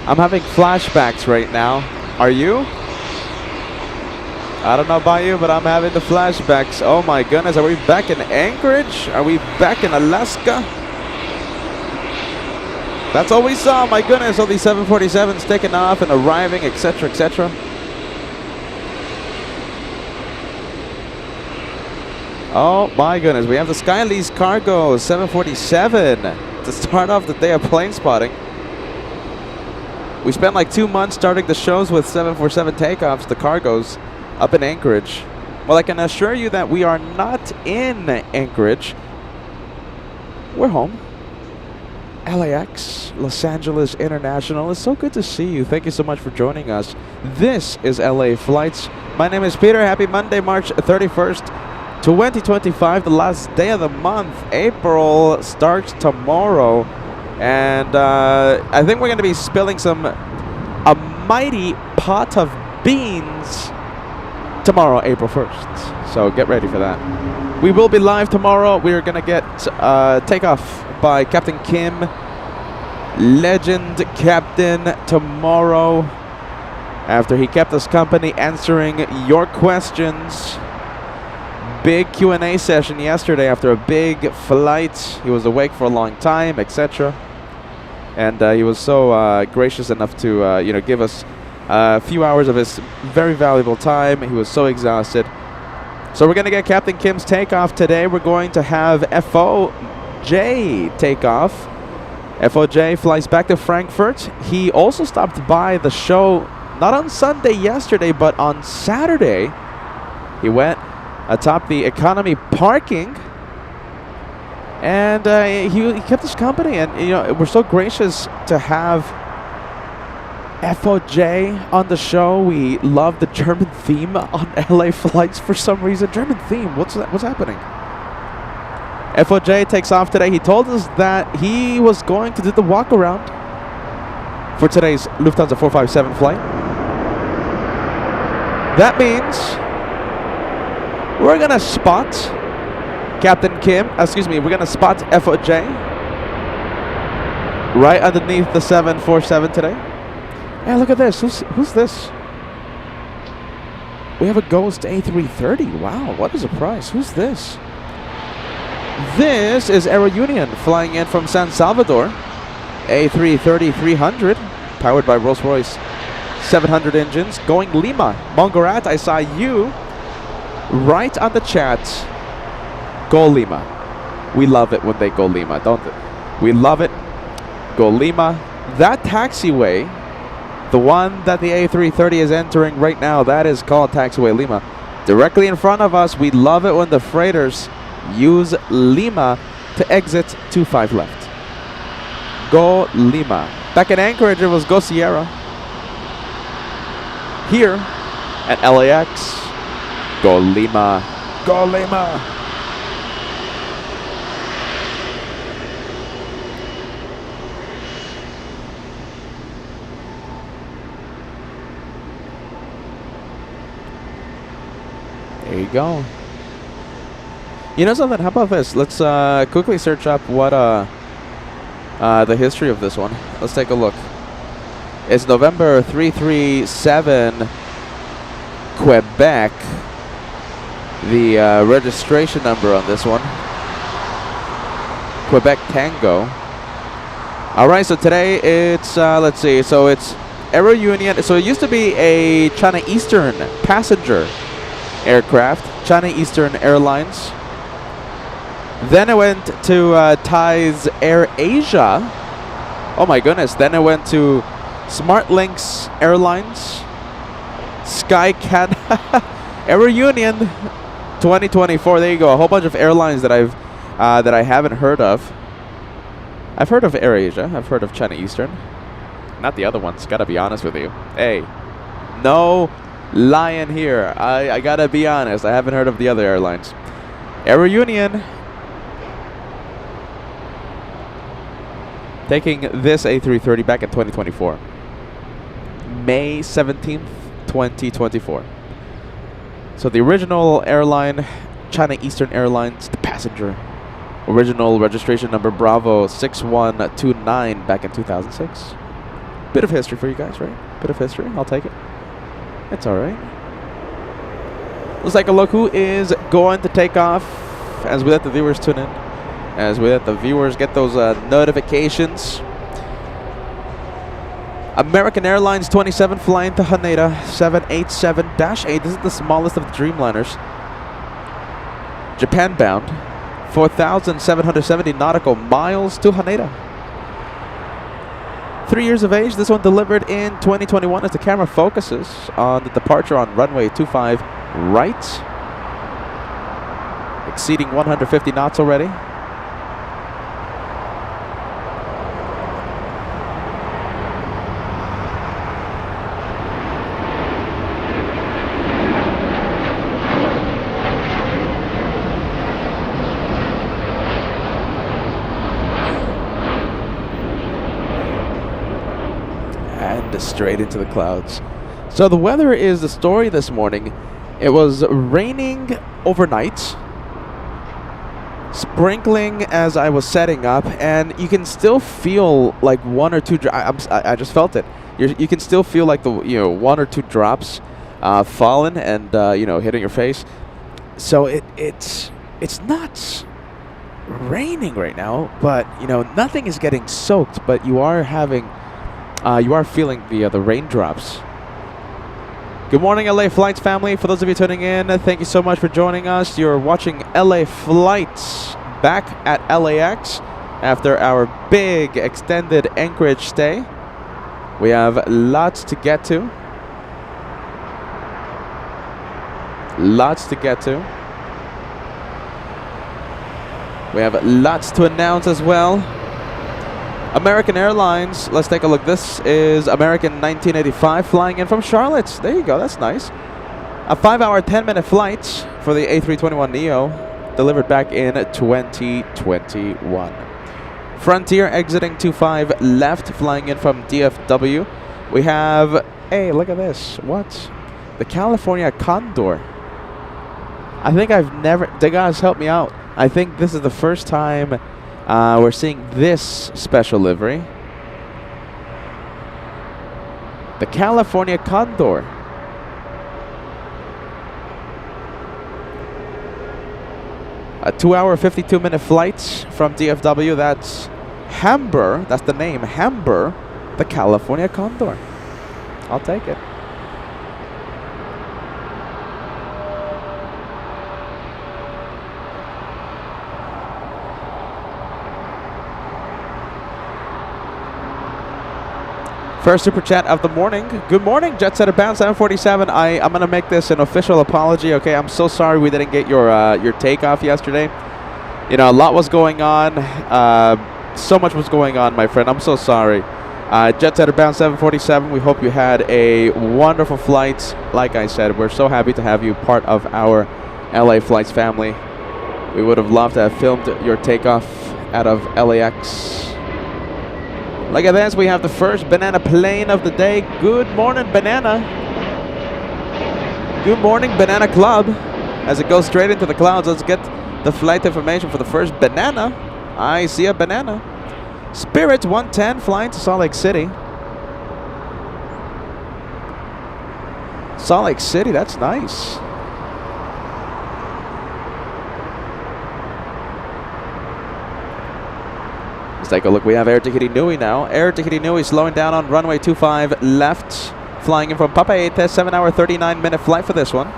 I'm having flashbacks right now. Are you? I don't know about you, but I'm having the flashbacks. Oh my goodness, are we back in Anchorage? Are we back in Alaska? That's all we saw, my goodness, all these 747s taking off and arriving, etc., etc. Oh my goodness, we have the Skylease Cargo 747 to start off the day of plane spotting. We spent like 2 months starting the shows with 747 takeoffs, the cargos, up in Anchorage. Well, I can assure you that we are not in Anchorage. We're home. LAX, Los Angeles International. It's so good to see you. Thank you so much for joining us. This is LA Flights. My name is Peter. Happy Monday, March 31st, 2025, the last day of the month. April starts tomorrow. And I think we're going to be spilling a mighty pot of beans tomorrow, April 1st. So get ready for that. We will be live tomorrow. We are going to get takeoff by Captain Kim, legend captain, tomorrow. After he kept us company answering your questions. Big Q&A session yesterday after a big flight. He was awake for a long time, etc. And he was so gracious enough to give us a few hours of his very valuable time. He was so exhausted. So we're going to get Captain Kim's takeoff today. We're going to have FOJ takeoff. FOJ flies back to Frankfurt. He also stopped by the show, not on Sunday yesterday, but on Saturday. He went atop the economy parking, and he kept us company. And we're so gracious to have FOJ on the show. We love the German theme on LA Flights for some reason. German theme, what's happening? FOJ takes off today. He told us that he was going to do the walk around for today's Lufthansa 457 flight. That means we're gonna spot Captain Kim, we're gonna spot FOJ right underneath the 747 today. Hey, look at this. Who's this? We have a Ghost A330. Wow, what a surprise. Who's this? This is Aviation flying in from San Salvador. A330-300, powered by Rolls-Royce 700 engines, going Lima. Mongorat, I saw you right on the chat. Go Lima. We love it when they go Lima, don't they? We love it. Go Lima. That taxiway, the one that the A330 is entering right now, that is called Taxiway Lima. Directly in front of us, we love it when the freighters use Lima to exit 25 left. Go Lima. Back in Anchorage, it was Go Sierra. Here at LAX, Go Lima. Go Lima. There you go. You know something? How about this? Let's quickly search up what the history of this one. Let's take a look. It's November 337, Quebec. The registration number on this one, Quebec Tango. All right, so today it's let's see. So it's Aviation. So it used to be a China Eastern passenger aircraft, China Eastern Airlines. Then it went to Thai's Air Asia. Oh my goodness. Then it went to SmartLynx Airlines, SkyCat, Aviation 2024. There you go. A whole bunch of airlines that I haven't heard of. I've heard of Air Asia. I've heard of China Eastern. Not the other ones. Gotta be honest with you. Hey, no lying here. I gotta be honest. I haven't heard of the other airlines. Aviation taking this A330 back in 2024. May 17th, 2024. So the original airline, China Eastern Airlines, the passenger. Original registration number Bravo 6129 back in 2006. Bit of history for you guys, right? Bit of history. I'll take it. It's all right. Let's take a look who is going to take off as we let the viewers tune in, as we let the viewers get those notifications. American Airlines 27 flying to Haneda 787-8. This is the smallest of the Dreamliners. Japan bound 4,770 nautical miles to Haneda. 3 years of age. This one delivered in 2021 as the camera focuses on the departure on runway 25 right. Exceeding 150 knots already. And straight into the clouds. So the weather is the story this morning. It was raining overnight, sprinkling as I was setting up, and you can still feel like one or two. I just felt it. You can still feel like the one or two drops falling and hitting your face. So it's not raining right now, but nothing is getting soaked. But you are having you are feeling the raindrops. Good morning, LA Flights family. For those of you tuning in, thank you so much for joining us. You're watching LA Flights back at LAX after our big extended Anchorage stay. We have lots to get to. Lots to get to. We have lots to announce as well. American Airlines, let's take a look. This is American 1985 flying in from Charlotte. There you go, that's nice. A 5-hour, 10-minute flight for the A321neo, delivered back in 2021. Frontier exiting 25 left, flying in from DFW. We have, hey, look at this. What? The California Condor. I think the guys help me out. I think this is the first time we're seeing this special livery. The California Condor. A 2-hour, 52-minute flight from DFW. That's Hamburg. That's the name. Hamburg, the California Condor. I'll take it. First super chat of the morning. Good morning, Jet Setter Bound 747. I'm gonna make this an official apology. Okay, I'm so sorry we didn't get your takeoff yesterday. A lot was going on. So much was going on, my friend. I'm so sorry. Jet Setter Bound 747. We hope you had a wonderful flight. Like I said, we're so happy to have you part of our LA Flights family. We would have loved to have filmed your takeoff out of LAX. Look at this, we have the first banana plane of the day. Good morning, Banana. Good morning, Banana Club. As it goes straight into the clouds, let's get the flight information for the first banana. I see a banana. Spirit 110 flying to Salt Lake City. Salt Lake City, that's nice. Let's take a look. We have Air Nui now. Air Nui slowing down on runway 25 left. Flying in from Papeete. 7-hour, 39-minute flight for this one.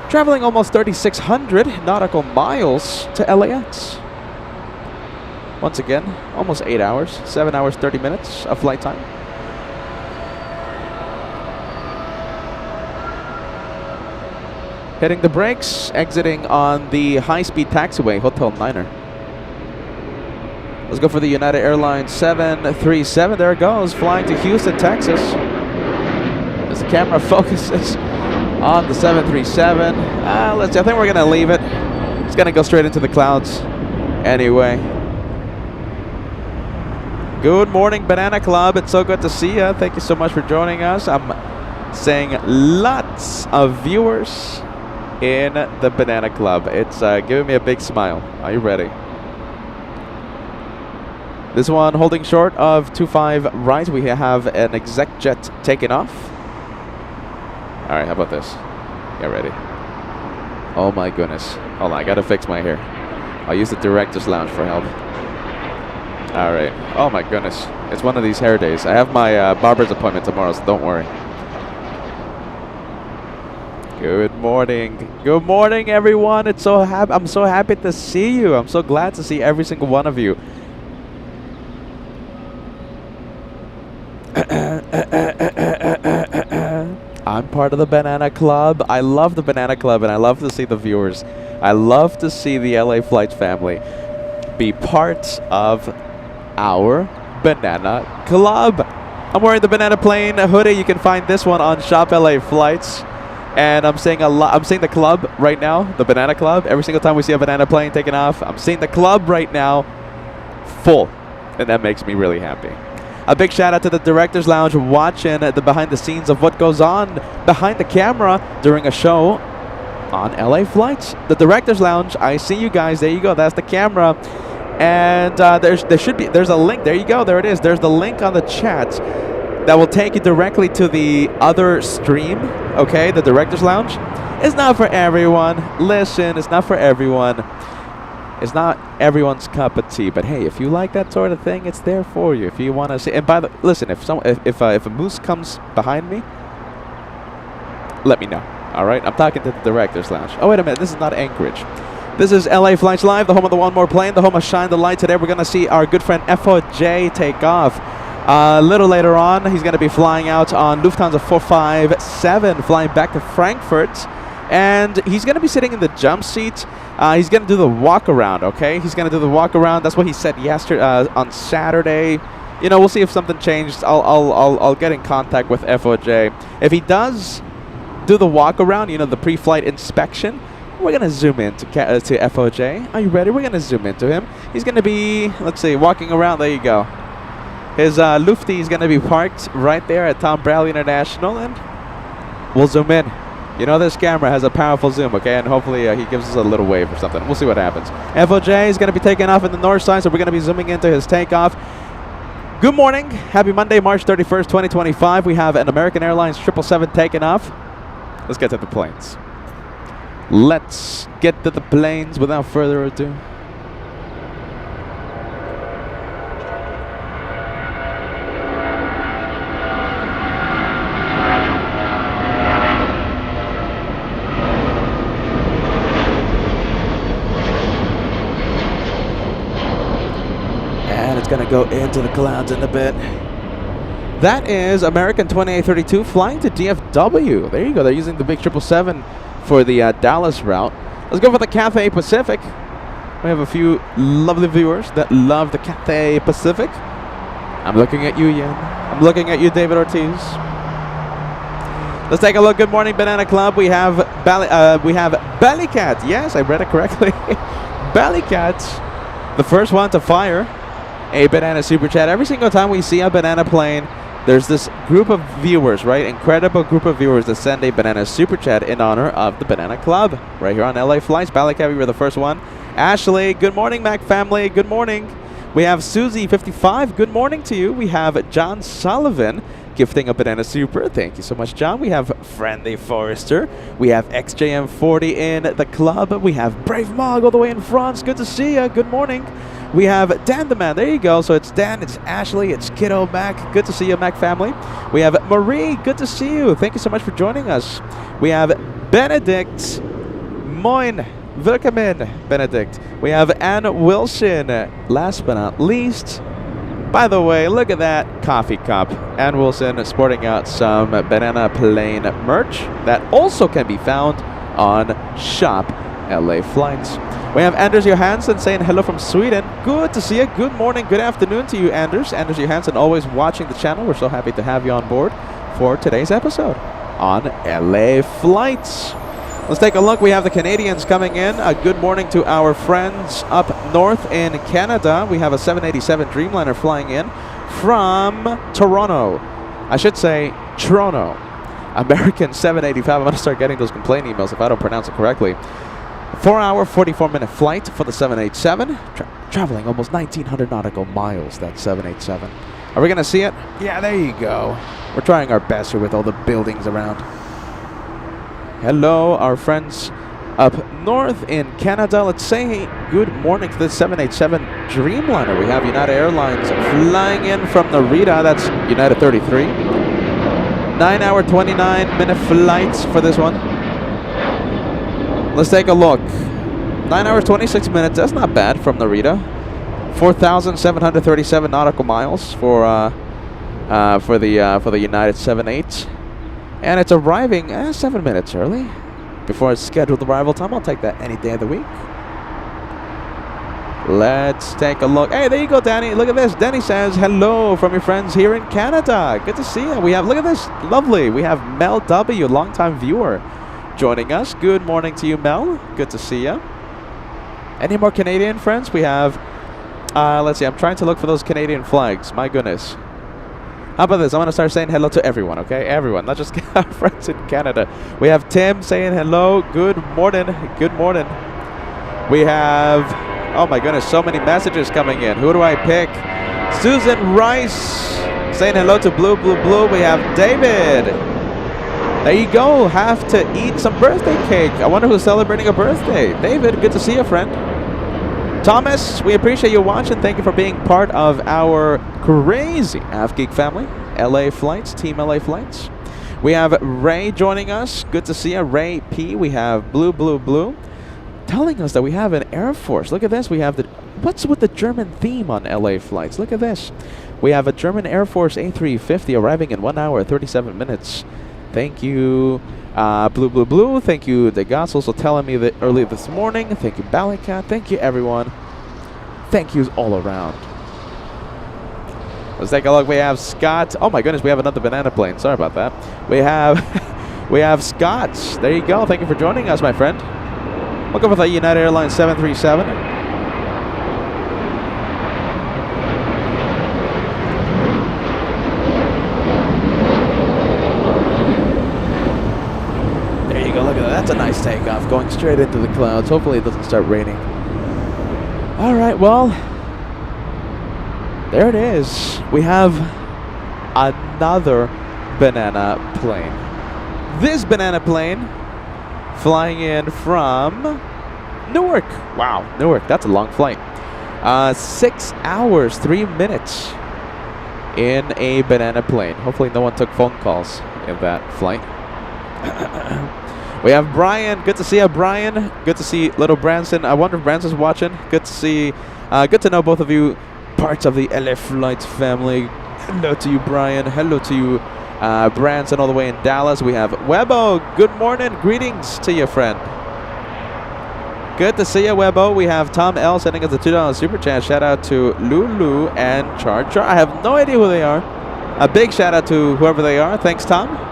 Traveling almost 3,600 nautical miles to LAX. Once again, almost 8 hours. 7 hours, 30 minutes of flight time. Hitting the brakes. Exiting on the high-speed taxiway, Hotel Niner. Let's go for the United Airlines 737. There it goes, flying to Houston, Texas. As the camera focuses on the 737. Let's see, I think we're going to leave it. It's going to go straight into the clouds anyway. Good morning, Banana Club. It's so good to see you. Thank you so much for joining us. I'm seeing lots of viewers in the Banana Club. It's giving me a big smile. Are you ready? This one holding short of 25 right. We have an exec jet taking off. All right, how about this? Get ready. Oh my goodness. Hold on, I gotta fix my hair. I'll use the director's lounge for help. All right. Oh my goodness. It's one of these hair days. I have my barber's appointment tomorrow, so don't worry. Good morning. Good morning, everyone. I'm so happy to see you. I'm so glad to see every single one of you. I'm part of the Banana Club. I love the Banana Club, and I love to see the viewers. I love to see the LA Flights family be part of our Banana Club. I'm wearing the Banana Plane hoodie. You can find this one on Shop LA Flights. And I'm saying I'm seeing the club right now, the Banana Club. Every single time we see a banana plane taking off, I'm seeing the club right now full. And that makes me really happy. A big shout out to the Director's Lounge watching the behind the scenes of what goes on behind the camera during a show on LA Flights. The Director's Lounge, I see you guys. There you go. That's the camera. And there's a link. There you go. There it is. There's the link on the chat that will take you directly to the other stream. Okay, the Director's Lounge. It's not for everyone. Listen, it's not for everyone. It's not everyone's cup of tea, but hey, if you like that sort of thing, it's there for you. If you want to see, and listen, if a moose comes behind me, let me know. All right, I'm talking to the Director's Lounge. Oh wait a minute, this is not Anchorage. This is LA Flights Live, the home of the One More Plane, the home of Shine the Light. Today we're gonna see our good friend FOJ take off. A little later on, he's gonna be flying out on Lufthansa 457, flying back to Frankfurt. And he's going to be sitting in the jump seat. He's going to do the walk around, okay? He's going to do the walk around. That's what he said yesterday on Saturday. You know, we'll see if something changed. I'll get in contact with FOJ. If he does do the walk around, you know, the pre-flight inspection, we're going to zoom in to FOJ. Are you ready? We're going to zoom into him. He's going to be, let's see, walking around. There you go. His Lufty is going to be parked right there at Tom Bradley International, and we'll zoom in. You know, this camera has a powerful zoom, okay? And hopefully he gives us a little wave or something. We'll see what happens. FOJ is going to be taking off in the north side, so we're going to be zooming into his takeoff. Good morning. Happy Monday, March 31st, 2025. We have an American Airlines 777 taking off. Let's get to the planes. Let's get to the planes without further ado. Going to go into the clouds in a bit. That is American 2832 flying to DFW. There you go. They're using the big 777 for the Dallas route. Let's go for the Cathay Pacific. We have a few lovely viewers that love the Cathay Pacific. I'm looking at you, Yen. I'm looking at you, David Ortiz. Let's take a look. Good morning, Banana Club. We have Bellycat. Yes, I read it correctly. Bellycat, the first one to fire a Banana Super Chat. Every single time we see a banana plane, there's this group of viewers, right? Incredible group of viewers that send a Banana Super Chat in honor of the Banana Club right here on LA Flights. Ballycat, we were the first one. Ashley, good morning, Mac family. Good morning. We have Susie55. Good morning to you. We have John Sullivan gifting a Banana Super. Thank you so much, John. We have Friendly Forrester. We have XJM40 in the club. We have Brave Mog all the way in France. Good to see you. Good morning. We have Dan the Man. There you go. So it's Dan, it's Ashley, it's Kiddo Mac. Good to see you, Mac family. We have Marie. Good to see you. Thank you so much for joining us. We have Benedict. Moin. Willkommen, Benedict. We have Ann Wilson. Last but not least, by the way, look at that coffee cup. Ann Wilson sporting out some Banana Plane merch that also can be found on Shop LA Flights. We have Anders Johansson saying hello from Sweden. Good to see you. Good morning, good afternoon to you, Anders. Anders Johansson, always watching the channel. We're so happy to have you on board for today's episode on LA Flights. Let's take a look. We have the Canadians coming in. A good morning to our friends up north in Canada. We have a 787 Dreamliner flying in from Toronto. I should say Toronto. American 785. I'm going to start getting those complaint emails if I don't pronounce it correctly. 4-hour, 44-minute flight for the 787. traveling almost 1,900 nautical miles, that 787. Are we going to see it? Yeah, there you go. We're trying our best here with all the buildings around. Hello, our friends up north in Canada. Let's say good morning to the 787 Dreamliner. We have United Airlines flying in from Narita. That's United 33. 9-hour, 29-minute flights for this one. Let's take a look. 9 hours, 26 minutes. That's not bad from Narita. 4,737 nautical miles for the United 78, and it's arriving 7 minutes early before its scheduled arrival time. I'll take that any day of the week. Let's take a look. Hey, there you go, Danny. Look at this. Danny says hello from your friends here in Canada. Good to see you. We have, look at this, lovely. We have Mel W, longtime viewer, joining us. Good morning to you, Mel. Good to see you. Any more Canadian friends? We have, let's see, I'm trying to look for those Canadian flags. My goodness. How about this? I'm going to start saying hello to everyone, okay? Everyone, not just our friends in Canada. We have Tim saying hello. Good morning. Good morning. We have, oh my goodness, so many messages coming in. Who do I pick? Susan Rice saying hello to Blue, Blue, Blue. We have David. There you go. Have to eat some birthday cake. I wonder who's celebrating a birthday. David, good to see you, friend. Thomas, we appreciate you watching. Thank you for being part of our crazy AvGeek family. LA Flights, Team LA Flights. We have Ray joining us. Good to see you, Ray P. We have Blue, Blue, Blue telling us that we have an Air Force. Look at this. We have the, what's with the German theme on LA Flights? Look at this. We have a German Air Force A350 arriving in 1 hour, 37 minutes. Thank you, Blue, Blue, Blue. Thank you, the Gods, also telling me that early this morning. Thank you, Ballycat. Thank you, everyone. Thank yous all around. Let's take a look. We have Scott. Oh my goodness, we have another banana plane. Sorry about that. We have we have Scott. There you go. Thank you for joining us, my friend. Welcome with the United Airlines 737. That's a nice takeoff, going straight into the clouds. Hopefully it doesn't start raining. All right, well, there it is. We have another banana plane. This banana plane flying in from Newark. Wow, Newark, that's a long flight. 6 hours, 3 minutes in a banana plane. Hopefully no one took phone calls in that flight. We have Brian. Good to see you, Brian. Good to see little Branson. I wonder if Branson's watching. Good to see. Good to know both of you, parts of the LA Flights family. Hello to you, Brian. Hello to you, Branson, all the way in Dallas. We have Webo. Good morning. Greetings to you, friend. Good to see you, Webo. We have Tom L sending us a $2 super chat. Shout out to Lulu and Char. I have no idea who they are. A big shout out to whoever they are. Thanks, Tom.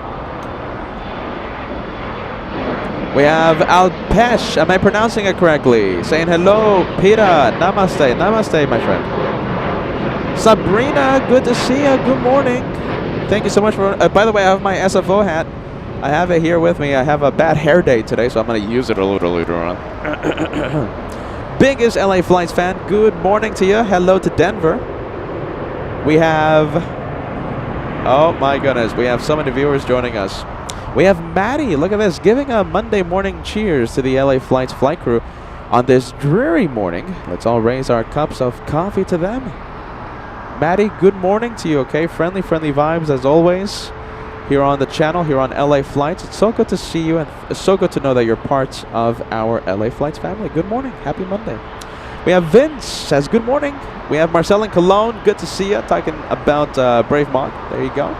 We have Alpesh, am I pronouncing it correctly? Saying hello, Peter, namaste, namaste, my friend. Sabrina, good to see you, good morning. Thank you so much for, by the way, I have my SFO hat. I have it here with me. I have a bad hair day today, so I'm going to use it a little later on. Biggest LA Flights fan, good morning to you. Hello to Denver. We have, oh my goodness, we have so many viewers joining us. We have Maddie, look at this, giving a Monday morning cheers to the LA Flights flight crew on this dreary morning. Let's all raise our cups of coffee to them. Maddie, good morning to you, okay? Friendly vibes as always here on the channel, here on LA Flights. It's so good to see you, and it's so good to know that you're part of our LA Flights family. Good morning, happy Monday. We have Vince, says good morning. We have Marcel in Cologne, good to see you, talking about Brave Mod. There you go.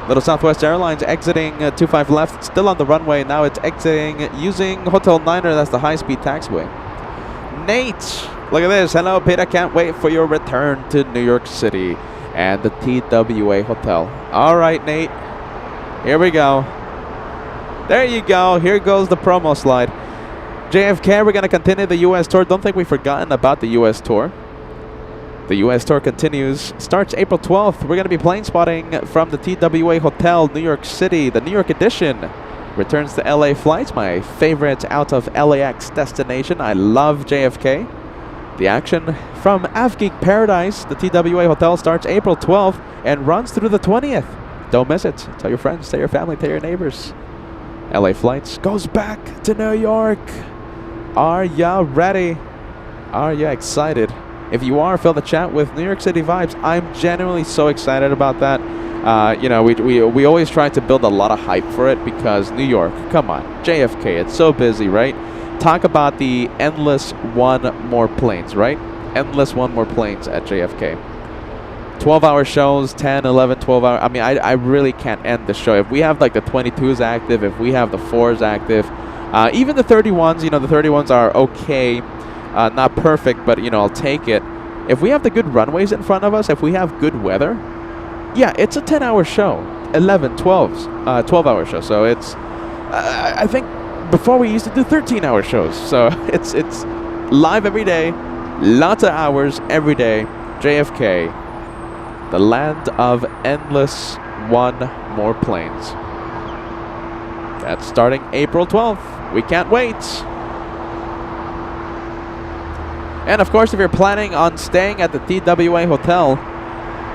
Little Southwest Airlines exiting 25 left, still on the runway. Now it's exiting using Hotel Niner, that's the high-speed taxiway. Nate, look at this. Hello, Peter. Can't wait for your return to New York City and the TWA Hotel. All right, Nate. Here we go. There you go. Here goes the promo slide. JFK, we're going to continue the U.S. tour. Don't think we've forgotten about the U.S. tour. The U.S. tour continues. Starts April 12th. We're going to be plane spotting from the TWA Hotel, New York City. The New York edition returns to LA Flights, my favorite out of LAX destination. I love JFK. The action from AvGeek Paradise, the TWA Hotel, starts April 12th and runs through the 20th. Don't miss it. Tell your friends, tell your family, tell your neighbors. LA Flights goes back to New York. Are ya ready? Are ya excited? If you are, fill the chat with New York City vibes. I'm genuinely so excited about that. You know, we always try to build a lot of hype for it because New York, come on, JFK, it's so busy, right? Talk about the endless one more planes, right? Endless one more planes at JFK. 12-hour shows, 10, 11, 12 hour. I mean, I really can't end the show. If we have like the 22s active, if we have the 4s active, even the 31s, you know, the 31s are okay. Not perfect, but, you know, I'll take it. If we have the good runways in front of us, if we have good weather, yeah, it's a 10-hour show. 11, 12-hour show. So it's, I think before we used to do 13-hour shows. So it's live every day, lots of hours every day. JFK, the land of endless one more planes. That's starting April 12th. We can't wait. And of course, if you're planning on staying at the TWA Hotel,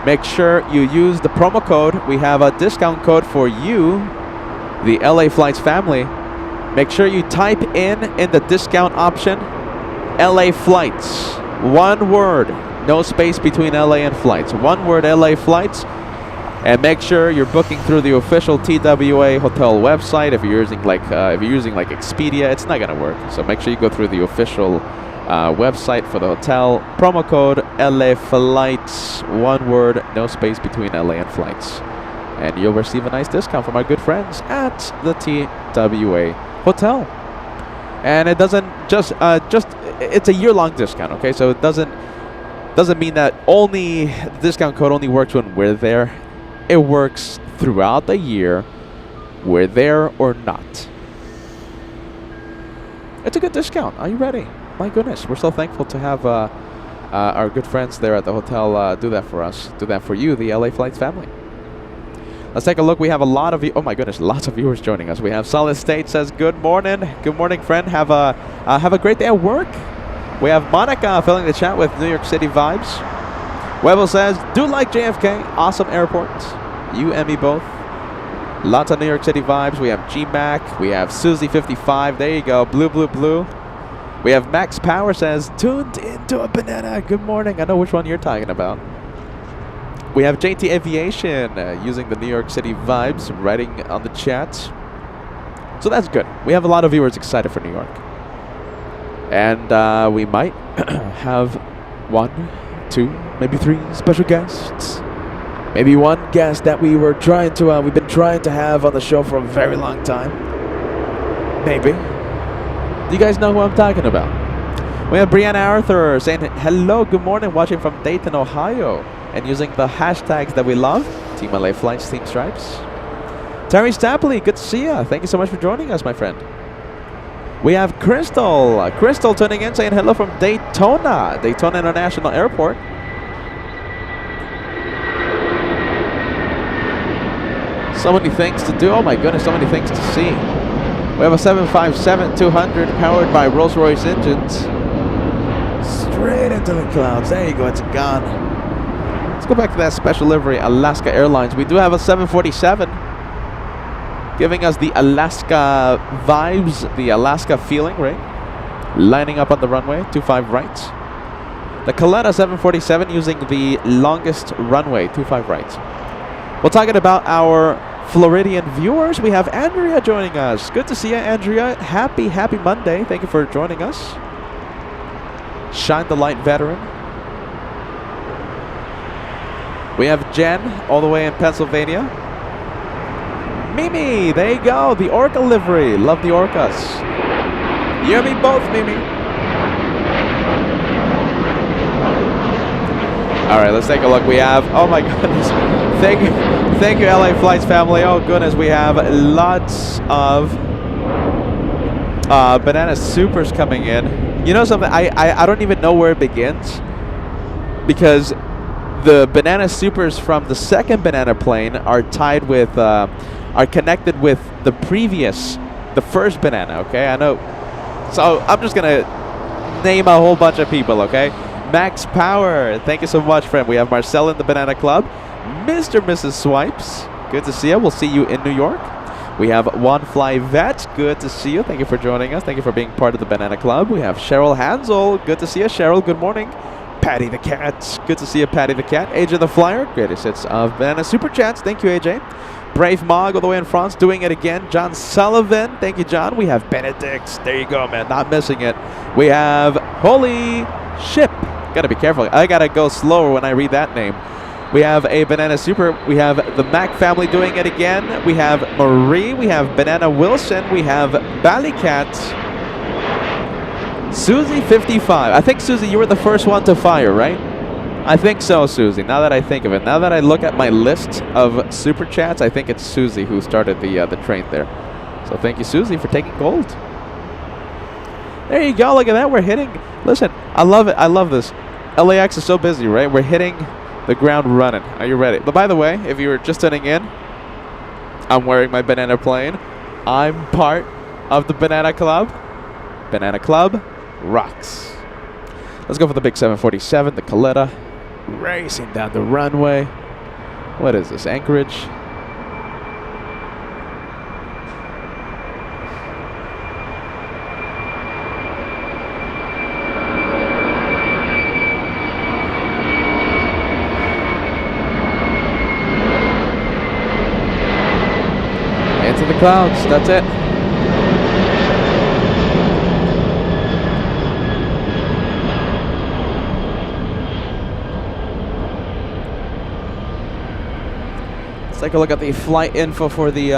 make sure you use the promo code. We have a discount code for you, the LA Flights family. Make sure you type in the discount option, LA Flights. One word, no space between LA and Flights. One word, LA Flights. And make sure you're booking through the official TWA Hotel website. If you're using like Expedia, it's not gonna work. So make sure you go through the official website for the hotel. Promo code LA Flights. One word, no space between LA and Flights. And you'll receive a nice discount from our good friends at the TWA Hotel. And it doesn't it's a year-long discount, okay? So it doesn't mean that only the discount code only works when we're there. It works throughout the year, we're there or not. It's a good discount. Are you ready? My goodness, we're so thankful to have our good friends there at the hotel do that for us, do that for you, the LA Flights family. Let's take a look. We have a lot of oh my goodness, lots of viewers joining us. We have Solid State says good morning, friend. Have a great day at work. We have Monica filling the chat with New York City vibes. Webel says do like JFK, awesome airport. You and me both. Lots of New York City vibes. We have G-Mac. We have Susie55. There you go. Blue. We have Max Power says, tuned into a banana. Good morning. I know which one you're talking about. We have JT Aviation using the New York City vibes, writing on the chat. So that's good. We have a lot of viewers excited for New York. And we might have 1, 2, maybe 3 special guests. Maybe one guest that we've been trying to have on the show for a very long time. Maybe. Do you guys know who I'm talking about? We have Brianna Arthur saying hello, good morning, watching from Dayton, Ohio, and using the hashtags that we love. Team LA Flights, Team Stripes. Terry Stapley, good to see ya. Thank you so much for joining us, my friend. We have Crystal. Crystal tuning in saying hello from Daytona International Airport. So many things to do. Oh my goodness, so many things to see. We have a 757-200 powered by Rolls-Royce engines. Straight into the clouds. There you go, it's gone. Let's go back to that special livery, Alaska Airlines. We do have a 747 giving us the Alaska vibes, the Alaska feeling, right? Lining up on the runway, 25 right. The Kaleta 747 using the longest runway, 25 right. We're talking about our Floridian viewers. We have Andrea joining us. Good to see you, Andrea. Happy Monday. Thank you for joining us. Shine the Light veteran. We have Jen all the way in Pennsylvania. Mimi, there you go. The Orca livery. Love the Orcas. You and me both, Mimi. All right, let's take a look. We have, oh my goodness. Thank you, LA Flights family. Oh goodness, we have lots of banana supers coming in. You know something? I don't even know where it begins, because the banana supers from the second banana plane are tied with, are connected with the first banana. Okay, I know. So I'm just gonna name a whole bunch of people, okay? Max Power, thank you so much, friend. We have Marcel in the Banana Club. Mr. and Mrs. Swipes, good to see you. We'll see you in New York. We have One Fly Vet, good to see you. Thank you for joining us. Thank you for being part of the Banana Club. We have Cheryl Hansel, good to see you. Cheryl, good morning. Patty the Cat, good to see you, Patty the Cat. AJ the Flyer, greatest hits of Banana Super Chats. Thank you, AJ. Brave Mog all the way in France, doing it again. John Sullivan, thank you, John. We have Benedict, there you go, man, not missing it. We have Holy Ship, gotta be careful. I gotta go slower when I read that name. We have a Banana Super. We have the Mac family doing it again. We have Marie. We have Banana Wilson. We have Ballycat. Susie 55. I think, Susie, you were the first one to fire, right? I think so, Susie, now that I think of it. Now that I look at my list of Super Chats, I think it's Susie who started the train there. So thank you, Susie, for taking gold. There you go. Look at that. We're hitting. Listen, I love it. I love this. LAX is so busy, right? We're hitting the ground running. Are you ready? But by the way, if you were just tuning in, I'm wearing my Banana plane. I'm part of the Banana Club. Banana Club rocks. Let's go for the big 747, the Coletta, racing down the runway. What is this, Anchorage? Into the clouds, that's it. Let's take a look at the flight info for the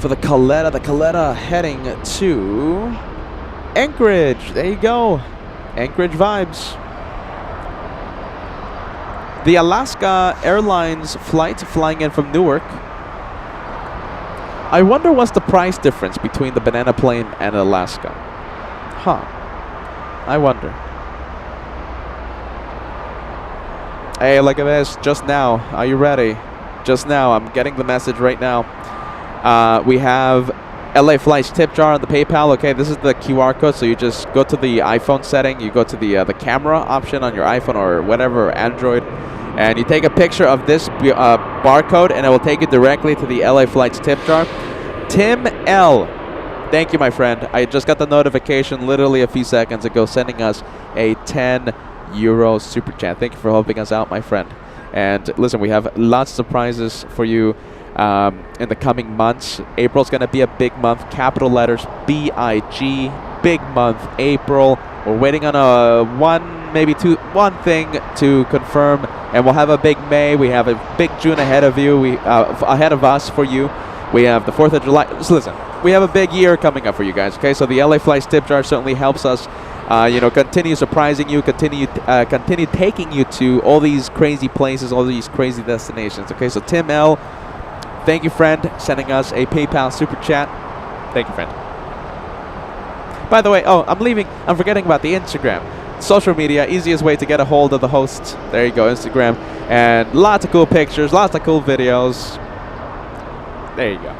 Coletta. The Coletta heading to Anchorage. There you go, Anchorage vibes. The Alaska Airlines flight flying in from Newark. I wonder what's the price difference between the Banana plane and Alaska. Huh. I wonder. Hey, look at this. Just now. Are you ready? Just now. I'm getting the message right now. We have LA Flights tip jar on the PayPal. Okay, this is the QR code. So you just go to the iPhone setting. You go to the camera option on your iPhone or whatever, Android. And you take a picture of this barcode, and it will take you directly to the LA Flights tip jar. Tim L. Thank you, my friend. I just got the notification literally a few seconds ago sending us a €10 super chat. Thank you for helping us out, my friend. And listen, we have lots of surprises for you in the coming months. April's going to be a big month. Capital letters, B-I-G. Big month, April. We're waiting on one thing to confirm, and we'll have a big May. We have a big June ahead of you. Ahead of us for you. We have the 4th of July. So listen, we have a big year coming up for you guys. Okay, so the LA Flights tip jar certainly helps us, continue surprising you, continue taking you to all these crazy places, all these crazy destinations. Okay, so Tim L, thank you, friend, sending us a PayPal super chat. Thank you, friend. By the way, I'm forgetting about the Instagram. Social media, easiest way to get a hold of the host. There you go, Instagram. And lots of cool pictures, lots of cool videos. There you go.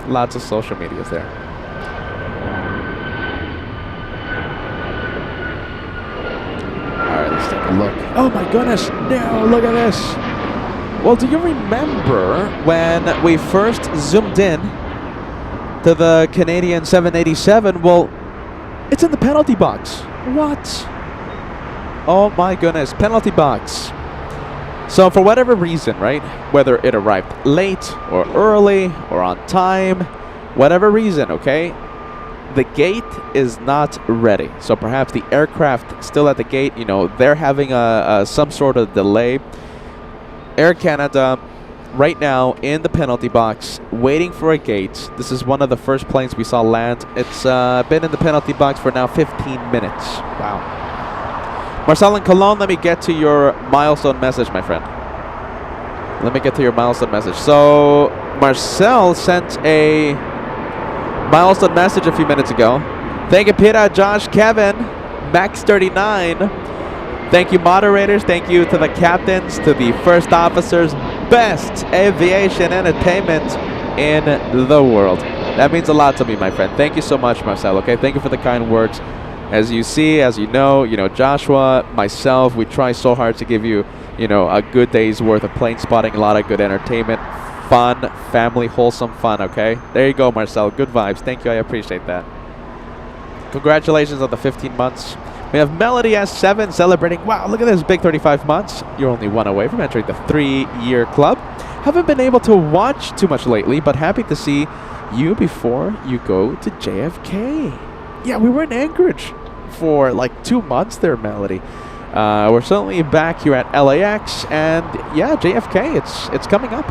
Lots of social medias there. Alright, let's take a look. Oh my goodness, no, look at this. Well, do you remember when we first zoomed in to the Canadian 787? Well, it's in the penalty box. What? Oh my goodness, penalty box. So for whatever reason, right, whether it arrived late or early or on time, whatever reason, okay, the gate is not ready. So perhaps the aircraft still at the gate, they're having some sort of delay. Air Canada right now in the penalty box, waiting for a gate. This is one of the first planes we saw land. It's been in the penalty box for now 15 minutes. Wow. Marcel in Cologne, let me get to your milestone message, my friend. Let me get to your milestone message. So Marcel sent a milestone message a few minutes ago. Thank you, Peter, Josh, Kevin, Max39. Thank you, moderators. Thank you to the captains, to the first officers. Best aviation entertainment in the world. That means a lot to me, my friend. Thank you so much, Marcel, okay? Thank you for the kind words. As you see, as you know, Joshua, myself, we try so hard to give you, a good day's worth of plane spotting, a lot of good entertainment, fun, family, wholesome fun, okay? There you go, Marcel. Good vibes. Thank you. I appreciate that. Congratulations on the 15 months. We have Melody S7 celebrating. Wow, look at this, big 35 months. You're only one away from entering the 3-year club. Haven't been able to watch too much lately, but happy to see you before you go to JFK. Yeah, we were in Anchorage for like 2 months there, Melody. We're certainly back here at LAX, and yeah, JFK, it's coming up.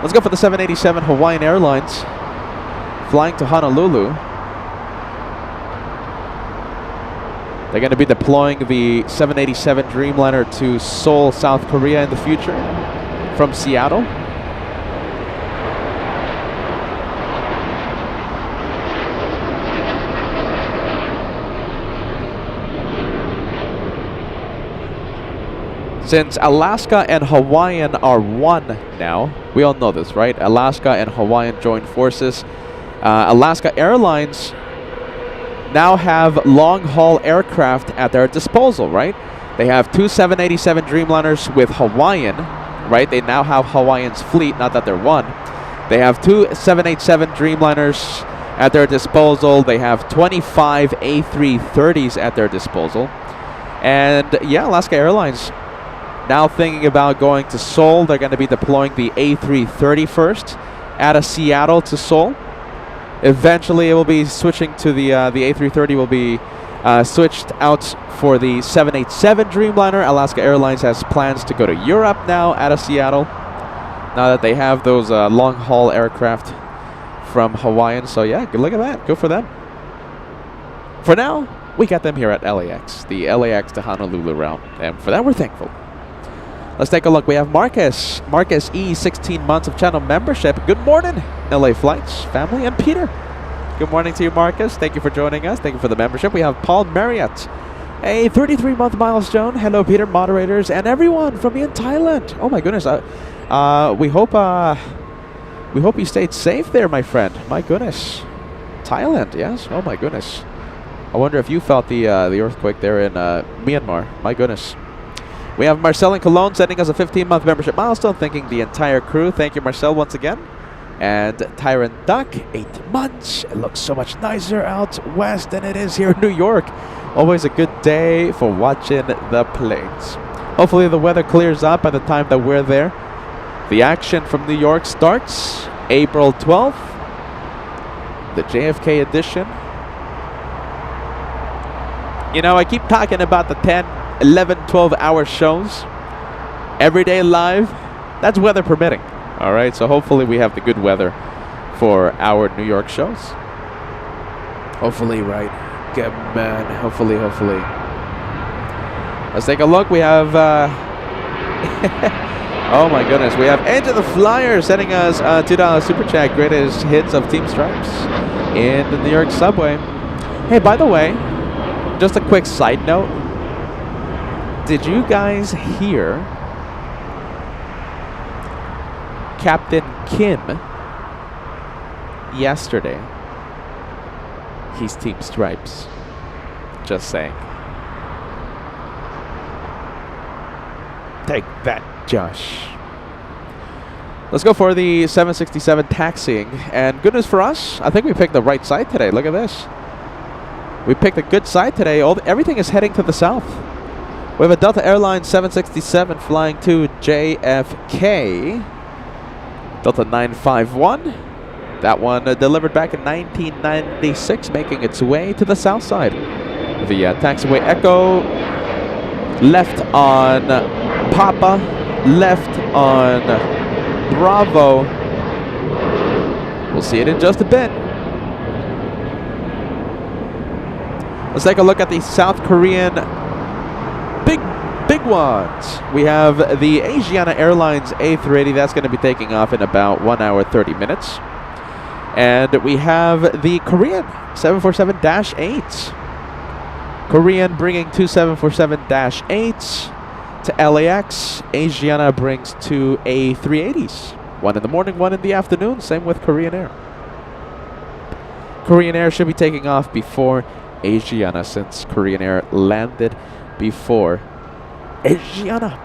Let's go for the 787 Hawaiian Airlines, flying to Honolulu. They're going to be deploying the 787 Dreamliner to Seoul, South Korea in the future from Seattle. Since Alaska and Hawaiian are one now, we all know this, right? Alaska and Hawaiian joined forces. Alaska Airlines now have long-haul aircraft at their disposal, right? They have 2 787 Dreamliners with Hawaiian, right? They now have Hawaiian's fleet, not that they're one. They have 2 787 Dreamliners at their disposal. They have 25 A330s at their disposal. And yeah, Alaska Airlines now thinking about going to Seoul. They're going to be deploying the A330 first out of Seattle to Seoul. Eventually, it will be switching to the A330 will be switched out for the 787 Dreamliner. Alaska Airlines has plans to go to Europe now out of Seattle, now that they have those long-haul aircraft from Hawaiian. So yeah, good look at that. Good for them. For now, we got them here at LAX, the LAX to Honolulu route, and for that we're thankful. Let's take a look. We have Marcus. Marcus E, 16 months of channel membership. Good morning, LA Flights family, and Peter. Good morning to you, Marcus. Thank you for joining us. Thank you for the membership. We have Paul Marriott, a 33-month milestone. Hello, Peter, moderators, and everyone from in Thailand. Oh my goodness. We hope you stayed safe there, my friend. My goodness. Thailand, yes. Oh my goodness. I wonder if you felt the earthquake there in Myanmar. My goodness. We have Marcel in Cologne sending us a 15-month membership milestone, thanking the entire crew. Thank you, Marcel, once again. And Tyrant Duck, 8 months. It looks so much nicer out west than it is here in New York. Always a good day for watching the planes. Hopefully the weather clears up by the time that we're there. The action from New York starts April 12th. The JFK edition. I keep talking about the 10, 11, 12-hour shows. Every day live. That's weather permitting. All right, so hopefully we have the good weather for our New York shows. Hopefully, right? Good man. Hopefully. Let's take a look. We have... oh my goodness. We have Enter the Flyer sending us $2 super chat. Greatest hits of Team Stripes in the New York subway. Hey, by the way, just a quick side note. Did you guys hear Captain Kim yesterday? He's Team Stripes. Just saying. Take that, Josh. Let's go for the 767 taxiing. And good news for us, I think we picked the right side today. Look at this. We picked a good side today. Everything is heading to the south. We have a Delta Airlines 767 flying to JFK. Delta 951. That one delivered back in 1996, making its way to the south side. The taxiway Echo, left on Papa, left on Bravo. We'll see it in just a bit. Let's take a look at the South Korean big ones. We have the Asiana Airlines A380. That's going to be taking off in about 1 hour 30 minutes. And we have the Korean 747-8s. Korean bringing 2 747-8s to LAX. Asiana brings 2 A380s. One in the morning, one in the afternoon. Same with Korean Air. Korean Air should be taking off before Asiana, since Korean Air landed before Asiana.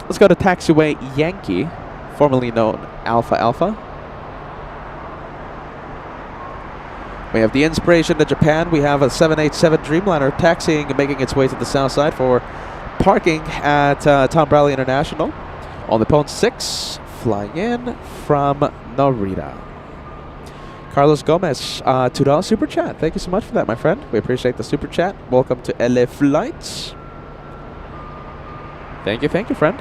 Let's go to taxiway Yankee, formerly known Alpha Alpha. We have the Inspiration to Japan. We have a 787 Dreamliner taxiing and making its way to the south side for parking at Tom Bradley International. On the Pone 6, flying in from Narita. Carlos Gomez, $2 super chat. Thank you so much for that, my friend. We appreciate the super chat. Welcome to LA Flights. Thank you, friend.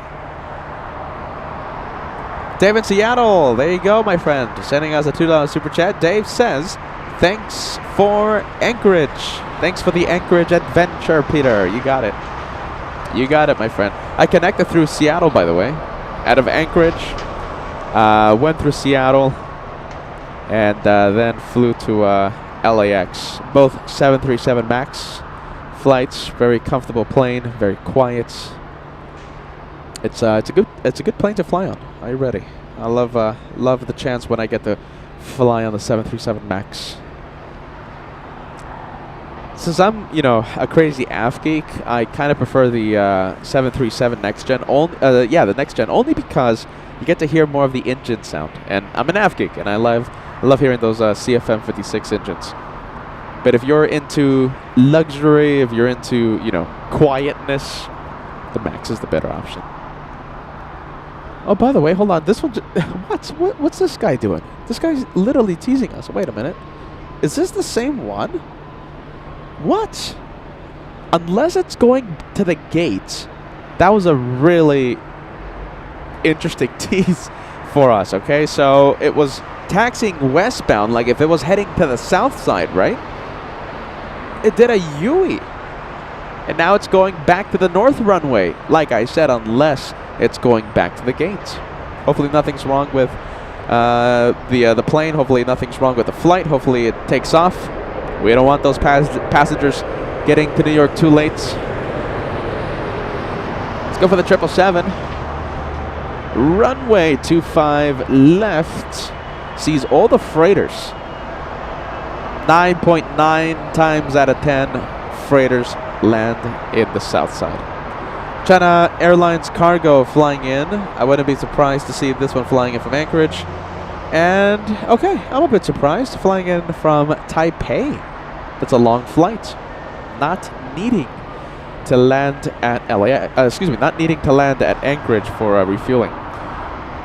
Dave in Seattle, there you go, my friend. Sending us a $2 super chat. Dave says, thanks for Anchorage. Thanks for the Anchorage adventure, Peter. You got it. You got it, my friend. I connected through Seattle, by the way. Out of Anchorage. Went through Seattle. And then flew to LAX. Both 737 MAX flights. Very comfortable plane. Very quiet. It's a good plane to fly on. Are you ready? I love the chance when I get to fly on the 737 MAX. Since I'm a crazy AF geek, I kind of prefer the 737 next gen. The next gen only because you get to hear more of the engine sound. And I'm an AF geek, and I love hearing those CFM 56 engines. But if you're into luxury, if you're into quietness, the MAX is the better option. Oh, by the way, hold on. This one, what's this guy doing? This guy's literally teasing us. Wait a minute. Is this the same one? What? Unless it's going to the gate. That was a really interesting tease for us, okay? So it was taxiing westbound, like if it was heading to the south side, right? It did a U-ey. And now it's going back to the north runway. Like I said, unless it's going back to the gates. Hopefully nothing's wrong with the plane. Hopefully nothing's wrong with the flight. Hopefully it takes off. We don't want those passengers getting to New York too late. Let's go for the 777. Runway 25 left. Sees all the freighters. 9.9 times out of 10 freighters land in the south side. China Airlines cargo flying in. I wouldn't be surprised to see this one flying in from Anchorage. And, okay, I'm a bit surprised. Flying in from Taipei. That's a long flight. Not needing to land at not needing to land at Anchorage for refueling.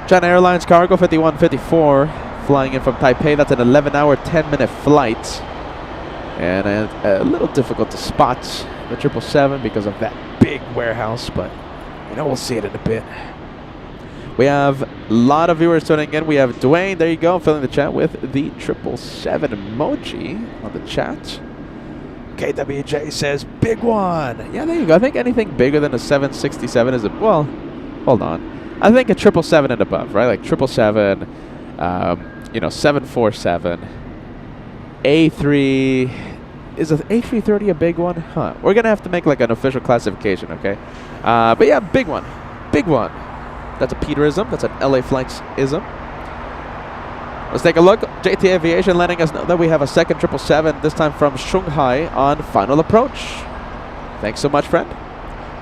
China Airlines cargo 5154. Flying in from Taipei. That's an 11-hour, 10-minute flight. And a little difficult to spot the 777 because of that big warehouse, but we'll see it in a bit. We have a lot of viewers tuning in. We have Dwayne, there you go, filling the chat with the 777 emoji on the chat. KWJ says, big one. Yeah, there you go. I think anything bigger than a 767 is well, hold on. I think a 777 and above, right? Like 777, 747, A3. Is an A330 a big one? Huh. We're going to have to make like an official classification, okay? But yeah, big one. Big one. That's a Peterism. That's an LA Flights-ism. Let's take a look. JT Aviation letting us know that we have a second 777, this time from Shanghai on final approach. Thanks so much, friend.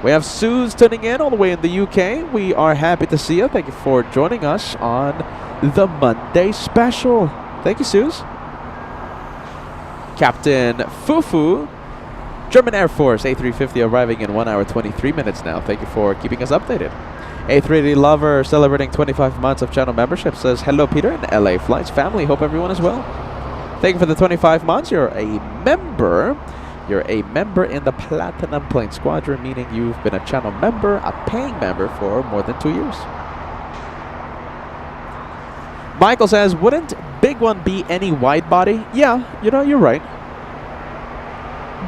We have Suze tuning in all the way in the UK. We are happy to see you. Thank you for joining us on the Monday special. Thank you, Suze. Captain Fufu, German Air Force, A350 arriving in 1 hour 23 minutes now. Thank you for keeping us updated. A380 Lover celebrating 25 months of channel membership says, hello Peter and LA Flights family. Hope everyone is well. Thank you for the 25 months. You're a member. You're a member in the Platinum Plane Squadron, meaning you've been a channel member, a paying member for more than 2 years. Michael says, wouldn't Big One be any wide body? Yeah, you're right.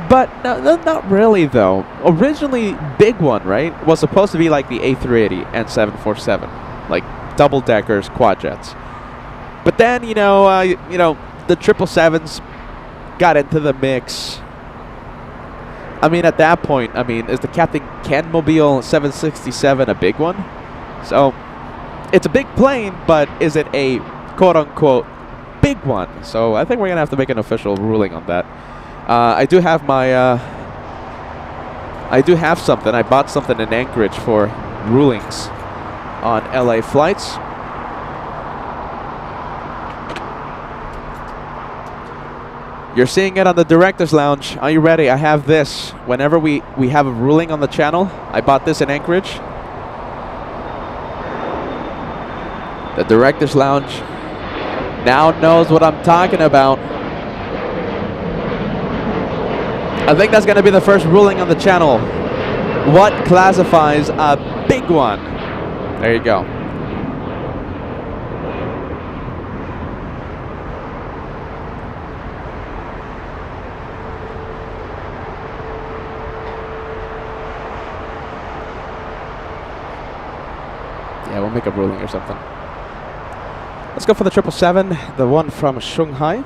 But no, not really, though. Originally, Big One, right, was supposed to be like the A380 and 747, like double-deckers, quad jets. But then, the 777s got into the mix. I mean, at that point, is the Captain Ken Mobile 767 a big one? So, it's a big plane, but is it a quote-unquote big one. So I think we're going to have to make an official ruling on that. I do have my... I do have something. I bought something in Anchorage for rulings on LA flights. You're seeing it on the Director's Lounge. Are you ready? I have this. Whenever we have a ruling on the channel, I bought this in Anchorage. The Director's Lounge now knows what I'm talking about. I think that's going to be the first ruling on the channel. What classifies a big one? There you go. Yeah, we'll make a ruling or something. Let's go for the 777, the one from Shanghai.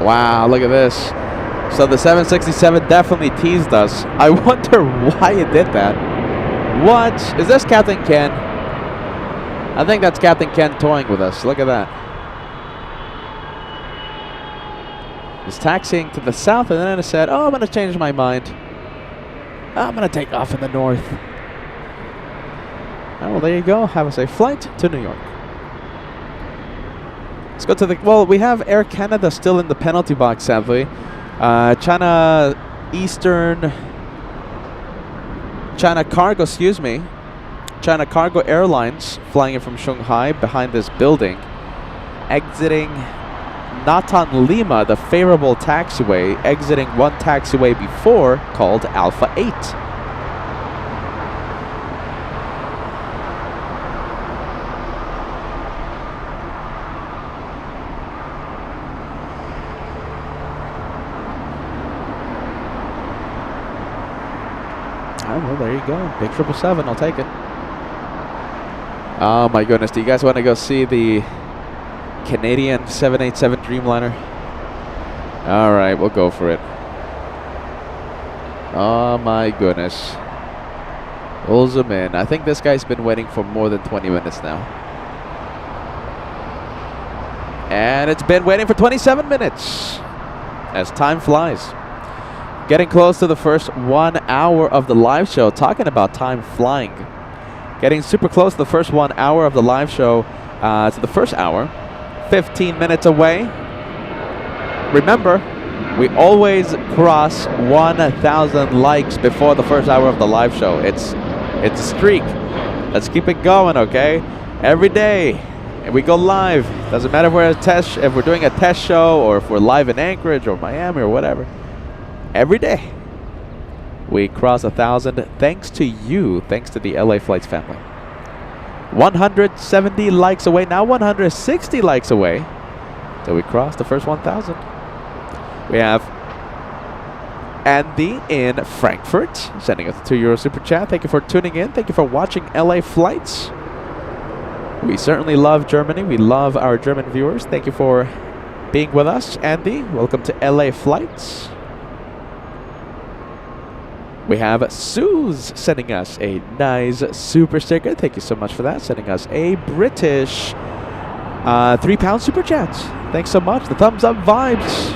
Wow, look at this. So the 767 definitely teased us. I wonder why it did that. What? Is this Captain Ken? I think that's Captain Ken toying with us. Look at that. He's taxiing to the south and then it said, oh, I'm going to change my mind. I'm going to take off in the north. Oh, well, there you go. Have a safe flight to New York. Let's go to the... Well, we have Air Canada still in the penalty box, sadly. China Cargo, excuse me. China Cargo Airlines flying in from Shanghai behind this building. Exiting Natan Lima, the favorable taxiway. Exiting one taxiway before called Alpha 8. Oh, well, there you go. Big 777. I'll take it. Oh, my goodness. Do you guys want to go see the Canadian 787 Dreamliner? All right, we'll go for it. Oh, my goodness. We'll zoom in. I think this guy's been waiting for more than 20 minutes now. And it's been waiting for 27 minutes. As time flies. Getting close to the first 1 hour of the live show. Talking about time flying. Getting super close to the first 1 hour of the live show. To the first hour. 15 minutes away. Remember, we always cross 1,000 likes before the first hour of the live show. It's a streak. Let's keep it going, okay? Every day. And we go live. Doesn't matter if we're doing a test show or if we're live in Anchorage or Miami or whatever. Every day, we cross 1,000 thanks to you, thanks to the LA Flights family. 170 likes away, now 160 likes away. So we crossed the first 1,000. We have Andy in Frankfurt sending us a €2 super chat. Thank you for tuning in. Thank you for watching LA Flights. We certainly love Germany. We love our German viewers. Thank you for being with us, Andy. Welcome to LA Flights. We have Suze sending us a nice super sticker. Thank you so much for that. Sending us a British £3 super chat. Thanks so much. The thumbs up vibes.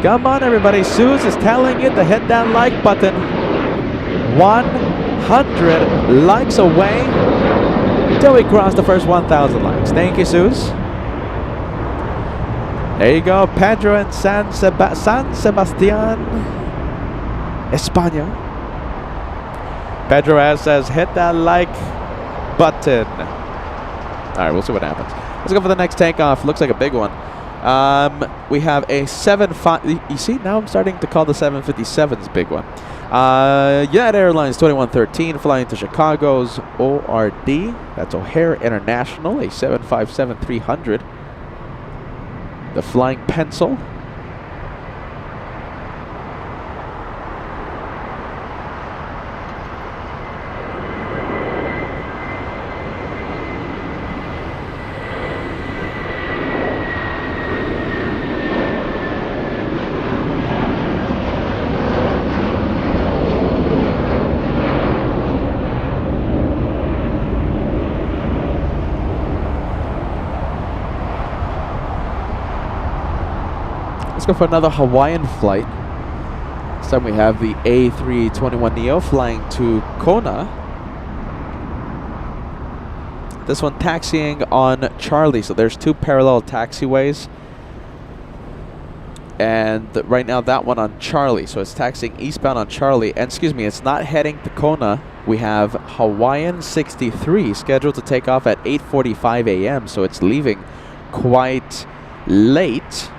Come on, everybody. Suze is telling it to hit that like button. 100 likes away till we cross the first 1,000 likes. Thank you, Suze. There you go. Pedro in San Sebastian, España. Pedro says, hit that like button. All right, we'll see what happens. Let's go for the next takeoff. Looks like a big one. We have a 75. You see, now I'm starting to call the 757s big one. United Airlines 2113 flying to Chicago's ORD. That's O'Hare International, a 757-300. The Flying Pencil. Let's go for another Hawaiian flight. This time we have the A321neo flying to Kona. This one taxiing on Charlie, so there's two parallel taxiways. And right now that one on Charlie, so it's taxiing eastbound on Charlie. And excuse me, it's not heading to Kona. We have Hawaiian 63 scheduled to take off at 8:45 a.m., so it's leaving quite late.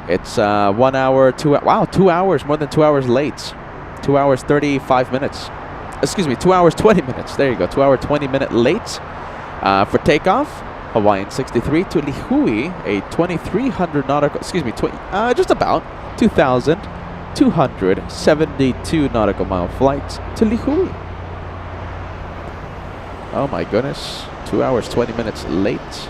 It's 1 hour, 2 hours, more than 2 hours late. 2 hours 35 minutes. Excuse me, 2 hours 20 minutes. There you go, 2 hour 20 minute late for takeoff. Hawaiian 63 to Lihue, a 2300 nautical, excuse me, just about 2,272 nautical mile flight to Lihue. Oh my goodness, 2 hours 20 minutes late.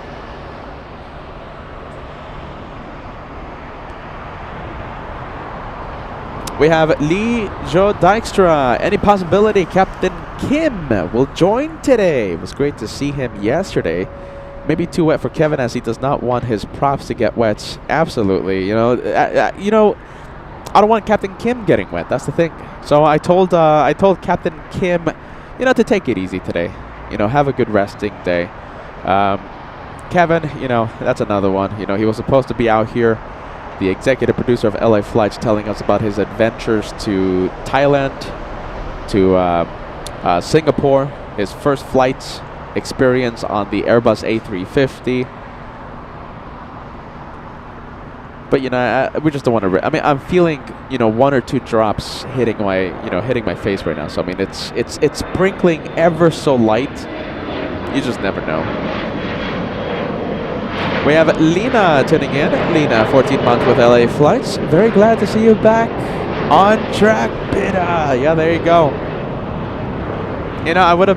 We have Lee Jo Dykstra. Any possibility Captain Kim will join today? It was great to see him yesterday. Maybe too wet for Kevin, as he does not want his props to get wet. Absolutely, I don't want Captain Kim getting wet. That's the thing. So I told Captain Kim, to take it easy today. Have a good resting day. Kevin, that's another one. He was supposed to be out here. The executive producer of LA Flights telling us about his adventures to Thailand, to Singapore, his first flight experience on the Airbus A350. But we just don't want to. I'm feeling 1 or 2 drops hitting my face right now. So it's sprinkling ever so light. You just never know. We have Lena tuning in. Lena, 14 months with LA Flights. Very glad to see you back on track, Peter. Yeah, there you go. I would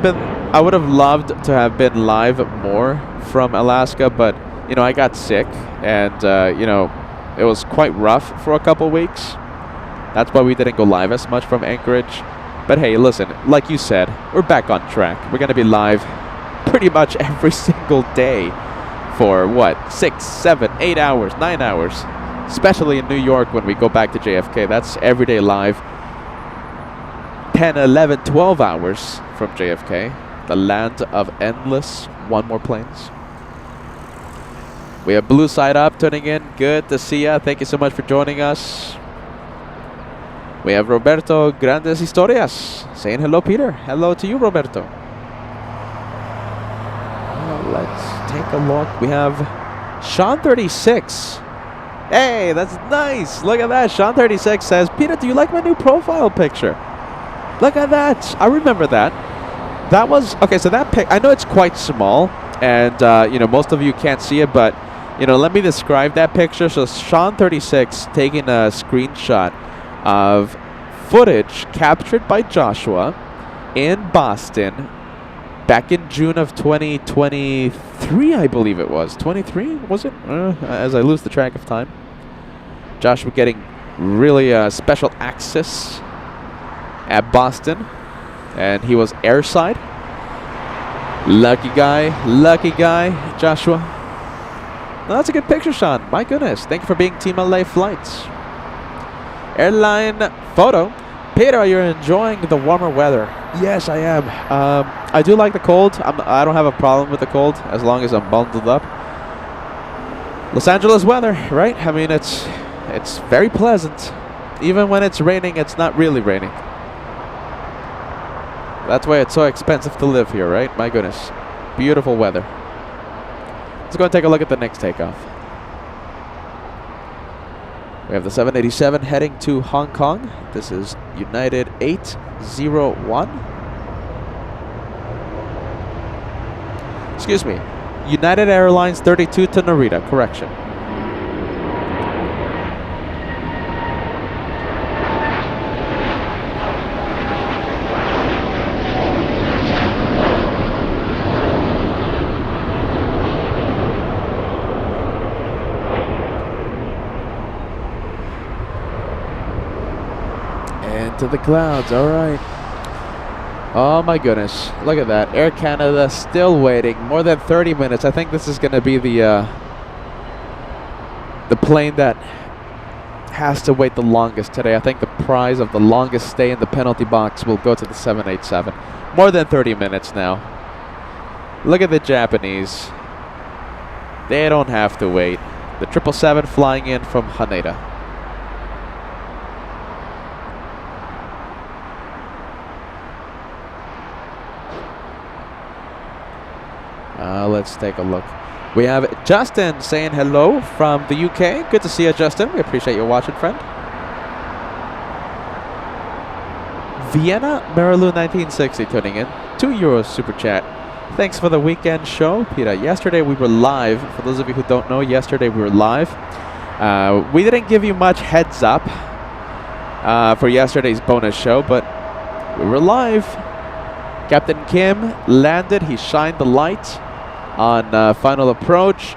have loved to have been live more from Alaska, but I got sick, and it was quite rough for a couple weeks. That's why we didn't go live as much from Anchorage. But hey, listen, like you said, we're back on track. We're gonna be live pretty much every single day. For what? 6, 7, 8 hours, 9 hours. Especially in New York when we go back to JFK. That's everyday live. 10, 11, 12 hours from JFK. The land of endless one more planes. We have Blue Side Up tuning in. Good to see ya. Thank you so much for joining us. We have Roberto Grandes Historias saying hello, Peter. Hello to you, Roberto. Let's take a look. We have Sean 36. Hey, that's nice. Look at that. Sean 36 says, Peter, do you like my new profile picture? Look at that. I remember that. That was, okay, so that pic, I know it's quite small, and, most of you can't see it, but, let me describe that picture. So Sean 36 taking a screenshot of footage captured by Joshua in Boston back in June of 2023, I believe it was. 23, was it? As I lose the track of time. Joshua getting really special access at Boston. And he was airside. Lucky guy, Joshua. No, that's a good picture, Sean. My goodness. Thank you for being Team LA Flights. Airline photo. Peter, you're enjoying the warmer weather. Yes, I am. I do like the cold. I don't have a problem with the cold as long as I'm bundled up. Los Angeles weather, right? It's very pleasant. Even when it's raining, it's not really raining. That's why it's so expensive to live here, right? My goodness. Beautiful weather. Let's go and take a look at the next takeoff. We have the 787 heading to Hong Kong. This is United 801. Excuse me. United Airlines 32 to Narita. Correction. To the clouds, all right. Oh my goodness, look at that. Air Canada still waiting, more than 30 minutes. I think this is going to be the plane that has to wait the longest today. I think the prize of the longest stay in the penalty box will go to the 787. More than 30 minutes now. Look at the Japanese. They don't have to wait. The 777 flying in from Haneda. Let's take a look. We have Justin saying hello from the UK. Good to see you, Justin. We appreciate you watching, friend. Vienna Marilu 1960 tuning in. €2 super chat. Thanks for the weekend show, Peter. Yesterday we were live. For those of you who don't know, yesterday we were live. We didn't give you much heads up for yesterday's bonus show, but we were live. Captain Kim landed. He shined the light on final approach,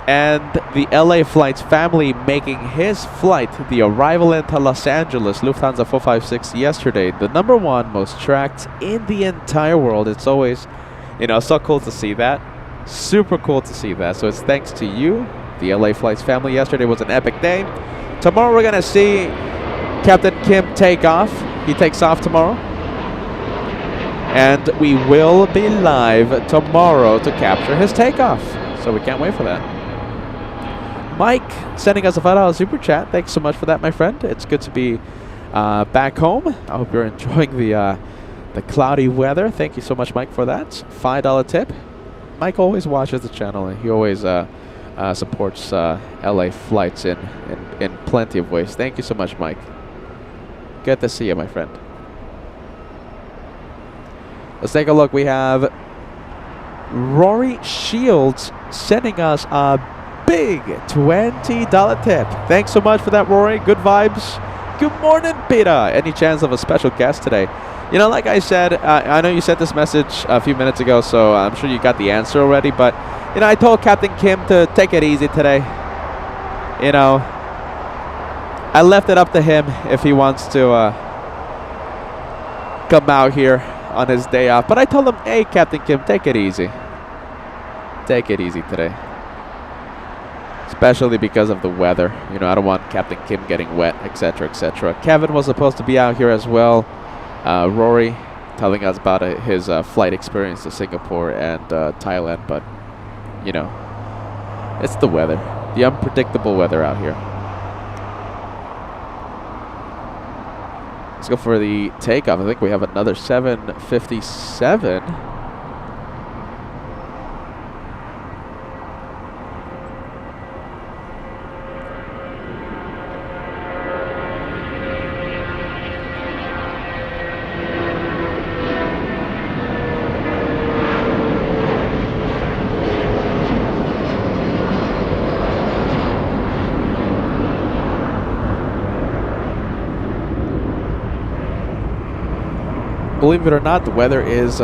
and the LA Flights family making his flight, the arrival into Los Angeles, Lufthansa 456 yesterday, the #1 most tracked in the entire world. It's always, so cool to see that. Super cool to see that. So it's thanks to you, the LA Flights family. Yesterday was an epic day. Tomorrow we're gonna see Captain Kim take off. He takes off tomorrow. And we will be live tomorrow to capture his takeoff. So we can't wait for that. Mike sending us a $5 super chat. Thanks so much for that, my friend. It's good to be back home. I hope you're enjoying the cloudy weather. Thank you so much, Mike, for that. $5 tip. Mike always watches the channel, and he always supports LA Flights in plenty of ways. Thank you so much, Mike. Good to see you, my friend. Let's take a look. We have Rory Shields sending us a big $20 tip. Thanks so much for that, Rory. Good vibes. Good morning, Peter. Any chance of a special guest today? Like I said, I know you sent this message a few minutes ago, so I'm sure you got the answer already. But, I told Captain Kim to take it easy today. I left it up to him if he wants to come out here on his day off. But I told him, hey, Captain Kim, take it easy. Take it easy today. Especially because of the weather. I don't want Captain Kim getting wet, etc., etc. Kevin was supposed to be out here as well. Rory telling us about his flight experience to Singapore and Thailand. But, it's the weather. The unpredictable weather out here. Let's go for the takeoff. I think we have another 757. Believe it or not, the weather is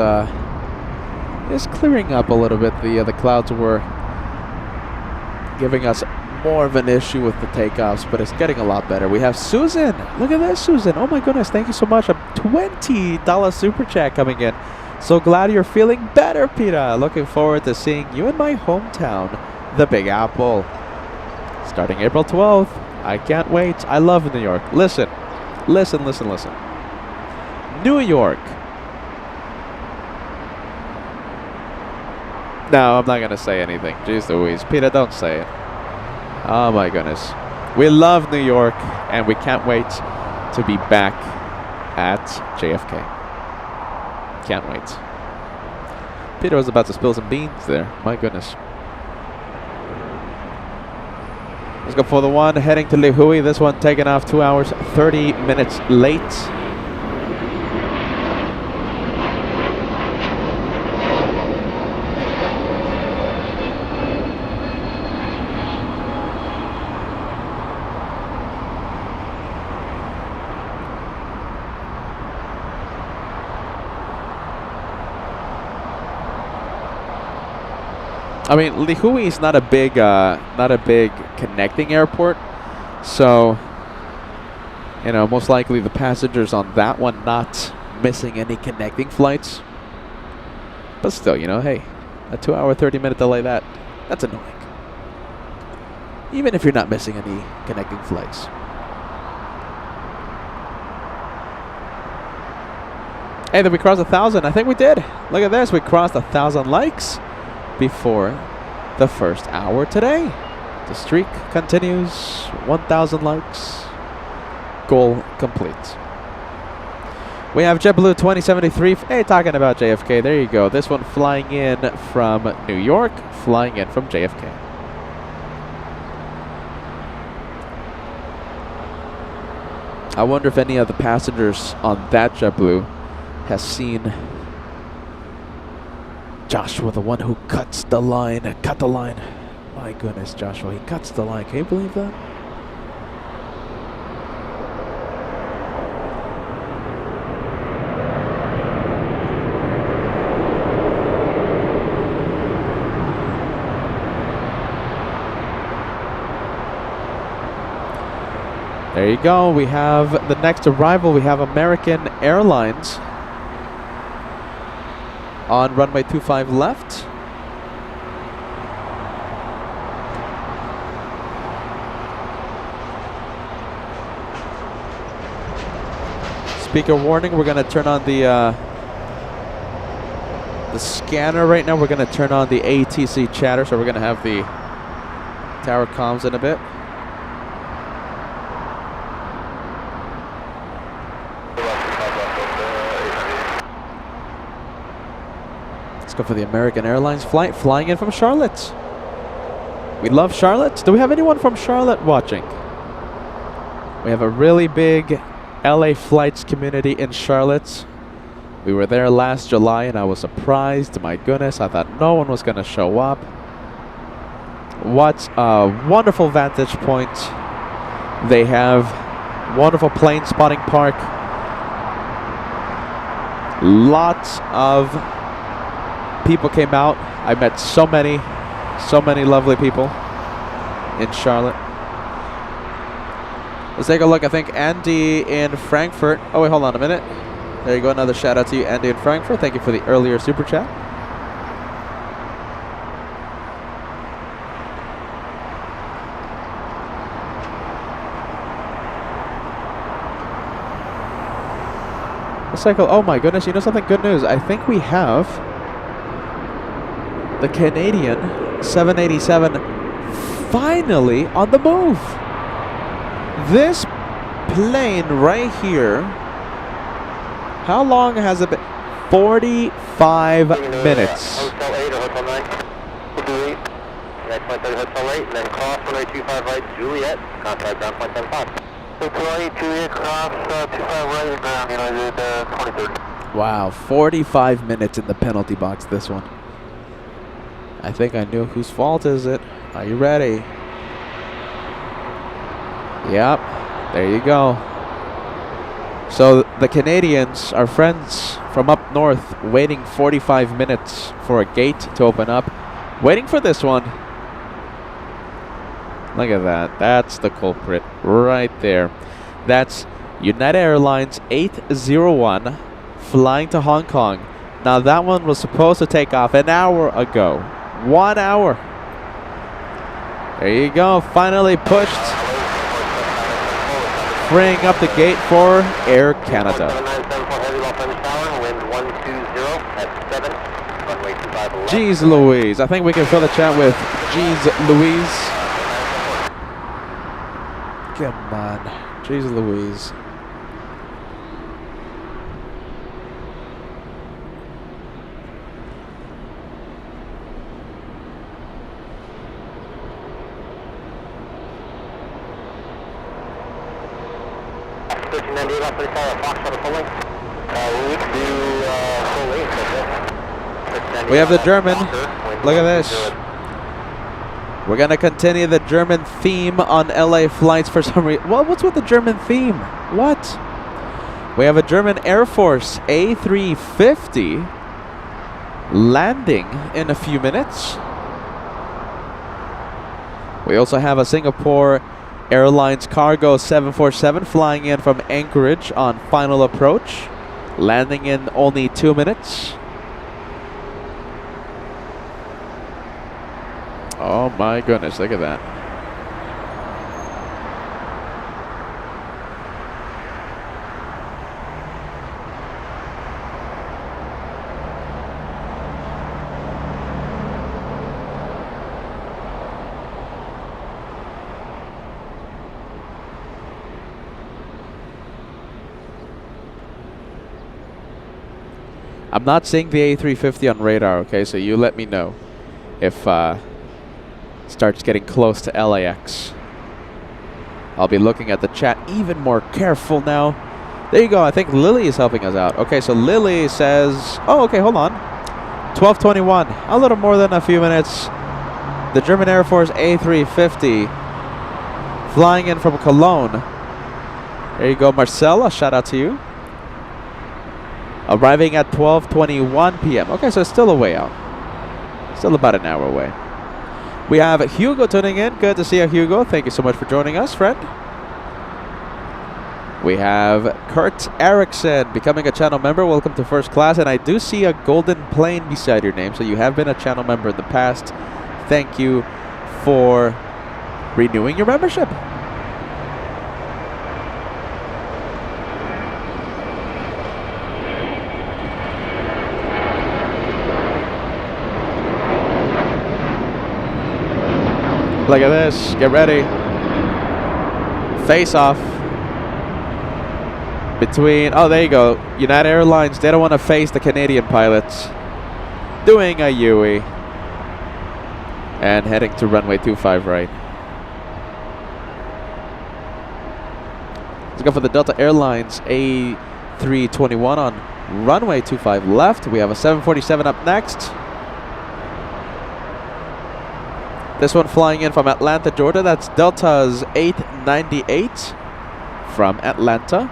clearing up a little bit. The clouds were giving us more of an issue with the takeoffs, but it's getting a lot better. We have Susan. Look at this, Susan. Oh my goodness, thank you so much. A $20 super chat coming in. So glad you're feeling better, Peter. Looking forward to seeing you in my hometown, the Big Apple. Starting April 12th. I can't wait. I love New York. Listen. New York. No, I'm not going to say anything. Jeez Louise. Peter, don't say it. Oh my goodness. We love New York, and we can't wait to be back at JFK. Can't wait. Peter was about to spill some beans there. My goodness. Let's go for the one heading to Lihui. This one taking off 2 hours, 30 minutes late. I mean, Lihui is not a big connecting airport, so you know, most likely the passengers on that one not missing any connecting flights. But still, you know, hey, a 2 hour, 30-minute delay, that's annoying. Even if you're not missing any connecting flights. Hey, did we cross 1,000? I think we did. Look at this, we crossed 1,000 likes before the first hour today. The streak continues. 1,000 likes. Goal complete. We have JetBlue 2073. Hey, talking about JFK. There you go. This one flying in from New York, flying in from JFK. I wonder if any of the passengers on that JetBlue has seen Joshua, the one who cuts the line, cut the line. My goodness, Joshua, he cuts the line. Can you believe that? There you go. We have the next arrival. We have American Airlines on runway 25 left. Speaker warning, we're going to turn on the scanner right now. We're going to turn on the ATC chatter, so we're going to have the tower comms in a bit. Let's go for the American Airlines flight, flying in from Charlotte. We love Charlotte. Do we have anyone from Charlotte watching? We have a really big LA flights community in Charlotte. We were there last July and I was surprised. My goodness, I thought no one was going to show up. What a wonderful vantage point. They have wonderful plane spotting park. Lots of people came out. I met so many lovely people in Charlotte. Let's take a look. I think Andy in Frankfurt. Oh wait, hold on a minute. There you go. Another shout out to you, Andy in Frankfurt. Thank you for the earlier super chat. Let's take a, oh my goodness, you know something? Good news. I think we have the Canadian 787 finally on the move. This plane right here, how long has it been? 45 minutes. Hotel 8 or Hotel 9. Hotel 8. Next point 30, Hotel 8, and then cross runway 25 right, Juliet. Contact ground point 75. Hotel 8, Juliet, cross 25 right, ground United 23rd. Wow, 45 minutes in the penalty box, this one. I think I knew whose fault is it. Are you ready? Yep, there you go. So the Canadians, our friends from up north, waiting 45 minutes for a gate to open up. Waiting for this one. Look at that. That's the culprit right there. That's United Airlines 801 flying to Hong Kong. Now that one was supposed to take off an hour ago. 1 hour. There you go. Finally pushed. Freeing up the gate for Air Canada. Jeez Louise. I think we can fill the chat with Jeez Louise. Come on. Jeez Louise. 1398 left 35, Fox on a full length. We can do full length, I guess. We have the German. Look at this. We're gonna continue the German theme on LA flights for some reason. What's with the German theme? What? We have a German Air Force A350 landing in a few minutes. We also have a Singapore Airlines Cargo 747 flying in from Anchorage on final approach, landing in only 2 minutes. Oh my goodness, look at that. I'm not seeing the A350 on radar, okay? So you let me know if starts getting close to LAX. I'll be looking at the chat even more careful now. There you go. I think Lily is helping us out. Okay, so Lily says, oh, okay, hold on. 12:21, a little more than a few minutes. The German Air Force A350 flying in from Cologne. There you go, Marcella. Shout out to you. Arriving at 12:21 p.m. Okay, so it's still a way out. Still about an hour away. We have Hugo tuning in. Good to see you, Hugo. Thank you so much for joining us, friend. We have Kurt Erickson becoming a channel member. Welcome to first class. And I do see a golden plane beside your name. So you have been a channel member in the past. Thank you for renewing your membership. Look at this. Get ready. Face off. Between, oh, there you go. United Airlines, they don't want to face the Canadian pilots. Doing a UE. And heading to runway 25 right. Let's go for the Delta Airlines A321 on runway 25 left. We have a 747 up next. This one flying in from Atlanta, Georgia. That's Delta's 898 from Atlanta.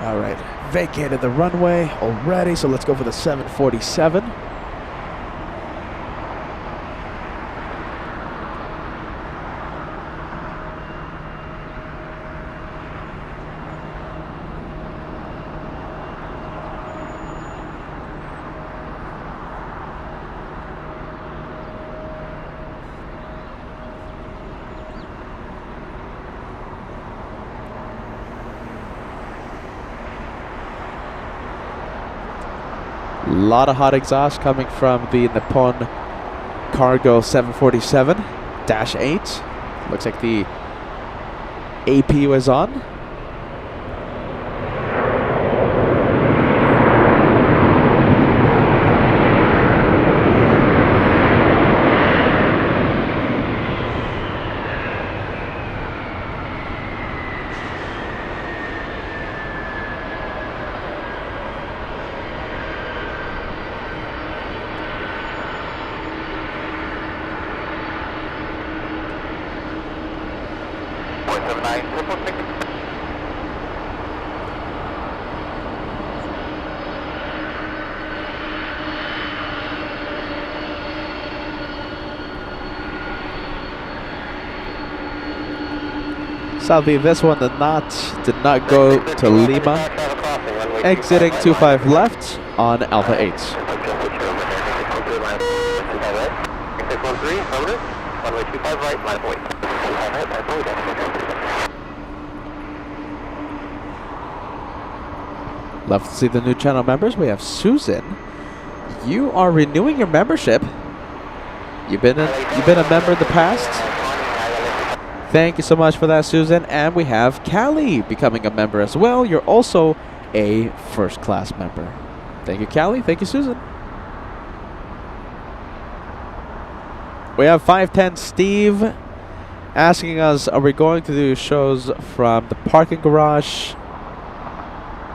All right, vacated the runway already, so let's go for the 747. A lot of hot exhaust coming from the Nippon Cargo 747-8. Looks like the AP was on. Sadly, this one did not go to Lima. Exiting 25 left on Alpha 8. Love to see the new channel members. We have Susan. You are renewing your membership. You've been a member in the past. Thank you so much for that, Susan. And we have Callie becoming a member as well. You're also a first class member. Thank you, Callie. Thank you, Susan. We have 510 Steve asking us, are we going to do shows from the parking garage?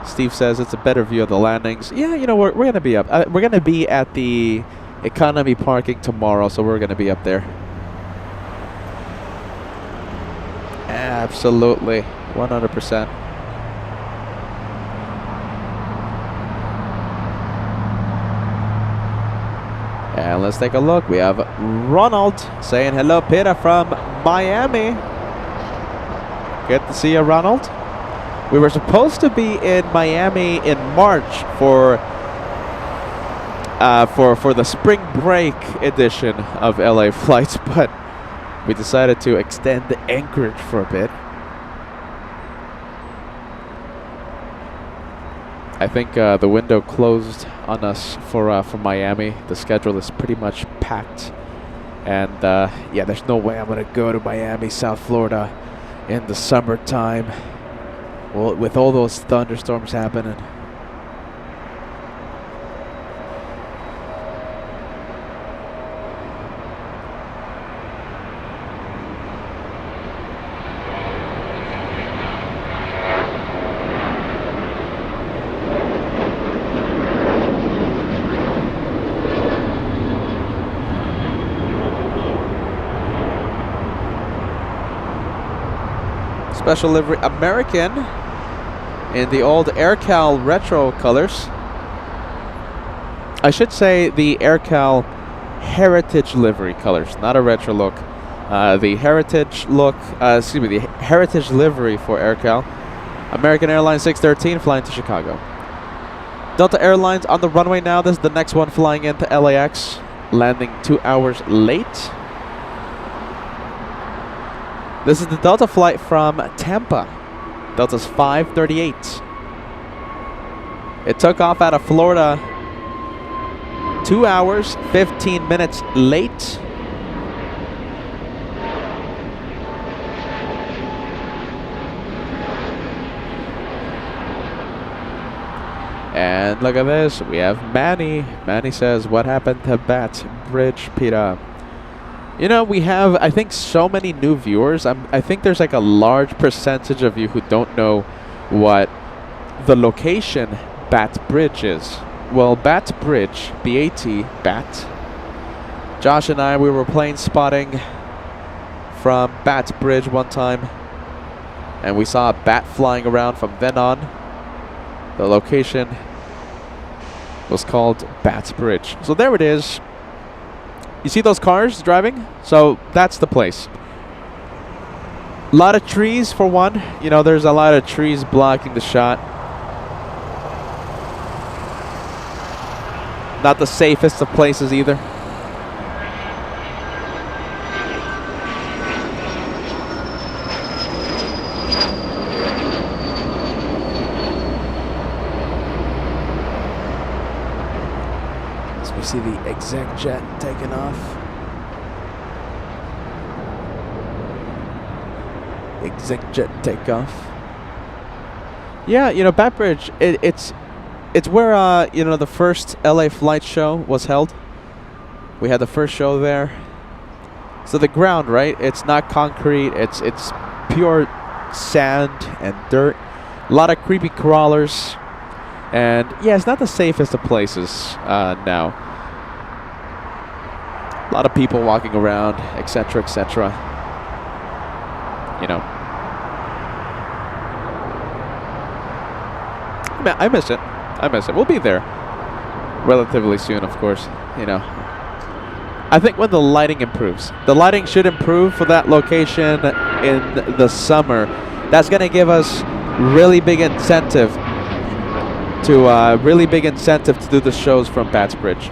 Steve says it's a better view of the landings. Yeah, you know, we're going to be up. We're going to be at the economy parking tomorrow, so we're going to be up there. Absolutely. 100%. And let's take a look. We have Ronald saying hello, Peter, from Miami. Good to see you, Ronald. We were supposed to be in Miami in March for the spring break edition of LA Flights, but we decided to extend the Anchorage for a bit. I think the window closed on us for Miami. The schedule is pretty much packed, and yeah, there's no way I'm gonna go to Miami, South Florida, in the summertime. Well, with all those thunderstorms happening. Special livery American in the old AirCal retro colors. I should say the AirCal heritage livery colors, not a retro look. The heritage look, excuse me, the heritage livery for AirCal. American Airlines 613 flying to Chicago. Delta Airlines on the runway now. This is the next one flying into LAX, landing 2 hours late. This is the Delta flight from Tampa. Delta's 538. It took off out of Florida 2 hours, 15 minutes late. And look at this, we have Manny. Manny says, what happened to Bat Bridge, Peter? You know, we have, I think, so many new viewers. I think there's like a large percentage of you who don't know what the location Bat Bridge is. Well, Bat Bridge, B-A-T, Bat. Josh and I, we were plane spotting from Bat Bridge one time, and we saw a bat flying around from then on. The location was called Bat Bridge. So there it is. You see those cars driving? So that's the place. A lot of trees for one. You know, there's a lot of trees blocking the shot. Not the safest of places either. We see the exec jet taking off. Exec jet takeoff. Yeah, you know, Bat Bridge, it's where you know, the first LA Flight show was held. We had the first show there. So the ground, right? It's not concrete. It's pure sand and dirt. A lot of creepy crawlers. And yeah, it's not the safest of places now. A lot of people walking around, etc., etc. You know. I miss it. I miss it. We'll be there relatively soon, of course. You know. I think when the lighting improves. The lighting should improve for that location in the summer. That's going to give us really big incentive to do the shows from Bats Bridge.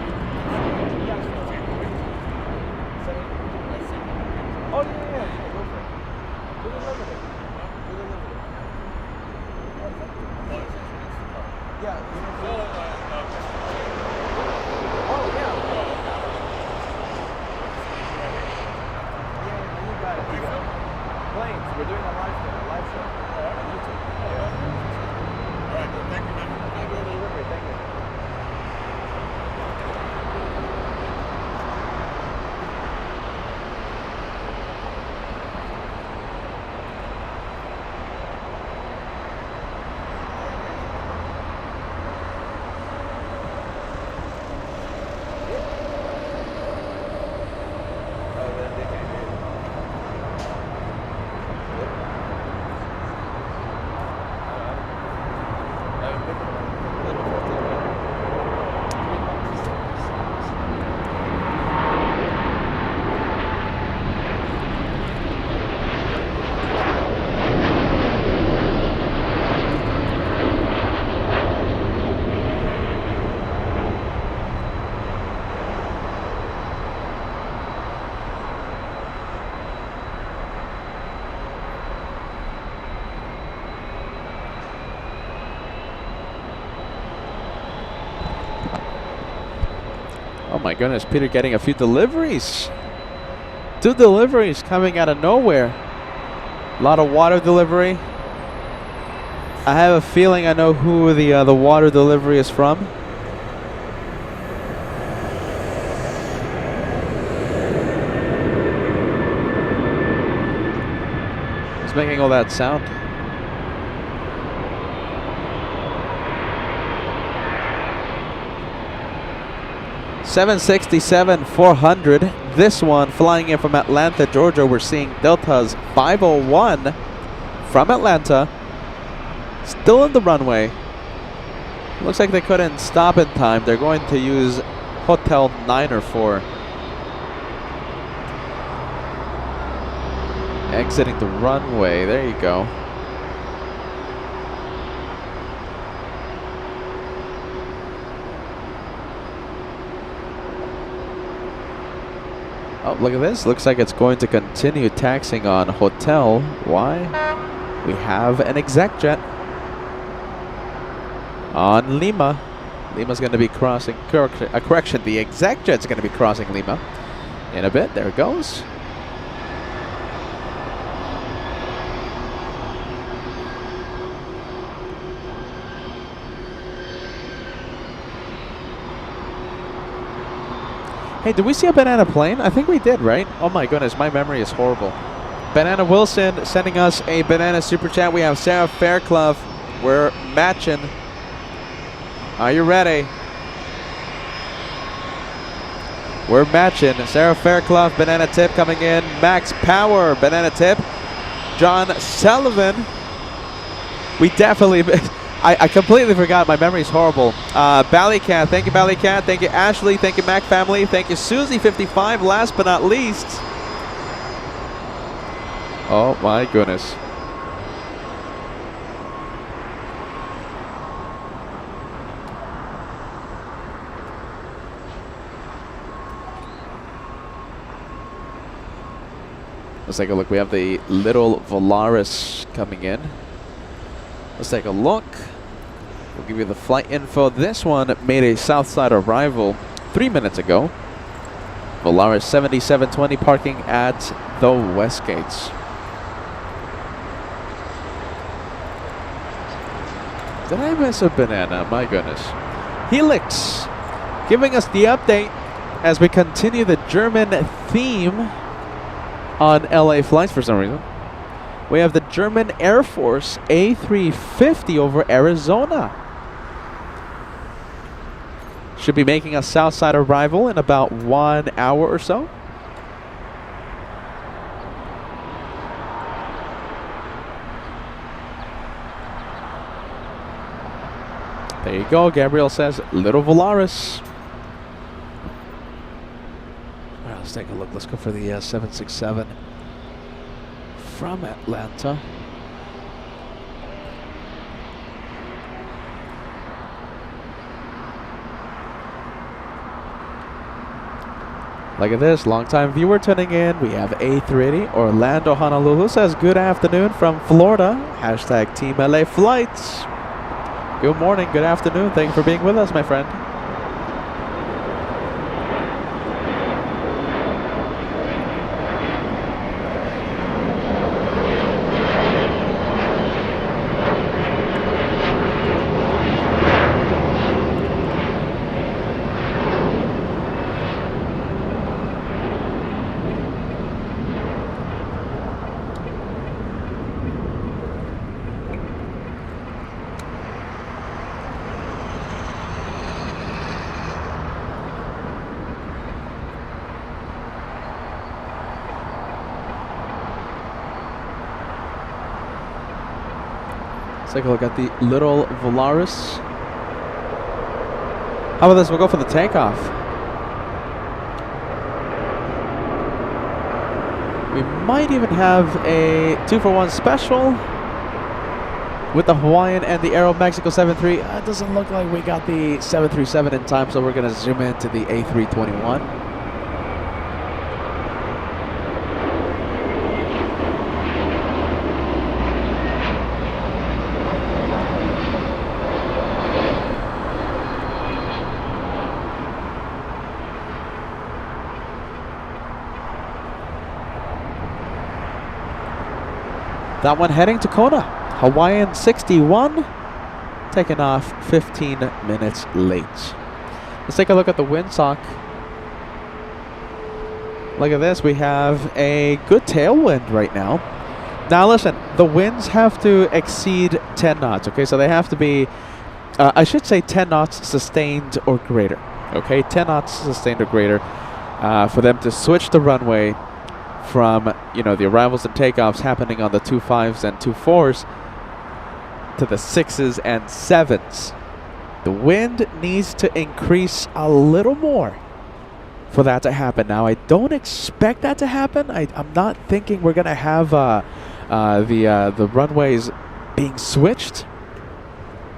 Oh my goodness, Peter getting a few deliveries. 2 deliveries coming out of nowhere. A lot of water delivery. I have a feeling I know who the water delivery is from. It's making all that sound. $767,400. This one flying in from Atlanta, Georgia. We're seeing Delta's 501 from Atlanta. Still in the runway. Looks like they couldn't stop in time. They're going to use Hotel 904. Exiting the runway. There you go. Oh, look at this. Looks like it's going to continue taxiing on Hotel. Why? We have an exec jet on Lima. Lima's going to be crossing. Correction. The exec jet's going to be crossing Lima in a bit. There it goes. Hey, did we see a banana plane? I think we did, right? Oh my goodness, my memory is horrible. Banana Wilson sending us a banana super chat. We have Sarah Fairclough. We're matching. Are you ready? We're matching. Sarah Fairclough, banana tip coming in. Max Power, banana tip. John Sullivan. We definitely... I completely forgot. My memory's horrible. Ballycat. Thank you, Ballycat. Thank you, Ashley. Thank you, Mac Family. Thank you, Susie55. Last but not least. Oh, my goodness. Let's take a look. We have the little Volaris coming in. Let's take a look. We'll give you the flight info. This one made a Southside arrival 3 minutes ago. Volaris 7720 parking at the West Gates. Did I miss a banana? My goodness. Helix giving us the update as we continue the German theme on LA flights for some reason. We have the German Air Force A350 over Arizona. Should be making a Southside arrival in about 1 hour or so. There you go. Gabriel says, Little Volaris. All right, let's take a look. Let's go for the 767. From Atlanta. Look at this, long-time viewer tuning in. We have A380 Orlando Honolulu says good afternoon from Florida. Hashtag Team LA Flights. Good morning, good afternoon. Thank you for being with us, my friend. Let's take a look at the little Volaris. How about this? We'll go for the takeoff. We might even have a 2-for-1 special with the Hawaiian and the Aero Mexico 73. It doesn't look like we got the 737 in time, so we're going to zoom into the A321. That one heading to Kona. Hawaiian 61, taking off 15 minutes late. Let's take a look at the windsock. Look at this. We have a good tailwind right now. Now listen, the winds have to exceed 10 knots, okay? So they have to be, I should say 10 knots sustained or greater, okay? 10 knots sustained or greater for them to switch the runway from, you know, the arrivals and takeoffs happening on the 25s and 24s to the 6s and 7s. The wind needs to increase a little more for that to happen. Now, I don't expect that to happen. I'm not thinking we're going to have the runways being switched.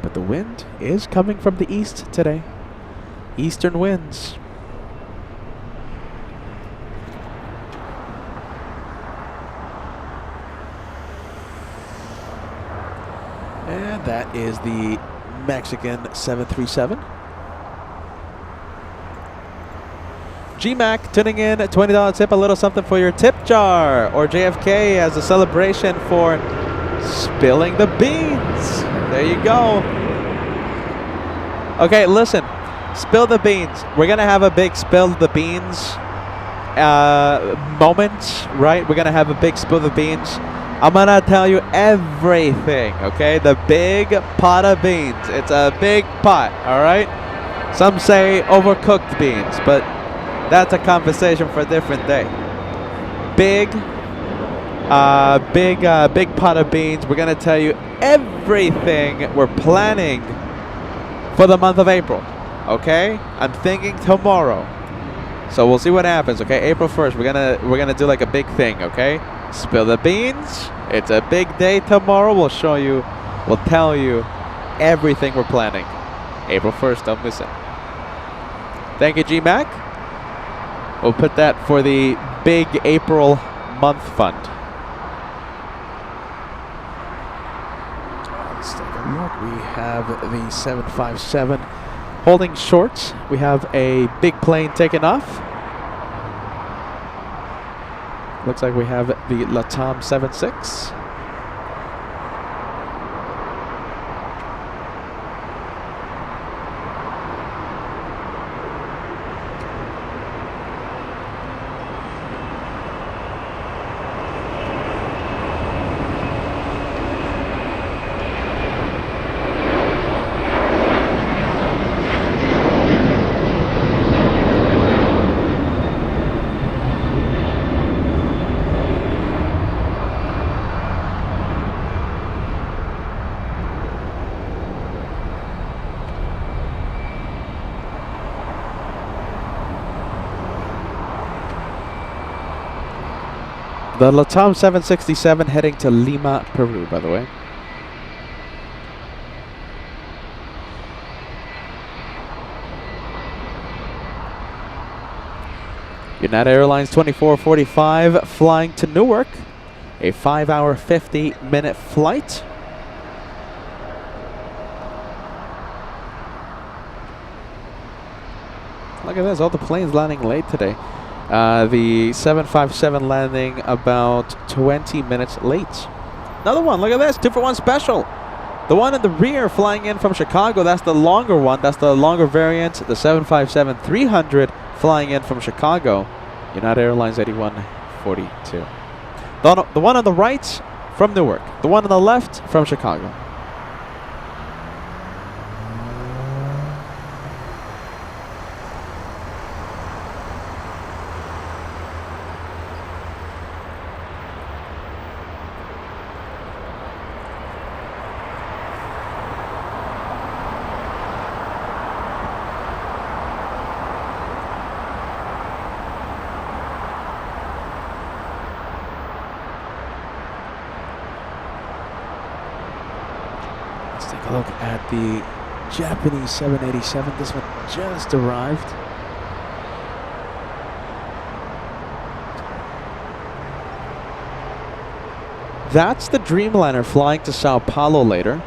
But the wind is coming from the east today. Eastern winds. And that is the Mexican 737. GMAC tuning in, $20 tip, a little something for your tip jar. Or JFK as a celebration for spilling the beans. There you go. Okay, listen. Spill the beans. We're going to have a big spill the beans moment, right? We're going to have a big spill the beans. I'm going to tell you everything, okay? The big pot of beans. It's a big pot, all right? Some say overcooked beans, but that's a conversation for a different day. Big pot of beans. We're going to tell you everything we're planning for the month of April, okay? I'm thinking tomorrow. So we'll see what happens, okay? April 1st, we're gonna do like a big thing, okay? Spill the beans. It's a big day tomorrow. We'll show you, we'll tell you everything we're planning. April 1st, don't miss it. Thank you, GMAC. We'll put that for the big April month fund. Let's take a look. We have the 757 holding short. We have a big plane taking off. Looks like we have the LATAM 76. The LATAM 767 heading to Lima, Peru, by the way. United Airlines 2445 flying to Newark. A 5-hour, 50-minute flight. Look at this, all the planes landing late today. The 757 landing about 20 minutes late. Another one, look at this, 2-for-1 special. The one in the rear flying in from Chicago, that's the longer one, that's the longer variant. The 757-300 flying in from Chicago. United Airlines 8142. The one on the right from Newark. The one on the left from Chicago. Take a look at the Japanese 787. This one just arrived. That's the Dreamliner flying to Sao Paulo later.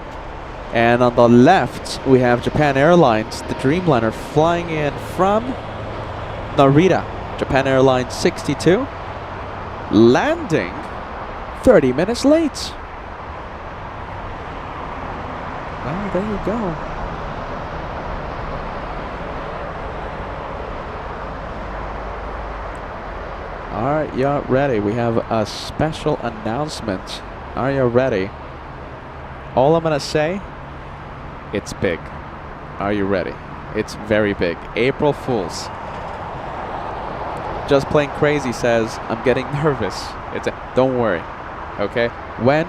And on the left, we have Japan Airlines, the Dreamliner flying in from Narita. Japan Airlines 62, landing 30 minutes late. Well, there you go. Alright, y'all ready? We have a special announcement. Are you ready? All I'm gonna say, it's big. Are you ready? It's very big. April Fools. Just Plain Crazy says, I'm getting nervous. Don't worry, okay? When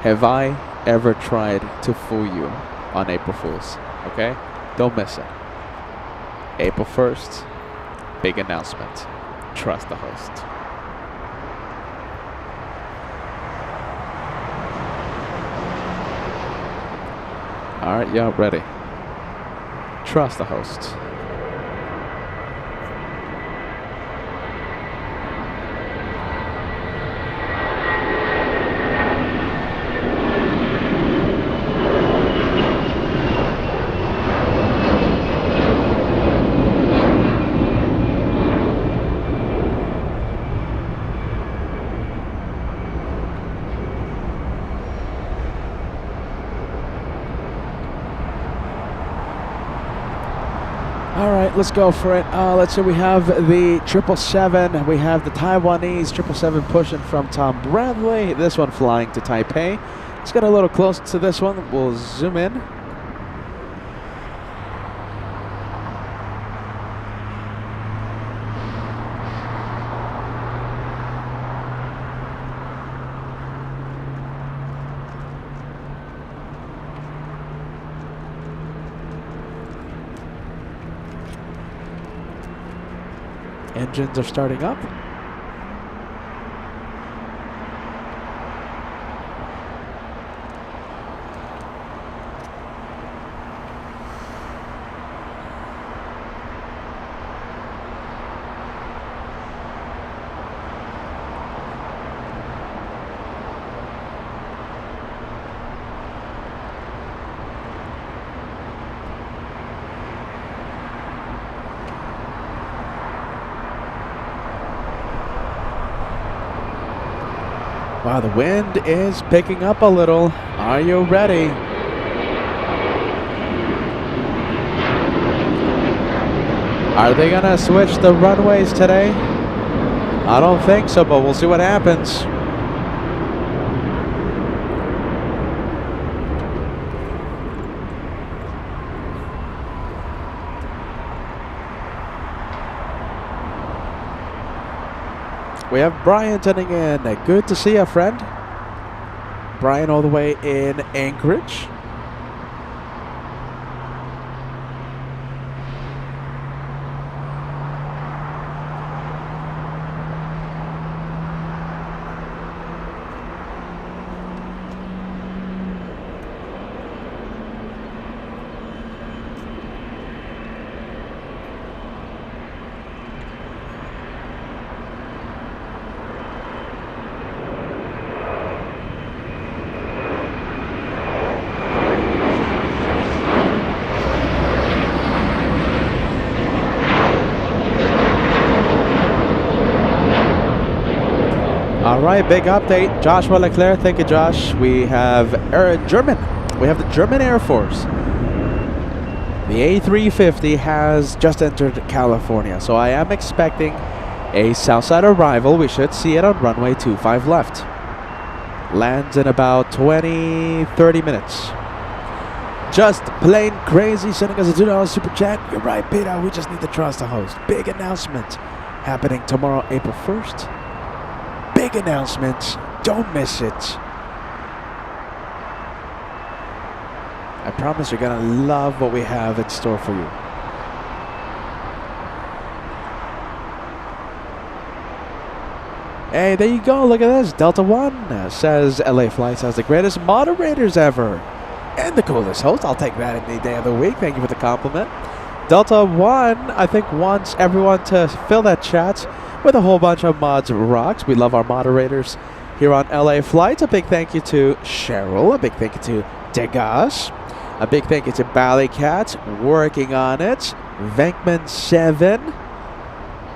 have I ever tried to fool you on April Fools? Okay? Don't miss it. April 1st, big announcement. Trust the host. Alright, y'all ready? Trust the host. Alright, let's go for it. Let's see, we have the 777. We have the Taiwanese 777 pushing from Tom Bradley. This one flying to Taipei. Let's get a little close to this one. We'll zoom in. Engines are starting up. Wow, the wind is picking up a little. Are you ready? Are they gonna switch the runways today? I don't think so, but we'll see what happens. We have Brian tuning in. Good to see you, friend. Brian all the way in Anchorage. All right, big update. Joshua Leclerc, thank you, Josh. We have German. We have the German Air Force. The A350 has just entered California, so I am expecting a Southside arrival. We should see it on runway 25 left. Lands in about 20-30 minutes. Just Plain Crazy sending us a $2 super chat. You're right, Peter. We just need to trust the host. Big announcement happening tomorrow, April 1st. Big announcements. Don't miss it. I promise you're going to love what we have in store for you. Hey, there you go. Look at this. Delta One says LA Flights has the greatest moderators ever. And the coolest host. I'll take that any day of the week. Thank you for the compliment. Delta One, I think, wants everyone to fill that chat with a whole bunch of mods rocks. We love our moderators here on LA Flights. A big thank you to Cheryl. A big thank you to Degas. A big thank you to Ballycat, working on it. Venkman7.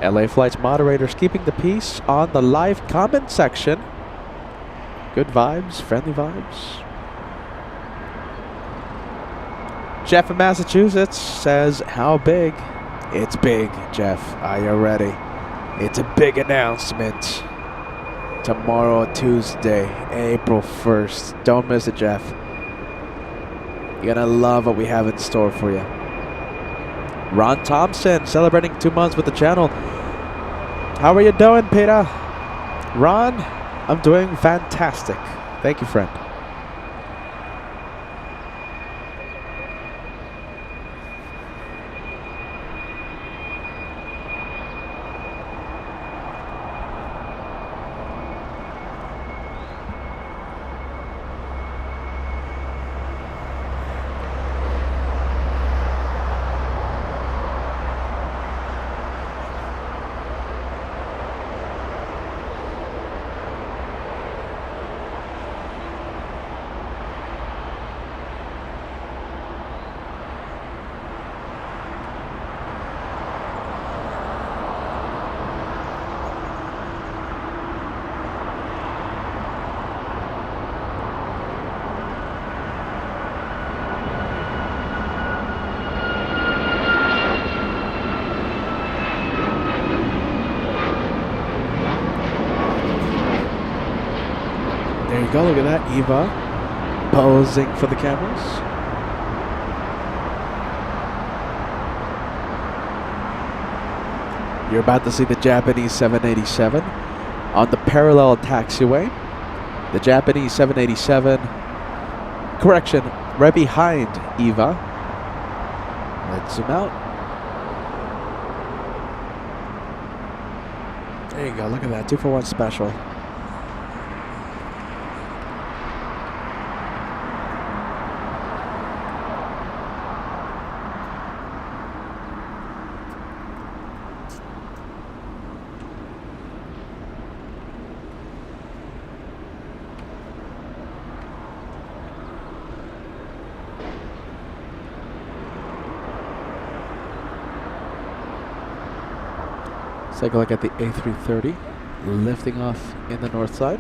LA Flights moderators keeping the peace on the live comment section. Good vibes, friendly vibes. Jeff in Massachusetts says, how big? It's big, Jeff. Are you ready? It's a big announcement. Tomorrow, Tuesday, April 1st. Don't miss it, Jeff. You're gonna love what we have in store for you. Ron Thompson, celebrating 2 months with the channel. How are you doing, Peter? Ron, I'm doing fantastic. Thank you, friend. There you go, look at that, Eva posing for the cameras. You're about to see the Japanese 787 on the parallel taxiway. The Japanese 787, correction, right behind Eva. Let's zoom out. There you go, look at that, 2-for-1 special. Let's take a look at the A330 lifting off in the north side.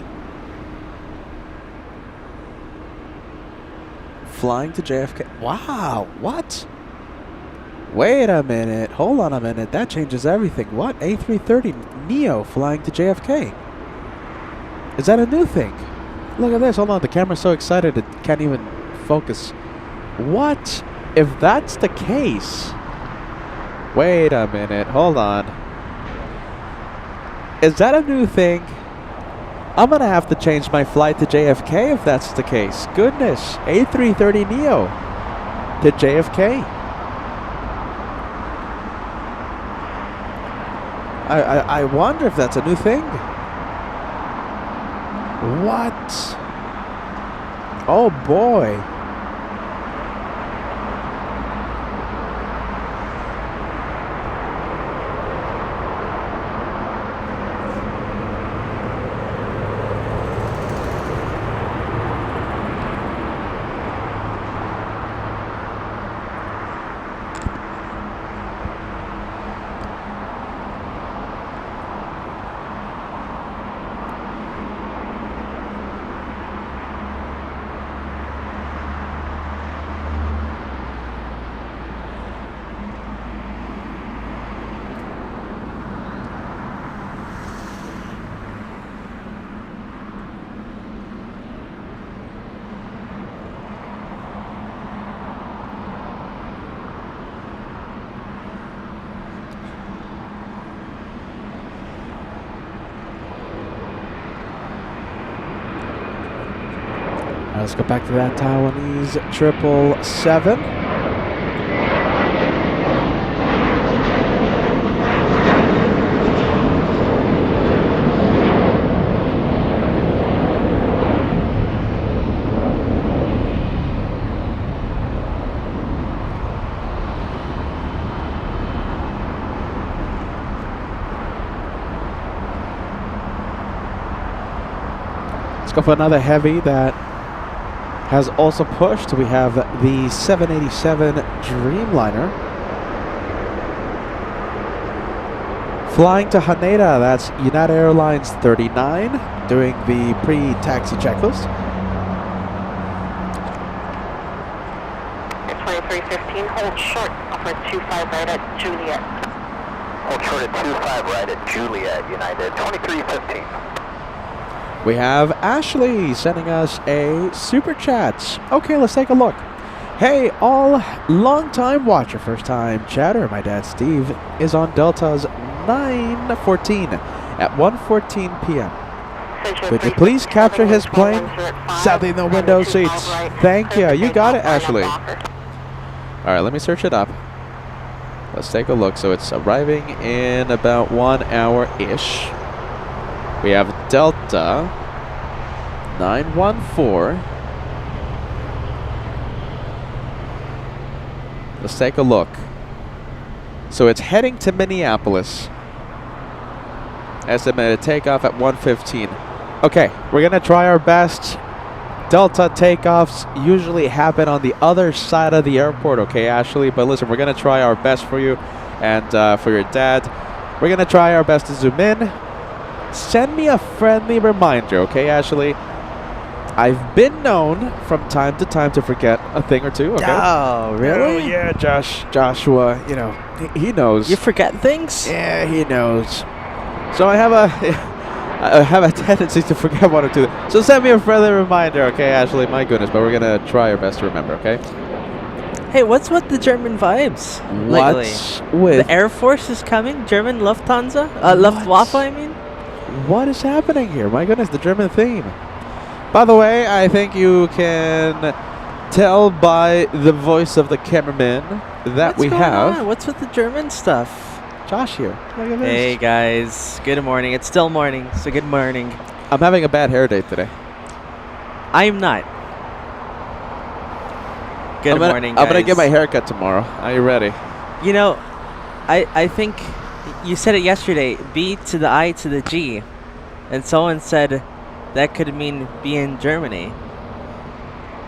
Flying to JFK. Wow, what? Wait a minute. Hold on a minute. That changes everything. What? A330 Neo flying to JFK. Is that a new thing? Look at this. Hold on. The camera's so excited it can't even focus. What? If that's the case. Wait a minute. Hold on. Is that a new thing? I'm gonna have to change my flight to JFK if that's the case. Goodness, A330 Neo to JFK. I wonder if that's a new thing. What? Oh boy. Let's go back to that Taiwanese 777. Let's go for another heavy that has also pushed. We have the 787 Dreamliner flying to Haneda. That's United Airlines 39 doing the pre-taxi checklist. 2315, hold short for 25 right at Juliet. Hold short at 25 right at Juliet, United 2315. We have Ashley sending us a super chat. Okay, let's take a look. Hey, all long-time watcher, first-time chatter. My dad, Steve, is on Delta's 914 at 1:14 p.m. Would you please capture his plane? Sadly, no window seats. Thank you. You got it, Ashley. All right, let me search it up. Let's take a look. So it's arriving in about 1 hour-ish. We have Delta 914. Let's take a look. So it's heading to Minneapolis. Estimated takeoff at 1:15. Okay, we're gonna try our best. Delta takeoffs usually happen on the other side of the airport, okay, Ashley? But listen, we're gonna try our best for you and for your dad. We're gonna try our best to zoom in. Send me a friendly reminder, okay, Ashley? I've been known from time to time to forget a thing or two, okay? Oh, really? Oh, yeah, Joshua, you know, he knows. You forget things? Yeah, he knows. So I have a tendency to forget one or two. So send me a friendly reminder, okay, Ashley? My goodness, but we're gonna try our best to remember, okay? Hey, what's with the German vibes lately? What's with The Air Force is coming? German Lufthansa? Luftwaffe, I mean? what is happening here? My goodness, the German theme. By the way, I think you can tell by the voice of the cameraman that What's we going have on? What's with the German stuff? Josh here. Look at this. Hey, guys. Good morning. It's still morning, so good morning. I'm having a bad hair day today. I'm not. Good morning, guys. I'm gonna get my hair cut tomorrow. Are you ready? You know, I think you said it yesterday, B to the I to the G. And someone said that could mean be in Germany.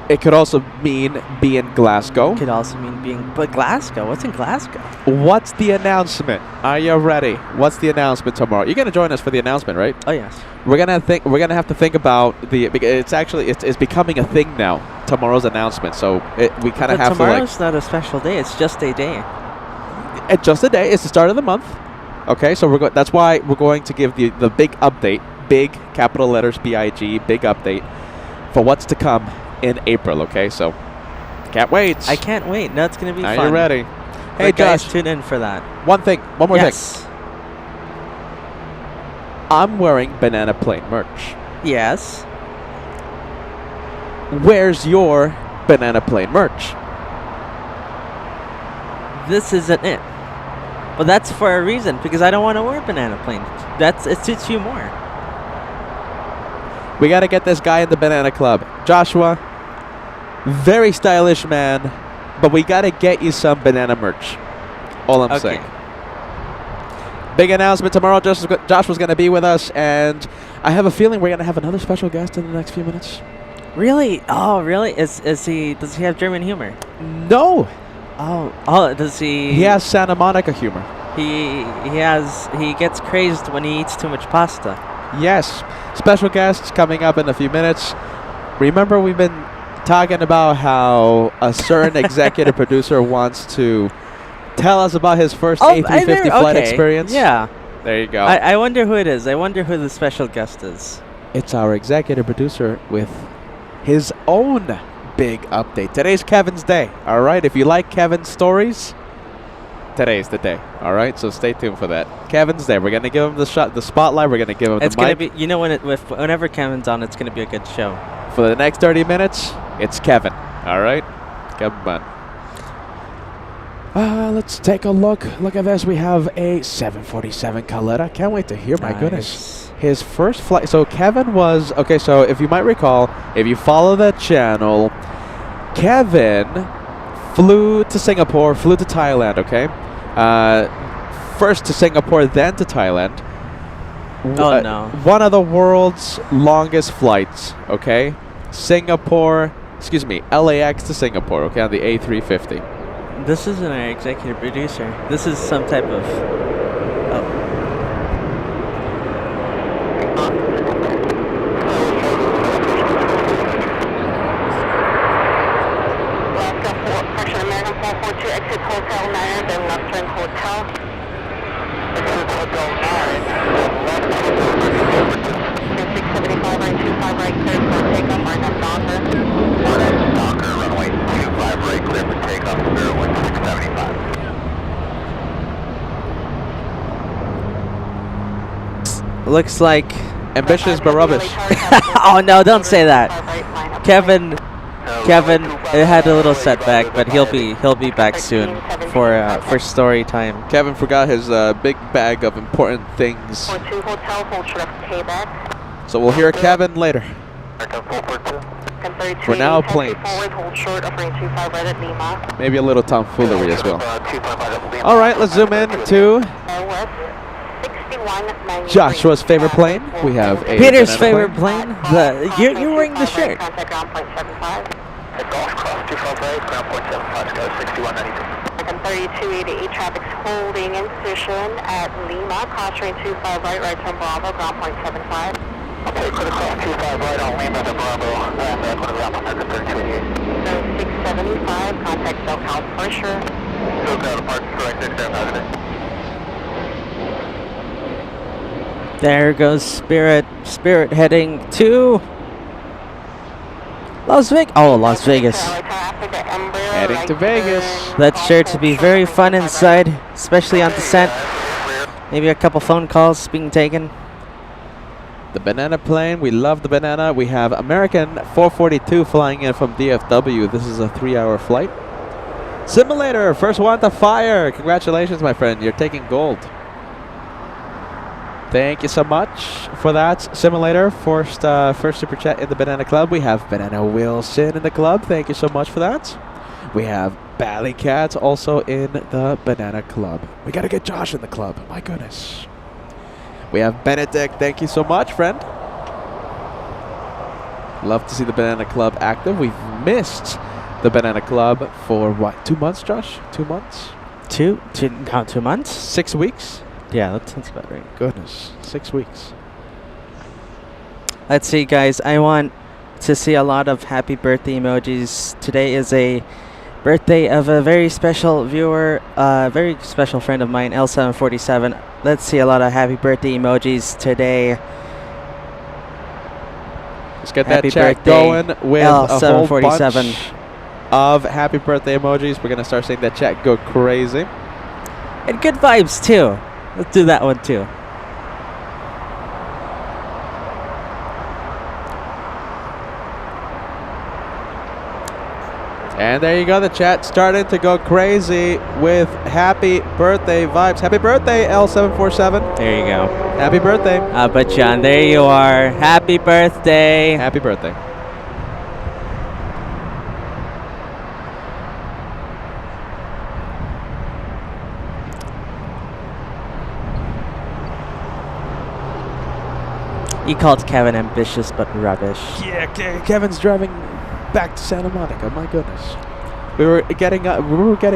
It could also mean be in Glasgow. Could also mean being... But Glasgow? What's in Glasgow? What's the announcement? Are you ready? What's the announcement tomorrow? You're gonna join us for the announcement, right? Oh, yes. We're gonna have to think about it's becoming a thing now. Tomorrow's announcement, so we kind of have to like. Tomorrow's not a special day. It's just a day. It's just a day. It's the start of the month. Okay, so that's why we're going to give the big update, big capital letters BIG, big update for what's to come in April. Okay, so can't wait. I can't wait. No, it's gonna be fun. Are you ready? Hey, But guys, Josh. tune in for that. One more thing. Yes. I'm wearing Banana Plane merch. Yes. Where's your Banana Plane merch? This isn't it. But that's for a reason, because I don't want to wear banana plane. It suits you more. We got to get this guy in the Banana Club. Joshua, very stylish man, but we got to get you some banana merch. All I'm saying. Big announcement tomorrow. Josh was going to be with us, and I have a feeling we're going to have another special guest in the next few minutes. Really? Oh, really? Does he have German humor? No. Oh, does he? He has Santa Monica humor. He gets crazed when he eats too much pasta. Yes. Special guests coming up in a few minutes. Remember, we've been talking about how a certain executive producer wants to tell us about his first A350 flight experience. Yeah. There you go. I wonder who it is. I wonder who the special guest is. It's our executive producer with his own big update. Today's Kevin's day. All right. If you like Kevin's stories, today's the day. All right. So stay tuned for that. Kevin's day. We're gonna give him the spotlight. We're gonna give him It's the gonna mic. be. You know whenever Kevin's on, it's gonna be a good show. For the next 30 minutes, it's Kevin. All right. Come on. Let's take a look. Look at this. We have a 747 Caletta. Can't wait to hear. My goodness. His first flight. So Kevin was okay. So if you might recall, if you follow that channel, Kevin flew to Singapore, flew to Thailand. Okay, first to Singapore, then to Thailand. Oh no! One of the world's longest flights. Okay, LAX to Singapore. Okay, on the A350. This isn't our executive producer. This is some type of. exit Hotel 9, then left turn Hotel. Exit Hotel 9, left turn 675 right, 25 right, clear for takeoff, RNF Docker. RNF Docker, runway 25 right, clear for takeoff, 01675. Looks like. Ambitious but rubbish. Oh no! Don't say that. Kevin had a little setback, but he'll be back soon for story time. Kevin forgot his big bag of important things. 42 Hotel, hold short of Quebec. So we'll hear Kevin later. For now, planes. Forward, hold short of range 25 right at Lima. Maybe a little tomfoolery as well. Alright, let's zoom in to Joshua's favorite plane. We have a Peter's banana favorite plane. You're wearing the shirt. Contact ground point 75. Golf cross 25 right, ground point 75, go 6192. 3288 traffic's holding in position at Lima, cross range 25 right turn Bravo, ground point 75. Okay, clear cross 25 right on Lima to Bravo, and then ground point 3288. 675, contact SoCal pressure. SoCal departure correct, exam hazard. There goes Spirit. Spirit heading to Las Vegas. Oh, Las Vegas. heading to Vegas. That's sure to be very fun inside, especially on descent. Maybe a couple phone calls being taken. The banana plane, we love the banana. We have American 442 flying in from DFW. This is a 3-hour flight. Simulator, first one to fire. Congratulations, my friend. You're taking gold. Thank you so much for that, Simulator. First super chat in the Banana Club. We have Banana Wilson in the club. Thank you so much for that. We have Ballycat also in the Banana Club. We gotta get Josh in the club. My goodness. We have Benedict. Thank you so much, friend. Love to see the Banana Club active. We've missed the Banana Club for what? 2 months, Josh? 2 months? 2 months? 6 weeks? Yeah, that sounds about right. Goodness, 6 weeks. Let's see, guys. I want to see a lot of happy birthday emojis. Today is a birthday of a very special viewer, a very special friend of mine, L747. Let's see a lot of happy birthday emojis today. Let's get Happy that chat birthday, going with a whole L747. bunch of happy birthday emojis. We're going to start seeing that chat go crazy. And good vibes, too. Let's do that one, too. And there you go, the chat started to go crazy with happy birthday vibes. Happy birthday, L747. There you go. Happy birthday. But John, there you are. Happy birthday. Happy birthday. He called Kevin ambitious but rubbish. Yeah, Kevin's driving back to Santa Monica. My goodness, we were getting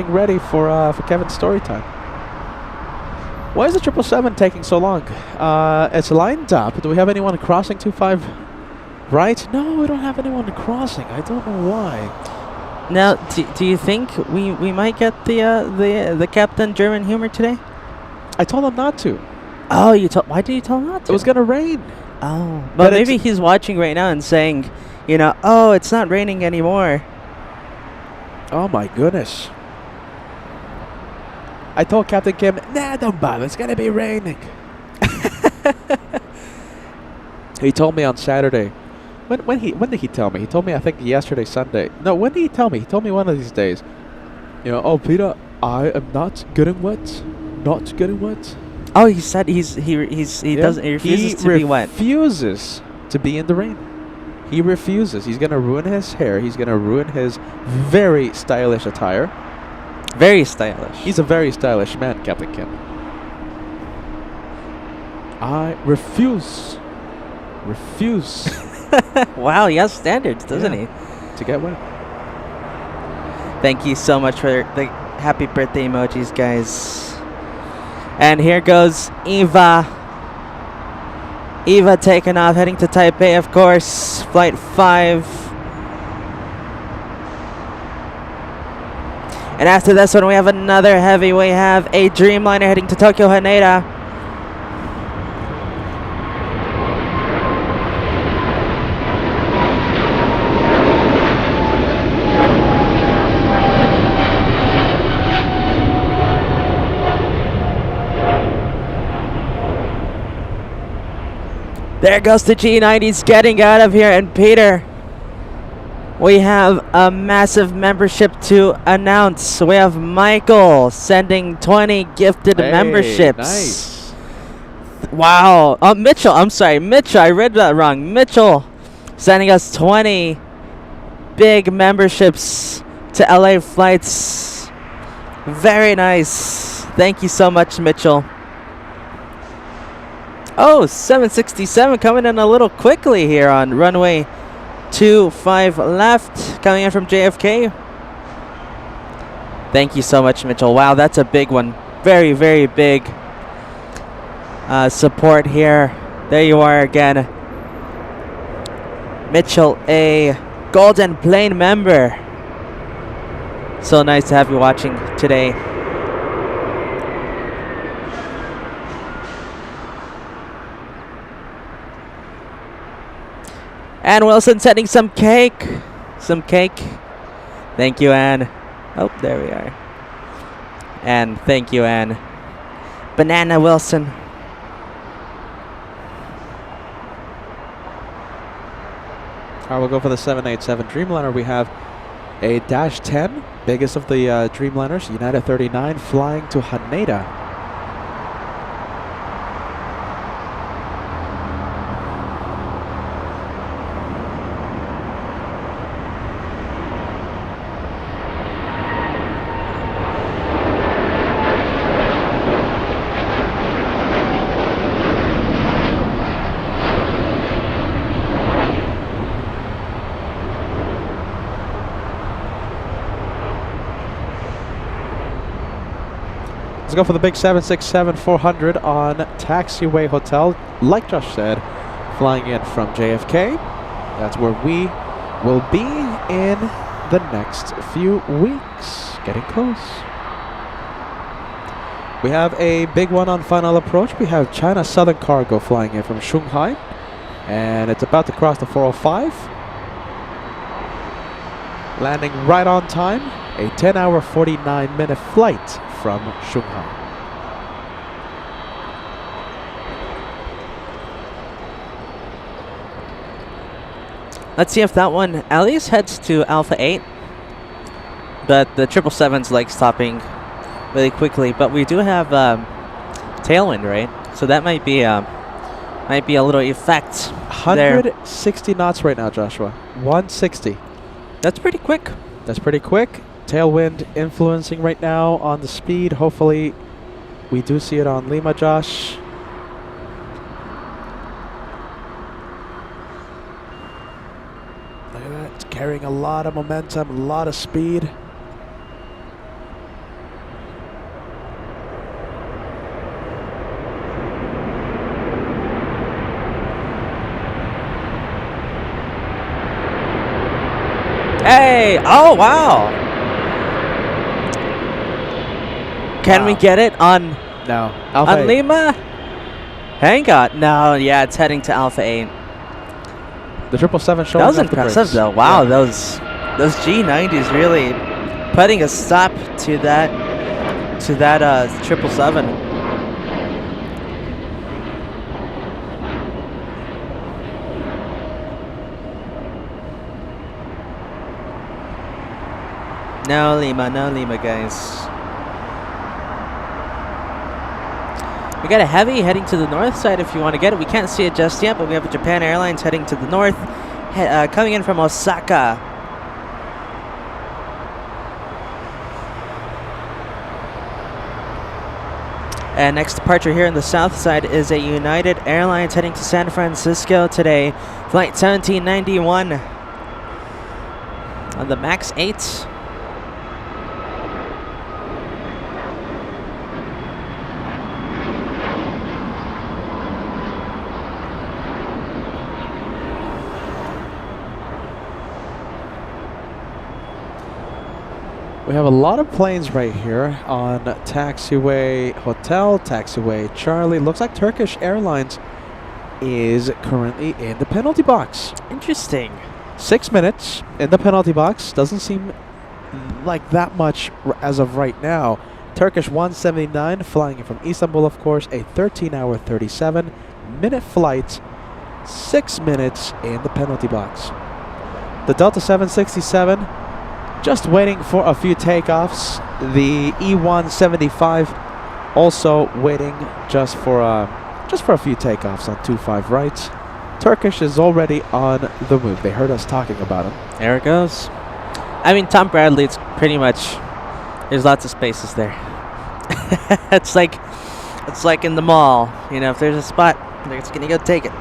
ready for Kevin's story time. Why is the 777 taking so long? It's lined up. Do we have anyone crossing 25 right? No, we don't have anyone crossing. I don't know why. Now, do you think we might get the Captain German humor today? I told him not to. Oh, why did you tell him not to? It was gonna rain. Oh, but maybe he's watching right now and saying, you know, oh, it's not raining anymore. Oh my goodness. I told Captain Kim, nah, don't bother, it's gonna be raining. He told me on Saturday. When did he tell me? He told me, I think yesterday, Sunday. No, when did he tell me? He told me one of these days. You know, oh Peter, I am not getting wet. Not getting wet. Oh, he said he refuses to be wet. He refuses to be in the rain. He refuses. He's gonna ruin his hair. He's gonna ruin his very stylish attire. Very stylish. He's a very stylish man, Captain Kim. I refuse. Refuse. Wow, he has standards, doesn't he? To get wet. Thank you so much for the happy birthday emojis, guys. And here goes Eva. Eva taking off, heading to Taipei, of course. Flight 5. And after this one, we have another heavy. We have a Dreamliner heading to Tokyo Haneda. There goes the G90s getting out of here. And Peter, we have a massive membership to announce. We have Michael sending 20 gifted memberships. Nice. Wow. Mitchell, I'm sorry. Mitchell, I read that wrong. Mitchell sending us 20 big memberships to LA flights. Very nice. Thank you so much, Mitchell. Oh, 767 coming in a little quickly here on runway 25 left, coming in from JFK. Thank you so much, Mitchell. Wow, that's a big one. Very, very big support here. There you are again. Mitchell, a Golden Plane member. So nice to have you watching today. Ann Wilson sending some cake. Some cake. Thank you, Ann. Oh, there we are. Ann, thank you, Ann. Banana Wilson. All right, we'll go for the 787 Dreamliner. We have a Dash 10, biggest of the Dreamliners, United 39, flying to Haneda. Let's go for the big 767-400 on TWA Hotel. Like Josh said, flying in from JFK. That's where we will be in the next few weeks. Getting close. We have a big one on final approach. We have China Southern Cargo flying in from Shanghai. And it's about to cross the 405. Landing right on time. A 10-hour, 49-minute flight from Shanghai. Let's see if that one at least heads to Alpha 8. But the 777's like stopping really quickly. But we do have tailwind, right? So that might be a little effect. 160 knots right now, Joshua. 160. That's pretty quick. That's pretty quick. Tailwind influencing right now on the speed. Hopefully we do see it on Lima, Josh. Look at that. It's carrying a lot of momentum, a lot of speed. Hey! Oh, wow! Can we get it on No. Alpha on 8. Lima? Hang on. No, yeah, it's heading to Alpha 8. The 777 showing That was off the impressive, brakes. though. Wow, Yeah. those G90s really putting a stop to that 777. No Lima, guys. We got a heavy heading to the north side if you want to get it. We can't see it just yet, but we have a Japan Airlines heading to the north, coming in from Osaka. And next departure here in the south side is a United Airlines heading to San Francisco today. Flight 1791 on the MAX 8. We have a lot of planes right here on TWA Hotel, TWA Charlie. Looks like Turkish Airlines is currently in the penalty box. Interesting. 6 minutes in the penalty box. Doesn't seem like that much as of right now. Turkish 179 flying in from Istanbul, of course. A 13-hour, 37-minute flight. 6 minutes in the penalty box. The Delta 767 just waiting for a few takeoffs. The E175 also waiting just for a few takeoffs on 25 right. Turkish is already on the move. They heard us talking about him. There it goes. I mean, Tom Bradley, it's pretty much, there's lots of spaces there. it's like in the mall. You know, if there's a spot, they're just gonna go take it.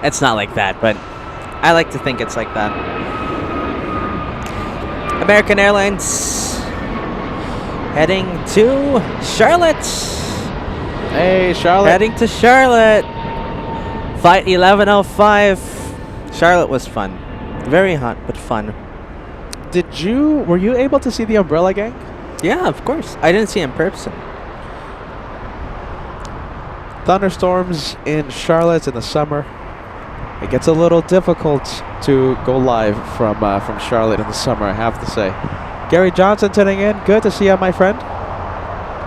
It's not like that, but I like to think it's like that. American Airlines heading to Charlotte. Hey, Charlotte. Heading to Charlotte. Flight 1105. Charlotte was fun. Very hot, but fun. Were you able to see the Umbrella Gang? Yeah, of course. I didn't see in person. Thunderstorms in Charlotte in the summer. It gets a little difficult to go live from Charlotte in the summer, I have to say. Gary Johnson tuning in. Good to see you, my friend.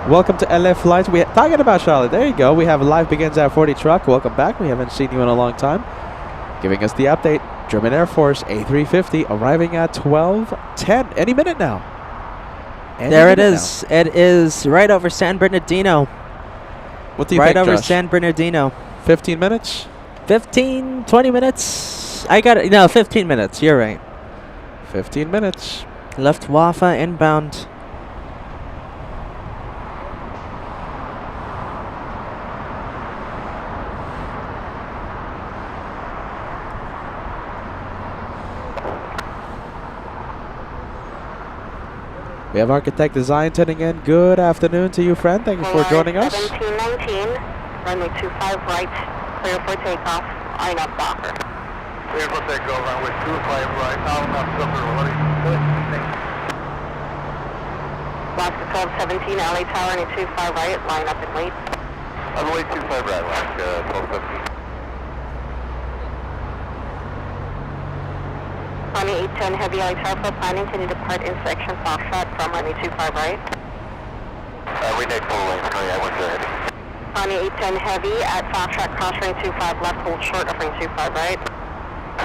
Welcome to LA Flights. We're talking about Charlotte. There you go. We have Live Begins at 40 truck. Welcome back. We haven't seen you in a long time. Giving us the update. German Air Force A350 arriving at 12:10. Any minute now. There it is. It is right over San Bernardino. What do you think, think, Right over Josh? San Bernardino. 15 minutes? 15, 20 minutes. I got it. No, 15 minutes. You're right. 15 minutes. Luftwaffe inbound. We have Architect Design tuning in. Good afternoon to you, friend. Thank you for joining us. 1719, runway 25 right, clear for takeoff, line up Docker. Clear for takeoff, runway 25 right, line up Docker, ready. Alaska 1217, LA Tower, runway 25 right, line up and wait. Runway 25 right, Alaska 1217. 2810 Heavy LA Tower for planning, can you depart in section Foxtrot from runway 25 right? We need full length, I went to Heavy. 2810 Heavy at Foxtrot cross runway 25 left, hold short of runway 25 right.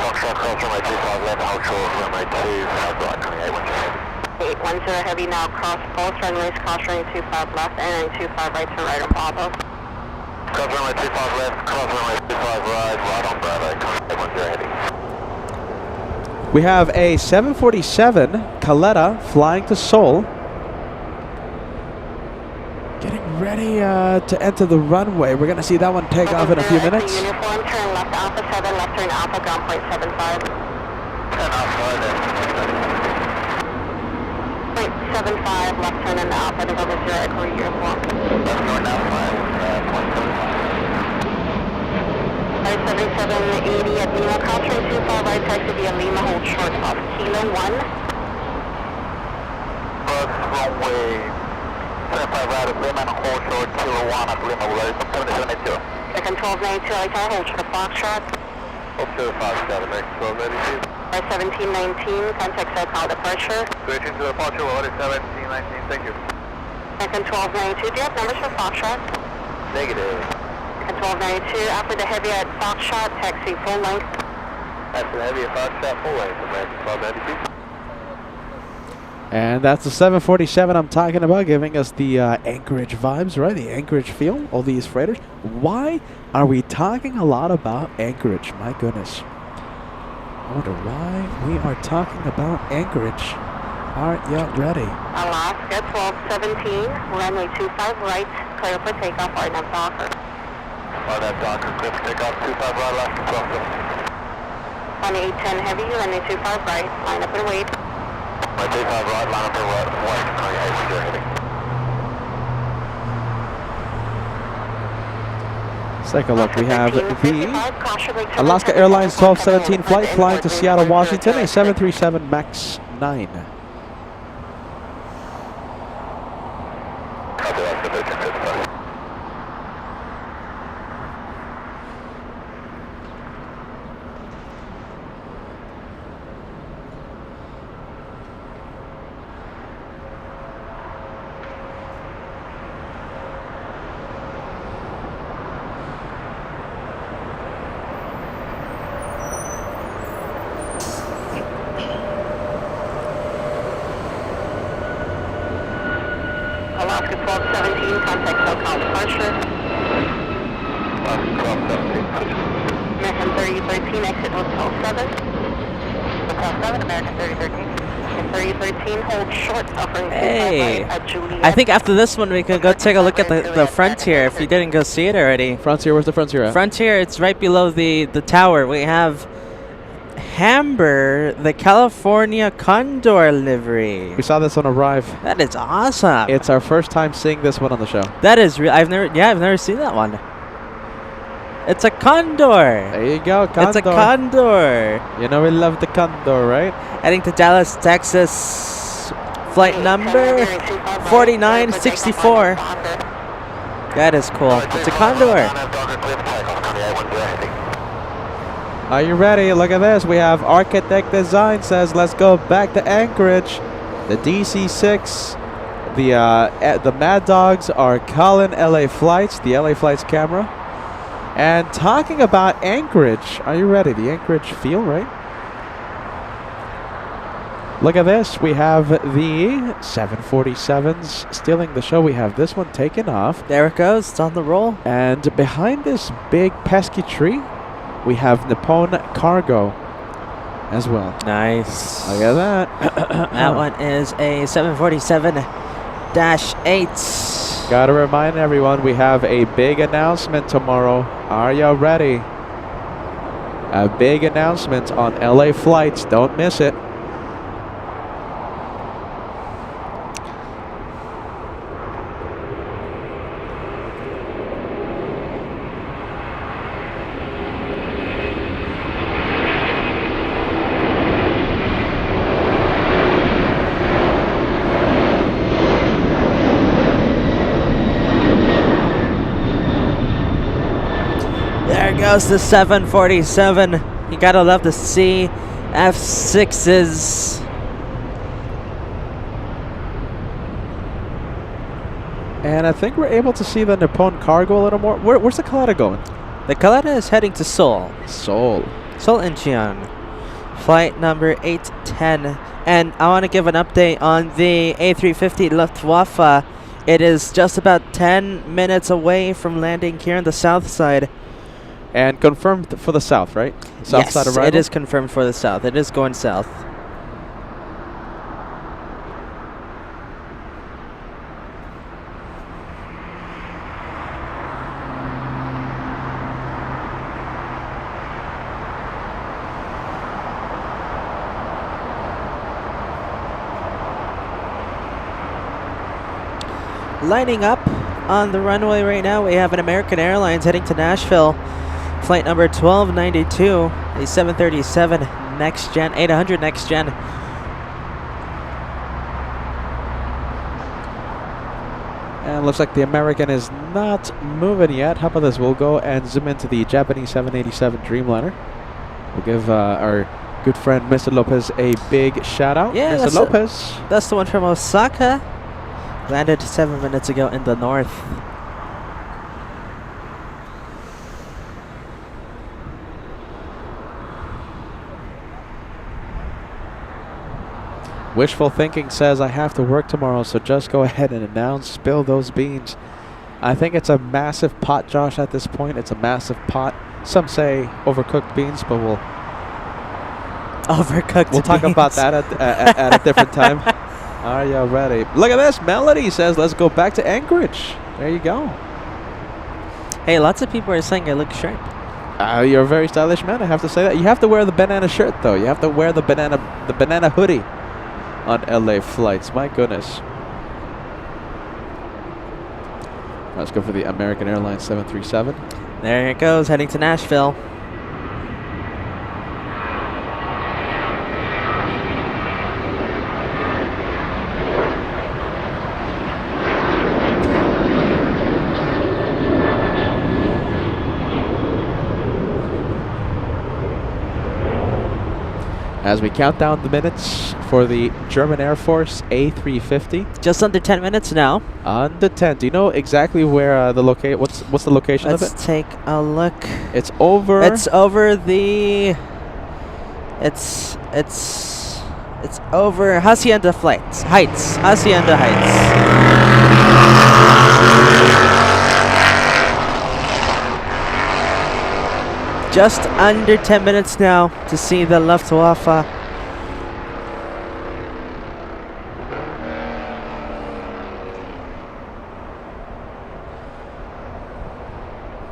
Foxtrot cross runway 25 left, hold short of runway 25 right, I went to Heavy. 810 Heavy now cross both runways, cross runway 25 left and runway 25 right to right on Bravo. Cross runway 25 left, cross runway 25 right on Bravo, I went to Heavy. We have a 747 Caletta flying to Seoul. Getting ready to enter the runway. We're going to see that one take off in a few minutes. Uniform, turn left Alpha 7, left turn Alpha, ground point 75. Turn Alpha, then. Point 75, left turn in Alpha, to go to 0 echo uniform. Left turn Alpha, point 75. 7780 at Lima, cross train 25 right, taxi via Lima, hold short of Kilo 1. Cross runway 25 right at Lima, hold short Kilo 1 at Lima, we're 7782. Second 1292, I tower, hold short of Foxtrot. Hold short of Foxtrot, American 1292. 1719, contact south call departure. Switching to departure, we're already 1719, thank you. Second 1292, do you have numbers for Foxtrot? Negative. 1292, after the heavy at Foxtrot, taxi full length. After the heavy at Foxtrot, full length, American 1292. And that's the 747 I'm talking about, giving us the Anchorage vibes, right? The Anchorage feel, all these freighters. Why are we talking a lot about Anchorage? My goodness. I wonder why we are talking about Anchorage. Aren't you ready? Alaska 1217, runway 25 right, clear for takeoff, RNAV Docker. RNAV Docker, clear for takeoff, 25 right, Alaska 1217. 2810 heavy, runway 25 right, line up and wait. Runway 25 right, line up and wait, 2810 heavy. Let's take a look. We have the Alaska Airlines 1217 flight flying to Seattle, Washington, a 737 MAX 9. Alaska 1217, contact SoCal departure. Alaska 1217. American 3013, exit Hotel 7. Hotel 7, American 3013. American 3013, hold short, offering Hey. at Juliet. I think after this one we could go take a look at the Frontier if you didn't go see it already. Frontier, where's the Frontier at? Frontier, it's right below the tower. We have Hamburg, the California Condor livery. We saw this one arrive. That is awesome. It's our first time seeing this one on the show. That is real. I've never seen that one. It's a Condor. There you go, Condor. It's a Condor. You know we love the Condor, right? Heading to Dallas, Texas. Flight number 4964. That is cool. It's a Condor. Are you ready? Look at this. We have Architect Design says, let's go back to Anchorage. The DC-6. The Mad Dogs are calling LA Flights, the LA Flights camera. And talking about Anchorage, are you ready? The Anchorage feel, right? Look at this. We have the 747s stealing the show. We have this one taken off. There it goes. It's on the roll. And behind this big pesky tree, we have Nippon Cargo as well. Nice. Look at that. That one is a 747-8. Gotta remind everyone, we have a big announcement tomorrow. Are you ready? A big announcement on LA Flights. Don't miss it. There goes the 747. You gotta love the CF6s. And I think we're able to see the Nippon Cargo a little more. Where's the Kalata going? The Kalata is heading to Seoul. Seoul. Seoul Incheon. Flight number 810. And I want to give an update on the A350 Luftwaffe. It is just about 10 minutes away from landing here on the south side. And confirmed for the south, right? South Yes, side arrival? it is confirmed for the south. It is going south. Lining up on the runway right now, we have an American Airlines heading to Nashville. Flight number 1292, a 737 next gen, 800 next gen. And looks like the American is not moving yet. How about this? We'll go and zoom into the Japanese 787 Dreamliner. We'll give our good friend Mr. Lopez a big shout out. Yeah, Mr. Lopez. That's the one from Osaka. Landed 7 minutes ago in the north. Wishful thinking says I have to work tomorrow, so just go ahead and announce, spill those beans. I think it's a massive pot, Josh, at this point. It's a massive pot. Some say overcooked beans, but we'll talk about that at a different time. Are you ready? Look at this. Melody says, let's go back to Anchorage. There you go. Hey, lots of people are saying I look sharp. You're a very stylish man, I have to say that. You have to wear the banana shirt, though. You have to wear the banana hoodie on LA Flights. My goodness. Let's go for the American Airlines 737. There it goes, heading to Nashville. As we count down the minutes for the German Air Force A350. Just under 10 minutes now. Under 10. Do you know exactly where the location? What's the location of it? Let's take a look. It's over. It's over the. It's over Hacienda Heights. Hacienda Heights. Just under 10 minutes now to see the Luftwaffe.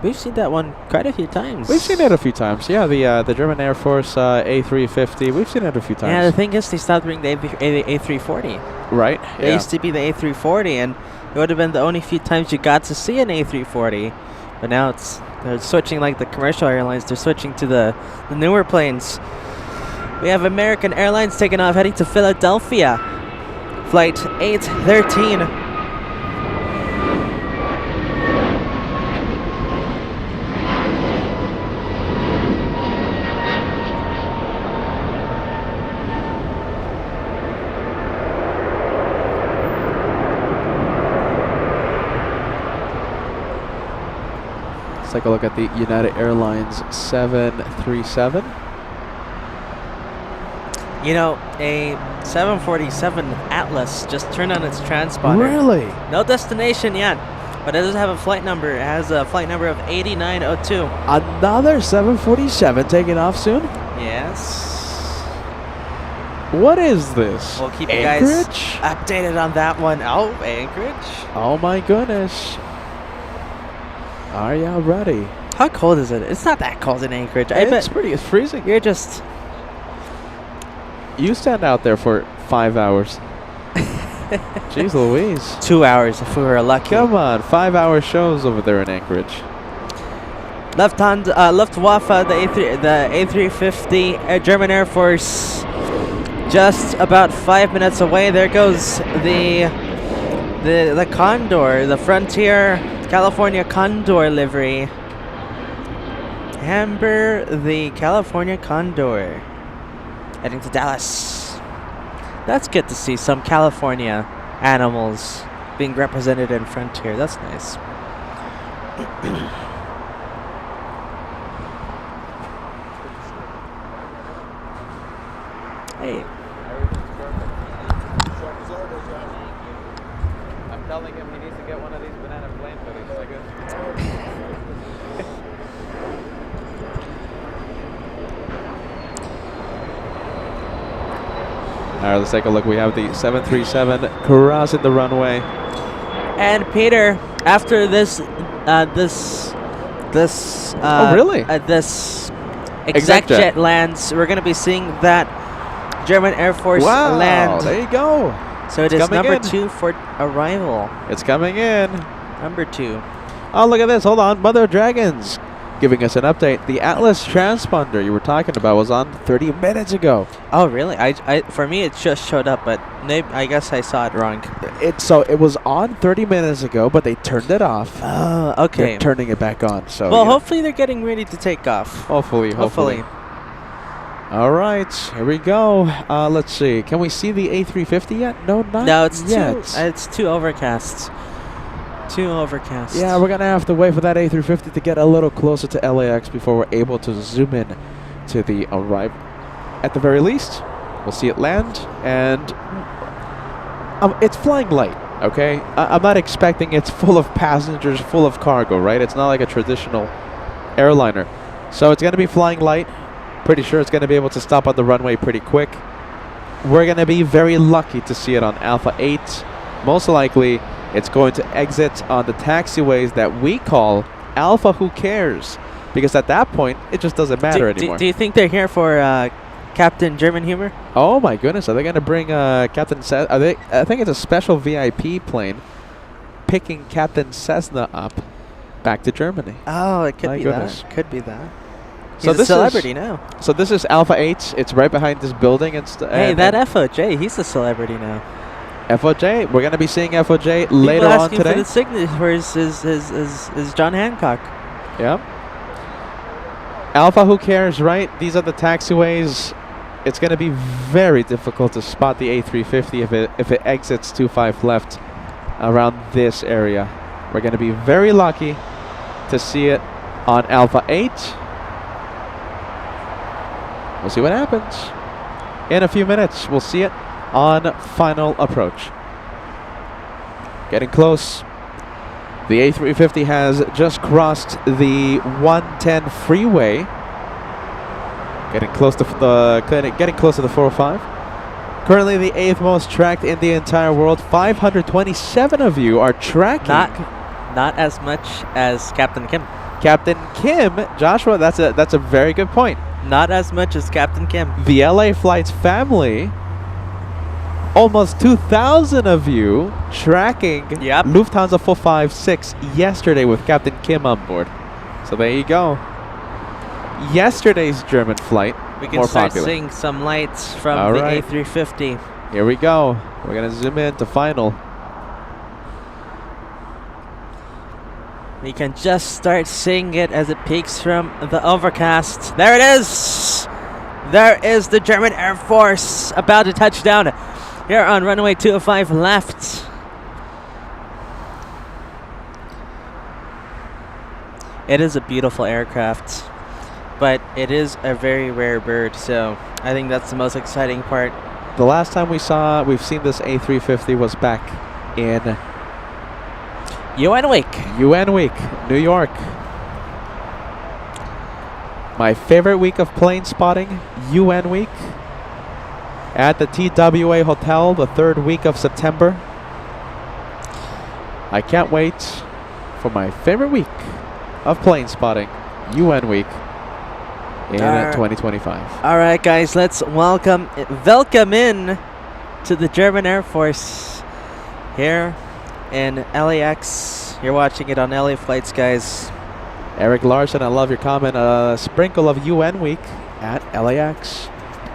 We've seen that one quite a few times. We've seen it a few times. Yeah, the German Air Force A350. We've seen it a few times. Yeah, the thing is, they stopped bringing the A340. Right. It Yeah. used to be the A340, and it would have been the only few times you got to see an A340. But now they're switching, like the commercial airlines. They're switching to the newer planes. We have American Airlines taking off, heading to Philadelphia. Flight 813. Let's take a look at the United Airlines 737. You know, a 747 Atlas just turned on its transponder. Really? No destination yet, but it does have a flight number. It has a flight number of 8902. Another 747 taking off soon? Yes. What is this? We'll keep you guys Anchorage? updated on that one. Oh, Anchorage. Oh my goodness. Are y'all ready? How cold is it? It's not that cold in Anchorage. I It's bet pretty. It's freezing. you're just... You stand out there for 5 hours. Jeez Louise. 2 hours if we were lucky. Come on, 5-hour shows over there in Anchorage. Luftwaffe, the A350, German Air Force, just about 5 minutes away. There goes the Condor, the Frontier California Condor livery. Amber, the California Condor, heading to Dallas. That's good to see some California animals being represented in Frontier. That's nice. Hey. I'm telling him he needs to get one of these banana plane hoodies. Like All right, let's take a look. We have the 737 crossing the runway. And Peter, after this Oh, really? This Exec jet. jet lands, we're going to be seeing that German Air Force Wow, land. there you go. So it It's is coming number in. 2 for arrival. It's coming in. Number 2. Oh, look at this. Hold on. Mother of Dragons giving us an update. The Atlas transponder you were talking about was on 30 minutes ago. Oh, really? I for me it just showed up, but maybe I guess I saw it wrong. It was on 30 minutes ago, but they turned it off. Oh, okay. They're turning it back on. So Well, yeah. hopefully they're getting ready to take off. Hopefully. All right, here we go. Let's see. Can we see the A350 yet? No, not No, it's yet. it's too overcast. Too overcast. Yeah, we're gonna have to wait for that A350 to get a little closer to LAX before we're able to zoom in to the arrival. At the very least, we'll see it land, and it's flying light. Okay, I'm not expecting it's full of passengers, full of cargo, right? It's not like a traditional airliner, so it's gonna be flying light. Pretty sure it's gonna be able to stop on the runway pretty quick. We're gonna be very lucky to see it on Alpha 8. Most likely, it's going to exit on the taxiways that we call Alpha Who Cares, because at that point, it just doesn't matter anymore. Do you think they're here for Captain German Humor? Oh my goodness, are they going to bring Captain Cessna? I think it's a special VIP plane picking Captain Cessna up back to Germany. Oh, it could My be goodness. that. Could be that. So He's a this celebrity is, now. So this is Alpha 8. It's right behind this building. Hey, that FOJ, he's a celebrity now. FOJ. We're going to be seeing FOJ People later on asking today. for the signatures is John Hancock. Yeah. Alpha Who Cares, right? These are the taxiways. It's going to be very difficult to spot the A350 if it exits 25 left around this area. We're going to be very lucky to see it on Alpha 8. We'll see what happens. In a few minutes, we'll see it on final approach. Getting close. The A350 has just crossed the 110 freeway, getting close to the 405. Currently the 8th most tracked in the entire world. 527 of you are tracking. Not as much as Captain Kim. Captain Kim, Joshua, that's a very good point. Not as much as Captain Kim. The LA Flights family, almost 2,000 of you tracking Lufthansa 456 yesterday with Captain Kim on board. So there you go. Yesterday's German flight, We can more start popular. seeing some lights from All the right. A350. Here we go. We're going to zoom in to final. We can just start seeing it as it peeks from the overcast. There it is! There is the German Air Force about to touch down here on runway 205 left. It is a beautiful aircraft, but it is a very rare bird, so I think that's the most exciting part. The last time we've seen this A350 was back in UN Week. UN Week, New York. My favorite week of plane spotting, UN Week. At the TWA Hotel, the 3rd week of September. I can't wait for my favorite week of plane spotting, UN Week in 2025. All right, guys, let's welcome in to the German Air Force here in LAX. You're watching it on LA Flights, guys. Eric Larson, I love your comment. A sprinkle of UN Week at LAX.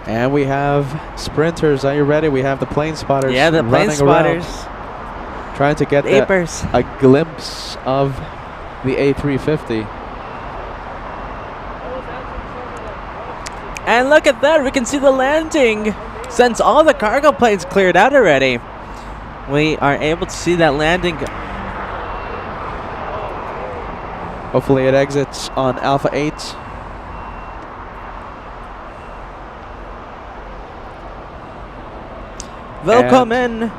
And we have sprinters. Are you ready? We have the plane spotters. Yeah, the plane running around, spotters. trying to get Apers. a glimpse of the A350. And look at that, we can see the landing. Since all the cargo planes cleared out already, we are able to see that landing. Hopefully it exits on Alpha 8. Welcome in.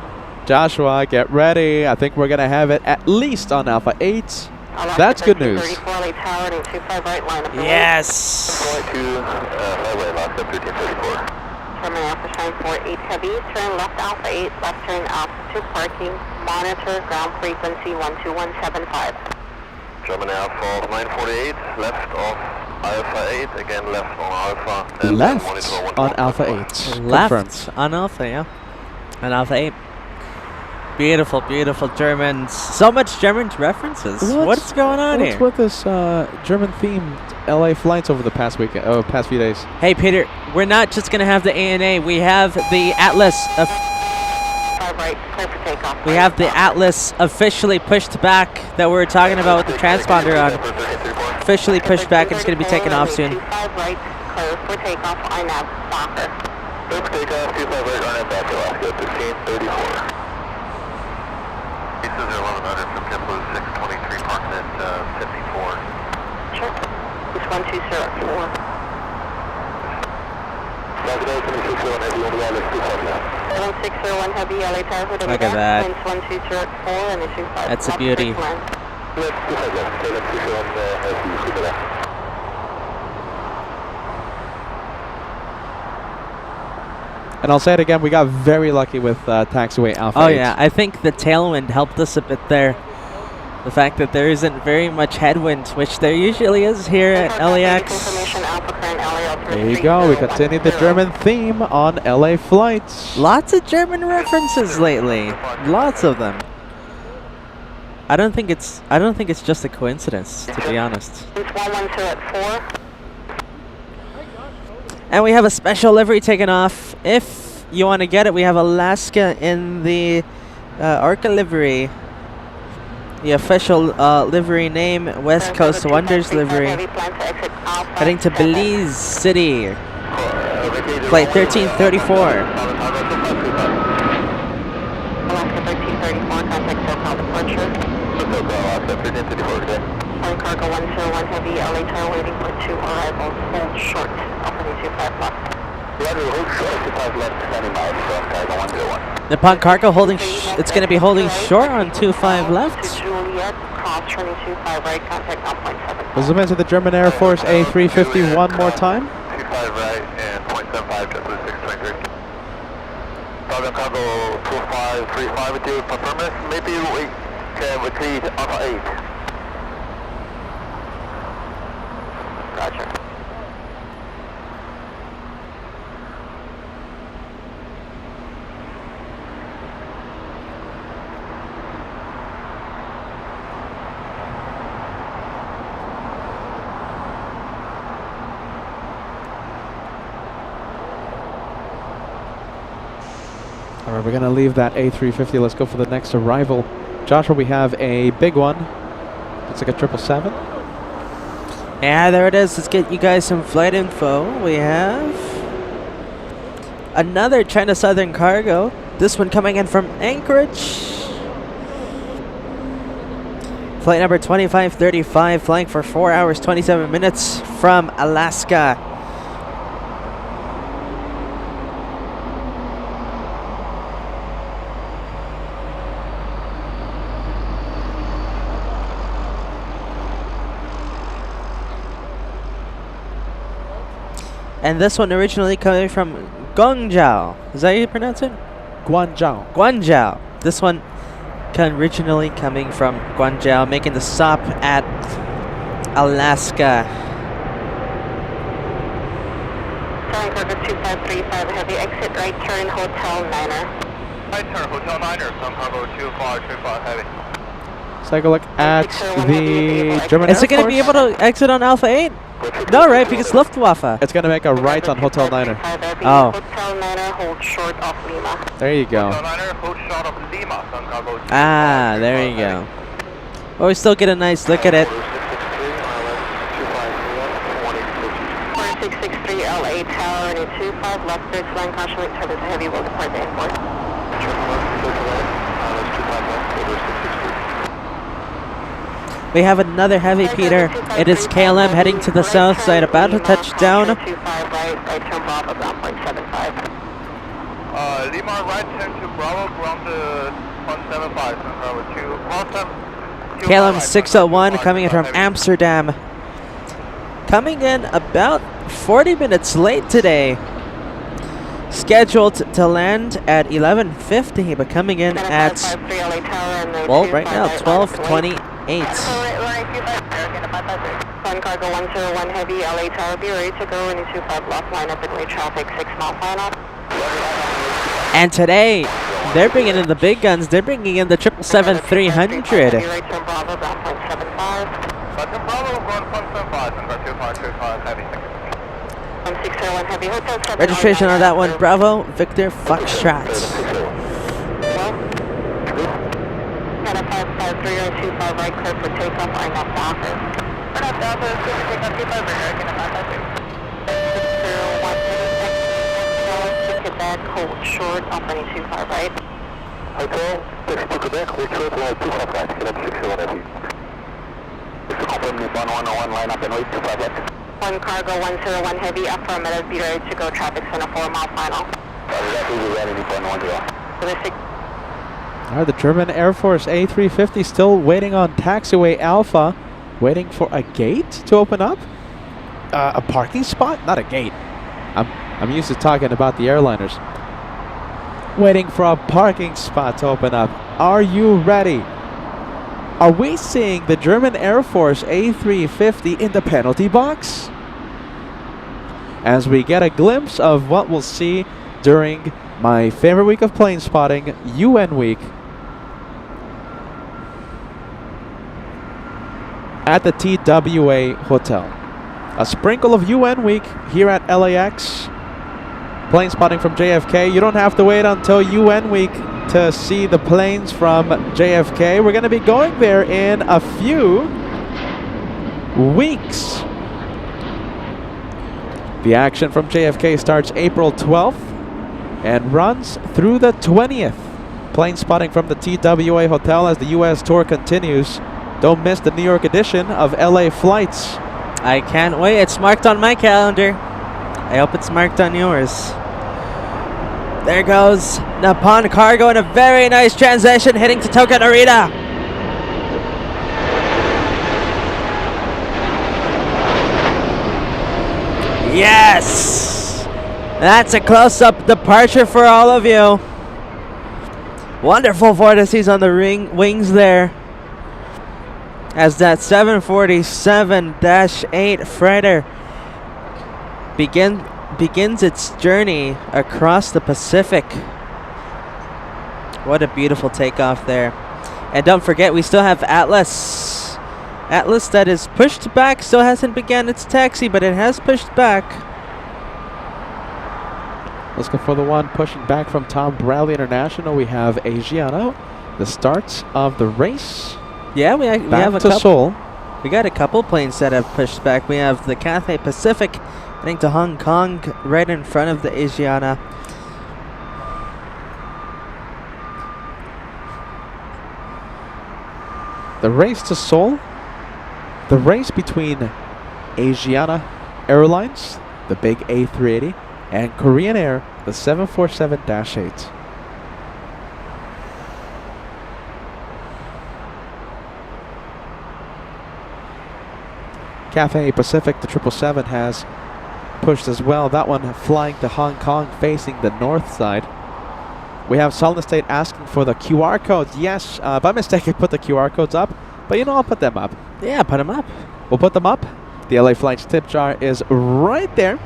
Joshua, get ready. I think we're going to have it at least on Alpha 8. That's good news. Yes. Going to highway, locked up 1334. German Alpha Shine 48 Heavy, turn left Alpha 8, left turn Alpha 2 parking, monitor ground frequency 12175. German Alpha 948, left off Alpha 8, again left on Alpha. And Left monitor on Alpha 8. Left Confirmed. on Alpha, yeah. On Alpha 8. Beautiful, beautiful Germans. So much German references. What's going on What's here? with this German-themed LA flights over the past few days? Hey, Peter, we're not just going to have the ANA. We have the Atlas. Right, clear for takeoff. We have the Atlas officially pushed back that we were talking about with the transponder on. Officially pushed back, and it's going to be taken off soon. 25 right, clear for takeoff, INAV, Fokker. Clear for takeoff, 25 right, RNF back to Alaska, 1534. Pieces are 1100 from JetBlue 623, parking at 54. Sure. It's 1204. Heavy, LA Tower, Look at that. Winds 1204 and a 25. That's a beauty. And I'll say it again, we got very lucky with taxiway Alpha 8. Oh, yeah. I think the tailwind helped us a bit there. The fact that there isn't very much headwind, which there usually is here at LAX. There you go. We continue the German theme on LA flights. Lots of German references lately. Lots of them. I don't think it's just a coincidence, to be honest. It's 110 at 4. And we have a special livery taken off. If you want to get it, we have Alaska in the Orca livery. The official livery name, West Coast Wonders livery. Heading to Belize City. Flight 1334. Alaska 1334, contact SoCal departure. Flight cargo 101 Heavy, LA Tower waiting for 2 arrivals. Hold short, Alpha 25 left. Nippon Cargo holding, it's going to be holding short on 25 left. Juliet, Juliet, cross running 25 right, contact 1.7. We'll zoom into the German Air Force A350 one more time. 25 right and 0.75 just with 623. Southern Cargo 2535 with you, confirm it. Maybe we can retreat Alpha 8. Gotcha. All right, we're going to leave that A350. Let's go for the next arrival. Joshua, we have a big one. It's like a 777. Yeah, there it is. Let's get you guys some flight info. We have another China Southern Cargo. This one coming in from Anchorage. Flight number 2535, flying for 4 hours, 27 minutes from Alaska. And this one originally coming from Guangzhou. Is that how you pronounce it? Guangzhou. Guangzhou. This one originally coming from Guangzhou, making the stop at Alaska. Southern Cargo 2535, heavy exit right turn Hotel Niner. Right turn Hotel 9er, Southern Cargo 2535 heavy. Let's take a look at the German Is Air it going to be Force. able to exit on Alpha 8? No, right? Because Luftwaffe. It's going to make a right on Hotel Niner. Oh. Hotel Niner, hold short of Lima. There you go. Hotel 9er, hold short of Lima, Southern Cargo 2535 Ah, there you go. Well, we still get a nice look at it. 4663 LA Tower, and 25 left, third line, caution, wait, service heavy, will depart the airport. We have another heavy, Peter. It is KLM heading to the south side, about to touch down. 25 right, right turn Bravo, ground point 75. Lima right turn to Bravo, ground to 175, Southern Cargo 2. KLM 601 coming in from Amsterdam. Coming in about 40 minutes late today. Scheduled to land at 11:50, but coming in at, well, right now, 12:28. Southern Cargo 101 heavy, LA Tower, be ready to go, and 25 left, line up in way traffic, 6 mile final. And today, they're bringing in the big guns. They're bringing in the 777-300. Right turn Bravo, ground point 75. Southern Bravo, ground 175, Southern Cargo 2535 heavy. 1601 heavy, Hotel 7. Registration on that one, Bravo, Victor, Foxtrot. 553 or 25 right, clear for takeoff, I'm off the office. We're not the office, clear for takeoff, 25 right, American, I'm not that big. 601 Quebec, hold short, off running 25 right. Hotel 62 Quebec, hold short, line 25 right, KLM 601 heavy. This is confirm Nippon 101, line up and wait 25 left. One Cargo 101 heavy, affirmative, be ready to go, traffic center 4 mile final. All right, the German Air Force A350 still waiting on taxiway Alpha, waiting for a gate to open up. A parking spot, not a gate. I'm used to talking about the airliners. Waiting for a parking spot to open up. Are you ready? Are we seeing the German Air Force A350 in the penalty box? As we get a glimpse of what we'll see during my favorite week of plane spotting, UN week, at the TWA Hotel. A sprinkle of UN week here at LAX. Plane spotting from JFK. You don't have to wait until UN week to see the planes from JFK. We're going to be going there in a few weeks. The action from JFK starts April 12th and runs through the 20th. Plane spotting from the TWA Hotel as the US tour continues. Don't miss the New York edition of LA Flights. I can't wait. It's marked on my calendar. I hope it's marked on yours. There goes Nippon Cargo in a very nice transition heading to Tokyo Narita. Yes! That's a close-up departure for all of you. Wonderful vortices on the wings there. As that 747-8 freighter begins its journey across the Pacific. What a beautiful takeoff there. And don't forget, we still have Atlas. Atlas that is pushed back, still hasn't begun its taxi, but it has pushed back. Let's go for the one pushing back from Tom Bradley International. We have Asiana, the start of the race. Yeah, we have a to couple. Seoul. We got a couple planes that have pushed back. We have the Cathay Pacific heading to Hong Kong right in front of the Asiana. The race to Seoul. The race between Asiana Airlines, the big A380, and Korean Air, the 747-8. Cathay Pacific, the 777, has pushed as well. That one flying to Hong Kong, facing the north side. We have Solid State asking for the QR codes. Yes, by mistake I put the QR codes up, but I'll put them up. Yeah, put them up. We'll put them up. The LA Flights tip jar is right there.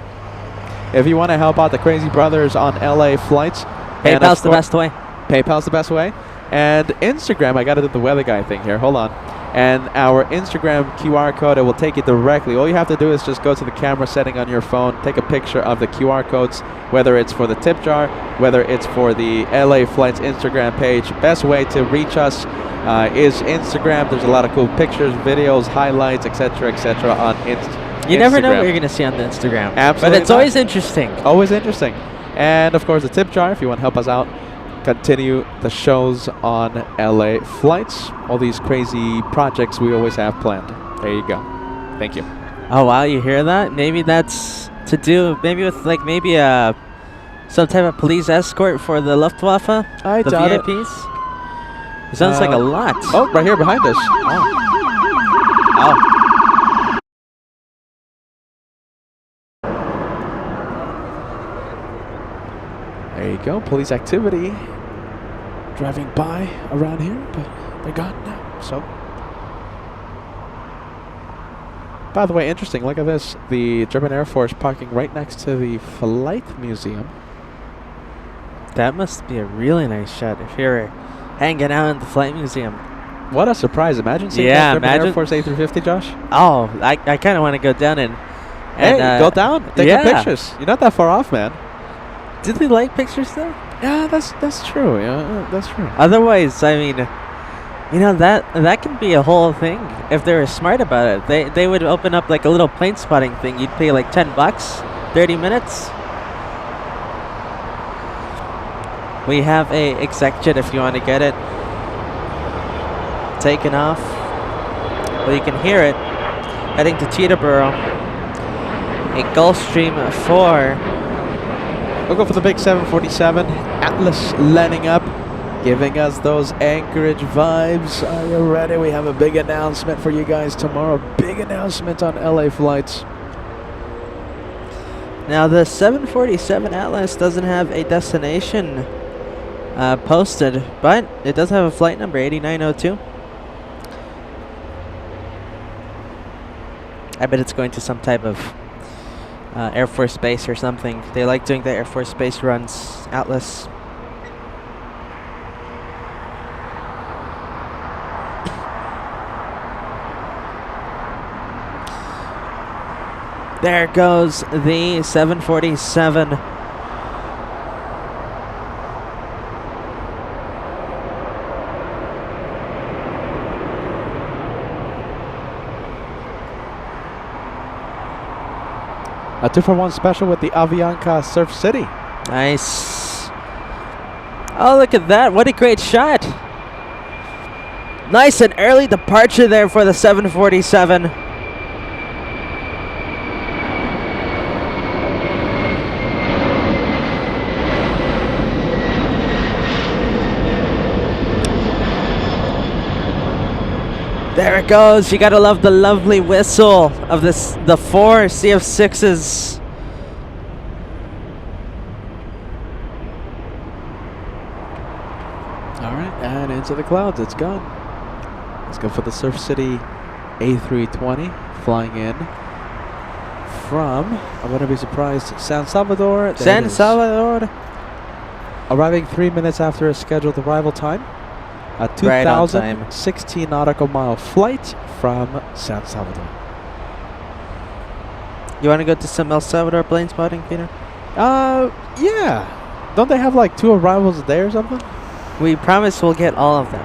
If you want to help out the crazy brothers on LA Flights. PayPal's the best way. PayPal's the best way. And Instagram, I got to do the weather guy thing here. Hold on. And our Instagram QR code, it will take you directly. All you have to do is just go to the camera setting on your phone, take a picture of the QR codes, whether it's for the tip jar, whether it's for the LA Flights Instagram page. Best way to reach us is Instagram. There's a lot of cool pictures, videos, highlights, etc., on Instagram. You never know what you're going to see on the Instagram. Absolutely. But it's always interesting. Always interesting. And of course, the tip jar, if you want to help us out. Continue the shows on LA Flights. All these crazy projects we always have planned. There you go. Thank you. Oh wow, you hear that? Maybe that's to do maybe with some type of police escort for the Luftwaffe. I the doubt it. VIPs. It sounds like a lot. Oh, right here behind us. Oh. There you go, police activity driving by around here, but they're gone now, so. By the way, interesting, look at this. The German Air Force parking right next to the Flight Museum. That must be a really nice shot if you're hanging out in the Flight Museum. What a surprise, imagine seeing Yeah, that German Air imagine- Force A350, Josh. Oh, I kind of want to go down and Hey, go down, take yeah. the pictures. You're not that far off, man. Did they like pictures though? Yeah, that's true. Yeah, that's true. Otherwise, I mean, that can be a whole thing. If they were smart about it, they would open up like a little plane spotting thing. You'd pay like $10, 30 minutes. We have a exec jet if you want to get it. Taking off. Well, you can hear it. Heading to Teterboro. A Gulfstream 4. We'll go for the big 747. Atlas landing up, giving us those Anchorage vibes. Are you ready? We have a big announcement for you guys tomorrow. Big announcement on LA Flights. Now the 747 Atlas doesn't have a destination posted, but it does have a flight number, 8902. I bet it's going to some type of Air Force Base or something. They like doing the Air Force Base runs, Atlas. There goes the 747. A 2-for-1 special with the Avianca Surf City. Nice. Oh, look at that. What a great shot. Nice and early departure there for the 747. There it goes. You gotta love the lovely whistle of the 4 CF6s And into the clouds, it's gone. Let's go for the Surf City A320 flying in from, I'm going to be surprised, San Salvador. There it is. Salvador. Arriving 3 minutes after a scheduled arrival time. A Right on time. 2,016 nautical mile flight from San Salvador. You want to go to some El Salvador plane spotting, Peter? Yeah. Don't they have like 2 arrivals a day or something? We promise we'll get all of them.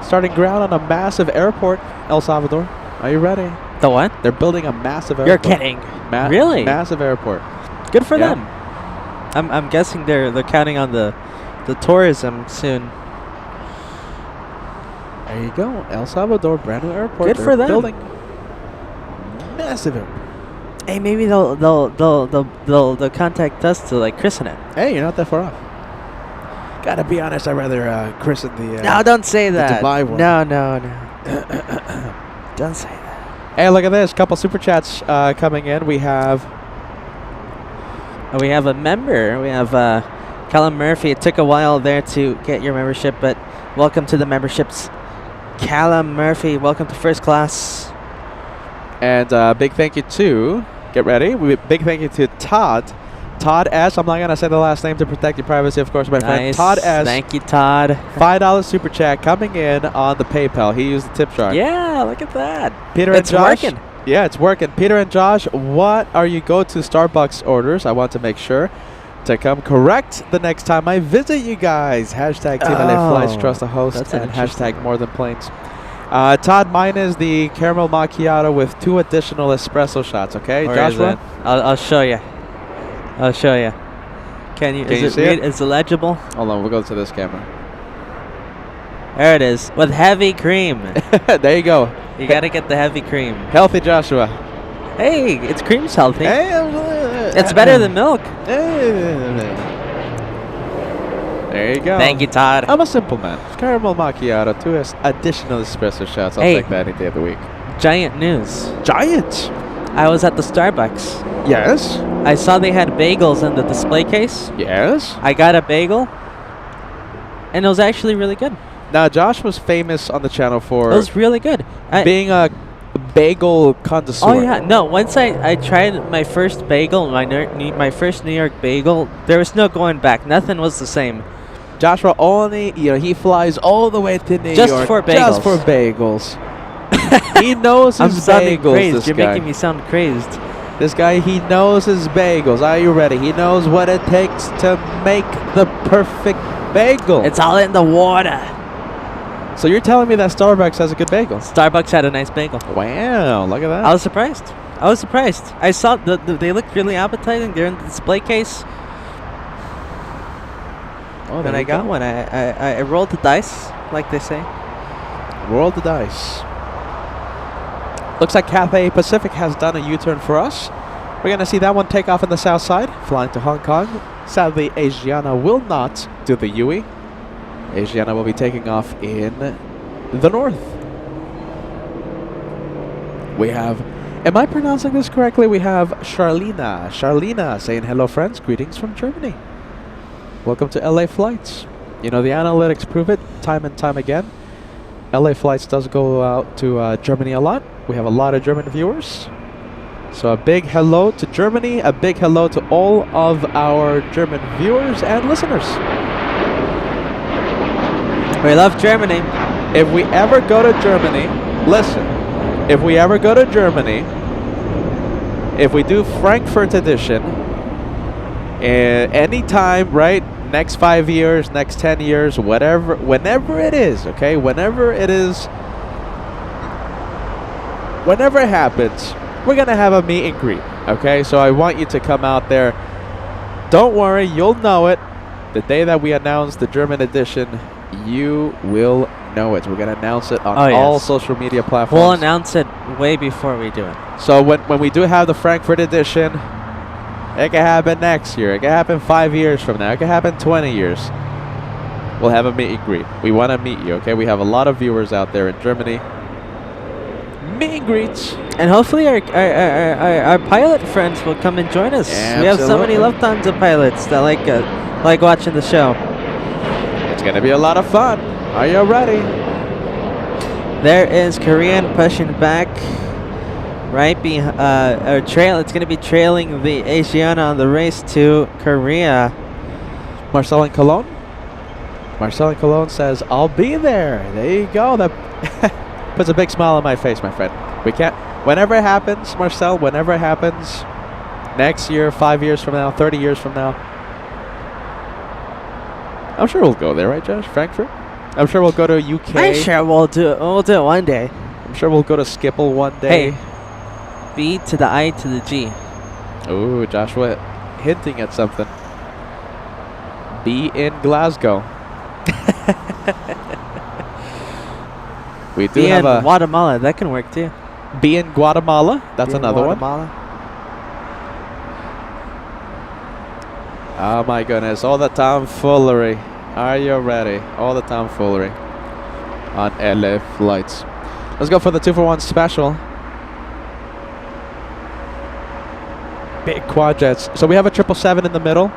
Starting ground on a massive airport, El Salvador. Are you ready? The what? They're building a massive You're airport. kidding. Really? Massive airport. Good for Yeah. them. I'm guessing they're counting on the tourism soon. There you go. El Salvador, brand new airport. Good They're for them. Building massive airport. Hey, maybe they'll contact us to like christen it. Hey, you're not that far off. Gotta be honest, I'd rather christen the. No, don't say that. Dubai one. No. Don't say that. Hey, look at this. Couple super chats coming in. We have. We have a member. We have Callum Murphy. It took a while there to get your membership, but welcome to the memberships. Callum Murphy, welcome to first class. And big thank you to. Get ready. Big thank you to Todd. Todd S. I'm not going to say the last name to protect your privacy, of course, my friend. Nice. Todd S. Thank you, Todd. $5 super chat coming in on the PayPal. He used the tip jar. Yeah, look at that. Peter It's and Josh. working. Yeah, it's working. Peter and Josh, what are your go-to Starbucks orders? I want to make sure to come correct the next time I visit you guys. Hashtag Team LA Flights, trust the host, that's and interesting. hashtag More Than Planes. Todd, mine is the caramel macchiato with 2 additional espresso shots, okay? Where is Joshua? it? I'll show you. I'll show you. Can you? Can Is you it see it? Is it legible? Hold on, we'll go to this camera. There it is. With heavy cream. There you go. You gotta get the heavy cream. Healthy Joshua. Hey, it's cream's healthy. Hey, It's better than milk. There you go. Thank you, Todd. I'm a simple man. Caramel macchiato, 2 additional espresso shots. I'll Hey. take that any day of the week. Giant news. Giant. I was at the Starbucks. Yes. I saw they had bagels in the display case. Yes. I got a bagel, and it was actually really good. Now, Josh was famous on the channel for It was really good. being a bagel connoisseur. Oh yeah, no. Once I tried my first bagel, my first New York bagel, there was no going back. Nothing was the same. Joshua only, he flies all the way to New Just York for just bagels. for bagels. He knows I'm his sounding bagels. crazed. This You're guy. making me sound crazed. This guy, he knows his bagels. Are you ready? He knows what it takes to make the perfect bagel. It's all in the water. So you're telling me that Starbucks has a good bagel? Starbucks had a nice bagel. Wow, look at that. I was surprised. I saw they looked really appetizing. They're in the display case. Oh, And there I you got go. one. I rolled the dice, like they say. Roll the dice. Looks like Cathay Pacific has done a U-turn for us. We're going to see that one take off in the south side, flying to Hong Kong. Sadly, Asiana will not do the UE. Asiana will be taking off in the north. We have, am I pronouncing this correctly? We have Charlena. Charlena saying hello, friends. Greetings from Germany. Welcome to LA Flights. You know, the analytics prove it time and time again. LA Flights does go out to Germany a lot. We have a lot of German viewers. So a big hello to Germany. A big hello to all of our German viewers and listeners. We love Germany. If we ever go to Germany, listen. If we ever go to Germany, if we do Frankfurt edition, anytime, right? Next 5 years, next 10 years, whatever, whenever it is, okay? Whenever it is, whenever it happens, we're going to have a meet and greet, okay? So I want you to come out there. Don't worry, you'll know it. The day that we announce the German edition, you will know it. We're going to announce it on all social media platforms. We'll announce it way before we do it. So when we do have the Frankfurt edition, it can happen next year. It can happen 5 years from now. It can happen 20 years. We'll have a meet and greet. We want to meet you, okay? We have a lot of viewers out there in Germany. Meet and greets. And hopefully our pilot friends will come and join us. We have so many Absolutely. Lufthansa pilots that like watching the show. gonna be a lot of fun. Are you ready? There is Korean pushing back. Right behind, it's going to be trailing the Asiana on the race to Korea. Marcel in Cologne? Marcel in Cologne says, I'll be there. There you go. That puts a big smile on my face, my friend. We can't, whenever it happens, Marcel, whenever it happens, next year, 5 years from now, 30 years from now, I'm sure we'll go there, right, Josh? Frankfurt? I'm sure we'll go to UK. I'm sure we'll do it. We'll do it one day. I'm sure we'll go to Schiphol one day. Hey, B to the I to the G. Ooh, Joshua hinting at something. Be in Glasgow. We do B have in a Guatemala. That can work too. be in Guatemala. That's B in another one. Guatemala. Oh my goodness, all the tomfoolery. Are you ready? All the tomfoolery on LA flights. Let's go for the 2-for-1 special. Big quad jets. So we have a 777 in the middle.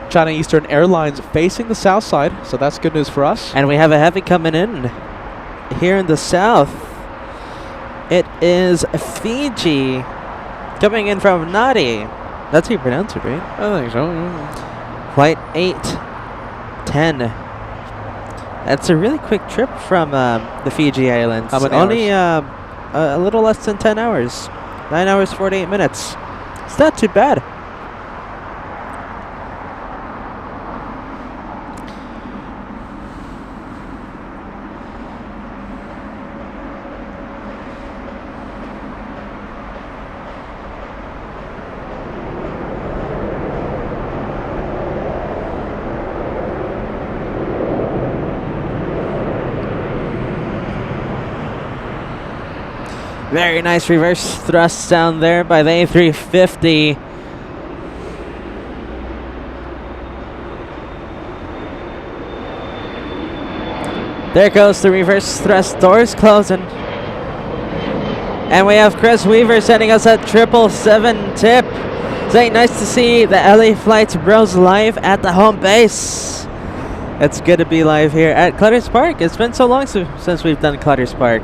China Eastern Airlines facing the south side, so that's good news for us. And we have a heavy coming in here in the south. It is Fiji coming in from Nadi. That's how you pronounce it, right? I think so. Flight 810. That's a really quick trip from the Fiji Islands. How many Only a little less than 10 hours. 9 hours, 48 minutes. It's not too bad. Very nice reverse thrust down there by the A350. There goes the reverse thrust, doors closing. And we have Chris Weaver sending us a 777 tip. Saying nice to see the LA Flights bros live at the home base. It's good to be live here at Clutters Park. It's been so long since we've done Clutters Park.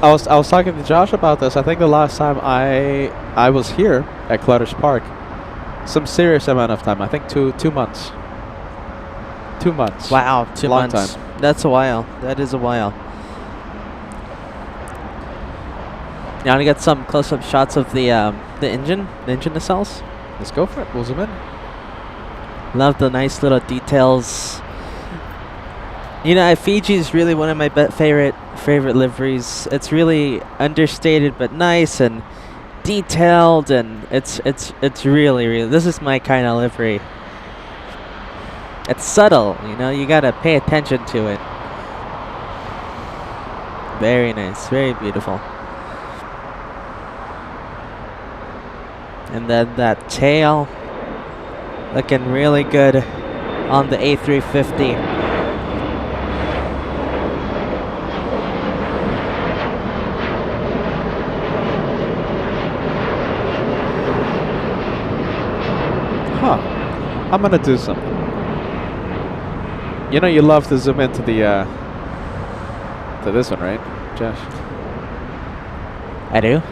I was talking to Josh about this. I think the last time I was here at Clutters Park, some serious amount of time. I think 2 months. 2 months. Wow, 2 Long months. time. That's a while. That is a while. Now to get some close-up shots of the engine nacelles. Let's go for it. We'll zoom in. Love the nice little details. You know, Fiji is really one of my favorite liveries. It's really understated but nice and detailed, and it's really this is my kind of livery. It's subtle, you know. You gotta pay attention to it. Very nice, very beautiful. And then that tail looking really good on the A350. I'm gonna do something. You know you love to zoom into the to this one, right, Josh? I do.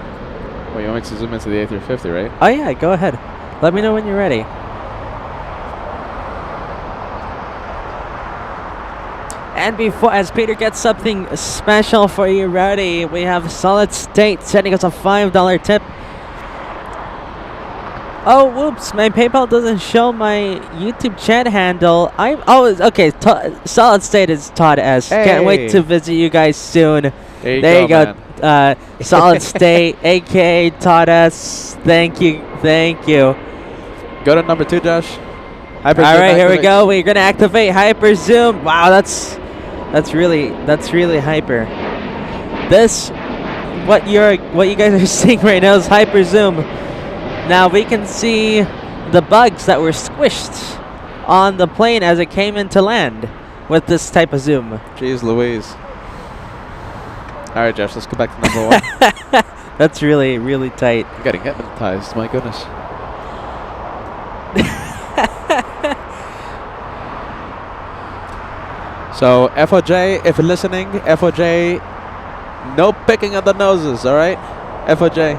Well, you want me to zoom into the A350, right? Oh yeah, go ahead. Let me know when you're ready. And before, as Peter gets something special for you ready, we have Solid State sending us a $5 tip. Oh, whoops! My PayPal doesn't show my YouTube chat handle. Okay. Solid State is Todd S. Hey. Can't wait to visit you guys soon. There you go. Man. Solid State, aka Todd S. Thank you. Go to number 2, Josh. All right, here we go. We're gonna activate hyper zoom. Wow, that's really hyper. What you guys are seeing right now is hyper zoom. Now we can see the bugs that were squished on the plane as it came into land with this type of zoom. Jeez Louise. All right, Josh, let's go back to number 1. That's really tight. I'm getting hypnotized, my goodness. So FOJ, if you're listening, FOJ, no picking of the noses, all right? FOJ,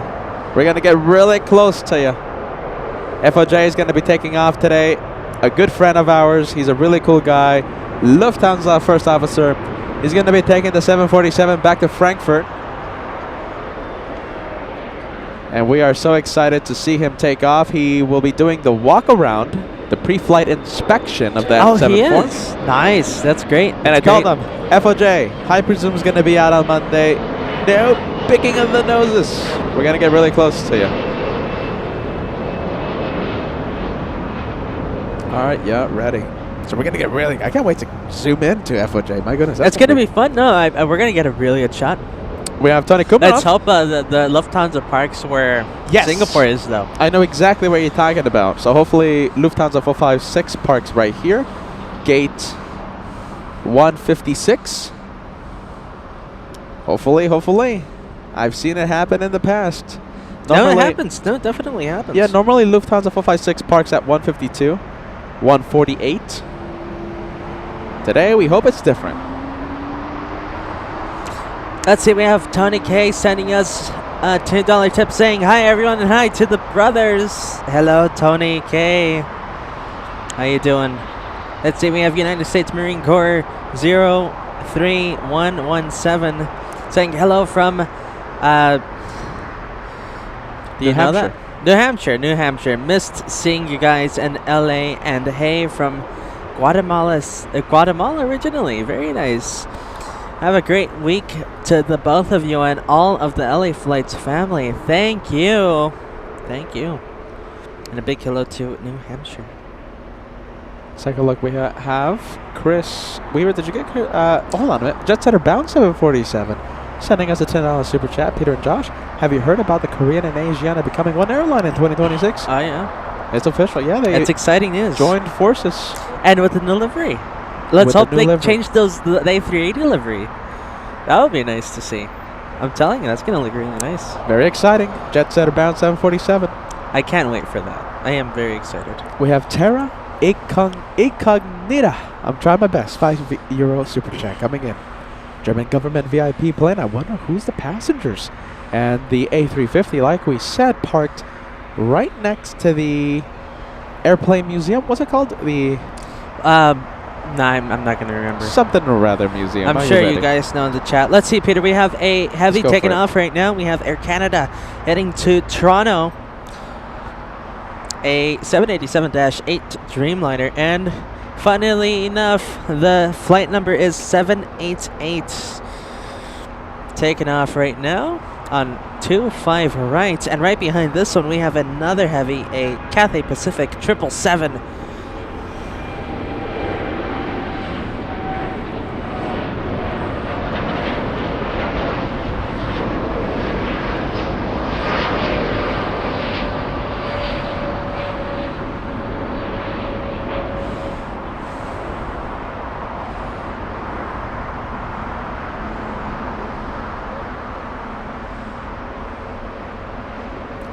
we're going to get really close to you. FOJ is going to be taking off today. A good friend of ours. He's a really cool guy. Lufthansa first officer. He's going to be taking the 747 back to Frankfurt. And we are so excited to see him take off. He will be doing the walk around, the pre-flight inspection of that 74. He is? Nice. That's great. And I told them, FOJ, I presume is going to be out on Monday. No picking of the noses. We're going to get really close to you. All right, yeah, ready. So we're going to get really... I can't wait to zoom in to FOJ. My goodness. It's going to be fun. No, we're going to get a really good shot. We have Tony Kumanov. Let's hope the Lufthansa parks where Singapore is, though. I know exactly what you're talking about. So hopefully Lufthansa 456 parks right here. Gate 156. Hopefully. I've seen it happen in the past. No, it happens. No, it definitely happens. Yeah, normally Lufthansa 456 parks at 152, 148. Today, we hope it's different. Let's see, we have Tony K sending us a $2 tip saying, hi everyone and hi to the brothers. Hello, Tony K. How you doing? Let's see, we have United States Marine Corps 03117 saying hello from, do you know that? New Hampshire. Missed seeing you guys in LA, and hey from Guatemala originally. Very nice. Have a great week to the both of you and all of the LA Flights family. Thank you. And a big hello to New Hampshire. Let's take a look. We have Chris Weaver. Did you get Chris? Hold on a minute. Jet Setter Bound 747 sending us a $10 super chat. Peter and Josh, have you heard about the Korean and Asiana becoming one airline in 2026? Oh, yeah. It's official. Yeah, it's exciting news. Joined forces. And with the new livery. Let's hope they change the A380 livery. That would be nice to see. I'm telling you, that's going to look really nice. Very exciting. Jet Setter Bound 747. I can't wait for that. I am very excited. We have Terra Incognita. I'm trying my best. €5 super chat coming in. German government VIP plane. I wonder who's the passengers. And the A350, like we said, parked right next to the airplane museum. What's it called? The No, I'm not going to remember. Something or rather museum. I'm sure you guys know in the chat. Let's see, Peter. We have a heavy taking off right now. We have Air Canada heading to Toronto. A 787-8 Dreamliner. And funnily enough, the flight number is 788. Taking off right now on 25 right. And right behind this one, we have another heavy, a Cathay Pacific 777.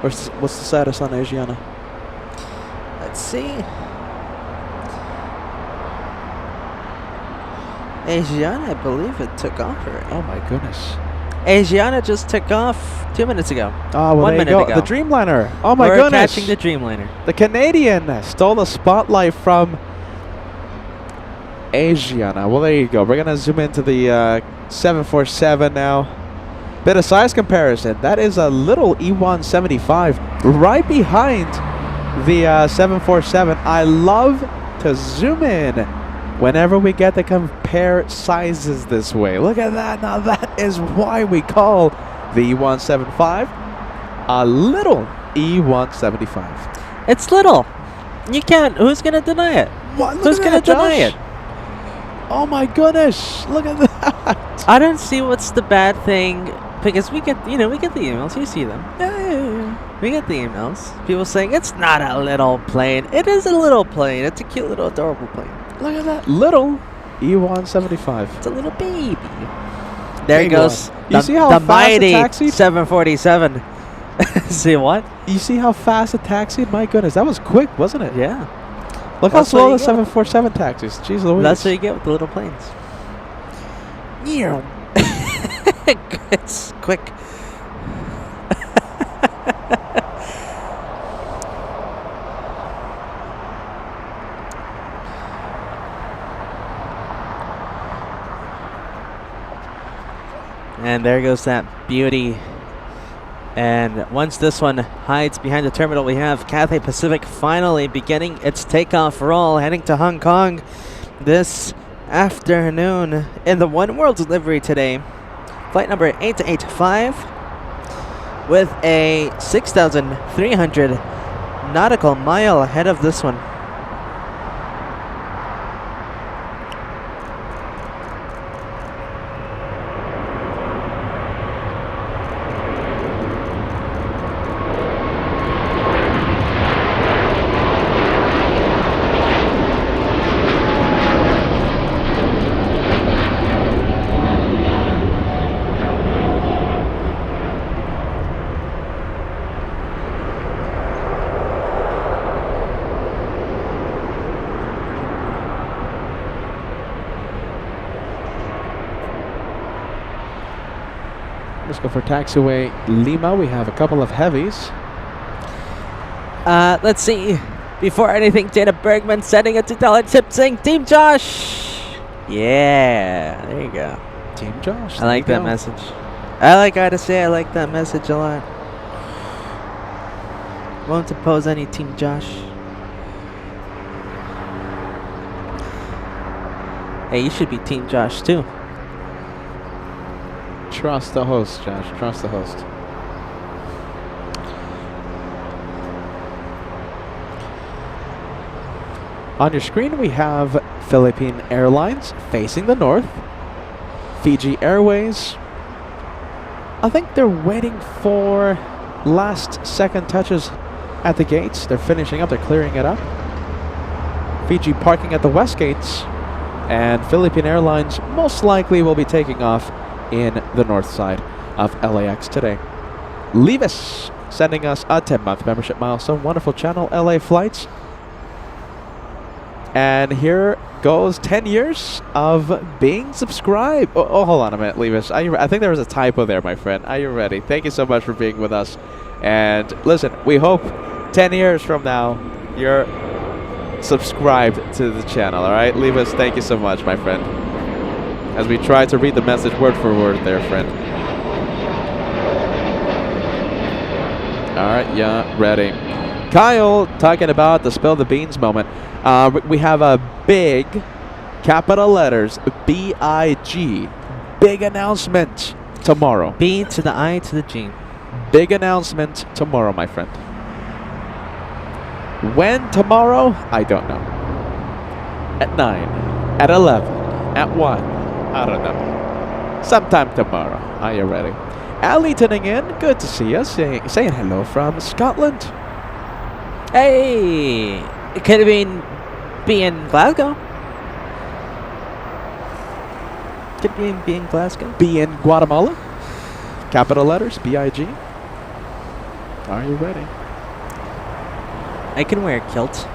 What's the status on Asiana? Let's see. Asiana, I believe it took off already. Oh my goodness. Asiana just took off 2 minutes ago. Oh, well, 1 minute ago. The Dreamliner. Oh my We're goodness. catching the Dreamliner. The Canadian stole the spotlight from Asiana. Well, there you go. We're going to zoom into the 747 now. Bit of size comparison. That is a little E175 right behind the 747. I love to zoom in whenever we get to compare sizes this way. Look at that. Now that is why we call the E175 a little E175. It's little. You can't. Who's going to deny it? What? Who's going to deny it? Oh my goodness. Look at that. I don't see what's the bad thing. Because we get the emails. You see them. Yeah. We get the emails. People saying, it's not a little plane. It is a little plane. It's a cute little adorable plane. Look at that. Little E175. It's a little baby. There he goes. You see how the fast mighty it taxied? 747. See what? You see how fast it taxied? My goodness. That was quick, wasn't it? Yeah. Look how slow the 747 taxis. Jeez Louise. That's what you get with the little planes. It's quick. And there goes that beauty. And once this one hides behind the terminal, we have Cathay Pacific finally beginning its takeoff roll, heading to Hong Kong this afternoon in the One World delivery today. Flight number 885 with a 6,300 nautical mile ahead of this one. Let's go for taxiway Lima. We have a couple of heavies. Let's see. Before anything, Dana Bergman sending a $2 tip saying Team Josh. Yeah, there you go. Team Josh. I like that message. I gotta say, I like that message a lot. Won't oppose any Team Josh. Hey, you should be Team Josh too. Trust the host, Josh. Trust the host. On your screen, we have Philippine Airlines facing the north. Fiji Airways. I think they're waiting for last second touches at the gates. They're finishing up. They're clearing it up. Fiji parking at the west gates. And Philippine Airlines most likely will be taking off in the north side of LAX today. Levis sending us a 10-month membership milestone. Wonderful channel, LA Flights. And here goes 10 years of being subscribed. Oh, hold on a minute, Levis. I think there was a typo there, my friend. Are you ready? Thank you so much for being with us. And listen, we hope 10 years from now you're subscribed to the channel, all right? Levis, thank you so much, my friend. As we try to read the message word for word there, friend. All right, yeah, ready. Kyle talking about the spill the beans moment. We have a big, capital letters, B-I-G, big announcement tomorrow. B to the I to the G. Big announcement tomorrow, my friend. When tomorrow? I don't know. At 9, at 11, at 1. I don't know. Sometime tomorrow. Are you ready? Ali tuning in. Good to see you. Saying hello from Scotland. Hey! It could have been be in Glasgow. Could be in Glasgow. Be in Guatemala. Capital letters, B-I-G. Are you ready? I can wear a kilt.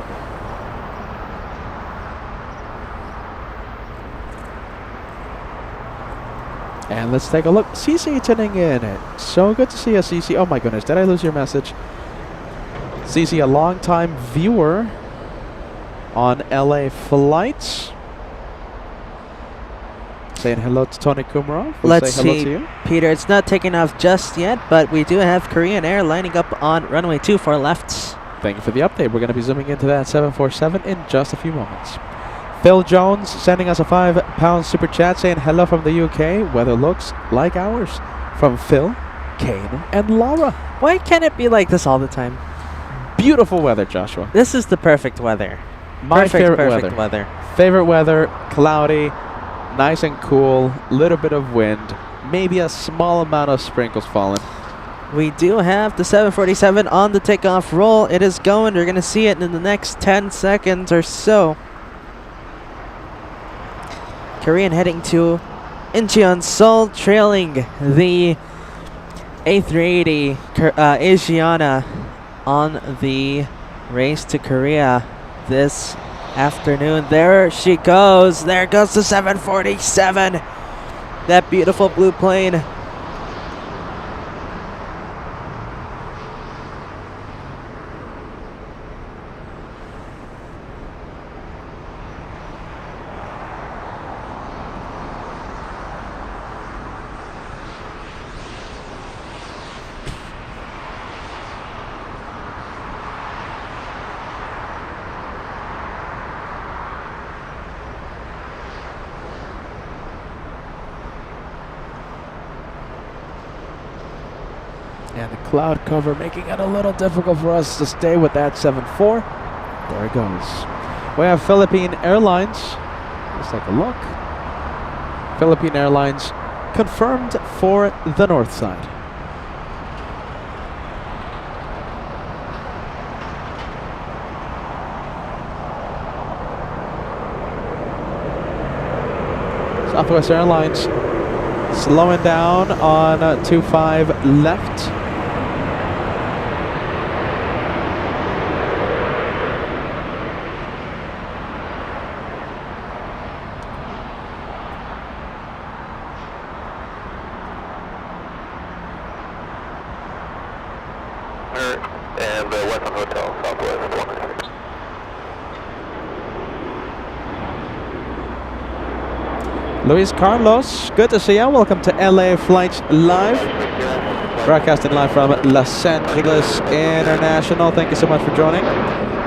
And let's take a look. CC tuning in. So good to see you, CC. Oh my goodness, did I lose your message? CC, a long-time viewer on LA Flights. Saying hello to Tony Kumarov. Let's say hello see, to you. Peter. It's not taking off just yet, but we do have Korean Air lining up on runway 24 left. Thank you for the update. We're going to be zooming into that 747 in just a few moments. Phil Jones sending us a £5 super chat saying hello from the UK. Weather looks like ours. From Phil, Kane, and Laura. Why can't it be like this all the time? Beautiful weather, Joshua. This is the perfect weather. My favorite perfect weather. Favorite weather, cloudy, nice and cool, little bit of wind, maybe a small amount of sprinkles falling. We do have the 747 on the takeoff roll. It is going. We're going to see it in the next 10 seconds or so. Korean heading to Incheon, Seoul, trailing the A380 Asiana on the race to Korea this afternoon. There she goes. There goes the 747. that beautiful blue plane. And the cloud cover making it a little difficult for us to stay with that 7-4. There it goes. We have Philippine Airlines. Let's take a look. Philippine Airlines confirmed for the north side. Southwest Airlines slowing down on 25 left. And the Western Hotel, Southwest 196. Luis Carlos, good to see you. Welcome to LA Flights Live. Broadcasting live from Los Angeles International. Thank you so much for joining.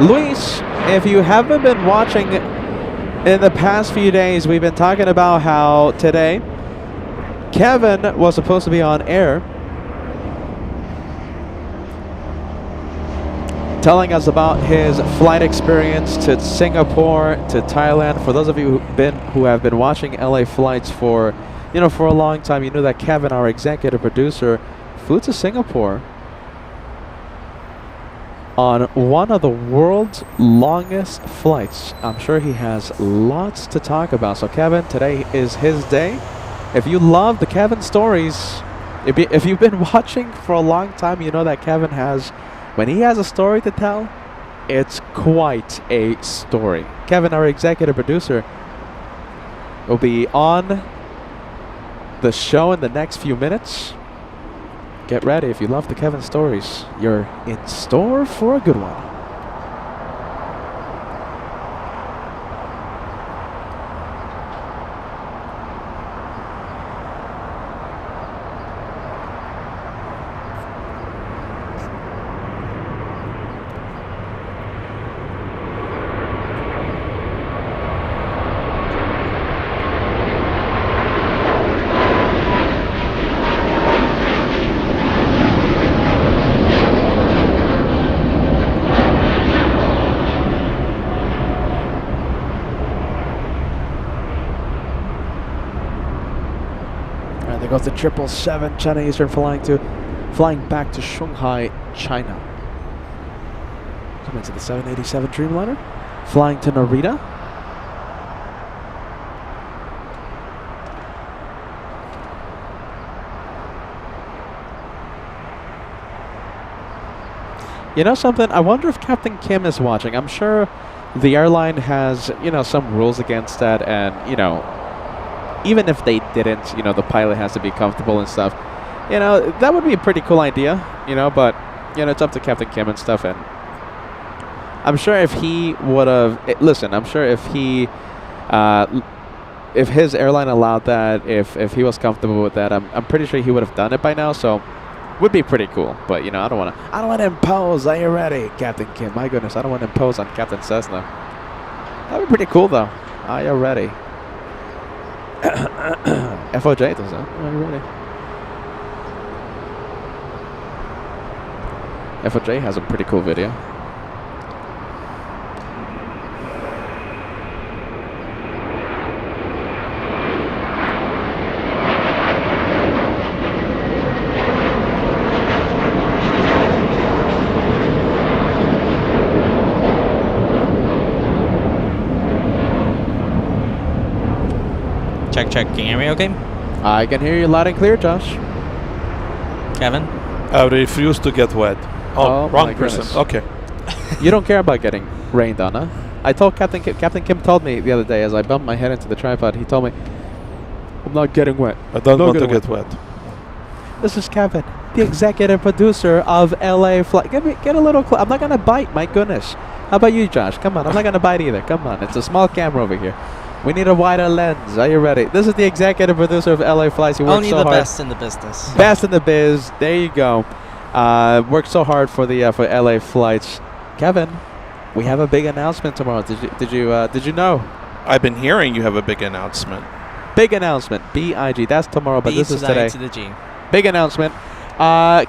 Luis, if you haven't been watching in the past few days, we've been talking about how today Kevin was supposed to be on air telling us about his flight experience to Singapore, to Thailand. For those of you who have been watching LA Flights for a long time, you know that Kevin, our executive producer, flew to Singapore on one of the world's longest flights. I'm sure he has lots to talk about. So Kevin, today is his day. If you love the Kevin stories, if you've been watching for a long time, you know that Kevin has, when he has a story to tell, it's quite a story. Kevin, our executive producer, will be on the show in the next few minutes. Get ready. If you love the Kevin stories, you're in store for a good one. There goes the 777 China Eastern flying back to Shanghai, China. Coming to the 787 Dreamliner, flying to Narita. You know something? I wonder if Captain Kim is watching. I'm sure the airline has, some rules against that, and, even if they didn't, the pilot has to be comfortable and stuff. That would be a pretty cool idea, but, it's up to Captain Kim and stuff. And I'm sure if he would have, listen, I'm sure if his airline allowed that, if he was comfortable with that, I'm pretty sure he would have done it by now. So, would be pretty cool. But, I don't want to impose. Are you ready, Captain Kim? My goodness, I don't want to impose on Captain Cessna. That'd be pretty cool, though. Are you ready? FOJ does that. Are you ready? FOJ has a pretty cool video. Check. Can you hear me okay? I can hear you loud and clear, Josh. Kevin? I refuse to get wet. Oh, wrong person. Goodness. Okay. You don't care about getting rained on, huh? I told Captain Kim told me the other day as I bumped my head into the tripod, he told me, I'm not getting wet. I don't Not want to gonna get wet. This is Kevin, the executive producer of LA Flight. Get a little I'm not going to bite, my goodness. How about you, Josh? Come on, I'm not going to bite either. Come on, it's a small camera over here. We need a wider lens. Are you ready? This is the executive producer of LA Flights. He works Only so the hard. best in the business. Best in the biz. There you go. Worked so hard for the for LA Flights. Kevin, we have a big announcement tomorrow. Did you know? I've been hearing you have a big announcement. Big announcement. BIG. That's tomorrow, but B this to is the today. I to the G. Big announcement.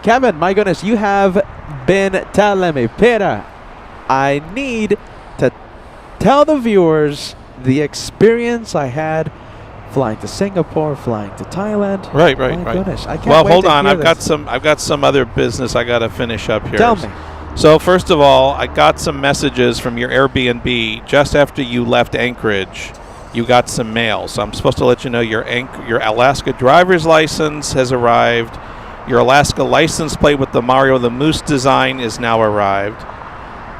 Kevin, my goodness, you have been telling me, Peter, I need to tell the viewers the experience I had flying to Singapore, flying to Thailand. Right. My goodness, I can't Well, wait hold to on. hear I've got some other business I got to finish up here. Tell me. So first of all, I got some messages from your Airbnb just after you left Anchorage. You got some mail, so I'm supposed to let you know your Alaska driver's license has arrived. Your Alaska license plate with the Mario the Moose design is now arrived.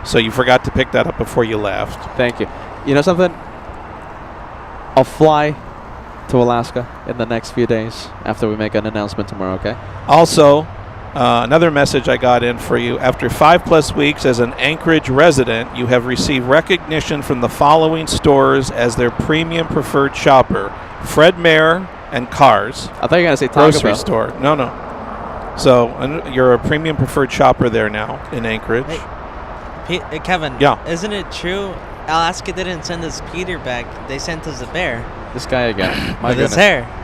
So you forgot to pick that up before you left. Thank you. You know something? I'll fly to Alaska in the next few days after we make an announcement tomorrow, okay? Also, another message I got in for you. After 5+ weeks as an Anchorage resident, you have received recognition from the following stores as their premium preferred shopper: Fred Meyer and Cars. I thought you were going to say Taco Grocery Bell. store. No. So you're a premium preferred shopper there now in Anchorage. Hey, Kevin. Yeah. Isn't it true? Alaska didn't send us Peter back. They sent us a bear This guy again. My with his goodness. hair.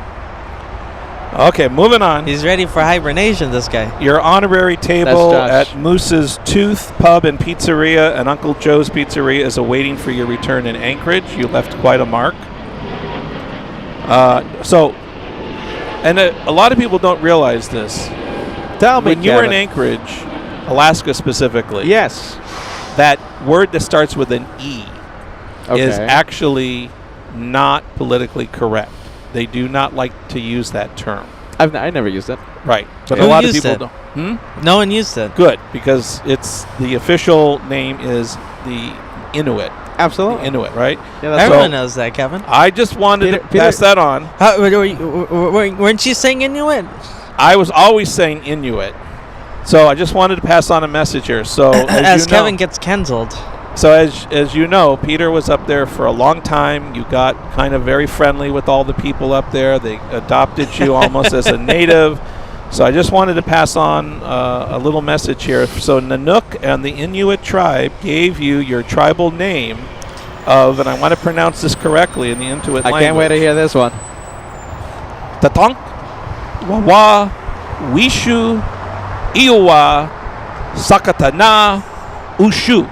Okay, moving on. He's ready for hibernation. This guy. Your honorary table That's Josh. at Moose's Tooth Pub and Pizzeria and Uncle Joe's Pizzeria is awaiting for your return in Anchorage. You left quite a mark. A lot of people don't realize this. Tell me, When you were in Kevin. Anchorage, Alaska specifically, Yes. that word that starts with an E Okay. is actually not politically correct. They do not like to use that term. I never used it. Right. But Who a lot of used people it? don't. No one used it. Good, because it's the official name is the Inuit. Absolutely. Inuit, right? Yeah, that's Everyone right. knows that, Kevin. I just wanted to Peter- pass that on. How, weren't you saying Inuit? I was always saying Inuit. So I just wanted to pass on a message here. So As you know, Kevin gets cancelled. So as you know, Peter was up there for a long time. You got kind of very friendly with all the people up there. They adopted you almost as a native. So I just wanted to pass on a little message here. So Nanook and the Inuit tribe gave you your tribal name of, and I want to pronounce this correctly in the Inuit language. I can't wait to hear this one. Tatonk, Wawa, Wishu, Iowa, Sakatana, Ushu.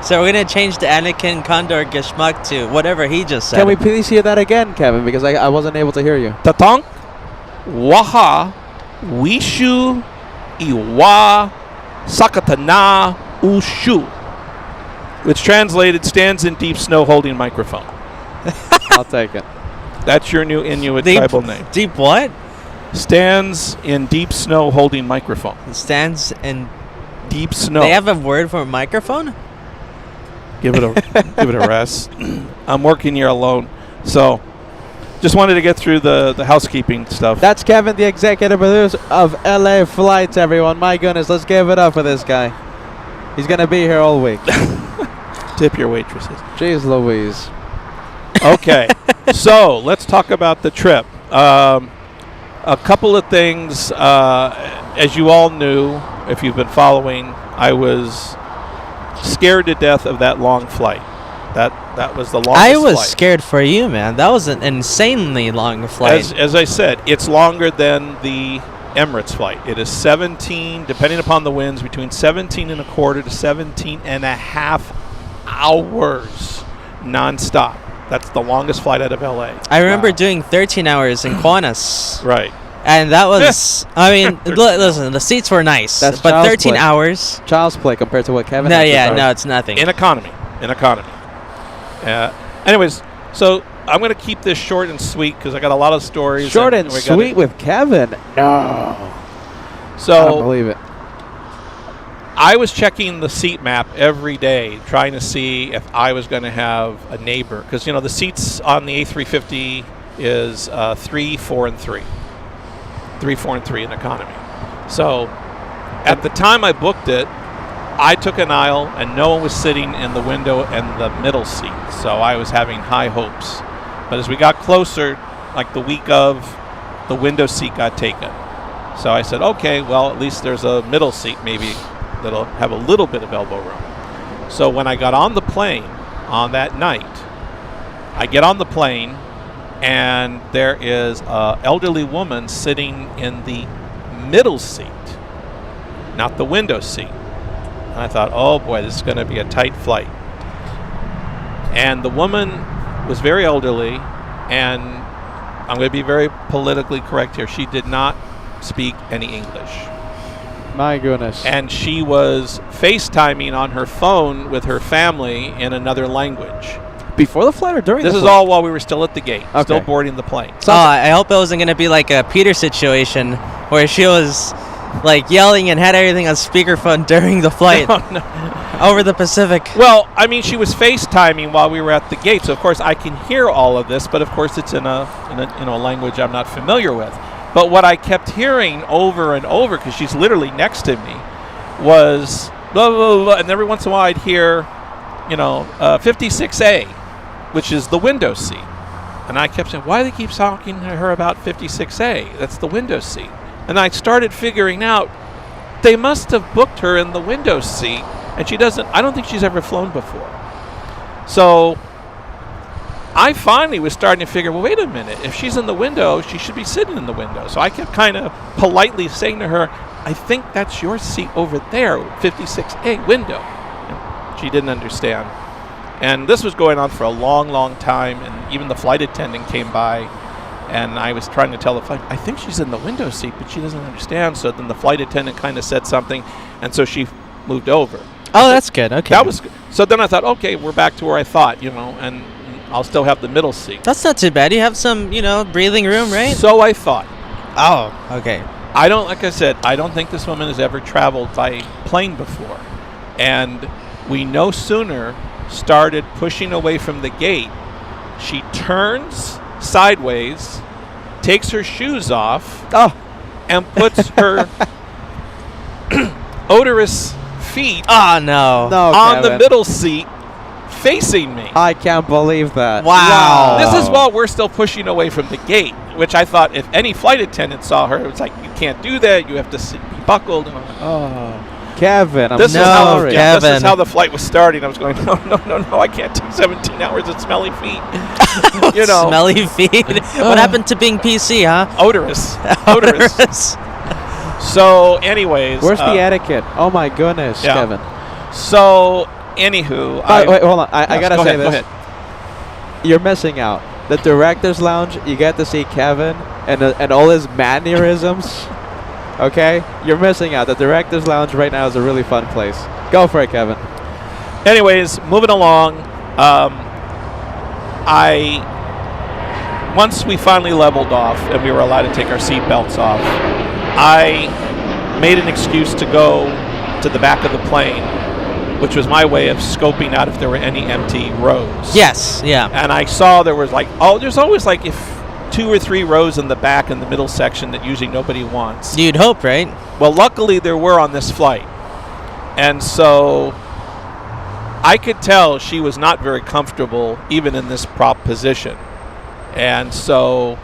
So we're gonna change the Anakin Condor Gishmak to whatever he just said. Can we please hear that again, Kevin? Because I wasn't able to hear you. Tatonk, Waha, Wishu, Iwa, Sakatana, Ushu. Which translated stands in deep snow holding microphone. I'll take it. That's your new Inuit Deep- tribal name. Deep what? Stands in deep snow holding microphone. It stands in. Deep snow. They have a word for microphone? Give it a rest. I'm working here alone. So just wanted to get through the housekeeping stuff. That's Kevin, the executive producer of LA Flights, everyone. My goodness, let's give it up for this guy. He's going to be here all week. Tip your waitresses. Jeez Louise. Okay, so let's talk about the trip. A couple of things. As you all knew, if you've been following, I was scared to death of that long flight. That was the longest I was flight. scared for you, man. That was an insanely long flight. As I said, it's longer than the Emirates flight. It is 17, depending upon the winds, between 17 and a quarter to 17 and a half hours nonstop. That's the longest flight out of LA. I remember doing 13 hours in Qantas. Right. And that was, I mean, listen, the seats were nice, That's but child's 13 play. hours. Child's play compared to what Kevin No, had to yeah, start. no, it's nothing. In economy. Anyways, so I'm going to keep this short and sweet because I got a lot of stories. Short and we gotta- sweet with Kevin. No. I don't So believe it. I was checking the seat map every day, trying to see if I was going to have a neighbor. Because, the seats on the A350 is 3, 4, and 3. 3, 4, and 3 in economy. So at the time I booked it, I took an aisle and no one was sitting in the window and the middle seat. So I was having high hopes. But as we got closer, like the week of, the window seat got taken. So I said, okay, well, at least there's a middle seat maybe that'll have a little bit of elbow room. So when I got on the plane on that night, I get on the plane and there is an elderly woman sitting in the middle seat, not the window seat. And I thought, oh boy, this is going to be a tight flight. And the woman was very elderly, and I'm going to be very politically correct here. She did not speak any English. My goodness. And she was FaceTiming on her phone with her family in another language. Before the flight or during This the is flight? all while we were still at the gate, still Okay. boarding the plane. Oh, I hope it wasn't going to be like a Peter situation where she was like yelling and had everything on speakerphone during the flight over the Pacific. Well, I mean, she was FaceTiming while we were at the gate, so of course I can hear all of this, but of course it's in a language I'm not familiar with. But what I kept hearing over and over, because she's literally next to me, was blah, blah, blah, and every once in a while I'd hear, 56A, which is the window seat. And I kept saying, why do they keep talking to her about 56A? That's the window seat. And I started figuring out they must have booked her in the window seat, and I don't think she's ever flown before. So I finally was starting to figure, well, wait a minute. If she's in the window, she should be sitting in the window. So I kept kind of politely saying to her, I think that's your seat over there, 56A window. And she didn't understand. And this was going on for a long, long time, and even the flight attendant came by, and I was trying to tell the flight, I think she's in the window seat, but she doesn't understand. So then the flight attendant kind of said something, and so she moved over. Oh, that's good. Okay. That was good. So then I thought, okay, we're back to where I thought, and I'll still have the middle seat. That's not too bad. You have some, breathing room, right? So I thought. Oh, okay. Like I said, I don't think this woman has ever traveled by plane before. And we no sooner started pushing away from the gate, she turns sideways, takes her shoes off, and puts her odorous feet no, on the Kevin. middle seat facing me. I can't believe that. Wow. This is while we're still pushing away from the gate, which I thought if any flight attendant saw her, it was like, you can't do that, you have to be buckled. And I'm like, Oh, Kevin, I'm this sorry. this is how the flight was starting. I was going, no, I can't do 17 hours of smelly feet. Smelly feet. What happened to being PC, huh? Odorous. So, anyways. Where's the etiquette? Oh my goodness, yeah. Kevin. So, anywho. Wait, hold on. I gotta say this. Go ahead. You're missing out. The director's lounge, you get to see Kevin and all his mannerisms. Okay? You're missing out. The director's lounge right now is a really fun place. Go for it, Kevin. Anyways, moving along. Once we finally leveled off and we were allowed to take our seatbelts off, I made an excuse to go to the back of the plane, which was my way of scoping out if there were any empty rows. Yes, yeah. And I saw there was there's always if 2 or 3 rows in the back in the middle section that usually nobody wants. You'd hope, right? Well, luckily there were on this flight. And so I could tell she was not very comfortable even in this prop position. And so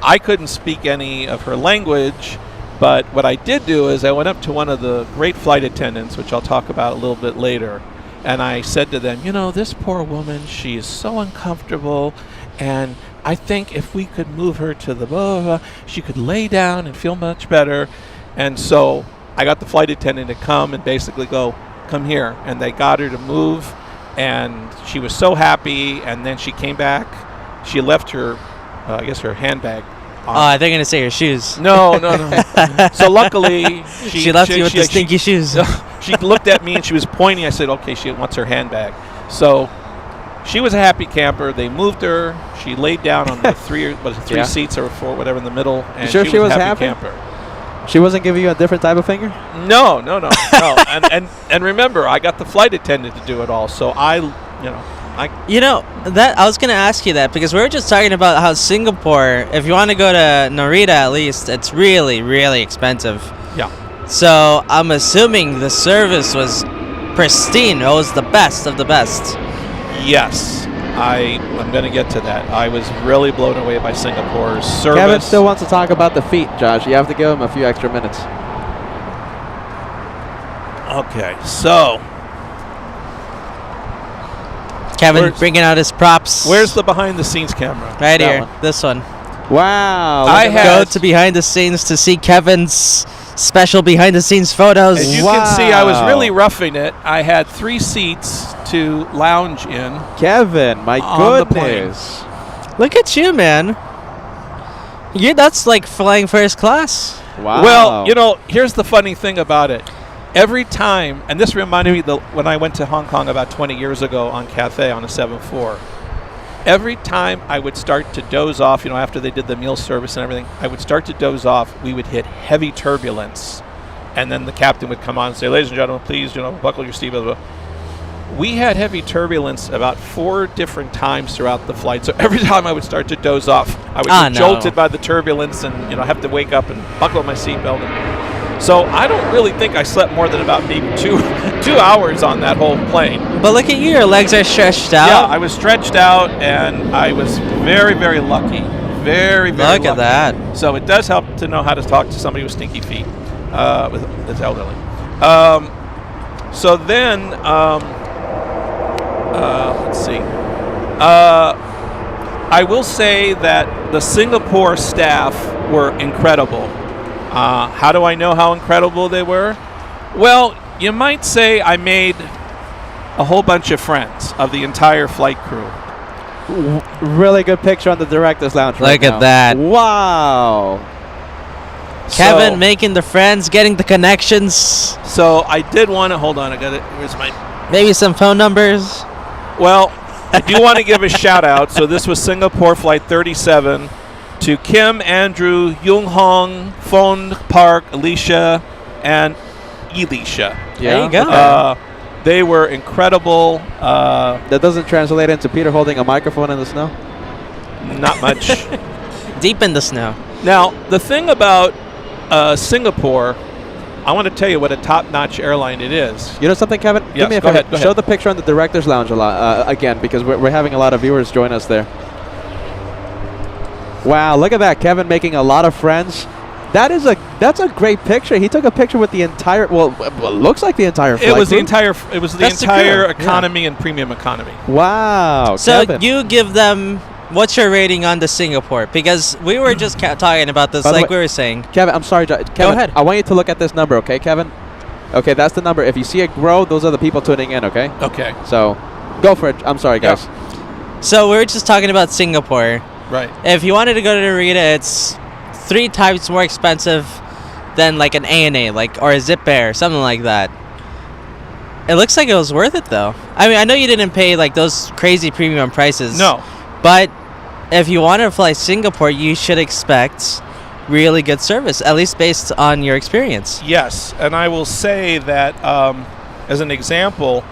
I couldn't speak any of her language, but what I did do is I went up to one of the great flight attendants, which I'll talk about a little bit later, and I said to them, this poor woman, she is so uncomfortable, and I think if we could move her to the blah, blah, blah, she could lay down and feel much better. And so I got the flight attendant to come and basically go, come here. And they got her to move, and she was so happy, and then she came back. She left her, her handbag on. Oh, they're going to say her shoes. No. So luckily, she left you with the stinky shoes. She looked at me and she was pointing. I said, okay, she wants her handbag. So she was a happy camper. They moved her. She laid down on the three seats or 4, whatever, in the middle. And sure she was a happy? camper. She wasn't giving you a different type of finger? No. And remember, I got the flight attendant to do it all. So I You know, that I was going to ask you that because we were just talking about how Singapore, if you want to go to Narita at least, it's really, really expensive. Yeah. So I'm assuming the service was pristine. It was the best of the best. Yes. I'm going to get to that. I was really blown away by Singapore's service. Kevin still wants to talk about the feet, Josh. You have to give him a few extra minutes. Okay, so Kevin bringing out his props. where's the behind-the-scenes camera? Right That here, one. this one. Wow. I look at had- Go to behind the scenes to see Kevin's special behind the scenes photos. As you can see, I was really roughing it. I had 3 seats to lounge in. that. Kevin, my On the plane. goodness. Look at you, man. That's like flying first class. Wow. Well, you know, here's the funny thing about it. Every time, and this reminded me when I went to Hong Kong about 20 years ago on Cathay on a 7-4, every time I would start to doze off, you know, after they did the meal service and everything, I would start to doze off. We would hit heavy turbulence. And then the captain would come on and say, ladies and gentlemen, please, you know, buckle your seatbelts. We had heavy turbulence about 4 different times throughout the flight. So every time I would start to doze off, I would get jolted by the turbulence and, you know, have to wake up and buckle my seatbelt. So I don't really think I slept more than about maybe 2 hours on that whole plane. But look at you, your legs are stretched out. Yeah, I was stretched out, and I was very, very lucky. Very, very lucky. Look at that. So it does help to know how to talk to somebody with stinky feet, with that's elderly. So then, let's see. I will say that the Singapore staff were incredible. How do I know how incredible they were? Well, you might say I made a whole bunch of friends of the entire flight crew. Really good picture on the director's lounge right Look now. at that. Wow. Kevin So- making the friends, getting the connections, So I did want to, hold on, I got it. Where's my, maybe some phone numbers. well, I do want to give a shout out. So this was Singapore Flight 37 to Kim, Andrew, Yung Hong, Phone Park, Alicia, and Elisha. There you go. They were incredible. That doesn't translate into Peter holding a microphone in the snow? Not much. Deep in the snow. Now, the thing about Singapore, I want to tell you what a top-notch airline it is. You know something, Kevin? Yes, Give me a go favor. ahead, go Show ahead. the picture on the director's lounge a lot again, because we're having a lot of viewers join us there. Wow, look at that. Kevin making a lot of friends. That's a great picture. He took a picture with the entire, well, looks like the entire flight It was the crew. entire. It was the That's the entire crew, economy and premium economy. Wow, So Kevin. you give them, what's your rating on the Singapore? Because we were just talking about this, By the like way- we were saying. Kevin, I'm sorry. Kevin, ahead. I want you to look at this number, okay, Kevin? Okay, that's the number. If you see it grow, those are the people tuning in, okay? Okay. So, go for it. I'm sorry, Yeah. guys. So we were just talking about Singapore. Right. If you wanted to go to Narita, it's 3 times more expensive than like an ANA, like, or a Zip Air, something like that. It looks like it was worth it though. I mean, I know you didn't pay like those crazy premium prices. No. But if you want to fly Singapore, you should expect really good service, at least based on your experience. Yes, and I will say that as an example,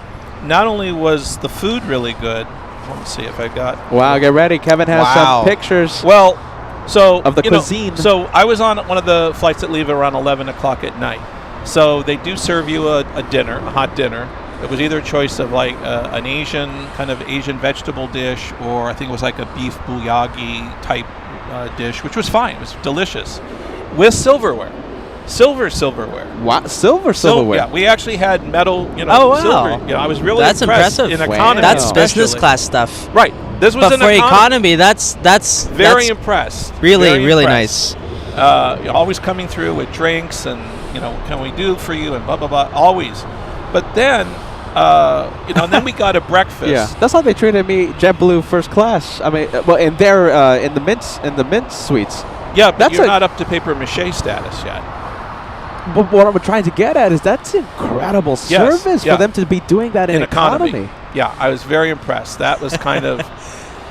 not only was the food really good. Let me see if I got. Wow, get ready. Kevin has Wow. some pictures. Well, so Of the you know, cuisine. so I was on one of the flights that leave around 11 o'clock at night. So they do serve you a dinner, a hot dinner. It was either a choice of like an Asian kind of Asian vegetable dish, or I think it was like a beef bulgogi type dish, which was fine. It was delicious, with silverware, silverware. Wow, silverware. Yeah, we actually had metal, Oh, wow. silver. You know, I was really That's impressed impressive. in Wow. economy. That's business especially. class stuff. Right. This was But an for economy. economy, that's Very impressed. really, Very really impressed. nice. Always coming through with drinks and, you know, can we do for you and blah, blah, blah, always. But then, you know, and then we got a breakfast. Yeah, that's how they treated me, JetBlue first class. I mean, well, in their in the mint suites. Yeah, but That's you're a- not up to paper mache status yet. But what I'm trying to get at is that's incredible service yeah. for them to be doing that in economy. Yeah, I was very impressed. That was kind of...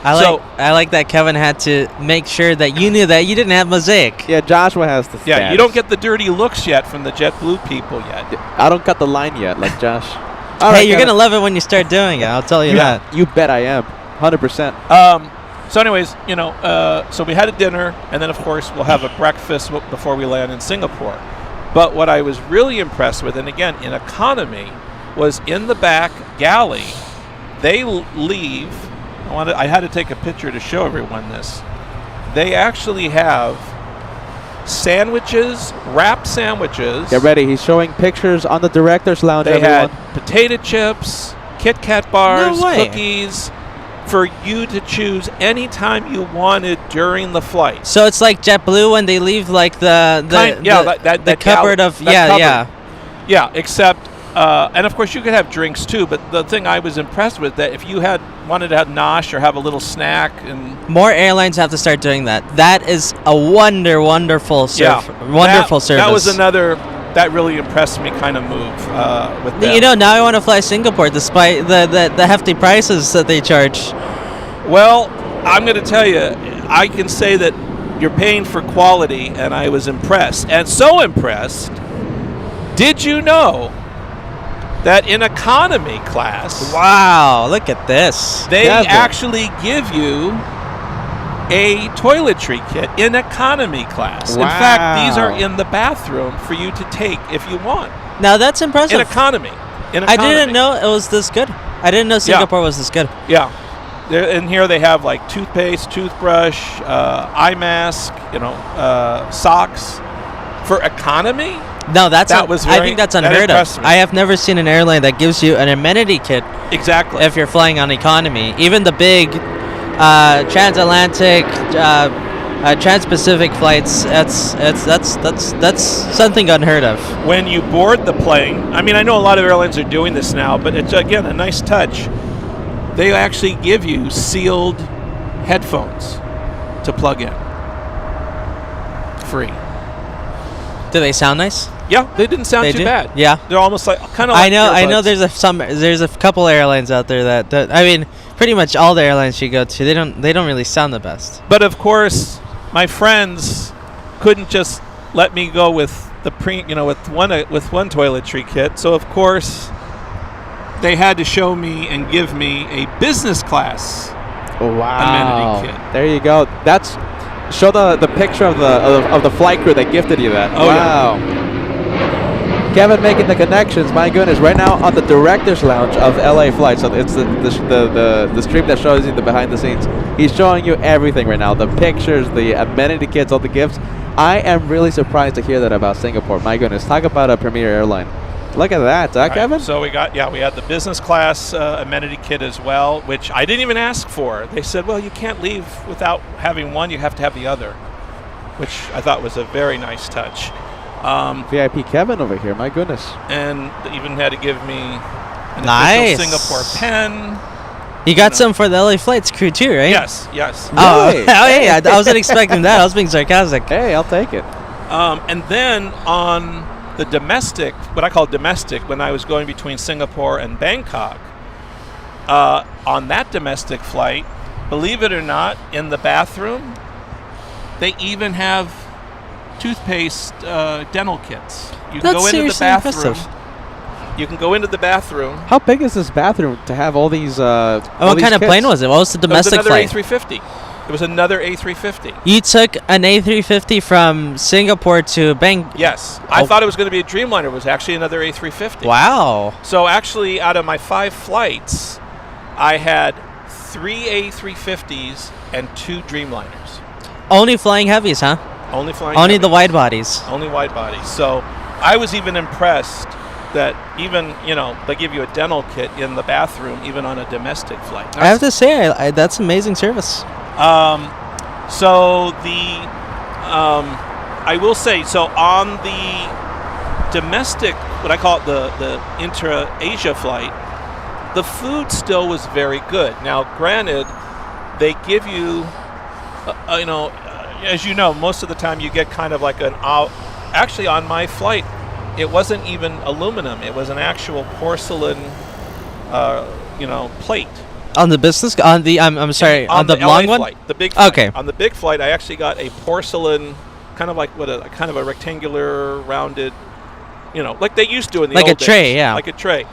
I like that Kevin had to make sure that you knew that you didn't have Mosaic. Yeah, Joshua has the Yeah, stats. you don't get the dirty looks yet from the JetBlue people yet. I don't cut the line yet, like Josh. All right, Hey, you're Kevin. gonna love it when you start doing it. I'll tell you that. You bet I am. 100%. So anyways, so we had a dinner, and then of course we'll have a breakfast before we land in Singapore. But what I was really impressed with, and again in economy, was in the back galley. They leave. I had to take a picture to show everyone this. They actually have sandwiches, wrapped sandwiches. Get ready. He's showing pictures on the director's lounge. They everyone. had potato chips, Kit Kat bars, No way. cookies, for you to choose anytime you wanted during the flight. So it's like JetBlue when they leave like the that cupboard gal- of that cupboard. yeah. Yeah, except and of course you could have drinks too. But the thing I was impressed with, that if you wanted to have nosh or have a little snack, and More airlines have to start doing that. That is a wonderful service. That was another that really impressed me kind of move with them. You know, now I want to fly Singapore despite the hefty prices that they charge. Well, I'm going to tell you, I can say that you're paying for quality, and I was impressed. And so impressed, did you know that in economy class, Wow, look at this. they Kevin. actually give you a toiletry kit in economy class. In fact, these are Wow. in the bathroom for you to take if you want. Now that's impressive. In economy. I didn't know it was this good. I didn't know Singapore was this good. Yeah. In here they have like toothpaste, toothbrush, eye mask, socks. For economy? No, I Very- think that's that unheard impressed of. me. I have never seen an airline that gives you an amenity kit Exactly. if you're flying on economy. Even the big transatlantic, trans-Pacific flights, that's something unheard of. When you board the plane, I mean, I know a lot of airlines are doing this now, but it's, again, a nice touch. They actually give you sealed headphones to plug in. Free. Do they sound nice? Yeah, they didn't sound They too do? bad. Yeah. They're almost like, kind of like I know. earbuds. There's a couple airlines out there that I mean, pretty much all the airlines you go to, they don't really sound the best. But of course, my friends couldn't just let me go with the with one toiletry kit. So of course, they had to show me and give me a business class Wow. amenity kit. There you go. Show the picture of the flight crew that gifted you that. Oh, wow. Kevin making the connections. My goodness, right now on the director's lounge of LA Flights. So it's the stream that shows you the behind the scenes. He's showing you everything right now. The pictures, the amenity kits, all the gifts. I am really surprised to hear that about Singapore. My goodness, talk about a premier airline. Look at that, Right. Kevin. So we had the business class amenity kit as well, which I didn't even ask for. They said, well, you can't leave without having one, you have to have the other, which I thought was a very nice touch. VIP Kevin over here. My goodness. And they even had to give me an Nice. official Singapore pen. You got some for the LA Flights crew too, right? Yes. Oh, Really? hey, I wasn't expecting that. I was being sarcastic. Hey, I'll take it. And then on the domestic, what I call domestic, when I was going between Singapore and Bangkok, on that domestic flight, believe it or not, in the bathroom, they even have toothpaste dental kits. You can That's go into the seriously bathroom. impressive. You can go into the bathroom. How big is this bathroom to have all these? What kind of plane was it? What was the domestic It was another flight? A350. It was another A350. You took an A350 from Singapore to Yes. I Oh. thought it was going to be a Dreamliner. It was actually another A350. Wow. So actually, out of my 5 flights, I had 3 A350s and 2 Dreamliners. Only flying heavies, huh? Only flying. Only the heavy. wide bodies. Only wide bodies. So I was even impressed that even, they give you a dental kit in the bathroom, even on a domestic flight. I have to say, that's amazing service. So I will say, so on the domestic, what I call it the intra-Asia flight, the food still was very good. Now, granted, they give you, as you know, most of the time you get kind of like actually on my flight, it wasn't even aluminum. It was an actual porcelain, plate. On the business, I'm sorry, on the long LA one. flight, the big flight. Okay. On the big flight, I actually got a porcelain, kind of like kind of a rectangular, rounded, like they used to in the Like old a tray, days. yeah. Like a tray.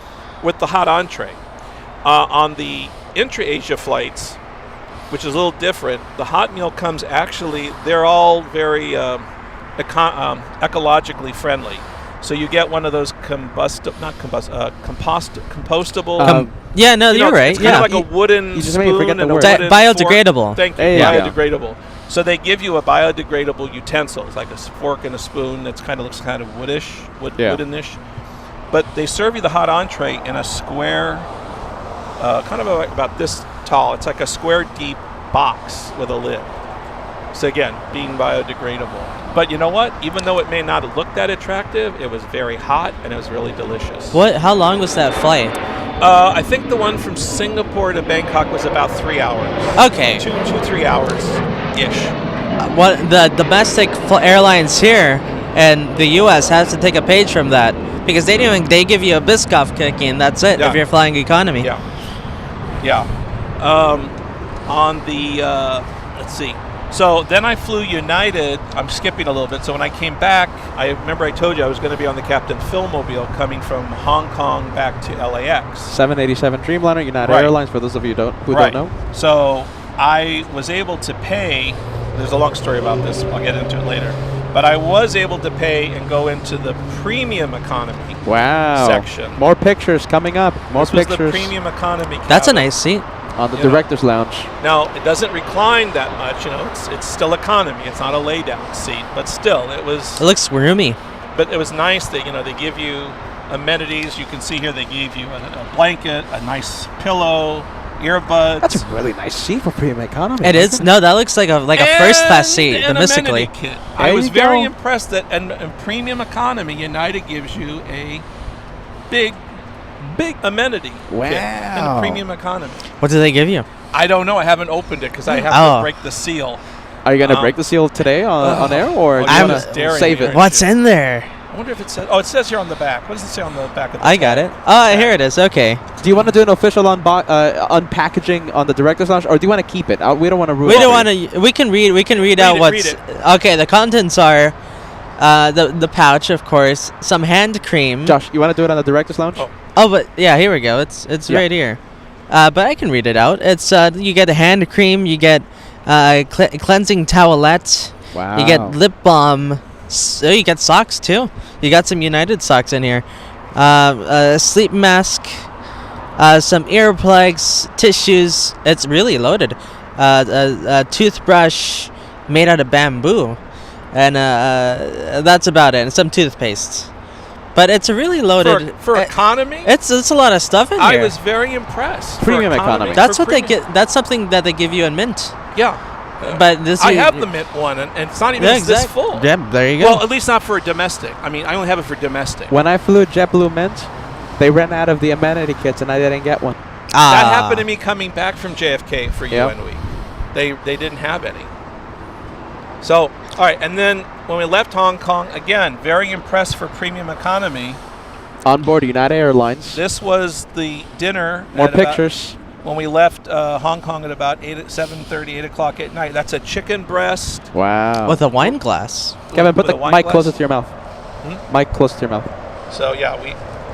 with the hot entree. On the intra-Asia flights, which is a little different, the hot meal comes actually, they're all very ecologically friendly. So you get one of those compostable. Yeah, no, you're right. It's kind of like a wooden you just made me spoon forget the and a word. wooden Biodegradable. fork. Thank you. There you go. Biodegradable. So they give you a biodegradable utensil. It's like a fork and a spoon that looks kind of woodenish. But they serve you the hot entree in a square, kind of about this tall. It's like a square deep box with a lid. So again, being biodegradable. But you know what? Even though it may not have looked that attractive, it was very hot and it was really delicious. How long was that flight? I think the one from Singapore to Bangkok was about 3 hours. Okay. 3 hours ish. What the domestic airlines here and the U.S. has to take a page from that because they give you a Biscoff cookie and that's it if you're flying economy. Yeah. On the let's see. So then I flew United. I'm skipping a little bit. So when I came back, I remember I told you I was going to be on the Captain Philmobile coming from Hong Kong back to LAX. 787 Dreamliner, United Right. Airlines, for those of you who don't know. So I was able to pay, there's a long story about this, I'll get into it later, but I was able to pay and go into the premium economy section. More pictures coming up. More This was pictures the premium economy cabin. That's a nice seat. on the director's lounge. Now, it doesn't recline that much, it's still economy. It's not a lay-down seat, but still, It looks roomy. But it was nice that, they give you amenities. You can see here they gave you a blanket, a nice pillow, earbuds. That's a really nice seat for premium economy. It is. No, that looks like a first class seat an domestically. amenity kit. There I was you very go. impressed that in premium economy, United gives you a big amenity kit in Wow. the premium economy. What do they give you? I don't know. I haven't opened it because I have to break the seal. Are you going to break the seal today on air, or do you I'm want just to daring save you. it? What's in there? I wonder if it says. Oh, it says here on the back. What does it say on the back of the I got it. Oh, here it is. Okay. Do you want to do an official unpackaging on the director's lounge, or do you want to keep it? We don't want to ruin We it. don't want to. We can read. We can read out it, what's. read Okay. The contents are, the pouch, of course, some hand cream. Josh, you want to do it on the director's lounge? Oh, but yeah, here we go. It's right here. But I can read it out. It's you get a hand cream. You get cleansing towelette. Wow. You get lip balm. You get socks too. You got some United socks in here. A sleep mask. Some earplugs, tissues. It's really loaded. A toothbrush made out of bamboo, and that's about it. And some toothpaste. But it's a really loaded for economy. It's a lot of stuff in I here. was very impressed. For Premium economy. That's for what they premium- get. That's something that they give you in Mint. Yeah. But this I have the Mint one, and it's not even this full. Yeah, there you go. Well, at least not for a domestic. I mean, I only have it for domestic. When I flew JetBlue Mint, they ran out of the amenity kits, and I didn't get one. That happened to me coming back from JFK for Yep. UN Week. They didn't have any. So, all right, and then when we left Hong Kong, again, very impressed for premium economy. On board United Airlines. This was the dinner. More at about- pictures. when we left Hong Kong at about 7:30, 8 o'clock at night. That's a chicken breast. Wow. With a wine glass. Kevin, put with the a wine mic glass. closer to your mouth. Mic close to your mouth. So yeah,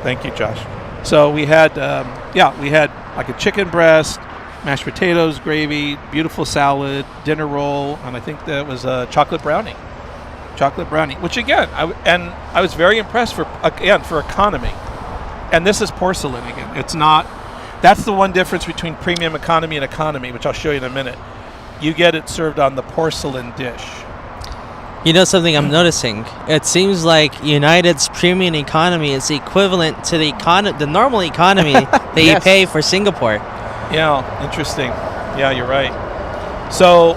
thank you, Josh. So we had we had like a chicken breast, mashed potatoes, gravy, beautiful salad, dinner roll, and I think that was a chocolate brownie. Which again, I was very impressed for economy. And this is porcelain again. It's not. That's the one difference between premium economy and economy, which I'll show you in a minute. You get it served on the porcelain dish. You know something I'm noticing? It seems like United's premium economy is equivalent to the normal economy that you Yes. pay for Singapore. Yeah, interesting. Yeah, you're right. So,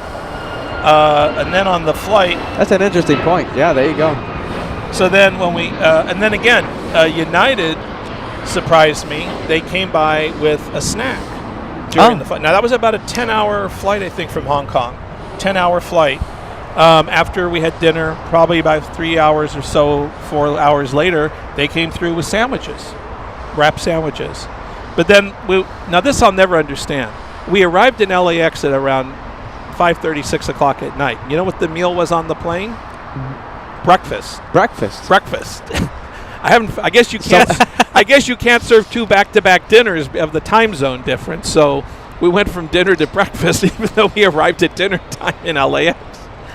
and then on the flight, That's an interesting point. Yeah, there you go. so then when we, and then again, United surprised me. They came by with a snack during the flight. Now, that was about a 10-hour flight, I think, from Hong Kong. 10-hour flight. After we had dinner, probably about 3 hours or so, 4 hours later, they came through with sandwiches, wrapped sandwiches. But then, now this I'll never understand. We arrived in LAX at around 5:30, 6 o'clock at night. You know what the meal was on the plane? Breakfast. Breakfast. Breakfast. I guess you can't. I guess you can't serve 2 back-to-back dinners of the time zone difference. So we went from dinner to breakfast, even though we arrived at dinner time in LAX.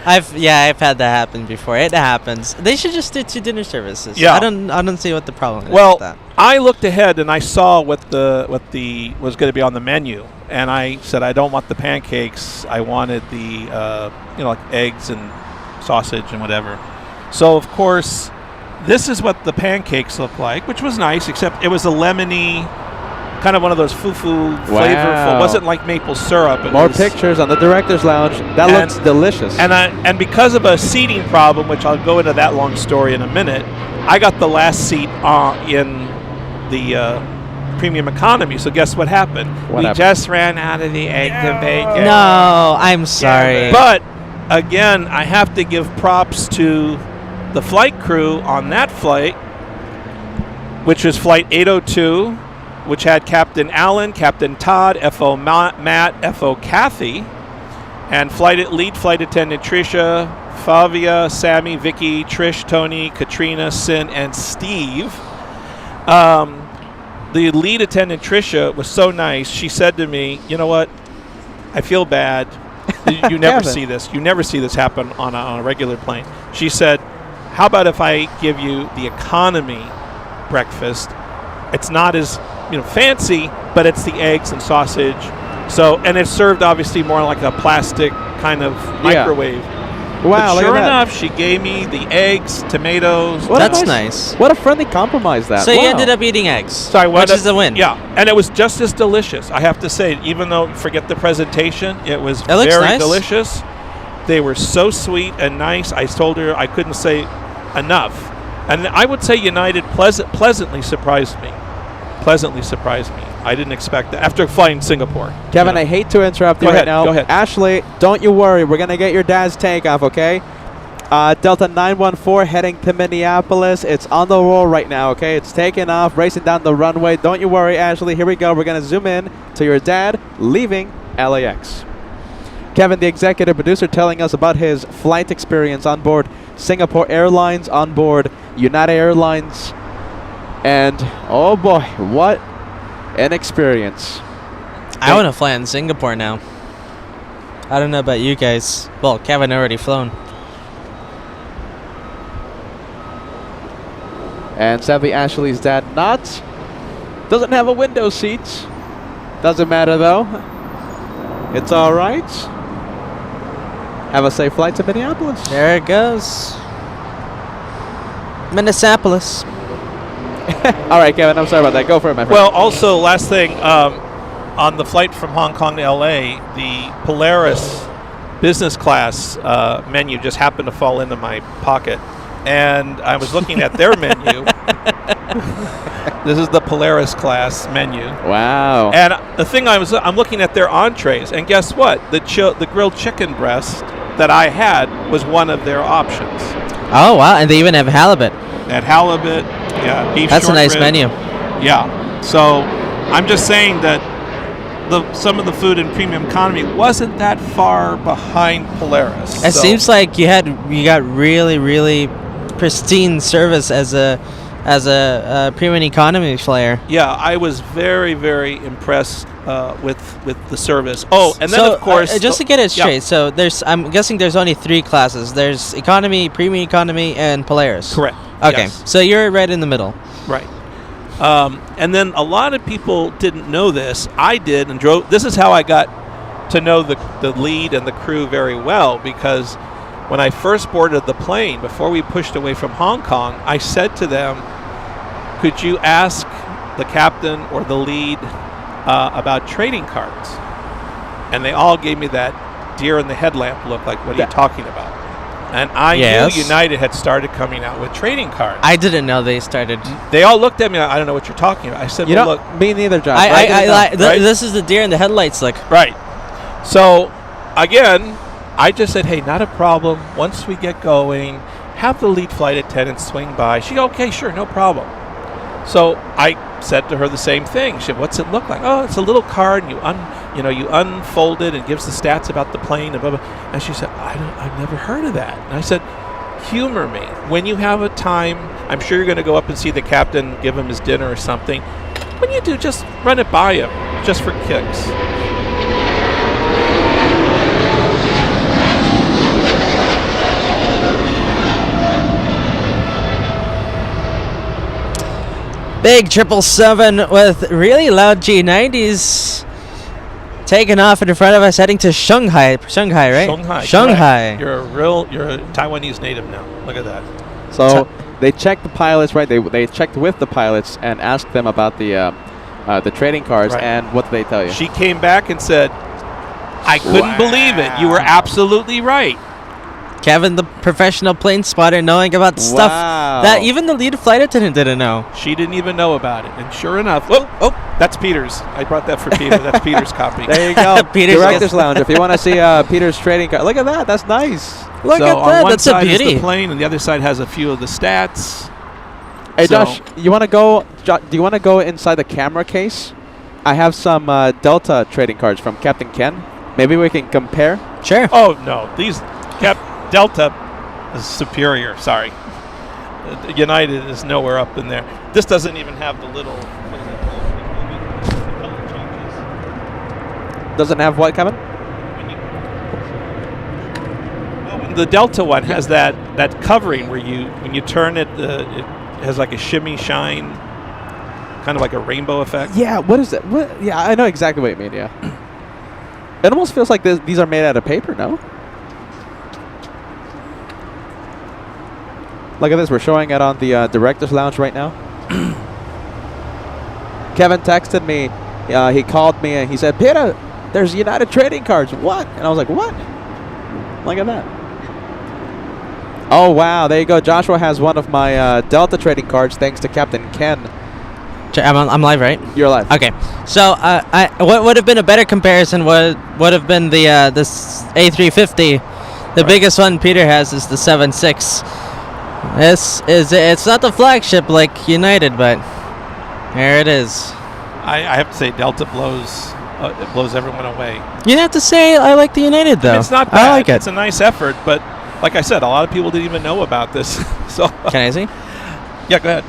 I've had that happen before. It happens. They should just do 2 dinner services. Yeah. I don't see what the problem is Well, with that. I looked ahead and I saw what was going to be on the menu, and I said I don't want the pancakes. I wanted the like eggs and sausage and whatever. So of course, this is what the pancakes look like, which was nice, except it was a lemony, kind of one of those foo-foo flavorful. It wasn't like maple syrup. More pictures on the director's lounge. That looks delicious. And because of a seating problem, which I'll go into that long story in a minute, I got the last seat in the premium economy. So guess what happened? We just ran out of the eggs and bacon. No, I'm sorry. But again, I have to give props to the flight crew on that flight, which was flight 802, which had Captain Allen, Captain Todd, FO Matt, FO Kathy, and lead flight attendant Tricia, Favia, Sammy, Vicky, Trish, Tony, Katrina, Sin, and Steve. The lead attendant Tricia was so nice. She said to me, "You know what? I feel bad. You never see this. You never see this happen on a regular plane." She said, "How about if I give you the economy breakfast? It's not as fancy, but it's the eggs and sausage. So, and it's served obviously more like a plastic kind of microwave." Wow, but sure look at enough, she gave me the eggs, tomatoes. That's nice. What a friendly compromise that. So you ended up eating eggs. Sorry, which is a win. Yeah, and it was just as delicious. I have to say, even though forget the presentation, it was looks very nice. delicious. They were so sweet and nice. I told her I couldn't say enough. And I would say United pleasantly surprised me. Pleasantly surprised me. I didn't expect that after flying Singapore. Kevin, I hate to interrupt you right now. Go ahead. Ashley, don't you worry. We're going to get your dad's takeoff, okay? Delta 914 heading to Minneapolis. It's on the roll right now, okay? It's taking off, racing down the runway. Don't you worry, Ashley. Here we go. We're going to zoom in to your dad leaving LAX. Kevin, the executive producer, telling us about his flight experience on board Singapore Airlines, on board United Airlines. And, oh boy, what an experience. I want to fly in Singapore now. I don't know about you guys. Well, Kevin already flown. And sadly, Ashley's dad doesn't have a window seat. Doesn't matter though. It's all right. Have a safe flight to Minneapolis. There it goes. Minneapolis. All right, Kevin, I'm sorry about that. Go for it, my friend. Well, also, last thing, on the flight from Hong Kong to LA, the Polaris business class menu just happened to fall into my pocket. And I was looking at their menu. This is the Polaris class menu. Wow. And the thing I'm looking at their entrees, and guess what? The grilled chicken breast that I had was one of their options. Oh, wow. And they even have halibut. And halibut, yeah, beef. That's a nice rib. menu. Yeah. So I'm just saying that some of the food in premium economy wasn't that far behind Polaris. It seems like you got really, really pristine service as a premium economy flyer. Yeah, I was very, very impressed with the service. Oh, and then of course, just to get it straight, so I'm guessing there's only 3 classes. There's economy, premium economy, and Polaris. Correct. Okay, yes. so you're right in the middle. Right. And then a lot of people didn't know this. I did, and drove. This is how I got to know the lead and the crew very well, because when I first boarded the plane, before we pushed away from Hong Kong, I said to them, "Could you ask the captain or the lead about trading cards?" And they all gave me that deer in the headlamp look, like, "What are you talking about?" And I knew United had started coming out with trading cards. I didn't know they started. They all looked at me like, "I don't know what you're talking about." I said, "Well, look, me neither, John. This is the deer in the headlights look." Right. So, again, I just said, "Hey, not a problem. Once we get going, have the lead flight attendant swing by." She, "Okay, sure, no problem." So I said to her the same thing. She said, "What's it look like?" "Oh, it's a little card, and you unfold it and gives the stats about the plane and blah blah." And she said, "I've never heard of that." And I said, humor me. When you have a time, I'm sure you're going to go up and see the captain, give him his dinner or something. When you do, just run it by him, just for kicks. Big 777 with really loud G90s taking off in front of us, heading to Shanghai. Shanghai, right? Shanghai. You're a Taiwanese native now. Look at that. So they checked the pilots, right? They checked with the pilots and asked them about the trading cards, Right. and what did they tell you? She came back and said, I couldn't believe it. You were absolutely right. Kevin, the professional plane spotter, knowing about stuff that even the lead flight attendant didn't know. She didn't even know about it. And sure enough, oh, that's Peter's. I brought that for Peter. That's Peter's copy. There you go. Peter's Director's Lounge. If you want to see Peter's trading card, look at that. That's nice. Look So at on that. one That's a side is beauty. the plane, and the other side has a few of the stats. Hey, So- Josh, you want to go? Do you want to go inside the camera case? I have some Delta trading cards from Captain Ken. Maybe we can compare. Sure. Oh, no. These Delta is superior. Sorry. United is nowhere up in there. This doesn't even have the little... what is it called? The color changes. Doesn't have what, Kevin? The Delta one has that covering where when you turn it, it has like a shimmy shine, kind of like a rainbow effect. Yeah. What is that? What? Yeah, I know exactly what you mean. Yeah. It almost feels like these are made out of paper. No. Look at this. We're showing it on the Director's Lounge right now. Kevin texted me. He called me and he said, "Peter, there's United trading cards." What? And I was like, "What?" Look at that. Oh, wow. There you go. Joshua has one of my Delta trading cards thanks to Captain Ken. I'm live, right? You're live. Okay. So, what would have been a better comparison would have been the this A350. The biggest one Peter has is the 76. It's not the flagship like United, but there it is. I have to say, Delta blows everyone away. You don't have to say I like the United though. It's not bad. I like it. It's a nice effort, but like I said, a lot of people didn't even know about this. So Can I see? yeah, go ahead.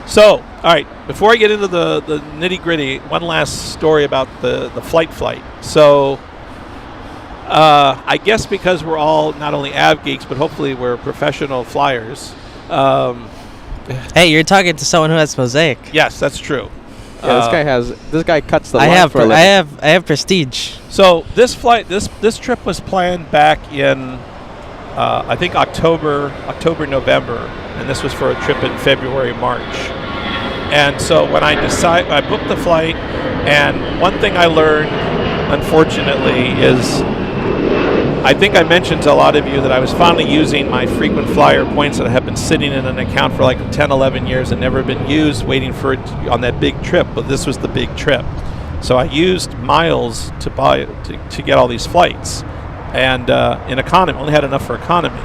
So, all right, before I get into the nitty-gritty, one last story about the flight. So, I guess because we're all not only av geeks, but hopefully we're professional flyers. Hey, you're talking to someone who has Mosaic. Yes, that's true. Yeah, this guy cuts the line I for a living. I have prestige. So this trip was planned back in, I think October, November, and this was for a trip in February, March. And so when I booked the flight, and one thing I learned, unfortunately, is I think I mentioned to a lot of you that I was finally using my frequent flyer points that have been sitting in an account for like 10, 11 years and never been used, waiting for it on that big trip, but this was the big trip. So I used miles to get all these flights, and in economy, only had enough for economy.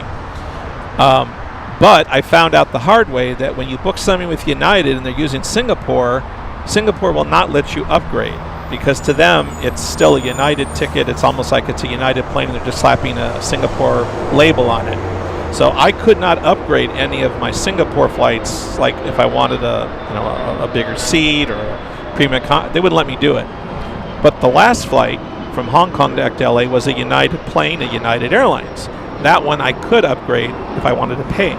But I found out the hard way that when you book something with United and they're using Singapore will not let you upgrade, because to them it's still a United ticket. It's almost like it's a United plane and they're just slapping a Singapore label on it. So I could not upgrade any of my Singapore flights, like if I wanted a bigger seat or a premium they wouldn't let me do it. But the last flight from Hong Kong back to LA was a United plane, a United Airlines. That one I could upgrade if I wanted to pay.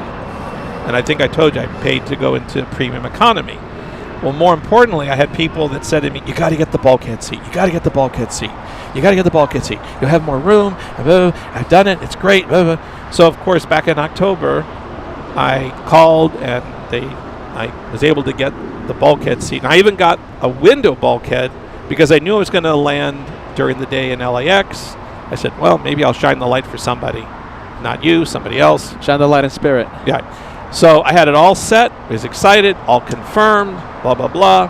And I think I told you I paid to go into premium economy. Well, more importantly, I had people that said to me, "You got to get the bulkhead seat. You got to get the bulkhead seat. You got to get the bulkhead seat. You'll have more room. I've done it. It's great." So, of course, back in October, I called and I was able to get the bulkhead seat. And I even got a window bulkhead because I knew I was going to land during the day in LAX. I said, well, maybe I'll shine the light for somebody. Not you, somebody else. Shine the light in spirit. Yeah. So I had it all set, was excited, all confirmed, blah, blah, blah.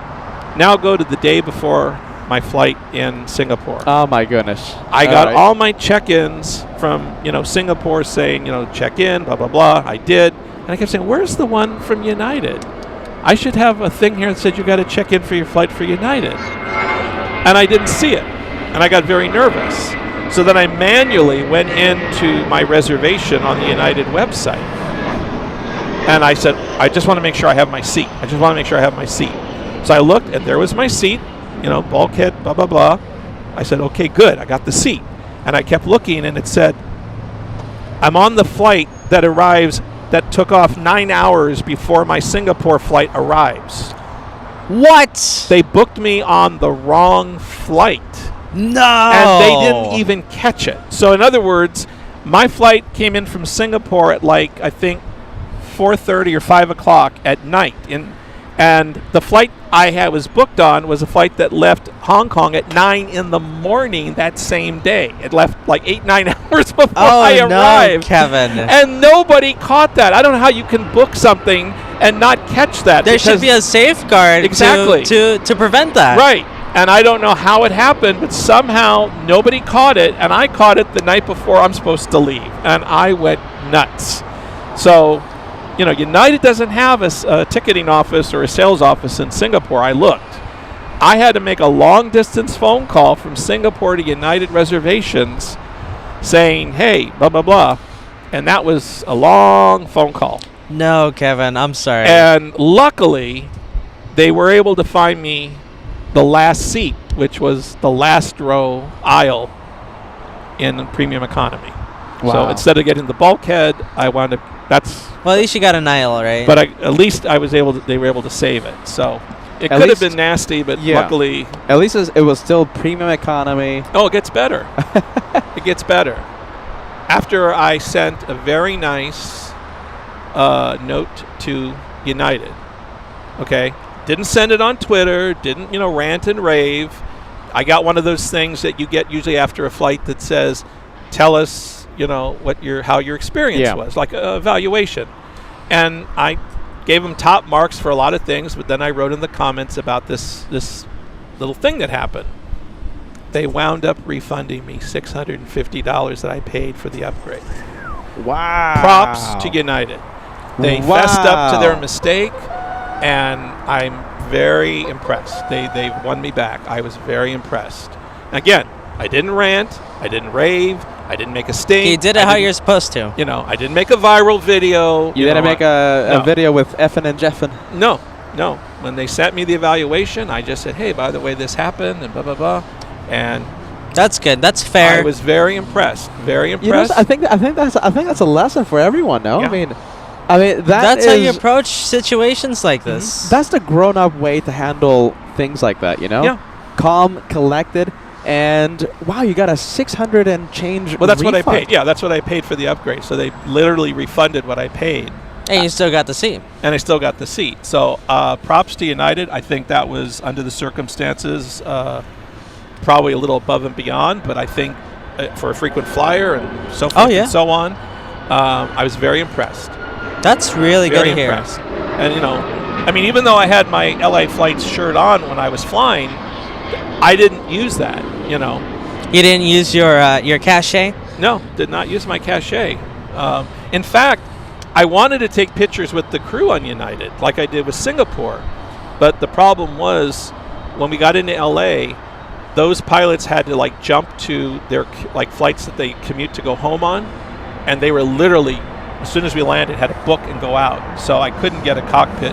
Now go to the day before my flight in Singapore. Oh my goodness. I got all my check-ins from, Singapore saying, check in, blah, blah, blah. I did. And I kept saying, where's the one from United? I should have a thing here that said you got to check in for your flight for United. And I didn't see it. And I got very nervous. So then I manually went into my reservation on the United website. And I said, I just want to make sure I have my seat. I just want to make sure I have my seat. So I looked, and there was my seat, bulkhead, blah, blah, blah. I said, okay, good, I got the seat. And I kept looking, and it said, I'm on the flight that arrives, that took off 9 hours before my Singapore flight arrives. What? They booked me on the wrong flight. No! And they didn't even catch it. So in other words, my flight came in from Singapore at I think 4:30 or 5 o'clock at night. And the flight I was booked on was a flight that left Hong Kong at 9 in the morning that same day. It left 8-9 hours before I arrived. No, Kevin. And nobody caught that. I don't know how you can book something and not catch that. There should be a safeguard Exactly. to prevent that. Right. And I don't know how it happened, but somehow nobody caught it, and I caught it the night before I'm supposed to leave, and I went nuts. So, United doesn't have a ticketing office or a sales office in Singapore. I looked. I had to make a long-distance phone call from Singapore to United Reservations saying, hey, blah, blah, blah, and that was a long phone call. No, Kevin, I'm sorry. And luckily, they were able to find me the last seat, which was the last row aisle in premium economy. Wow. So instead of getting the bulkhead, I wound up. Well, at least you got an aisle, right? But at least I was able. They were able to save it. So it could have been nasty, but luckily, at least it was still premium economy. Oh, it gets better. It gets better. After I sent a very nice note to United. Okay. Didn't send it on Twitter, didn't, rant and rave. I got one of those things that you get usually after a flight that says, tell us, how your experience was, like an evaluation. And I gave them top marks for a lot of things, but then I wrote in the comments about this little thing that happened. They wound up refunding me $650 that I paid for the upgrade. Wow. Props to United. They fessed up to their mistake. And I'm very impressed. They won me back. I was very impressed. Again, I didn't rant. I didn't rave. I didn't make a stink. You did it how you're supposed to. I didn't make a viral video. You didn't make a video with Effin and Jeffin? No. When they sent me the evaluation, I just said, hey, by the way, this happened and blah, blah, blah. And that's good. That's fair. I was very impressed. Very impressed. I think that's a lesson for everyone, no? Yeah. I mean, that's how you approach situations like this. That's the grown-up way to handle things like that, Yeah. Calm, collected, and wow, you got a 600 and change. Well, that's refund. what I paid. Yeah, that's what I paid for the upgrade. So they literally refunded what I paid. And you still got the seat. And I still got the seat. So props to United. I think that was, under the circumstances, probably a little above and beyond. But I think for a frequent flyer and so forth and so on, I was very impressed. That's really very good to hear. Impressed. And, even though I had my LA Flights shirt on when I was flying, I didn't use that, You didn't use your cachet? No, did not use my cachet. In fact, I wanted to take pictures with the crew on United, like I did with Singapore. But the problem was, when we got into LA, those pilots had to jump to their flights that they commute to go home on, and they were literally, as soon as we landed, had to book and go out. So I couldn't get a cockpit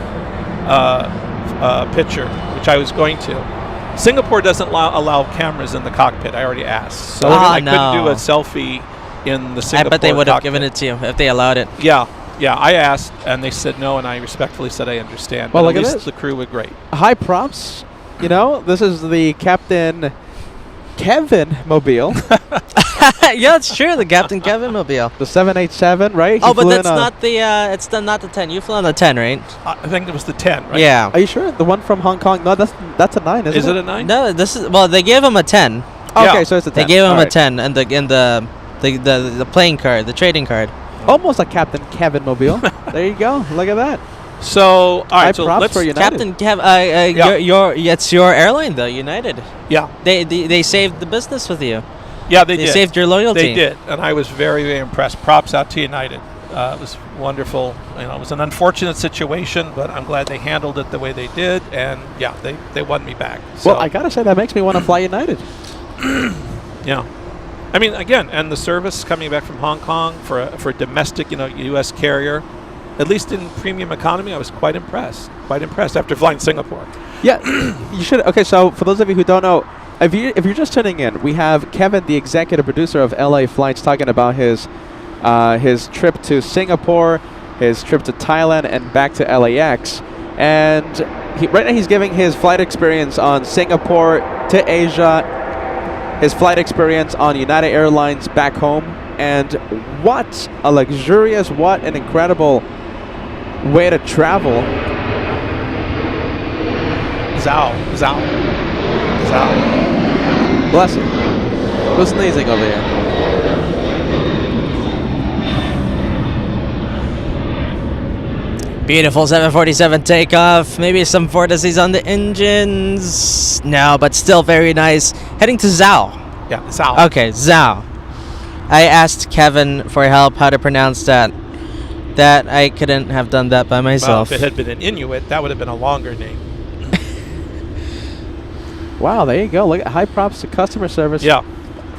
picture, which I was going to. Singapore doesn't allow cameras in the cockpit. I already asked. So I couldn't do a selfie in the Singapore I bet they would have cockpit. given it to you if they allowed it. Yeah, I asked, and they said no, and I respectfully said I understand. Well, but look at at least this. the crew were great. High props. This is the Captain Kevin Mobile. Yeah, it's true. The Captain Kevin Mobile. The 787, right? Oh, but that's not the. It's not the 10. You flew on the 10, right? I think it was the 10, right? Yeah. Are you sure? The one from Hong Kong? No, that's a 9, isn't it? Is it a 9? No, this is. Well, they gave him a 10. Oh, okay, so it's a 10. They gave him All a right. 10 and the playing card, the trading card. Almost a Captain Kevin Mobile. There you go. Look at that. So, all right. High So props let's. for United. Captain Kev, it's your airline though, United. Yeah. They saved the business with you. Yeah, they They did. saved your loyalty. They did, and I was very, very impressed. Props out to United. It was wonderful. It was an unfortunate situation, but I'm glad they handled it the way they did, and yeah, they won me back. So, Well, I gotta say that makes me want to fly United. yeah. Again, and the service coming back from Hong Kong for a domestic, U.S. carrier, at least in premium economy, I was quite impressed. Quite impressed after flying Singapore. Yeah, you should. Okay, so for those of you who don't know, if you're just tuning in, we have Kevin, the executive producer of LA Flights, talking about his trip to Singapore, his trip to Thailand, and back to LAX. And right now he's giving his flight experience on Singapore to Asia, his flight experience on United Airlines back home, and what a luxurious, what an incredible way to travel. Zao. Bless you. Who's sneezing over here? Beautiful 747 takeoff. Maybe some vortices on the engines. No, but still very nice. Heading to Zao. Yeah, Zao. Okay, Zao. I asked Kevin for help how to pronounce that. That I couldn't have done that by Well, myself. if it had been an Inuit, that would have been a longer name. Wow, there you go. Look, high props to customer service. Yeah.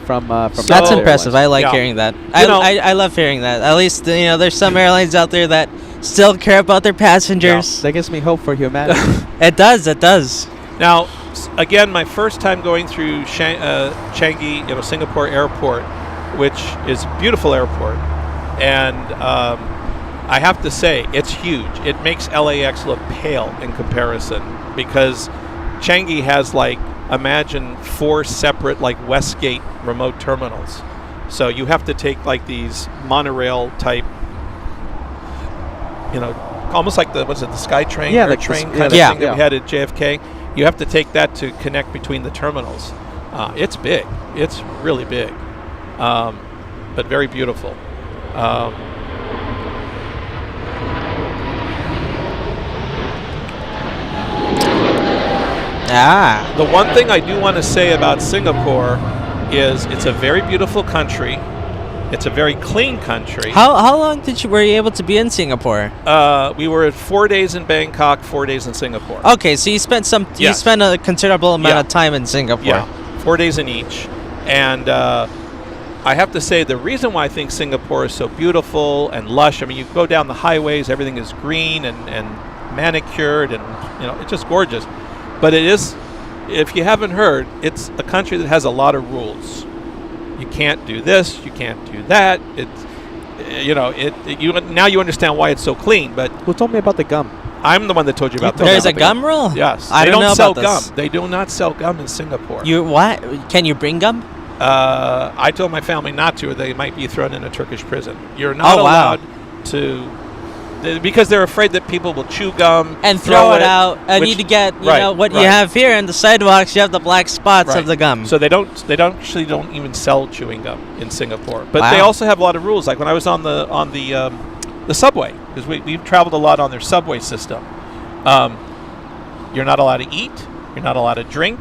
From So- That's United impressive. I Airlines. like Yeah. hearing that. You know- I love hearing that. At least, there's some airlines out there that still care about their passengers. That gives me hope for humanity. It does. Now, again, my first time going through Changi, Singapore Airport, which is a beautiful airport, and I have to say, it's huge. It makes LAX look pale in comparison because Changi has imagine 4 separate Westgate remote terminals. So you have to take these monorail type, almost like the SkyTrain, Yeah, Air like train the- kind yeah, of thing yeah. that we had at JFK. You have to take that to connect between the terminals. It's big. It's really big, but very beautiful. The one thing I do want to say about Singapore is it's a very beautiful country. It's a very clean country. How long were you able to be in Singapore? We were 4 days in Bangkok, 4 days in Singapore. Okay, so you spent Yes. a considerable amount Yeah. of time in Singapore. Yeah, 4 days in each. And I have to say the reason why I think Singapore is so beautiful and lush, I mean, you go down the highways, everything is green and manicured and, it's just gorgeous. But it is, if you haven't heard, it's a country that has a lot of rules. You can't do this, you can't do that. Now you understand why it's so clean, but Who told me about the gum? I'm the one that told you about There's a the gum rule? Yes. I They don't know sell about gum. this. They do not sell gum in Singapore. What? Can you bring gum? I told my family not to, or they might be thrown in a Turkish prison. You're not Oh, wow. allowed to, because they're afraid that people will chew gum And throw it out. I which- need to get, right, what you right. have here in the sidewalks. You have the black spots of the gum. So they don't even sell chewing gum in Singapore. But Wow. they also have a lot of rules. Like when I was on the subway, because we've traveled a lot on their subway system. You're not allowed to eat. You're not allowed to drink.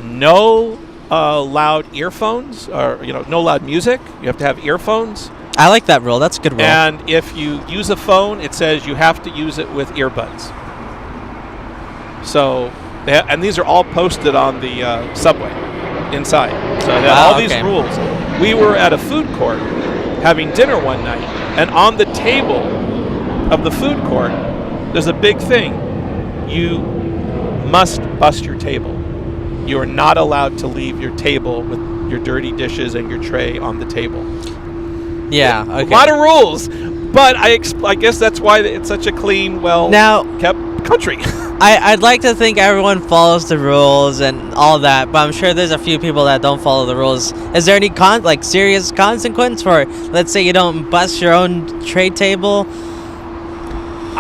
No loud earphones, or no loud music. You have to have earphones. I like that rule. That's a good rule. And if you use a phone, it says you have to use it with earbuds. So, and these are all posted on the subway inside. So they have all these okay. rules. We were at a food court having dinner one night, and on the table of the food court, there's a big thing. You must bust your table. You are not allowed to leave your table with your dirty dishes and your tray on the table. yeah, okay. A lot of rules, but I guess that's why it's such a clean, kept country. I'd like to think everyone follows the rules and all that, but I'm sure there's a few people that don't follow the rules. Is there any serious consequence for, let's say, you don't bust your own tray table?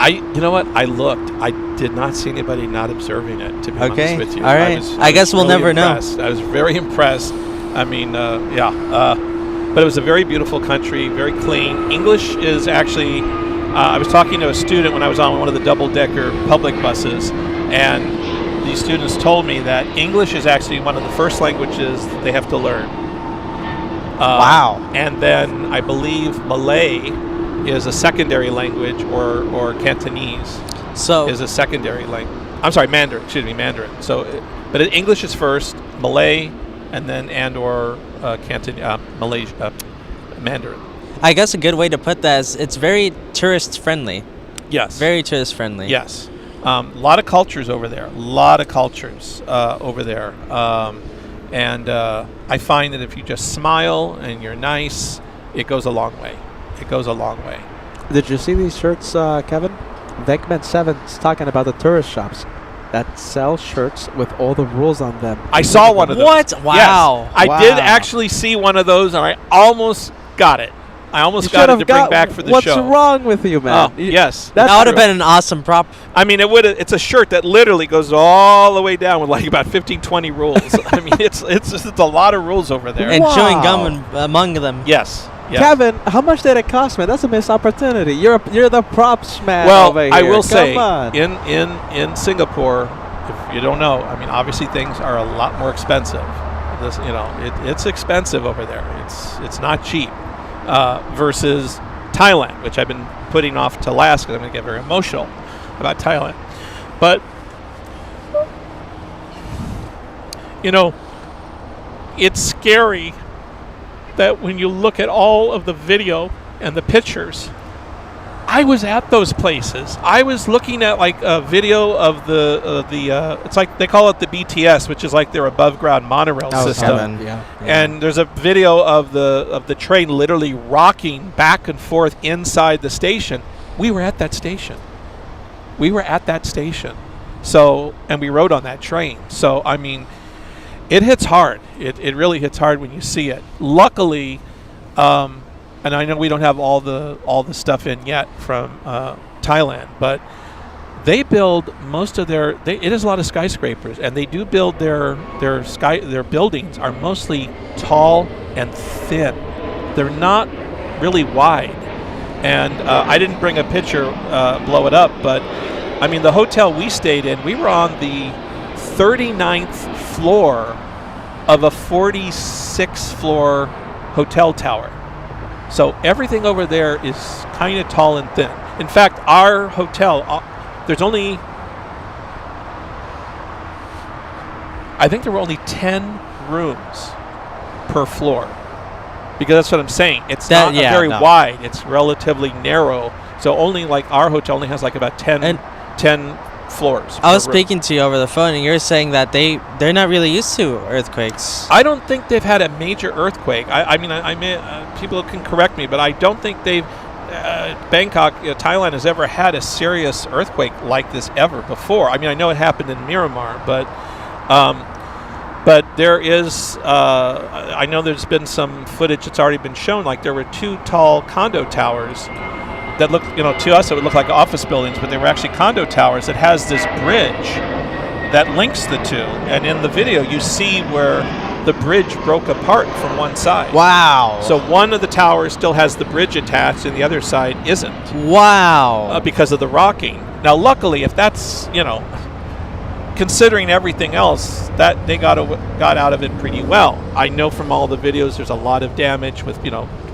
You know what? I looked. I did not see anybody not observing it, to be Okay, honest with you. all right. I guess we'll never know. know. I was very impressed. I mean, but it was a very beautiful country, very clean. English is actually, I was talking to a student when I was on one of the double-decker public buses, and these students told me that English is actually one of the first languages that they have to learn. Wow. And then I believe Malay is a secondary language, or Cantonese is a secondary language. I'm sorry, Mandarin. Excuse me, Mandarin. So, but English is first, Malay, and then Malaysia, Mandarin. I guess a good way to put that is it's very tourist friendly. Yes. Very tourist friendly. Yes. A lot of cultures over there. A lot of cultures over there. And I find that if you just smile and you're nice, it goes a long way. It goes a long way. Did you see these shirts, Kevin? Venkman 7's talking about the tourist shops that sell shirts with all the rules on them. I saw one of those. What? Wow. Yes, I did actually see one of those, and I almost got it. I almost got it to bring back for the what's show. What's wrong with you, man? Oh, yes. That would have been an awesome prop. I mean, it's a shirt that literally goes all the way down with like about 15, 20 rules. I mean, it's a lot of rules over there. And chewing gum among them. Yes. Yes. Kevin, how much did it cost, man? That's a missed opportunity. You're the props man over here. I will Come say, on. in Singapore, if you don't know, I mean, obviously things are a lot more expensive. It's expensive over there. It's not cheap. Versus Thailand, which I've been putting off to last because I'm going to get very emotional about Thailand. But, it's scary that when you look at all of the video and the pictures, I was at those places. I was looking at like a video of the it's like they call it the BTS, which is like their above ground monorail system. Yeah. And there's a video of the train literally rocking back and forth inside the station. We were at that station. So, and we rode on that train. So, I mean, it hits hard. It really hits hard when you see it. Luckily, and I know we don't have all the stuff in yet from Thailand, but they build most of it is a lot of skyscrapers, and they do build their buildings are mostly tall and thin. They're not really wide. And I didn't bring a picture, blow it up, but I mean the hotel we stayed in, we were on the 39th floor of a 46 floor hotel tower. So everything over there is kind of tall and thin. In fact, our hotel, there were only 10 rooms per floor. Because that's what I'm saying. It's not very wide. It's relatively narrow. So only like our hotel only has like about 10 floors. I was speaking to you over the phone, and you're saying that they're not really used to earthquakes. I don't think they've had a major earthquake. I mean, people can correct me, but I don't think Bangkok, Thailand has ever had a serious earthquake like this ever before. I mean, I know it happened in Myanmar, but there is, I know there's been some footage that's already been shown, like there were 2 tall condo towers that looked, to us it would look like office buildings, but they were actually condo towers that has this bridge that links the two. And in the video, you see where the bridge broke apart from one side. Wow. So one of the towers still has the bridge attached and the other side isn't. Wow. Because of the rocking. Now, luckily, if that's, considering everything else, that they got out of it pretty well. I know from all the videos there's a lot of damage with,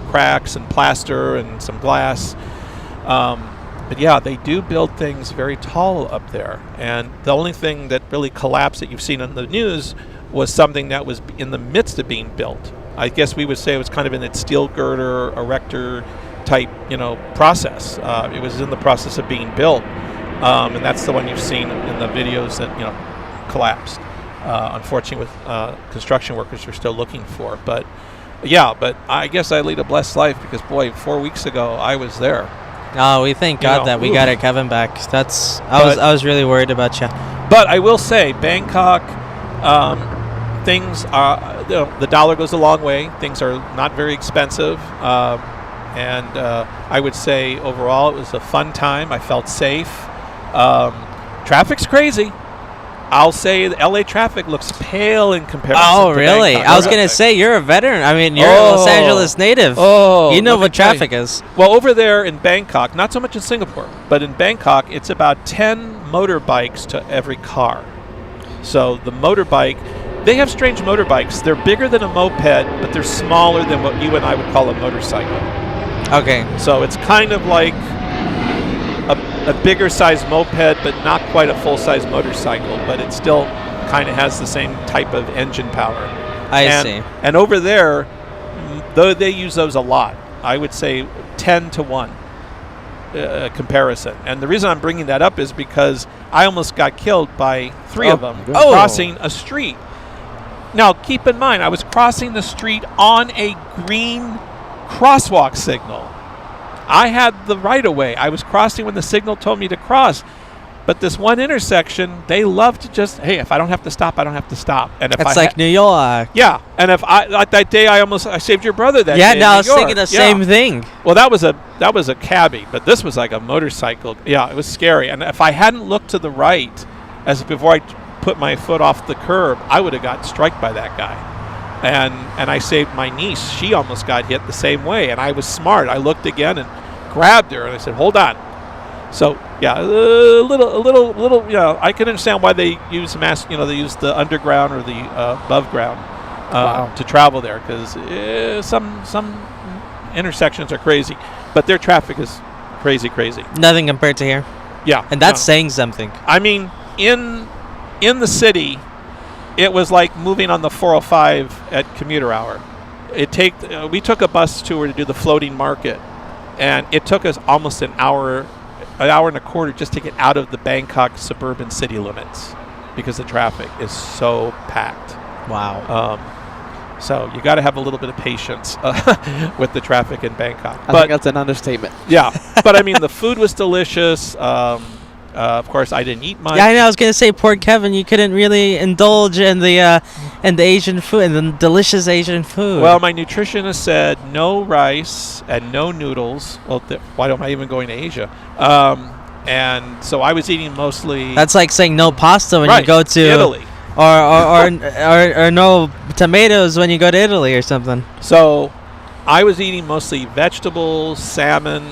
cracks and plaster and some glass. But yeah, they do build things very tall up there. And the only thing that really collapsed that you've seen on the news was something that was in the midst of being built. I guess we would say it was kind of in its steel girder, erector type, process. It was in the process of being built. And that's the one you've seen in the videos that, collapsed. Unfortunately, with construction workers are still looking for. But yeah, but I guess I lead a blessed life because, boy, 4 weeks ago I was there. Oh, we thank God that we got our Kevin back. I was really worried about you. But I will say, Bangkok, things are, the dollar goes a long way. Things are not very expensive. And I would say overall it was a fun time. I felt safe. Traffic's crazy. I'll say the LA traffic looks pale in comparison to really? Bangkok. I was going to say, you're a veteran. I mean, you're a Los Angeles native. You know what traffic is. Well, over there in Bangkok, not so much in Singapore, but in Bangkok, it's about 10 motorbikes to every car. So the motorbike, they have strange motorbikes. They're bigger than a moped, but they're smaller than what you and I would call a motorcycle. Okay. So it's kind of like a bigger size moped, but not quite a full-size motorcycle, but it still kind of has the same type of engine power. I see. And over there, though they use those a lot, I would say 10 to 1 comparison. And the reason I'm bringing that up is because I almost got killed by 3 of them crossing a street. Now, keep in mind, I was crossing the street on a green crosswalk signal. I had the right of way. I was crossing when the signal told me to cross. But this one intersection, they love to just, hey, if I don't have to stop, I don't have to stop. And if It's like New York. Yeah, and if like that day, I saved your brother that day. Yeah, in no, I New was York. thinking the same thing. Well, that was a cabbie, but this was like a motorcycle. Yeah, it was scary. And if I hadn't looked to the right, as before I put my foot off the curb, I would have got struck by that guy. And I saved my niece. She almost got hit the same way. And I was smart. I looked again and grabbed her, and I said, "Hold on." So yeah, a little. Yeah, I can understand why they use they use the underground or the above ground to travel there, because some intersections are crazy, but their traffic is crazy. Nothing compared to here. Yeah, And that's saying something. I mean, in the city, it was like moving on the 405 at commuter hour. We took a bus tour to do the floating market, and it took us almost an hour and a quarter just to get out of the Bangkok suburban city limits, because the traffic is so packed. Wow. So you got to have a little bit of patience with the traffic in Bangkok. I think that's an understatement. Yeah, but I mean, the food was delicious. Of course, I didn't eat much. Yeah, I know. I was gonna say, poor Kevin, you couldn't really indulge in the Asian food and the delicious Asian food. Well, my nutritionist said no rice and no noodles. Well, why am I even going to Asia? And so I was eating mostly. That's like saying no pasta when you go to Italy, or no tomatoes when you go to Italy or something. So I was eating mostly vegetables, salmon,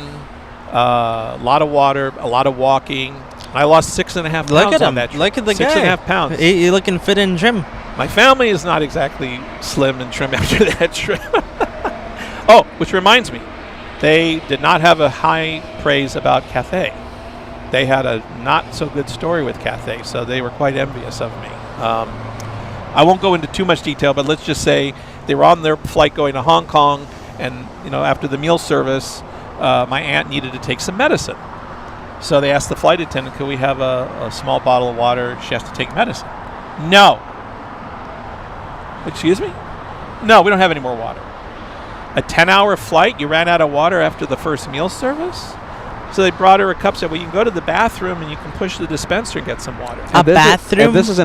a lot of water, a lot of walking. I lost 6.5 pounds on that trip. Look at the guy. 6.5 pounds. You're looking fit and trim. My family is not exactly slim and trim after that trip. Oh, which reminds me, they did not have a high praise about Cathay. They had a not so good story with Cathay, so they were quite envious of me. I won't go into too much detail, but let's just say they were on their flight going to Hong Kong, and after the meal service, my aunt needed to take some medicine. So they asked the flight attendant, could we have a small bottle of water? She has to take medicine. No. Excuse me? No, we don't have any more water. A 10-hour flight, you ran out of water after the first meal service? So they brought her a cup, said, well, you can go to the bathroom and you can push the dispenser and get some water. Bathroom? This is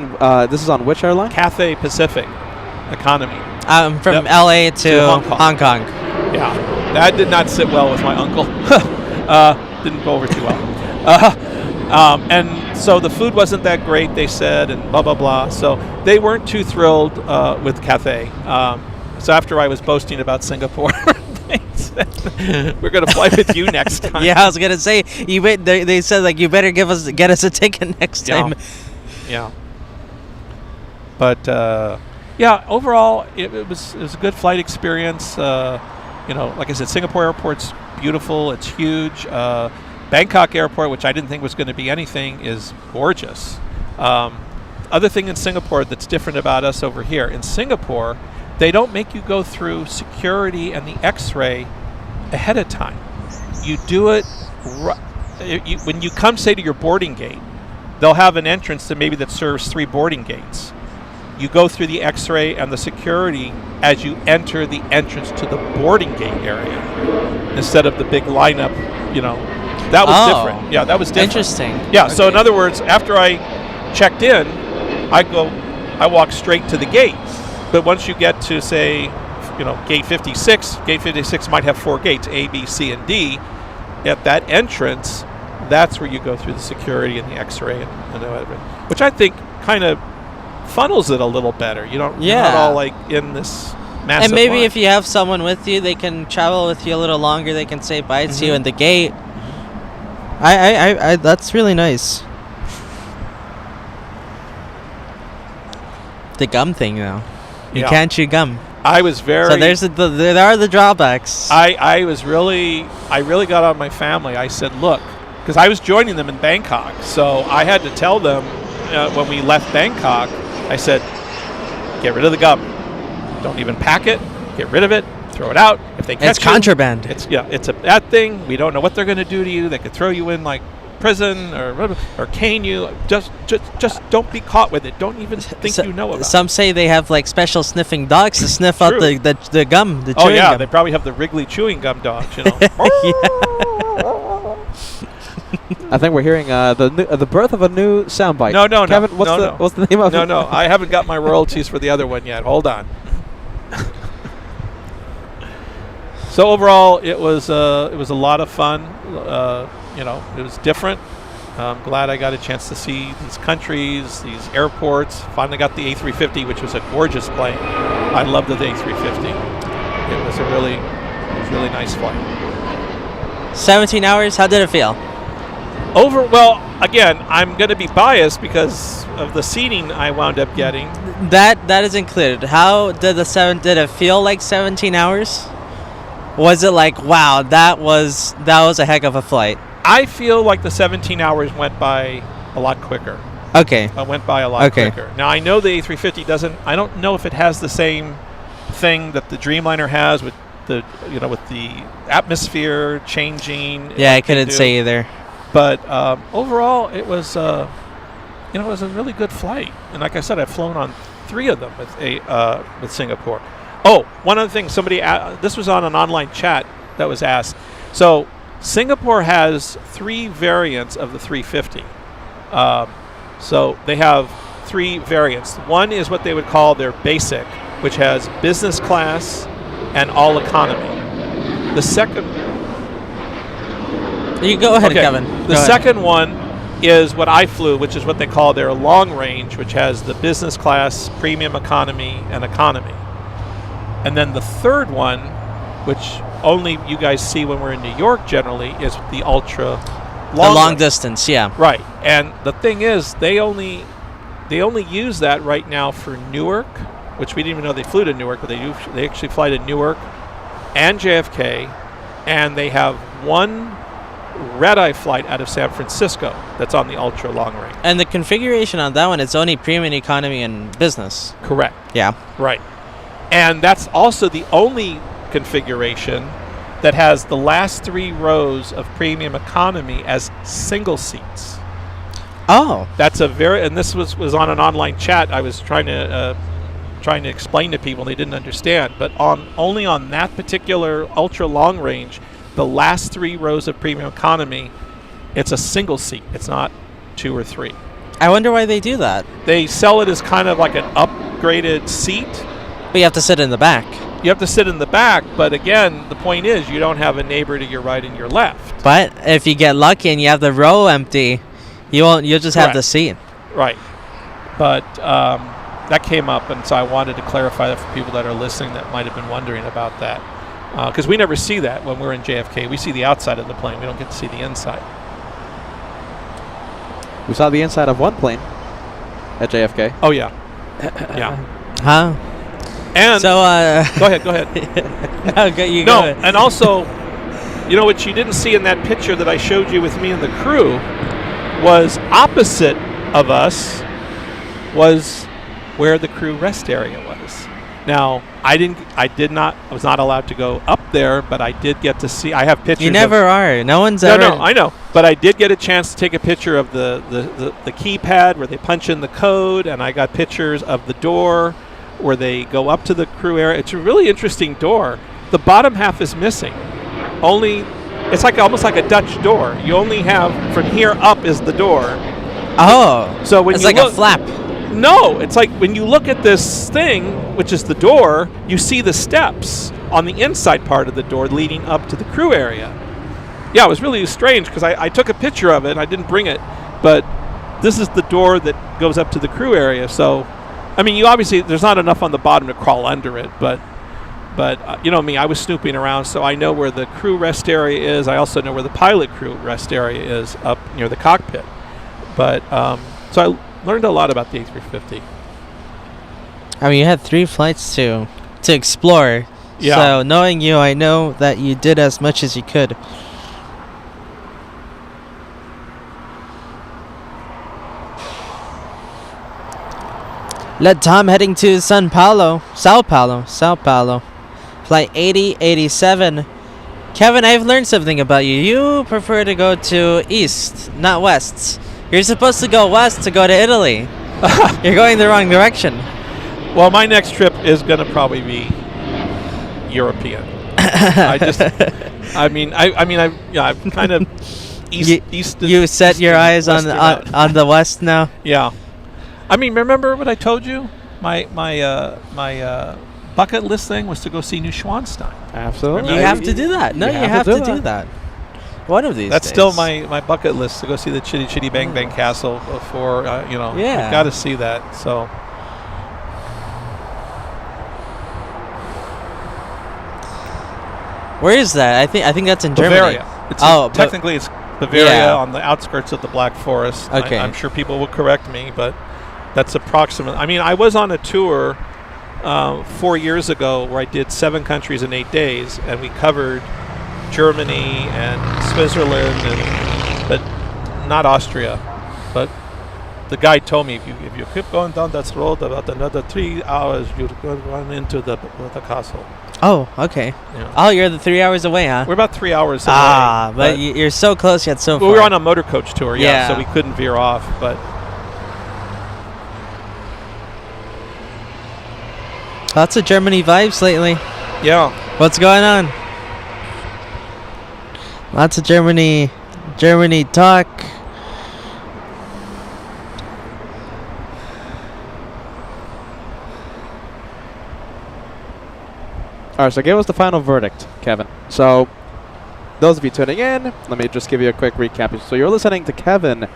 on which airline? Cathay Pacific Economy. From LA to Hong Kong. Yeah, that did not sit well with my uncle. Didn't go over too well. And so the food wasn't that great, they said, and blah, blah, blah. So they weren't too thrilled with Cathay. So after I was boasting about Singapore, they said, we're going to fly with you next time. Yeah, I was going to say, they said, like, you better get us a ticket next time. Yeah. But, overall, it was a good flight experience. Like I said, Singapore Airport's beautiful. It's huge. Bangkok Airport, which I didn't think was going to be anything, is gorgeous. Other thing in Singapore that's different about us over here, in Singapore, they don't make you go through security and the X-ray ahead of time. You do it when you come, say, to your boarding gate. They'll have an entrance that serves 3 boarding gates. You go through the X-ray and the security as you enter the entrance to the boarding gate area, instead of the big lineup. That was different. Yeah, that was different. Interesting. Yeah. Okay. So in other words, after I checked in, I walk straight to the gate. But once you get to, say, gate 56, gate 56 might have 4 gates, A, B, C, and D. At that entrance, that's where you go through the security and the X-ray and whatever, which I think kind of funnels it a little better. You're not all like in this massive and maybe line. if you have someone with you, they can travel with you a little longer. They can say bye to you in the gate. I that's really nice. The gum thing, though. You can't chew gum. I was very. So there are the drawbacks. I really got on my family. I said, look, because I was joining them in Bangkok, so I had to tell them when we left Bangkok. I said, get rid of the gum. Don't even pack it. Get rid of it. throw it out. If they catch It's contraband. it's a bad thing. We don't know what they're going to do to you. They could throw you in like prison or cane you. Just don't be caught with it. Don't even think you know about it. Some say they have like special sniffing dogs to sniff out the gum, the chewing gum. They probably have the Wrigley chewing gum dogs, you know. I think we're hearing the birth of a new soundbite. No, Kevin, what's the name of it? No, I haven't got my royalties for the other one yet. Hold on. So overall, it was a lot of fun. You know, it was different. I'm glad I got a chance to see these countries, these airports. Finally got the A350, which was a gorgeous plane. I loved the A350. It was a really nice flight. 17 hours. How did it feel? Well, again, I'm going to be biased because of the seating I wound up getting. That is included. How did did it feel like 17 hours? Was it like, wow, that was a heck of a flight? I feel like the 17 hours went by a lot quicker. Okay. Went by a lot quicker. Now, I know the A350 doesn't, I don't know if it has the same thing that the Dreamliner has with the atmosphere changing. Yeah, I couldn't say either. But overall, it was, it was a really good flight. And like I said, I've flown on 3 of them with Singapore. Oh, one other thing, this was on an online chat that was asked. So Singapore has 3 variants of the 350. So they have 3 variants. One is what they would call their basic, which has business class and all economy. The second... You go ahead, Kevin. The second one is what I flew, which is what they call their long range, which has the business class, premium economy, and economy. And then the third one, which only you guys see when we're in New York generally, is the ultra long distance, yeah. Right. And the thing is, they only use that right now for Newark, which we didn't even know they flew to Newark, but they actually fly to Newark and JFK, and they have one red-eye flight out of San Francisco that's on the ultra long range. And the configuration on that one, it's only premium economy and business. Correct. Yeah. Right. And that's also the only configuration that has the last 3 rows of premium economy as single seats. Oh. That's and this was on an online chat. I was trying to explain to people, and they didn't understand. But only on that particular ultra long range, the last 3 rows of premium economy, it's a single seat. It's not 2 or 3. I wonder why they do that. They sell it as kind of like an upgraded seat. But you have to sit in the back. You have to sit in the back, but again, the point is you don't have a neighbor to your right and your left. But if you get lucky and you have the row empty, you'll just have the seat. Right. But that came up, and so I wanted to clarify that for people that are listening that might have been wondering about that. Because we never see that when we're in JFK. We see the outside of the plane. We don't get to see the inside. We saw the inside of one plane at JFK. Oh, yeah. Yeah. Huh? And so, go ahead. Go. And also, what you didn't see in that picture that I showed you with me and the crew was opposite of us was where the crew rest area was. Now, I was not allowed to go up there, but I did get to see. I have pictures. You never are. No one's ever. No, I know. But I did get a chance to take a picture of the keypad where they punch in the code, and I got pictures of the door where they go up to the crew area. It's a really interesting door. The bottom half is missing. It's almost like a Dutch door. You only have from here up is the door. Oh, so when it's you like a flap. No, it's like when you look at this thing, which is the door, you see the steps on the inside part of the door leading up to the crew area. Yeah, it was really strange because I took a picture of it and I didn't bring it, but this is the door that goes up to the crew area. So, I mean, there's not enough on the bottom to crawl under it, but you know me, I was snooping around, so I know where the crew rest area is. I also know where the pilot crew rest area is up near the cockpit. But so I learned a lot about the A350. I mean, you had 3 flights to explore. Yeah. So knowing you, I know that you did as much as you could. Let Tom heading to Sao Paulo. Flight 8087. Kevin, I've learned something about you. You prefer to go to east, not west. You're supposed to go west to go to Italy. You're going the wrong direction. Well, my next trip is going to probably be European. I've kind of east. You set your eyes on the west now. Yeah, I mean, remember what I told you? My bucket list thing was to go see Neuschwanstein. Absolutely. You have to do that. No, you have to do that. One of these That's days. still my bucket list, to go see the Chitty Chitty Bang Bang Castle before, Yeah. I've got to see that. So. Where is that? I think that's in Germany. Bavaria. Technically it's Bavaria Yeah. on the outskirts of the Black Forest. Okay. I'm sure people will correct me, but that's approximate. I mean, I was on a tour 4 years ago where I did 7 countries in 8 days, and we covered Germany and Switzerland, but not Austria. But the guide told me if you keep going down that road about another 3 hours, you're going to run into the castle. Oh, okay. Yeah. Oh, you're the 3 hours away, huh? We're about 3 hours away. But you're so close yet so far. Well, we were on a motor coach tour, Yeah. so we couldn't veer off. But Lots of Germany vibes lately. yeah, What's going on? Lots of Germany talk. All right, so give us the final verdict, Kevin. So, those of you tuning in, let me just give you a quick recap. So, you're listening to Kevin,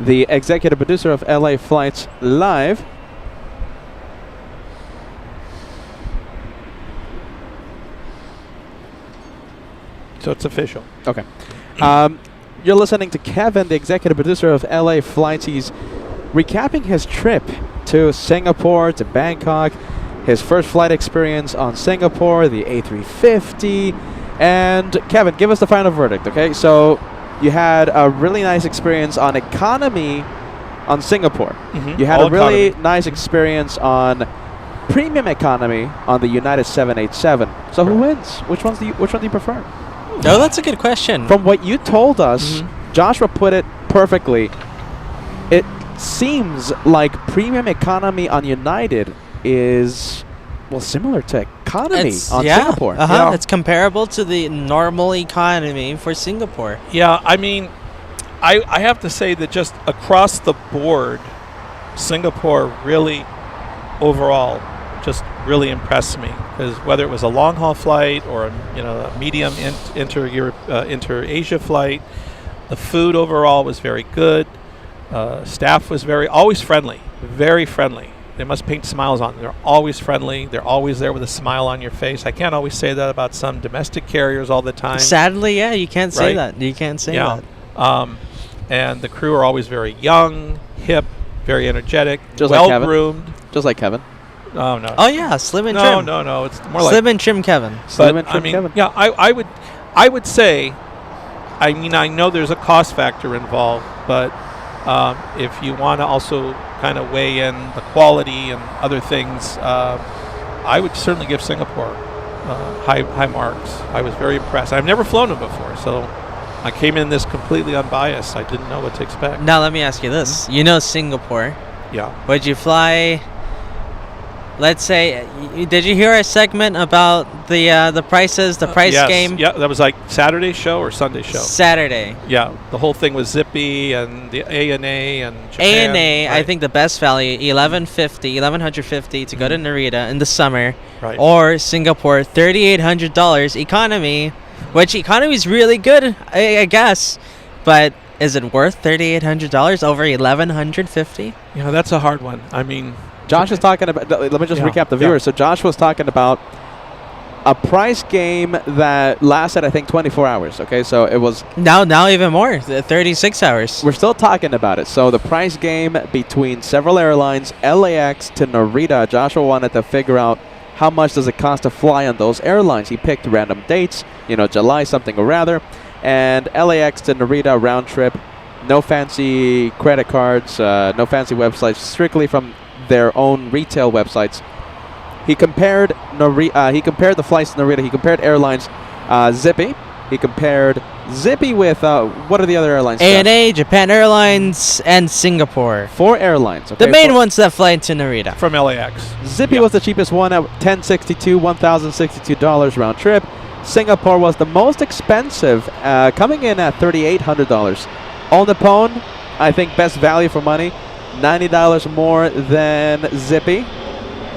the executive producer of LA Flights Live. so it's official. Okay. You're listening to Kevin, the executive producer of LA Flights. He's recapping his trip to Singapore, to Bangkok, his first flight experience on Singapore, the A350. And Kevin, give us the final verdict, okay? So you had a really nice experience on economy on Singapore. Mm-hmm. You had All a really economy. nice experience on premium economy on the United 787. So who wins? Which one do you prefer? No, that's a good question. From what you told us, Joshua put it perfectly. It seems like premium economy on United is, well, similar to economy on Singapore. Yeah. It's comparable to the normal economy for Singapore. Yeah, I mean, I have to say that just across the board, Singapore really, overall, just really impressed me. Because whether it was a long haul flight or a medium inter-Asia flight, the food overall was very good. Staff was always friendly, very friendly. They must paint smiles on. They're always friendly. They're always there with a smile on your face. I can't always say that about some domestic carriers all the time. Sadly, yeah, you can't say Right? that. You can't say that. And the crew are always very young, hip, very energetic, Just like Kevin. well-groomed. Just like Kevin. Oh, no. Oh yeah, slim and trim. No. It's more like... Slim and trim Kevin. Slim But, and trim Kevin. yeah, I would say, I mean, I know there's a cost factor involved, but if you want to also kind of weigh in the quality and other things, I would certainly give Singapore high marks. I was very impressed. I've never flown them before, so I came in this completely unbiased. I didn't know what to expect. Now let me ask you this: you know Singapore? Yeah. Would you fly? Let's say, did you hear our segment about the prices, the price Yes. game? Yeah, that was like Saturday show or Sunday show. Saturday. Yeah, the whole thing was Zippy and the ANA and Japan. ANA, I right? think the best value, $1,150 to go to Narita in the summer, Right. or Singapore, $3,800 economy, which economy is really good, I guess, but is it worth $3,800 over $1,150? Yeah, that's a hard one. I mean, Josh is talking about, let me just recap the viewers. So Josh was talking about a price game that lasted, I think, 24 hours. Okay, so it was... Now even more, 36 hours. We're still talking about it. So the price game between several airlines, LAX to Narita, Joshua wanted to figure out how much does it cost to fly on those airlines. He picked random dates, July something or rather, and LAX to Narita round trip, no fancy credit cards, no fancy websites, strictly from their own retail websites. He compared the flights to Narita. He compared airlines. Zippy. He compared Zippy with what are the other airlines? ANA, Japan Airlines, and Singapore. 4 airlines. Okay, The main ones that fly into Narita. From LAX. Zippy was the cheapest one at $1,062 round trip. Singapore was the most expensive, coming in at $3,800. All Nippon, I think best value for money, $90 more than Zippy.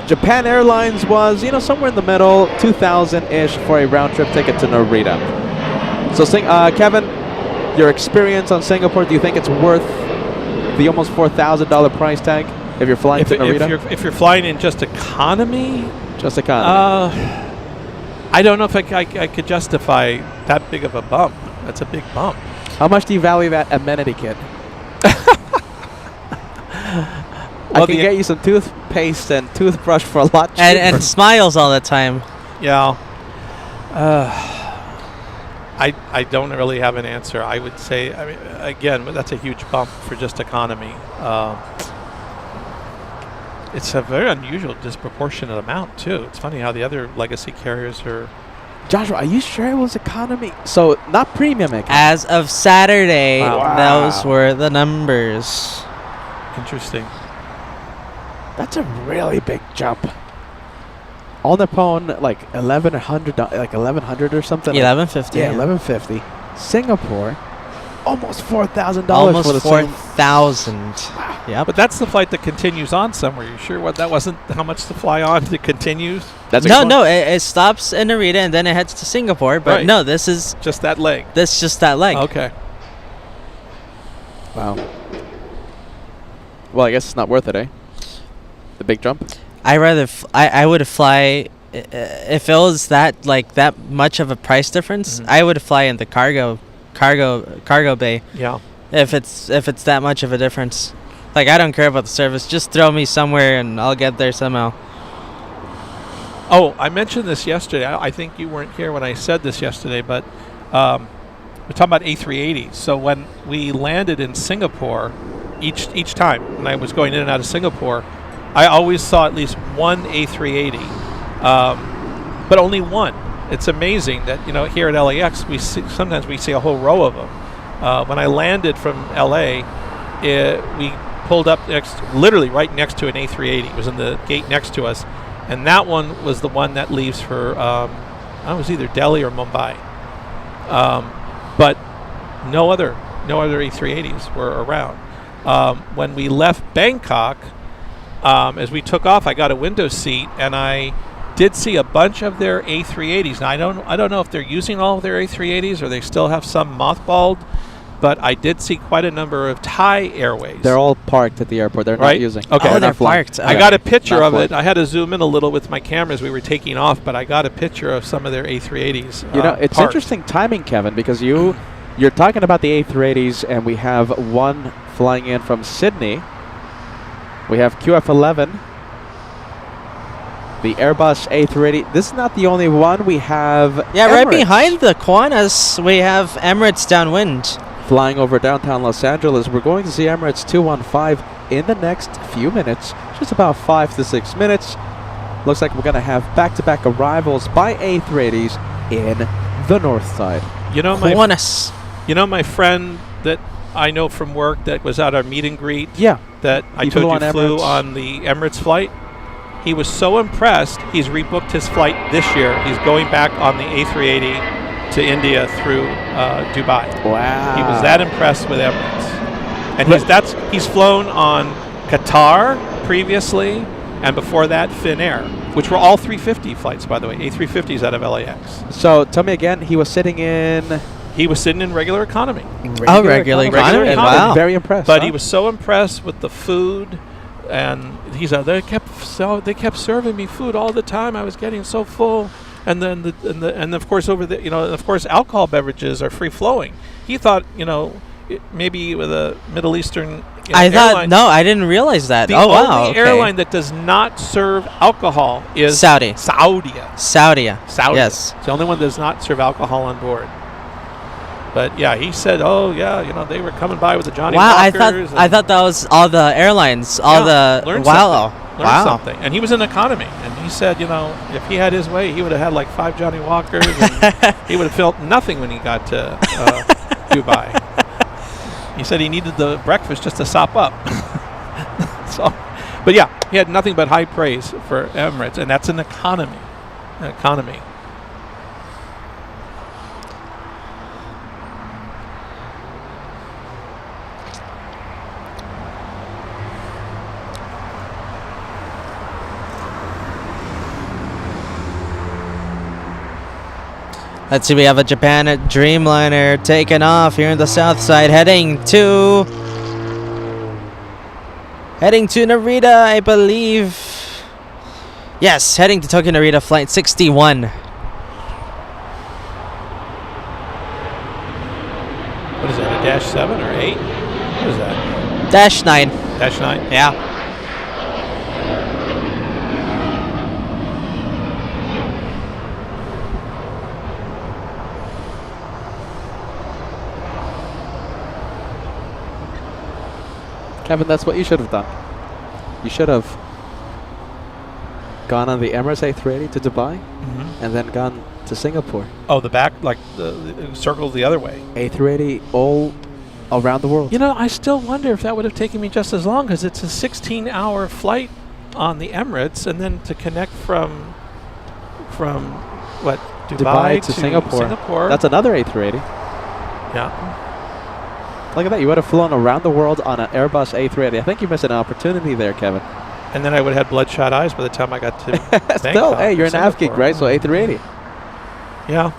Japan Airlines was, somewhere in the middle, $2,000-ish for a round trip ticket to Narita. So, Kevin, your experience on Singapore, do you think it's worth the almost $4,000 price tag if you're flying to Narita? If you're flying in just economy? Just economy. I don't know if I could justify that big of a bump. That's a big bump. How much do you value that amenity kit? I can get you some toothpaste and toothbrush for a lot cheaper. And smiles all the time. Yeah. I don't really have an answer. I would say, again, that's a huge bump for just economy. It's a very unusual, disproportionate amount, too. It's funny how the other legacy carriers are... Joshua, are you sure it was economy? So, not premium economy. As of Saturday, Wow. those were the numbers. Interesting. That's a really big jump. All Nippon, like $1,100 or something. 1150. Yeah, $1,150. Singapore, almost $4,000 Almost for the same. 4,000. Yep. But that's the flight that continues on somewhere. You sure that wasn't how much to fly on that continues? That's No, it stops in Narita and then it heads to Singapore. But Right. no, this is Just that leg. just that leg. Okay. Wow. Well, I guess it's not worth it, eh? The big jump. I would fly if it was that much of a price difference. Mhm. I would fly in the cargo bay Yeah. if it's that much of a difference. Like, I don't care about the service. Just throw me somewhere and I'll get there somehow. Oh, I mentioned this yesterday. I think you weren't here when I said this yesterday, but we're talking about A380s. So when we landed in Singapore, each time when I was going in and out of Singapore, I always saw at least one A380, but only one. It's amazing that here at LAX sometimes we see a whole row of them. When I landed from LA, we pulled up literally right next to an A380. It was in the gate next to us, and that one was the one that leaves for it was either Delhi or Mumbai. But no other A380s were around. When we left Bangkok, as we took off, I got a window seat, and I did see a bunch of their A380s. Now, I don't know if they're using all of their A380s or they still have some mothballed, but I did see quite a number of Thai Airways. They're all parked at the airport. They're Right? not using. Okay. Oh, They're they're not flying. parked. I got a picture Not of flying. it. I had to zoom in a little with my camera as we were taking off, but I got a picture of some of their A380s. It's parked. interesting timing, Kevin, because you're talking about the A380s, and we have one flying in from Sydney. We have QF11, the Airbus A380. This is not the only one. We have Right Emirates behind the Qantas, we have Emirates downwind. flying over downtown Los Angeles. We're going to see Emirates 215 in the next few minutes, just about 5 to 6 minutes. Looks like we're going to have back-to-back arrivals by A380s in the north side. Qantas. My friend that I know from work that was at our meet and greet. Yeah. That I He told flew you on flew Emirates. on the Emirates flight. He was so impressed, he's rebooked his flight this year. He's going back on the A380 to India through Dubai. Wow. He was that impressed with Emirates. And he's flown on Qatar previously, and before that, Finnair, which were all 350 flights, by the way, A350s out of LAX. So tell me again, he was sitting in... He was sitting in regular economy. Regular economy. Wow. Very impressed. But huh? he was so impressed with the food, and they kept serving me food all the time. I was getting so full, and then of course alcohol beverages are free flowing. He thought maybe with a Middle Eastern airline, I didn't realize that. the Oh wow. only airline that does not serve alcohol is Saudi. Saudia. Yes. It's the only one that does not serve alcohol on board. But yeah, he said, they were coming by with the Johnny Wow, Walkers. I thought that was all the airlines, learned Wow. something. And he was in economy. And he said, you know, if he had his way, he would have had like 5 Johnny Walkers. And he would have felt nothing when he got to Dubai. He said he needed the breakfast just to sop up. So, but yeah, he had nothing but high praise for Emirates, and that's an economy. Let's see, we have a Japan Dreamliner taking off here in the south side, heading to Narita, I believe. Yes, heading to Tokyo Narita, flight 61. What is that, a dash 7 or 8? What is that? Dash 9. Dash 9? Yeah. Kevin, that's what you should have done. You should have gone on the Emirates A380 to Dubai and then gone to Singapore. Oh, the back, like the circle the other way. A380 all around the world. You know, I still wonder if that would have taken me just as long, because it's a 16-hour flight on the Emirates, and then to connect from what, Dubai to Singapore. That's another A380. Yeah. Look at that. You would have flown around the world on an Airbus A380. I think you missed an opportunity there, Kevin. And then I would have had bloodshot eyes by the time I got to Still, Bangkok, hey, you're an Singapore. AV geek, right? So A380. Yeah.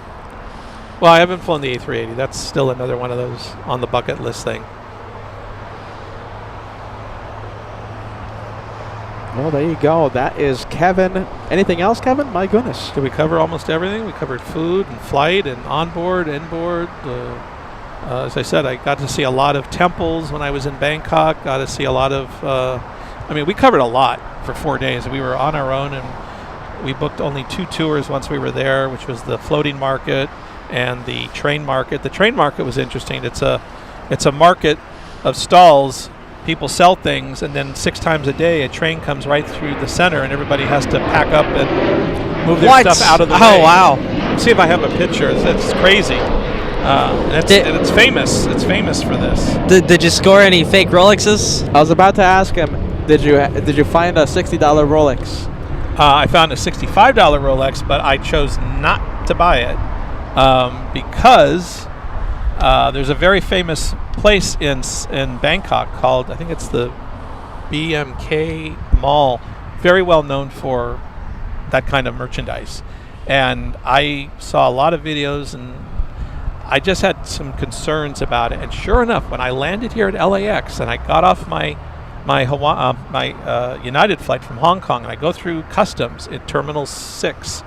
Well, I haven't flown the A380. That's still another one of those on the bucket list thing. Well, there you go. That is Kevin. Anything else, Kevin? My goodness. Did we cover almost everything? We covered food and flight and onboard, inboard. As I said, I got to see a lot of temples when I was in Bangkok. Got to see a lot of... I mean, we covered a lot for 4 days. We were on our own, and we booked only 2 tours once we were there, which was the floating market and the train market. The train market was interesting. It's a market of stalls. People sell things, and then 6 times a day a train comes right through the center, and everybody has to pack up and move their stuff out of the way. Oh, wow. Let's see if I have a picture. It's crazy. And it's famous. It's famous for this. Did you score any fake Rolexes? I was about to ask him, did you find a $60 Rolex? I found a $65 Rolex, but I chose not to buy it because there's a very famous place in Bangkok called, I think it's the BMK Mall, very well known for that kind of merchandise. And I saw a lot of videos, and I just had some concerns about it. And sure enough, when I landed here at LAX and I got off my United flight from Hong Kong, and I go through customs at Terminal 6,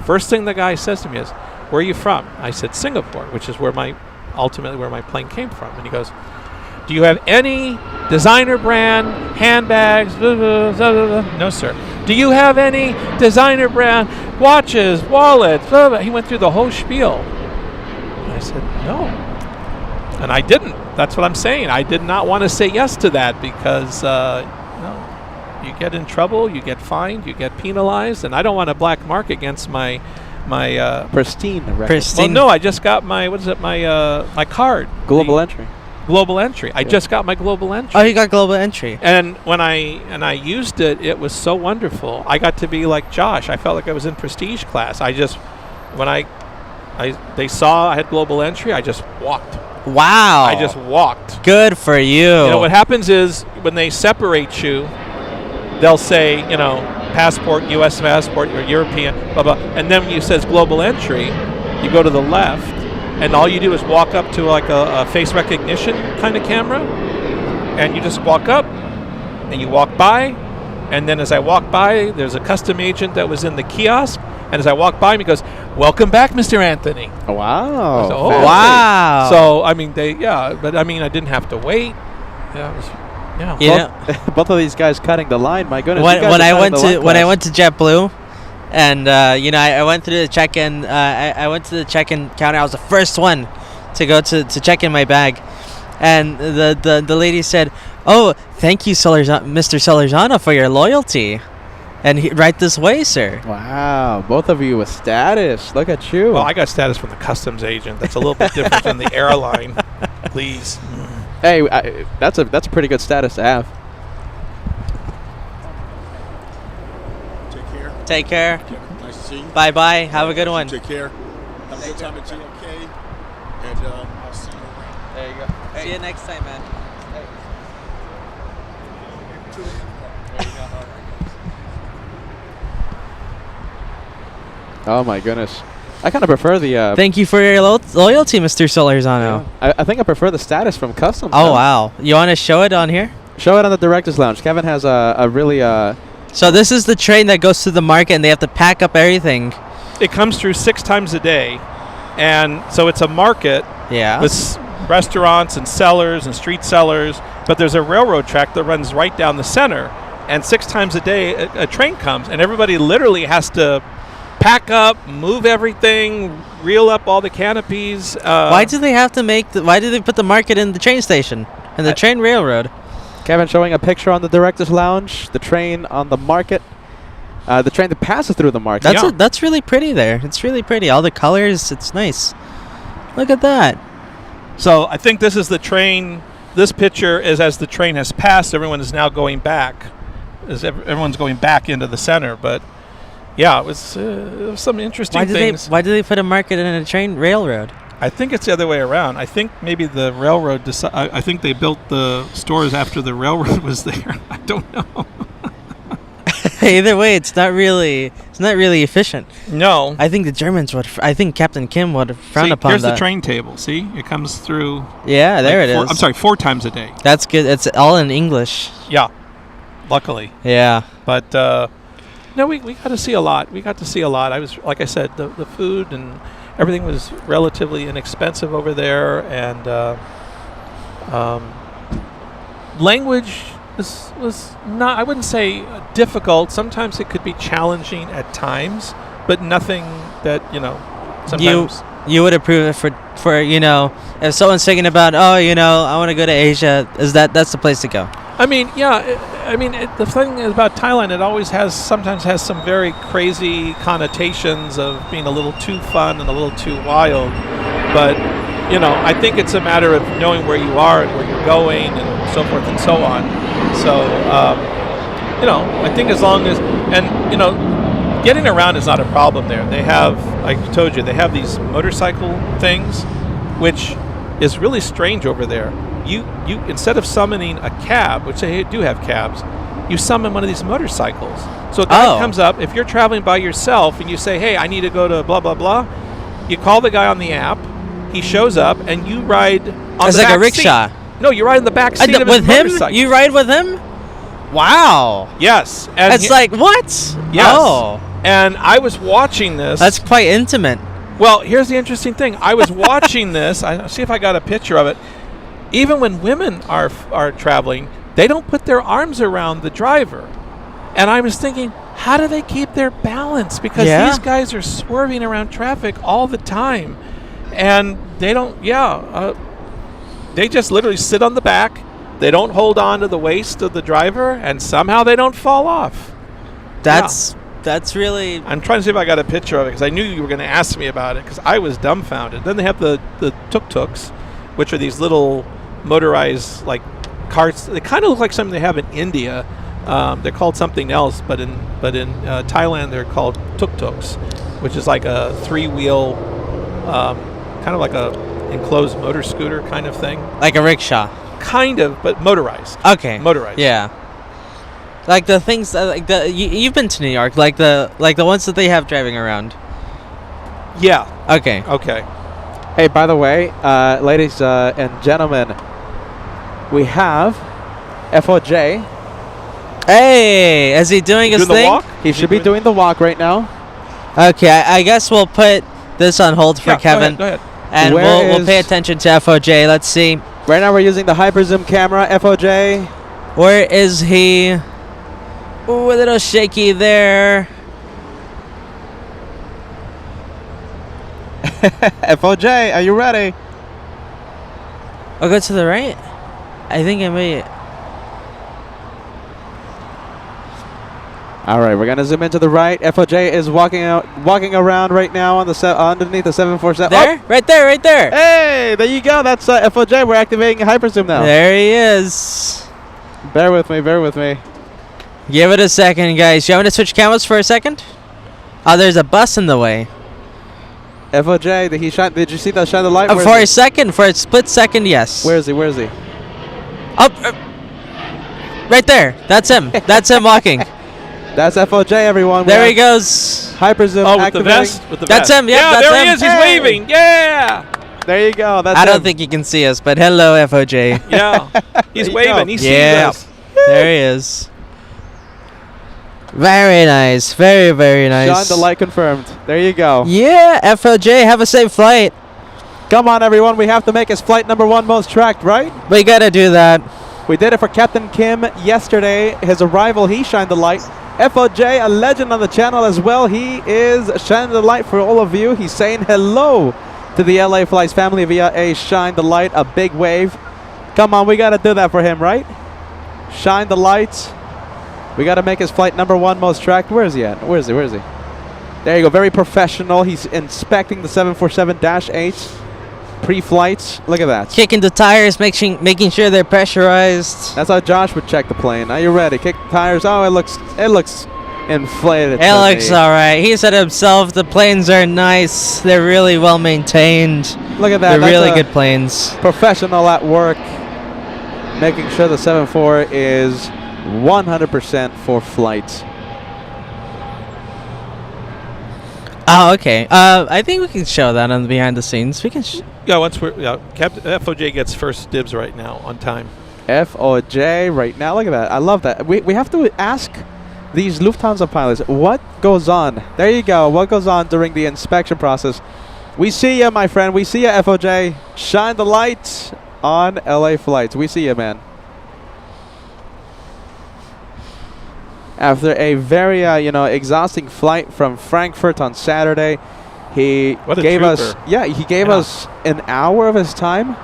first thing the guy says to me is, "Where are you from?" I said, "Singapore," which is ultimately where my plane came from. And he goes, "Do you have any designer brand handbags?" Blah, blah, blah, blah, blah. "No, sir." "Do you have any designer brand watches, wallets?" Blah, blah. He went through the whole spiel. I said, "No." And I didn't. That's what I'm saying. I did not want to say yes to that because, you get in trouble, you get fined, you get penalized, and I don't want a black mark against my pristine record. Pristine. Well, no, I just got my my card. Global entry. Global entry. I just got my global entry. Oh, you got global entry. And when I used it, it was so wonderful. I got to be like Josh. I felt like I was in prestige class. They saw I had global entry, I just walked. Wow. I just walked. Good for you. You know, what happens is when they separate you, they'll say, passport, U.S. passport, or European, blah, blah. And then when you says global entry, you go to the left, and all you do is walk up to like a face recognition kind of camera, and you just walk up, and you walk by, and then as I walk by, there's a custom agent that was in the kiosk, and as I walk by him, he goes, "Welcome back, Mr. Anthony." Oh, wow. I said, "Oh, wow. So, I mean, I didn't have to wait. Yeah, it was, yeah. Yeah. Both of these guys cutting the line. My goodness. When I went to JetBlue, and I went through the check-in. I went to the check-in counter. I was the first one to go to check in my bag, And the lady said, "Oh, thank you, Mr. Solorzano, for your loyalty. And right this way, sir." Wow, both of you with status. Look at you. Well, I got status from the customs agent. That's a little bit different than the airline. Please. Hey, that's a pretty good status to have. Take care. Take care. Nice to see you. Bye-bye. Have a good one. Take care. Have a good time at JFK. And I'll see you around. There you go. See you next time, man. Oh my goodness. I kind of prefer the. Thank you for your loyalty, Mr. Solorzano. I think I prefer the status from customs. Oh, wow. You want to show it on here? Show it on the director's lounge. Kevin has a really. So this is the train that goes to the market, and they have to pack up everything. It comes through 6 times a day. And so it's a market Yeah. with restaurants and sellers and street sellers. But there's a railroad track that runs right down the center. And 6 times a day, a train comes. And everybody literally has to pack up, move everything, reel up all the canopies. Why do they have to why do they put the market in the train station and the train railroad? Kevin showing a picture on the director's lounge. The train on the market. The train that passes through the market. That's really pretty there. It's really pretty. All the colors. It's nice. Look at that. So I think this is the train. This picture is as the train has passed. Everyone is now going back. Everyone's going back into the center. But yeah, it was some interesting things. Why do they put a market in a train railroad? I think it's the other way around. I think maybe the railroad. I think they built the stores after the railroad was there. I don't know. Either way, it's not really efficient. No. I think the Germans would. I think Captain Kim would frown upon here's that. the train table. See, it comes through. Yeah, there it is. I'm sorry, 4 times a day. That's good. It's all in English. Yeah, luckily. Yeah. But no, we got to see a lot. I was, like I said, the food and everything was relatively inexpensive over there, and language was not. I wouldn't say difficult. Sometimes it could be challenging at times, but nothing that sometimes. You would approve it for if someone's thinking about I want to go to Asia, that's the place to go. I mean, yeah. The thing about Thailand, it sometimes has some very crazy connotations of being a little too fun and a little too wild. But, I think it's a matter of knowing where you are and where you're going and so forth and so on. So, I think as long as, getting around is not a problem there. They have, like I told you, they have these motorcycle things, which is really strange over there. You instead of summoning a cab, which they do have cabs, you summon one of these motorcycles. So a guy comes up. If you're traveling by yourself and you say, "Hey, I need to go to blah blah blah," you call the guy on the app. He shows up and you ride on it's the like back a rickshaw. seat. No, you ride in the back seat of his with him. motorcycle. You ride with him. Wow. Yes. And It's like what? Yes. Oh. And I was watching this. That's quite intimate. Well, here's the interesting thing. I was watching this. I see if I got a picture of it. Even when women are traveling, they don't put their arms around the driver. And I was thinking, how do they keep their balance? Because these guys are swerving around traffic all the time. And they don't, they just literally sit on the back. They don't hold on to the waist of the driver, and somehow they don't fall off. That's really. I'm trying to see if I got a picture of it, because I knew you were going to ask me about it, because I was dumbfounded. Then they have the tuk-tuks, which are these little motorized like carts. They kind of look like something they have in India. They're called something else, but in Thailand they're called tuk-tuks, which is like a 3-wheel, kind of like a enclosed motor scooter kind of thing. Like a rickshaw. Kind of, but motorized. Okay. Motorized. Yeah. Like the things you've been to New York, like the ones that they have driving around. Yeah. Okay. Okay. Hey, by the way, ladies and gentlemen, we have FOJ. Hey, is he doing his the thing? walk? He should be doing the walk right now. Okay, I guess we'll put this on hold for Kevin. Go ahead. And we'll pay attention to FOJ. Let's see. Right now we're using the hyper zoom camera. FOJ. Where is he? Ooh, a little shaky there. FOJ, are you ready? I'll go to the right. I think I may. All right, we're gonna zoom into the right. FOJ is walking around right now on the underneath the 747. There, right there, right there. Hey, there you go. That's FOJ. We're activating hyperzoom now. There he is. Bear with me. Bear with me. Give it a second, guys. You want me to switch cameras for a second? Oh, there's a bus in the way. FOJ, did he shine? Did you see that shine the light? Where For is a second, for a split second, yes. Where is he? Where is he? Up, right there. That's him. That's him walking. That's FOJ, everyone. There he goes. Hyperzoom. Oh, with the activating. vest? With the That's vest. him. Yep, Yeah, that's there him. he is. He's Hey. waving. Yeah. There you go. That's I don't him. think you can see us, but hello, FOJ. Yeah. He's There you waving. go. He sees Yeah. us. There he is. Very nice. Very, very nice. Shine the light confirmed. There you go. Yeah, FOJ, have a safe flight. Come on, everyone. We have to make his flight number 1 most tracked, right? We gotta do that. We did it for Captain Kim yesterday. His arrival, he shined the light. FOJ, a legend on the channel as well. He is shining the light for all of you. He's saying hello to the LA Flights family via a shine the light, a big wave. Come on, we got to do that for him, right? Shine the lights. We got to make his flight number 1 most tracked. Where is he at? Where is he? Where is he? There you go. Very professional. He's inspecting the 747-8 pre-flights. Look at that. Kicking the tires, making sure they're pressurized. That's how Josh would check the plane. Are you ready? Kick the tires. Oh, it looks inflated. It looks alright. He said himself, the planes are nice. They're really well maintained. Look at that. They're That's really a good planes. professional at work, making sure the 74 is 100% for flight. Oh, okay. I think we can show that on the behind the scenes. We can. Yeah, once we're Captain FOJ gets first dibs right now on time. FOJ right now. Look at that. I love that. We have to ask these Lufthansa pilots what goes on. There you go. What goes on during the inspection process? We see you, my friend. We see you, FOJ. Shine the light on LA flights. We see you, man. After a very, exhausting flight from Frankfurt on Saturday, he What a gave us, trooper. he gave us an hour of his time.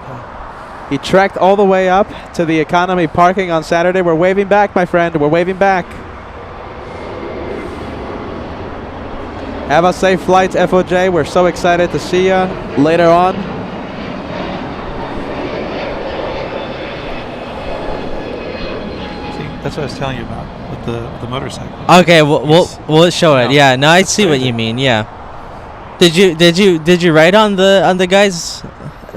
He trekked all the way up to the economy parking on Saturday. We're waving back, my friend. We're waving back. Have a safe flight, FOJ. We're so excited to see you later on. See, that's what I was telling you about with the motorcycle. Okay, we'll show it. Yeah, no, I see what you mean. Yeah. Did you ride on the guys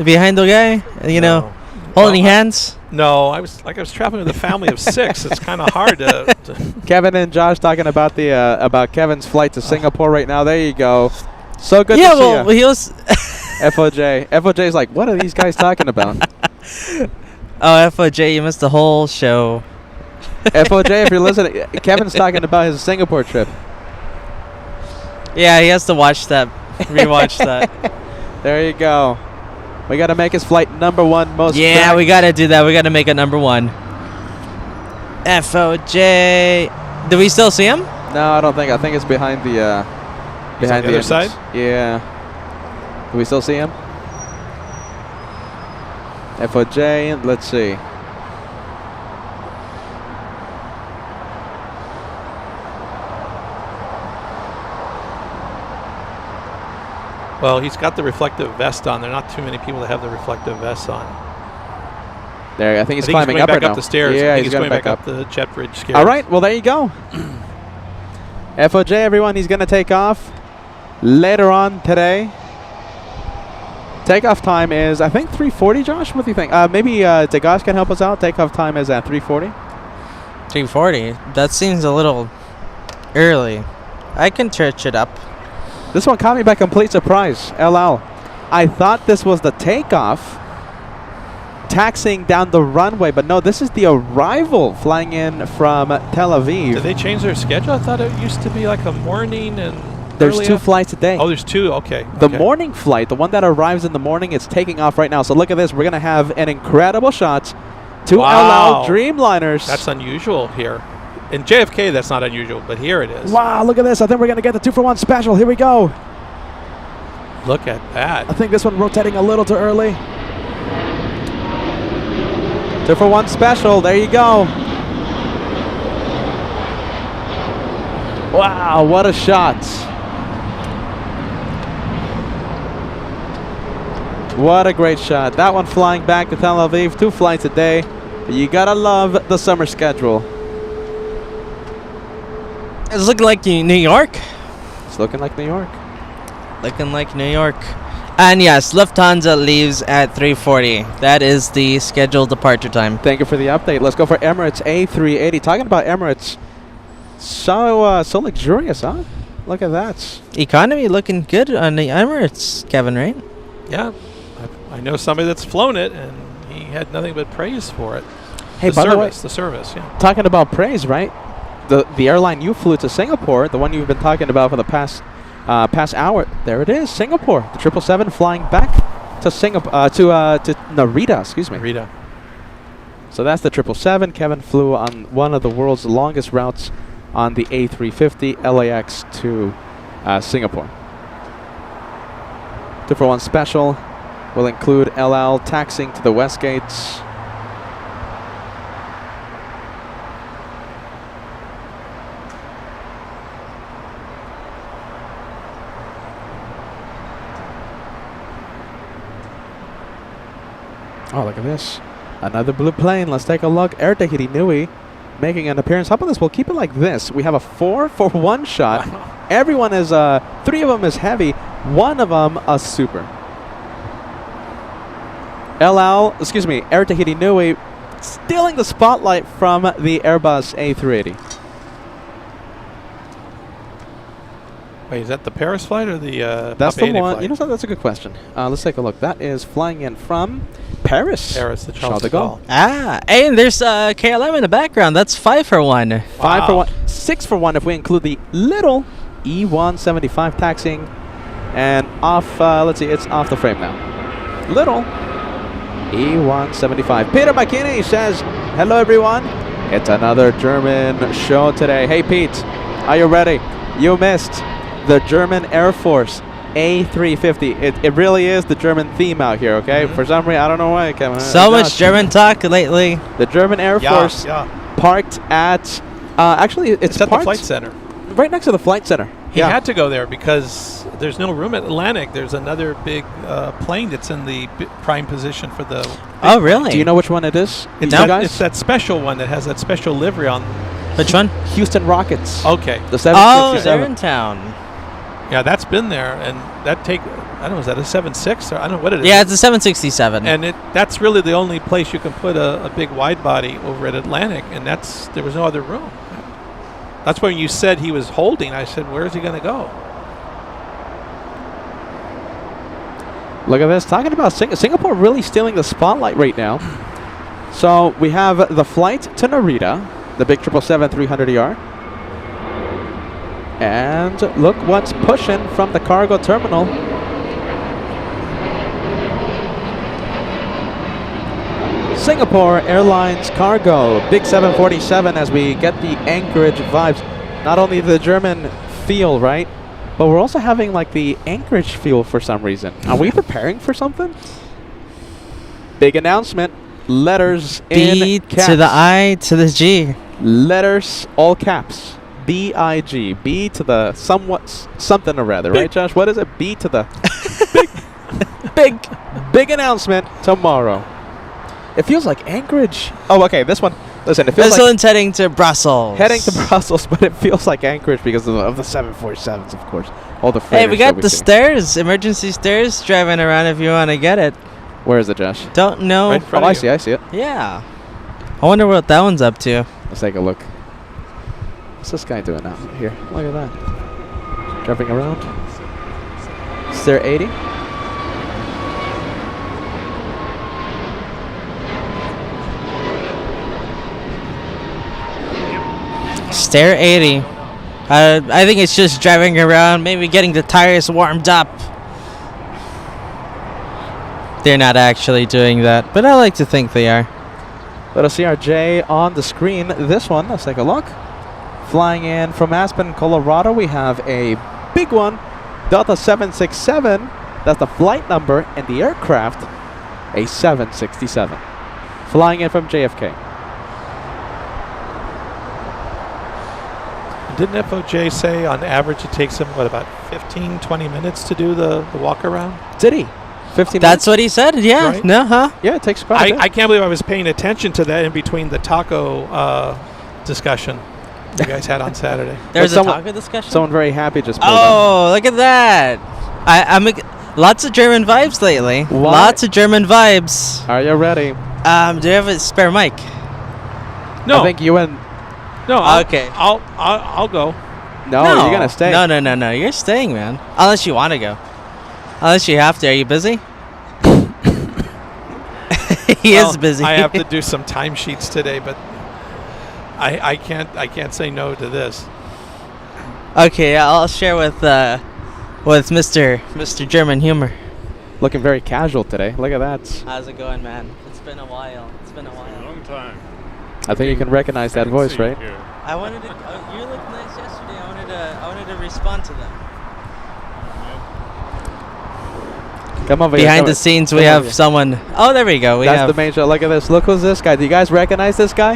behind the guy? You know, holding hands. No, I was traveling with a family of 6. It's kind of hard to Kevin and Josh talking about the about Kevin's flight to Singapore right now. There you go. So good Yeah, to see well, you. he was. FOJ. FOJ's like, what are these guys talking about? Oh, FOJ, you missed the whole show. FOJ, if you're listening, Kevin's talking about his Singapore trip. Yeah, he has to watch that, rewatch that. There you go. We got to make his flight number 1 most. Yeah, tracked. we gotta do that. We gotta make it number 1. FOJ. Do we still see him? No, I don't think. I think it's behind the behind on the other entrance. side? Yeah. Do we still see him? FOJ. Let's see. Well, he's got the reflective vest on. There are not too many people that have the reflective vests on. There, I think he's I think climbing he's up going right back now. up the stairs. Yeah, I think he's going going back up the jet bridge stairs. All right, well, there you go. FOJ, everyone, he's going to take off later on today. Takeoff time is, I think, 3:40, Josh? What do you think? Maybe Degas can help us out. Takeoff time is at 3:40. 340. That seems a little early. I can church it up. This one caught me by complete surprise. LL. I thought this was the takeoff, taxiing down the runway, but no, this is the arrival flying in from Tel Aviv. Did they change their schedule? I thought it used to be like a morning and There's early 2 up- flights a day. Oh, there's 2. Okay. The okay. morning flight, the one that arrives in the morning, it's taking off right now. So look at this. We're going to have an incredible shot. 2 Wow. LL Dreamliners. That's unusual here. In JFK, that's not unusual, but here it is. Wow, look at this. I think we're going to get the 2-for-1 special. Here we go. Look at that. I think this one rotating a little too early. 2 for 1 special. There you go. Wow, what a shot. What a great shot. That one flying back to Tel Aviv, 2 flights a day. You gotta love the summer schedule. It's looking like New York. It's looking like New York. Looking like New York. And yes, Lufthansa leaves at 3:40. That is the scheduled departure time. Thank you for the update. Let's go for Emirates A380. Talking about Emirates, so luxurious, huh? Look at that. Economy looking good on the Emirates, Kevin, right? Yeah, I know somebody that's flown it, and he had nothing but praise for it. Hey, the by service, the way, the service, yeah. talking about praise, right? The airline you flew to Singapore, the one you've been talking about for the past hour. There it is, Singapore. The 777 flying back to Singapore to Narita. Excuse me. Narita. So that's the 777. Kevin flew on one of the world's longest routes on the A350 LAX to Singapore. 2 for 1 special will include LL taxiing to the West Gates. Oh, look at this. Another blue plane. Let's take a look. Air Tahiti Nui making an appearance. How about this? We'll keep it like this. We have a 4 for 1 shot. Everyone is, 3 of them is heavy. 1 of them a super. Air Tahiti Nui stealing the spotlight from the Airbus A380. Wait, is that the Paris flight or the That's the Albania one. flight? You know what? That's a good question. Let's take a look. That is flying in from Paris. Paris, the Charles de Gaulle. Ah, and there's KLM in the background. That's 5 for 1. 5 for 1. 6 for 1 if we include the little E175 taxiing. And off, let's see, it's off the frame now. Little E175. Peter McKinney says, hello everyone. It's another German show today. Hey Pete, are you ready? You missed the German Air Force A350. It really is the German theme out here, okay? For some reason, I don't know why. So much German talk lately. The German Air Force parked at, actually, it's at the parked flight center. right next to the flight center. He had to go there because there's no room at Atlantic. There's another big plane that's in the prime position for the... Oh, really? Do you know which one it is? It's, it's that special one that has that special livery on. Which one? Houston Rockets. Okay. The Oh, 767. they're in town. Yeah, that's been there, and that I don't know, is that a 7.6 or I don't know what it is. Yeah, it's a 767. And that's really the only place you can put a big wide body over at Atlantic, and there was no other room. That's when you said he was holding. I said, where is he going to go? Look at this. Talking about Singapore really stealing the spotlight right now. So we have the flight to Narita, the big 777-300ER. And look what's pushing from the cargo terminal. Singapore Airlines Cargo, big 747 as we get the Anchorage vibes. Not only the German feel, right? But we're also having like the Anchorage feel for some reason. Are we preparing for something? Big announcement. Letters B in caps. to the I to the G. Letters, all caps. B-I-G. B to the something or rather, right, Josh? What is it? B to the big announcement tomorrow. It feels like Anchorage. Oh, okay. This one. Listen, it feels This like one's heading to Brussels. heading to Brussels, but it feels like Anchorage because of the 747s, of course. All the Hey, we freighters that got the see. stairs, emergency stairs driving around if you want to get it. Where is it, Josh? Don't know. Right in front Oh, of you. I see it. Yeah. I wonder what that one's up to. Let's take a look. What's this guy doing now? Here, look at that. Jumping around. Stair 80. Stair 80. I think it's just driving around, maybe getting the tires warmed up. They're not actually doing that, but I like to think they are. Let us see our J on the screen. This one, let's take a look. Flying in from Aspen, Colorado, we have a big one. Delta 767. That's the flight number and the aircraft, a 767. flying in from JFK. Didn't FOJ say on average it takes him, what, about 15, 20 minutes to do the walk around? Did he? 15 That's minutes? what he said. Yeah. Right. No, huh? Yeah, it takes quite a bit. I can't believe I was paying attention to that in between the taco discussion you guys had on Saturday. There's a someone- taco discussion. Someone very happy just pulled up. Oh, look at that! I'm lots of German vibes lately. Why? Lots of German vibes. Are you ready? Do you have a spare mic? No, I think you and... no. Okay. I'll go. No, you're going to stay. No. You're staying, man. Unless you want to go. Unless you have to. Are you busy? He is busy. I have to do some timesheets today, but I can't say no to this. Okay, I'll share with Mr. German humor. Looking very casual today. Look at that. How's it going, man? It's been a while. Long time. I think you can recognize that voice, right? I wanted to. You looked nice yesterday. I wanted to respond to them. Come over here. Behind come the over- scenes, come we over have here. someone. Oh, there we go. We That's have. the main show. Look at this. Look who's this guy. Do you guys recognize this guy?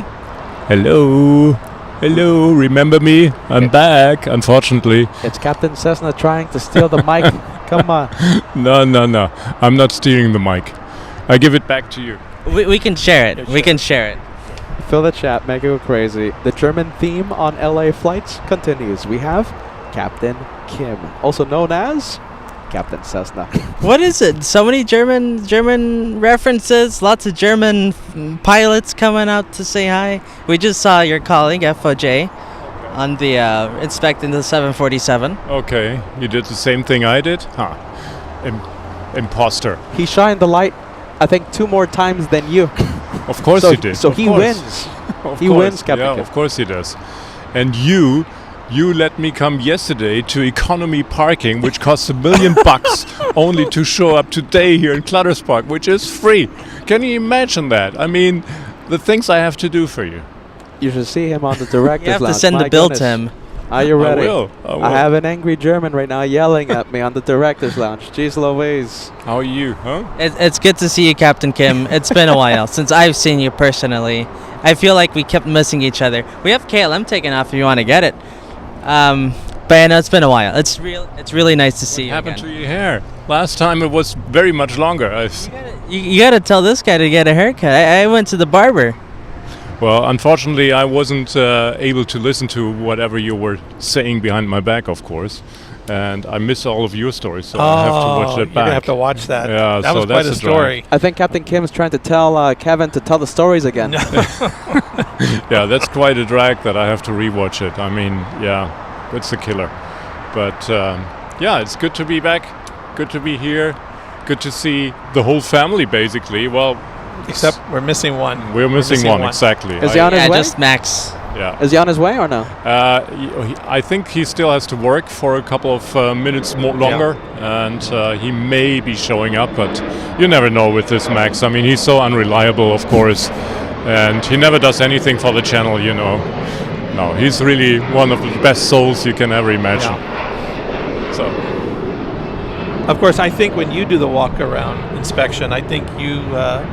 Hello. Hello. Remember me? I'm back, unfortunately. It's Captain Cessna trying to steal the mic. Come on. No. I'm not stealing the mic. I give it back to you. We can share it. We can share it. Fill the chat. Make it go crazy. The German theme on LA flights continues. We have Captain Kim, also known as Captain Cessna. What is it? So many German references. Lots of German pilots coming out to say hi. We just saw your colleague FOJ on the inspecting the 747. Okay. You did the same thing I did? Huh. Imposter. He shined the light, I think, 2 more times than you. Of course so, he did. So Of he course. wins. Of He course. wins, Captain Yeah, Kim. of course he does. And you let me come yesterday to economy parking, which costs $1 million only to show up today here in Clutterspark, which is free. Can you imagine that? I mean, the things I have to do for you. You should see him on the director's You have to lounge. send My the bill goodness. to him. Are you ready? I will. I have an angry German right now yelling at me on the director's lounge. Jeez Louise. How are you, huh? It's good to see you, Captain Kim. It's been a while since I've seen you personally. I feel like we kept missing each other. We have KLM taken off if you want to get it. But I know it's been a while. It's really nice to see you What happened again. to your hair? Last time it was very much longer. You gotta tell this guy to get a haircut. I went to the barber. Well, unfortunately, I wasn't able to listen to whatever you were saying behind my back, of course. And I miss all of your stories, so I have to watch that You're back. gonna have to watch that. Yeah, that so was quite that's a a drag. story. I think Captain Kim's trying to tell Kevin to tell the stories again. Yeah, that's quite a drag that I have to rewatch it. I mean, yeah, it's a killer. But yeah, it's good to be back. Good to be here. Good to see the whole family, basically. Well, Except we're missing one. we're missing one, exactly. Is he on his Yeah, way? just Max. Yeah. Is he on his way or no? I think he still has to work for a couple of minutes more longer, and he may be showing up, but you never know with this Max. I mean, he's so unreliable, of course, and he never does anything for the channel, you know. No, he's really one of the best souls you can ever imagine. So, Of course, I think when you do the walk-around inspection, I think you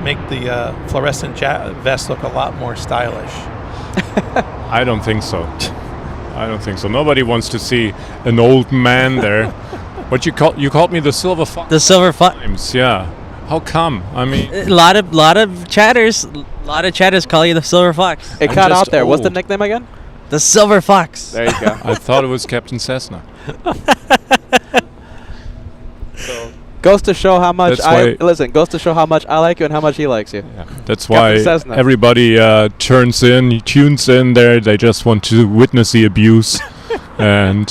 make the fluorescent vest look a lot more stylish. I don't think so. I don't think so. Nobody wants to see an old man there. What you called me the silver fox? The silver fox. Yeah. How come? I mean, A lot of chatters call you the silver fox. It I'm cut just out there. What's the old. nickname again? The silver fox. There you go. I thought it was Captain Cessna. Goes to show how much That's why- Goes to show how much I like you and how much he likes you. Yeah. That's why Cessna. everybody tunes in there. They just want to witness the abuse. And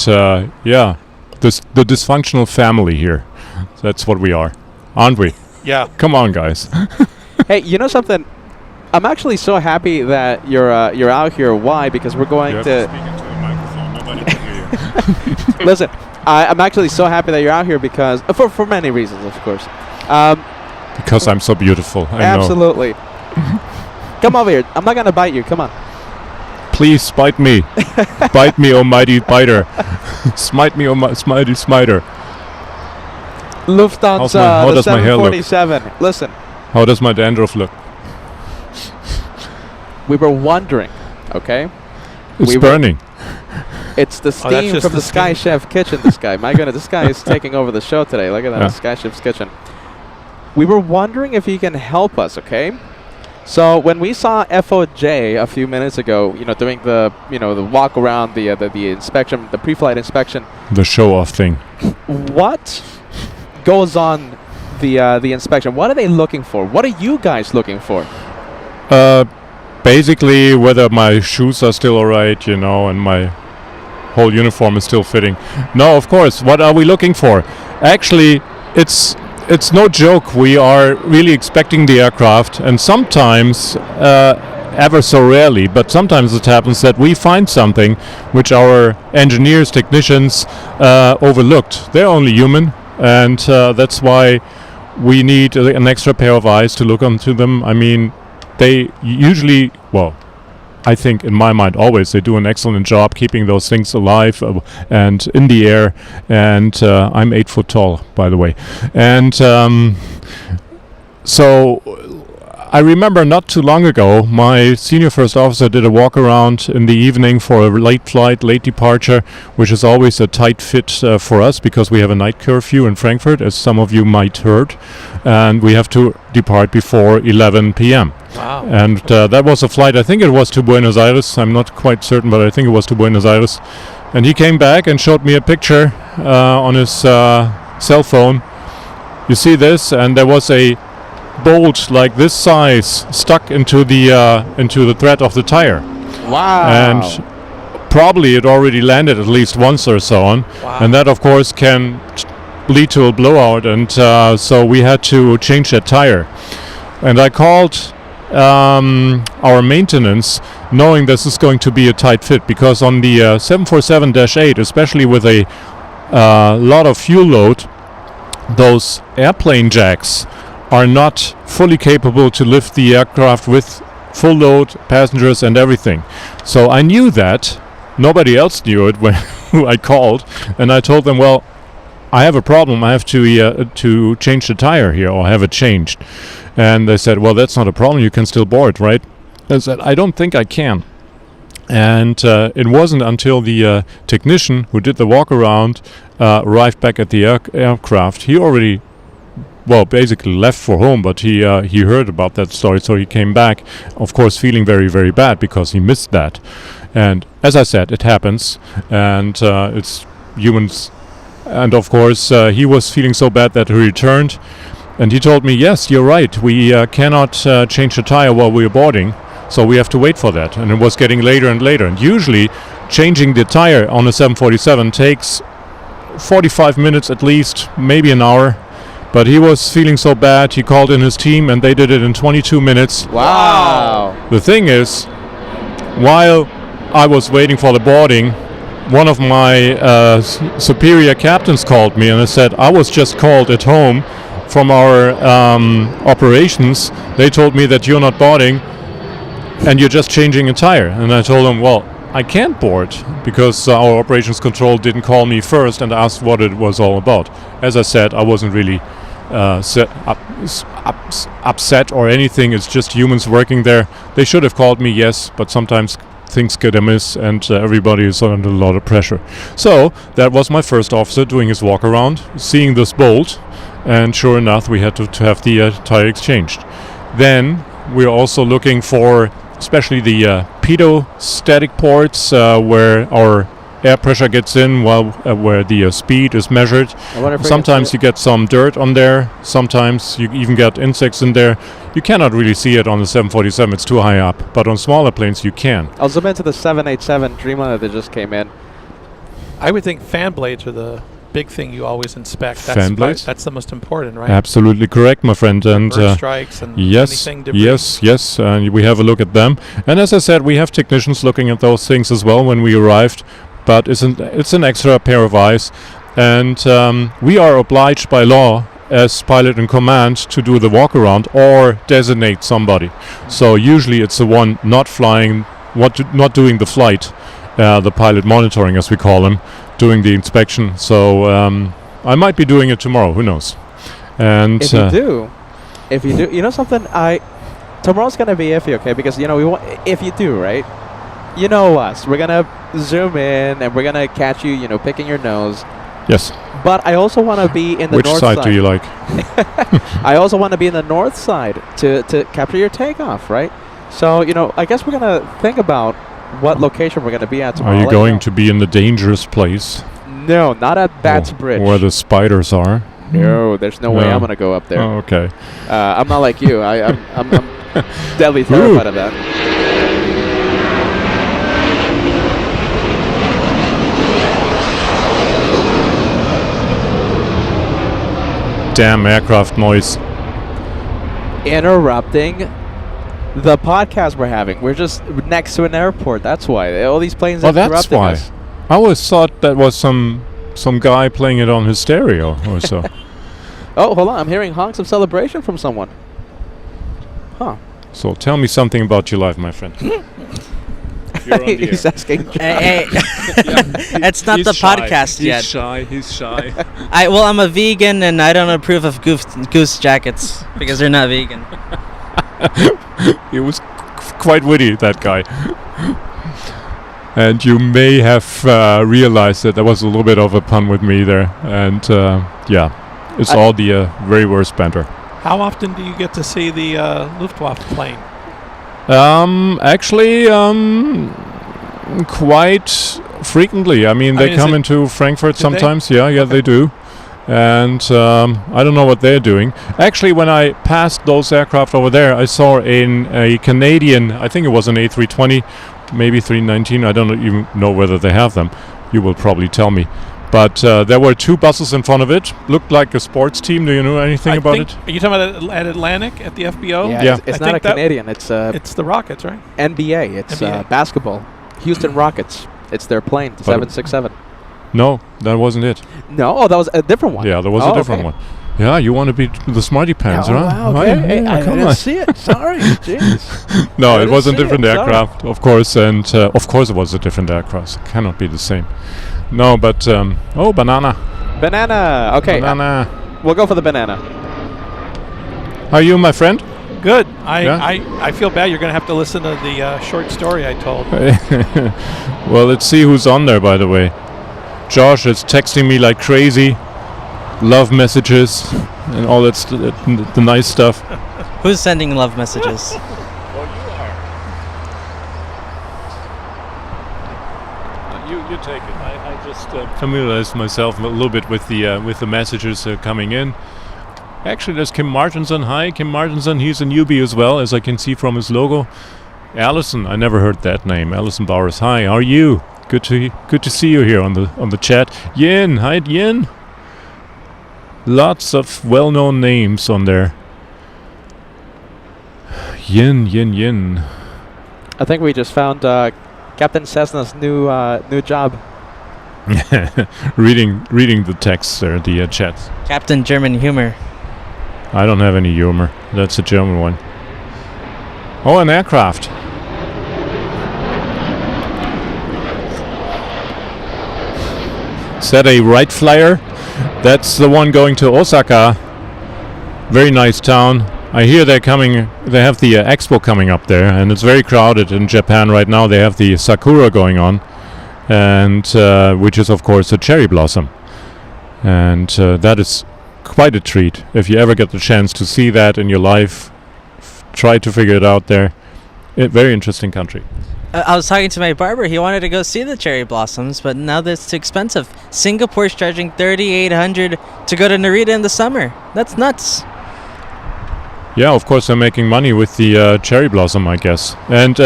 yeah, the dysfunctional family here. That's what we are, aren't we? Yeah. Come on, guys. Hey, you know something? I'm actually so happy that you're out here. Why? Because we're going You have to speak into the microphone. Nobody can hear you. listen. I'm actually so happy that you're out here because for many reasons, of course. Because I'm so beautiful. I know. Absolutely. Come over here. I'm not gonna bite you. Come on. Please bite me. Bite me, oh mighty biter. Smite me, oh mighty smiter. Lufthansa, how the does my hair look? 747. Listen, How does my dandruff look? We were wondering, okay? It's We were- burning. It's the that's steam just from the the Sky steam. Chef kitchen, this guy. My goodness, this guy is taking over the show today. Look at that, Yeah. Sky Chef's kitchen. We were wondering if he can help us, okay? So when we saw FOJ a few minutes ago, doing the, the walk around, the inspection, the pre-flight inspection, The show-off thing. what goes on the inspection? What are they looking for? What are you guys looking for? Basically, whether my shoes are still alright, and my whole uniform is still fitting. No, of course. What are we looking for? Actually, it's no joke. We are really expecting the aircraft, and sometimes, ever so rarely, but sometimes it happens that we find something which our engineers, technicians overlooked. They're only human, and that's why we need an extra pair of eyes to look onto them. I mean, they usually, I think in my mind always, they do an excellent job keeping those things alive and in the air. And I'm 8 foot tall, by the way. And so I remember not too long ago, my senior first officer did a walk around in the evening for a late flight, late departure, which is always a tight fit for us because we have a night curfew in Frankfurt, as some of you might heard, and we have to depart before 11 p.m. Wow. And that was a flight, I think it was to Buenos Aires, I'm not quite certain, but I think it was to Buenos Aires. And he came back and showed me a picture on his cell phone. You see this, and there was a bolt like this size stuck into the thread of the tire. Wow. And probably it already landed at least once or so on. Wow. And that, of course, can lead to a blowout. And so we had to change that tire. And I called our maintenance, knowing this is going to be a tight fit, because on the 747-8, especially with a lot of fuel load, those airplane jacks are not fully capable to lift the aircraft with full load, passengers and everything. So I knew that. Nobody else knew it when I called, and I told them, well, I have a problem. I have to change the tire here, or have it changed. And they said, well, that's not a problem. You can still board, right? I said, I don't think I can. And it wasn't until the technician who did the walk around arrived back at the aircraft. He already, basically left for home, but he heard about that story, so he came back, of course, feeling very, very bad because he missed that. And as I said, it happens, and it's humans. And of course, he was feeling so bad that he returned, and he told me, yes, you're right, we cannot change the tire while we're boarding, so we have to wait for that. And it was getting later and later, and usually changing the tire on a 747 takes 45 minutes at least, maybe an hour. But he was feeling so bad, he called in his team, and they did it in 22 minutes. Wow. The thing is, while I was waiting for the boarding, one of my superior captains called me, and I said, I was just called at home from our operations. They told me that you're not boarding, and you're just changing a tire. And I told him, well, I can't board because our operations control didn't call me first and asked what it was all about. As I said, I wasn't really upset or anything. It's just humans working there. They should have called me, yes, but sometimes things get amiss and everybody is under a lot of pressure. So that was my first officer doing his walk around, seeing this bolt, and sure enough we had to have the tire exchanged. Then we're also looking for especially the pedostatic ports where our air pressure gets in while where the speed is measured. Sometimes you get some dirt on there, sometimes you even get insects in there. You cannot really see it on the 747, it's too high up, but on smaller planes you can. I'll zoom into the 787 Dreamliner that just came in. I would think fan blades are the big thing you always inspect. Fan blades? That's the most important, right? Absolutely correct, my friend. And bird strikes and yes, anything debris. yes, and we have a look at them. And as I said, we have technicians looking at those things as well when we arrived. But it's an extra pair of eyes, and we are obliged by law as pilot in command to do the walk around or designate somebody. So usually it's the one not flying, not doing the flight, the pilot monitoring as we call him, doing the inspection. So I might be doing it tomorrow, who knows. And if you do, you know something, tomorrow's gonna be iffy, okay? Because you know if you do, right? You know us. We're gonna zoom in and we're gonna catch you, you know, picking your nose. Yes. But I also want to be in the Which north side do you like? I also want to be in the north side to capture your takeoff, right? So, you know, I guess we're going to think about what location we're going to be at tomorrow. Are you I'll let going know. to be in the dangerous place? No, not at Bats Bridge. Where the spiders are? No, there's no way No. I'm going to go up there. Oh, okay. I'm not like you. I'm deadly terrified of that. Damn aircraft noise. Interrupting the podcast we're having. We're just next to an airport. That's why. All these planes Oh, interrupting that's why. us. I always thought that was some guy playing it on his stereo or so. Oh, hold on. I'm hearing honks of celebration from someone. Huh. So tell me something about your life, my friend. You're on the He's air. asking. Hey, it's not the podcast yet. He's shy. I'm a vegan and I don't approve of goose jackets because they're not vegan. He was quite witty, that guy. And you may have realized that there was a little bit of a pun with me there. And yeah, it's all the very worst banter. How often do you get to see the Luftwaffe plane? Actually, quite frequently. I mean, they is come it- into Frankfurt do they? sometimes. Yeah, they do. And I don't know what they're doing. Actually, when I passed those aircraft over there, I saw a Canadian, I think it was an A320, maybe 319. I don't even know whether they have them. You will probably tell me. But there were two buses in front of it. Looked like a sports team. Do you know anything about it? Are you talking about at Atlantic at the FBO? Yeah. It's I not think a that- Canadian. It's It's the Rockets, right? NBA. It's NBA. basketball. Houston Rockets. It's their plane, 767. No, that wasn't it. No, oh, that was a different one. Yeah, there was Oh, a different okay. one. Yeah, you want to be the smarty pants, right? Wow, Right, okay. yeah, I come didn't on. see it. Sorry. Jeez. No, I it didn't was a see different it, sorry. aircraft, of course, and of course it was a different aircraft. It cannot be the same. No, but oh, banana. Banana. Okay. Banana. We'll go for the banana. How are you, my friend? Good. Yeah? I feel bad. You're going to have to listen to the short story I told. Well, let's see who's on there, by the way. Josh is texting me like crazy. Love messages and all that the nice stuff. Who's sending love messages? You take it. I just familiarized myself a little bit with the messages coming in. Actually, there's Kim Martinson. Hi, Kim Martinson. He's a newbie as well, as I can see from his logo. Allison, I never heard that name. Allison Bowers. Hi, how are you? Good to see you here on the chat. Yin, hi Yin. Lots of well-known names on there. Yin. I think we just found Captain Cessna's new job. reading the text there, the chats. Captain German Humor. I don't have any humor. That's a German one. Oh, an aircraft. Is that a Wright Flyer? That's the one going to Osaka. Very nice town. I hear they're coming. They have the expo coming up there, and it's very crowded in Japan right now. They have the Sakura going on, and which is of course a cherry blossom, and that is quite a treat. If you ever get the chance to see that in your life, try to figure it out there. Very interesting country. I was talking to my barber. He wanted to go see the cherry blossoms, but now that's too expensive. Singapore's charging $3,800 to go to Narita in the summer. That's nuts. Yeah, of course they're making money with the cherry blossom, I guess. And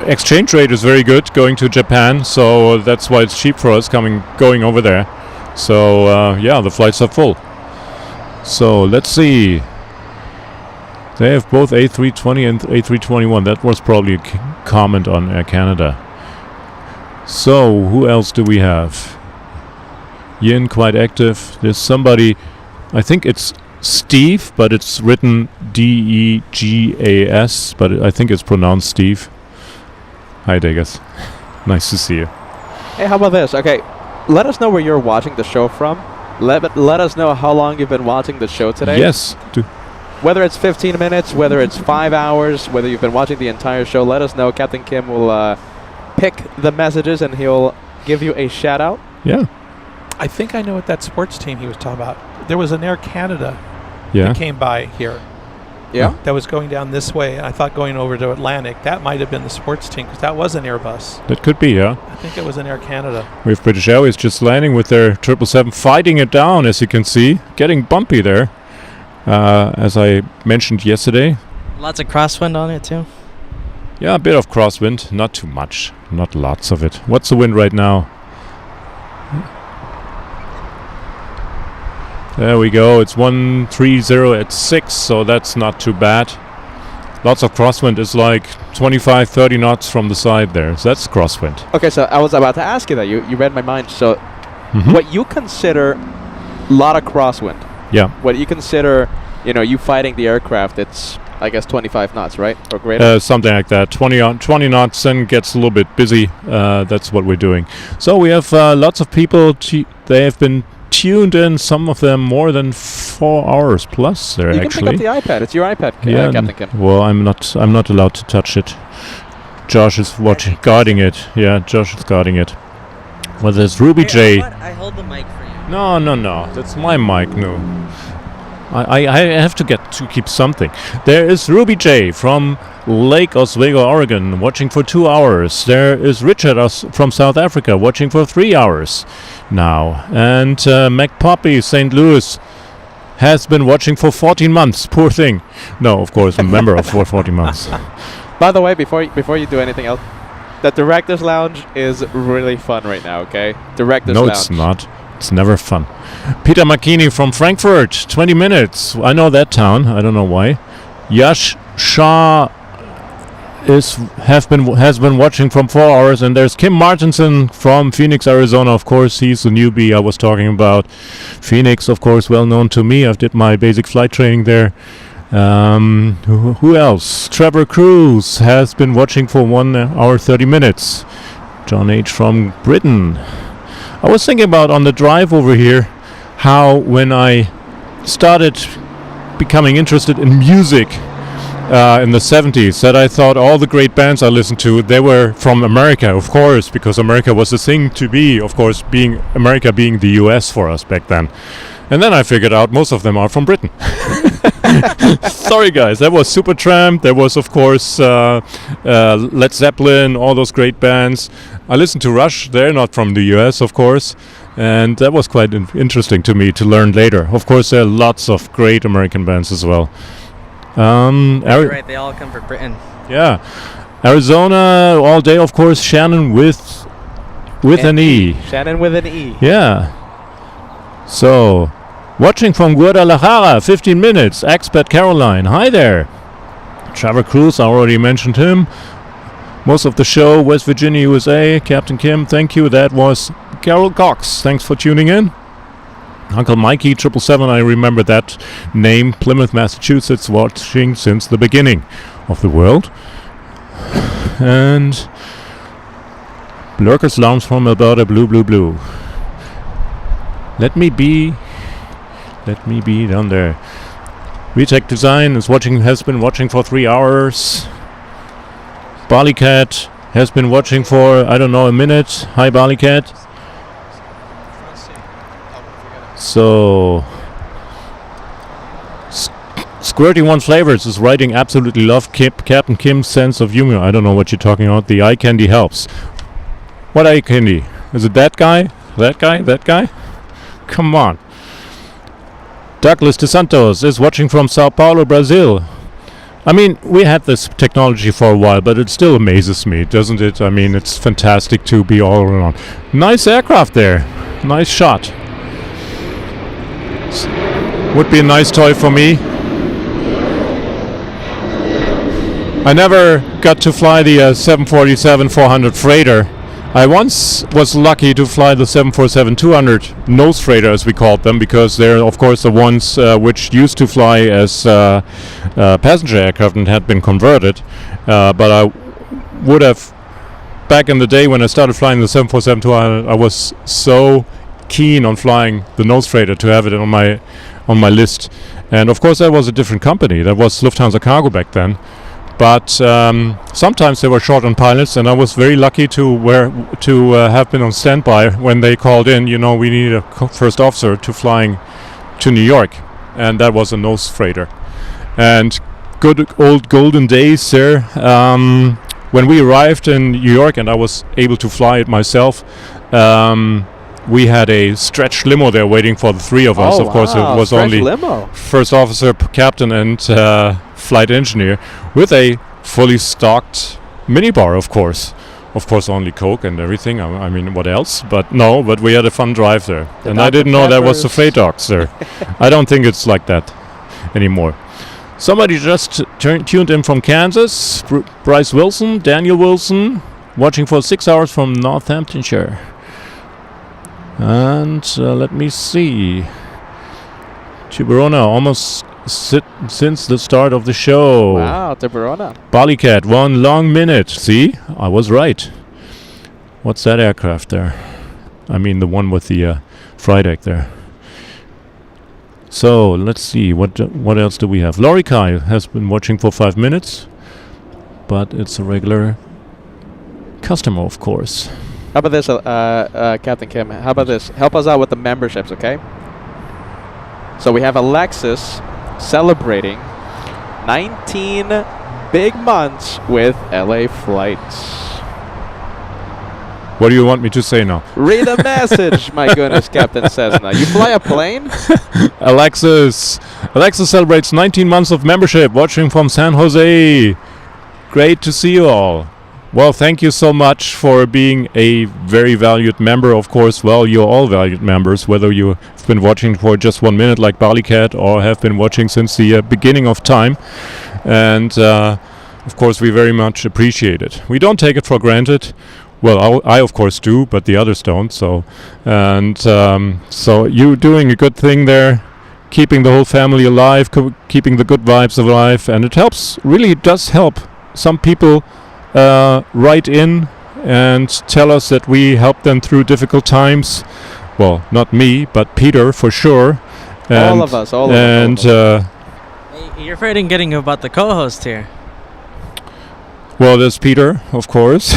exchange rate is very good going to Japan, so that's why it's cheap for us going over there. So yeah, the flights are full. So let's see. They have both A320 and A321. That was probably a comment on Air Canada. So who else do we have? Yin quite active. There's somebody, I think it's Steve, but it's written Degas, but I think it's pronounced Steve. Hi, Degas. Nice to see you. Hey, how about this? Okay, let us know where you're watching the show from. Let us know how long you've been watching the show today. Yes. whether it's 15 minutes, whether it's 5 hours, whether you've been watching the entire show, let us know. Captain Kim will pick the messages and he'll give you a shout out. Yeah. I think I know what that sports team he was talking about. There was an Air Canada Yeah. that came by here. Yeah. That was going down this way. I thought going over to Atlantic. That might have been the sports team because that was an Airbus. That could be, yeah. I think it was an Air Canada. We have British Airways just landing with their 777, fighting it down, as you can see. Getting bumpy there, as I mentioned yesterday. Lots of crosswind on it too. Yeah, a bit of crosswind. Not too much. Not lots of it. What's the wind right now? There we go. It's 130 at 6, so that's not too bad. Lots of crosswind. Is like 25, 30 knots from the side there. So that's crosswind. Okay, so I was about to ask you that. You read my mind. So what you consider a lot of crosswind, Yeah. what you consider, you fighting the aircraft, it's, I guess, 25 knots, right? Or greater? Something like that. 20 knots, then gets a little bit busy. That's what we're doing. So we have lots of people. They have been tuned in, some of them more than 4 hours plus there, you actually. can pick up the iPad. It's your iPad, Captain Kim. Well, I'm not allowed to touch it. Josh is guarding it. Yeah, Josh is guarding it. Well, there's Ruby J. I hold the mic for you. No. That's my mic. No. I have to keep something. There is Ruby J from Lake Oswego, Oregon, watching for 2 hours. There is Richard from South Africa, watching for 3 hours now. And MacPoppy, St. Louis, has been watching for 14 months. Poor thing. No, of course, a member of for 14 months. By the way, before you do anything else, the Director's Lounge is really fun right now, okay? Director's Lounge. No, it's not. It's never fun. Peter McKinney from Frankfurt, 20 minutes. I know that town. I don't know why. Yash Shah has been watching from 4 hours, and there's Kim Martinson from Phoenix, Arizona. Of course, he's the newbie I was talking about. Phoenix, of course, well known to me. I did my basic flight training there. Who else? Trevor Cruz has been watching for 1 hour 30 minutes. John H. from Britain. I was thinking about on the drive over here how when I started becoming interested in music in the 70s, that I thought all the great bands I listened to, they were from America, of course, because America was the thing to be, of course, America being the US for us back then. And then I figured out most of them are from Britain. Sorry guys, there was Supertramp, there was of course Led Zeppelin, all those great bands. I listened to Rush, they're not from the US of course, and that was quite interesting to me to learn later. Of course there are lots of great American bands as well. Right, they all come from Britain. Yeah, Arizona all day of course. Shannon with an E. Shannon with an E. Yeah. So, watching from Guadalajara, 15 minutes, expat Caroline. Hi there. Trevor Cruz, I already mentioned him. Most of the show, West Virginia, USA. Captain Kim, thank you. That was Carol Cox. Thanks for tuning in. Uncle Mikey, 777, I remember that name. Plymouth, Massachusetts, watching since the beginning of the world. And Lurkers Lounge from Alberta, blue. Let me be down there. Retech Design has been watching for 3 hours. Barleycat has been watching for, I don't know, a minute. Hi Barleycat. So Squirty One Flavors is writing, absolutely love Captain Kim's sense of humor. I don't know what you're talking about. The eye candy helps. What eye candy? Is it that guy? That guy? Come on. Douglas De Santos is watching from Sao Paulo, Brazil. I mean, we had this technology for a while, but it still amazes me, doesn't it? I mean, it's fantastic to be all around. Nice aircraft there. Nice shot. Would be a nice toy for me. I never got to fly the 747-400 freighter. I once was lucky to fly the 747-200 nose freighter, as we called them, because they're, of course, the ones which used to fly as passenger aircraft and had been converted. But I would have, back in the day when I started flying the 747-200, I was so keen on flying the nose freighter to have it on on my list. And of course, that was a different company. That was Lufthansa Cargo back then. But sometimes they were short on pilots, and I was very lucky to have been on standby when they called in. You know, we need a first officer to flying to New York, and that was a nose freighter. And good old golden days there. When we arrived in New York, and I was able to fly it myself. We had a stretch limo there waiting for the three of us. Of course, it was stretch only limo. first officer, captain, and flight engineer, with a fully stocked minibar, of course. Of course, only Coke and everything. I mean, what else? But we had a fun drive there. And I didn't know that was the freight docks there. I don't think it's like that anymore. Somebody just tuned in from Kansas. Bryce Wilson, Daniel Wilson, watching for 6 hours from Northamptonshire. And let me see. Tiburona almost since the start of the show. Wow, Tiburona. Balicat, 1 long minute. See, I was right. What's that aircraft there? I mean the one with the fry deck there. So let's see, what else do we have? Lori Kai has been watching for 5 minutes, but it's a regular customer, of course. How about this, Captain Kim? How about this? Help us out with the memberships, okay? So we have Alexis celebrating 19 big months with LA Flights. What do you want me to say now? Read a message, my goodness, Captain Cessna. You fly a plane? Alexis celebrates 19 months of membership, watching from San Jose. Great to see you all. Well, thank you so much for being a very valued member. Of course, well, you're all valued members, whether you've been watching for just 1 minute like Balicat or have been watching since the beginning of time. And, of course, we very much appreciate it. We don't take it for granted. Well, I of course do, but the others don't. So, and so you're doing a good thing there, keeping the whole family alive, keeping the good vibes alive, and it helps. Really, it does help. Some people write in and tell us that we help them through difficult times. Well, not me, but Peter for sure. And all of us. Hey, you're forgetting about the co-host here. Well, there's Peter, of course.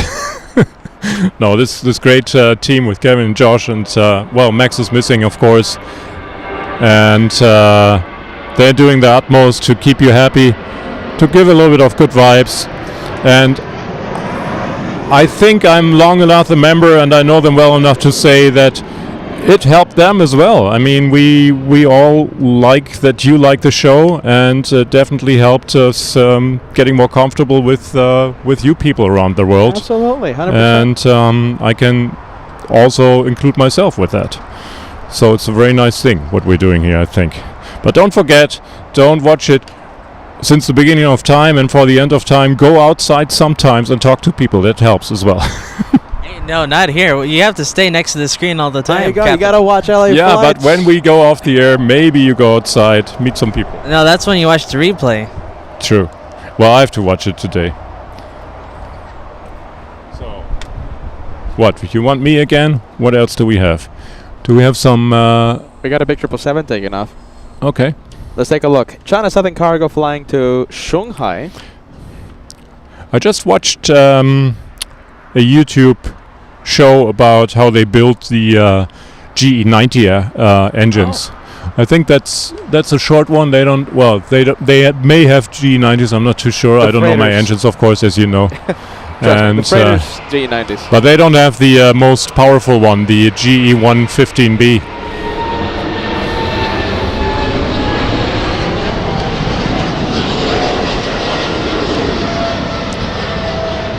No, this great team with Kevin and Josh, and well, Max is missing, of course, and they're doing the utmost to keep you happy, to give a little bit of good vibes. And I think I'm long enough a member, and I know them well enough to say that it helped them as well. I mean, we all like that you like the show, and definitely helped us getting more comfortable with you people around the world. Absolutely, 100%. And I can also include myself with that. So it's a very nice thing what we're doing here, I think. But don't forget, don't watch it since the beginning of time and for the end of time. Go outside sometimes and talk to people. That helps as well. Hey, no, not here. You have to stay next to the screen all the time. There you go. You gotta watch LA yeah, Flights. but when we go off the air, maybe you go outside, meet some people. No, that's when you watch the replay. True. Well, I have to watch it today. So, what? You want me again? What else do we have? Do we have some? We got a big 777 taking off. Okay. Let's take a look. China Southern Cargo flying to Shanghai. I just watched a YouTube show about how they built the GE90 engines. I think that's a short one. They don't. Well, they may have GE90s. I'm not too sure. I don't know my engines, of course, as you know. And the freighters GE90s. But they don't have the most powerful one, the GE115B.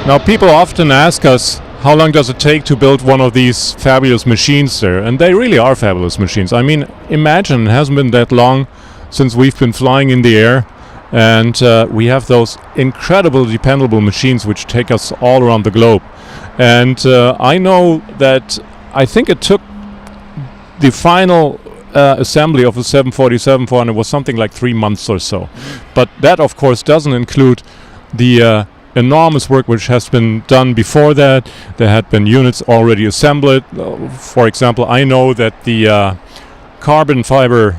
Now, people often ask us, how long does it take to build one of these fabulous machines there? And they really are fabulous machines. I mean, imagine, it hasn't been that long since we've been flying in the air. And we have those incredible, dependable machines which take us all around the globe. And I know that I think it took the final assembly of the 747-400 was something like 3 months or so. But that, of course, doesn't include the enormous work which has been done before that. There had been units already assembled. For example, I know that the carbon fiber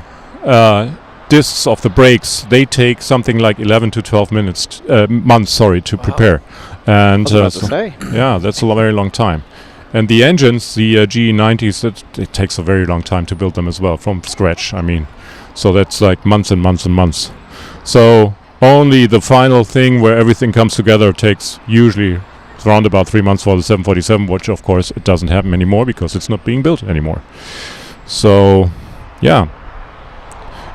discs of the brakes, they take something like 11 to 12 months, to prepare. And yeah, that's a very long time. And the engines, the GE90s, it takes a very long time to build them as well, from scratch, I mean. So that's like months and months and months. So only the final thing where everything comes together takes usually around about 3 months for the 747, which of course it doesn't happen anymore because it's not being built anymore. So, yeah.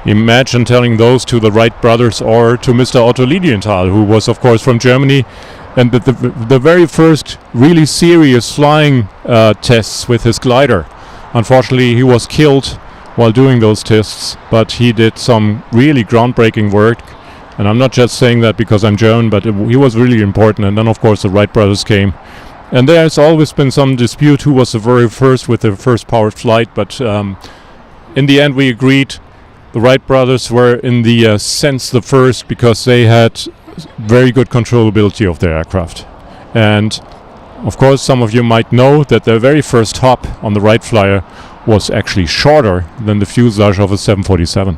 Imagine telling those to the Wright brothers or to Mr. Otto Lilienthal, who was of course from Germany, and the very first really serious flying tests with his glider. Unfortunately, he was killed while doing those tests, but he did some really groundbreaking work. And I'm not just saying that because I'm German, but he was really important. And then, of course, the Wright brothers came. And there's always been some dispute who was the very first with the first powered flight. But in the end, we agreed the Wright brothers were, in the sense, the first because they had very good controllability of their aircraft. And, of course, some of you might know that their very first hop on the Wright Flyer was actually shorter than the fuselage of a 747.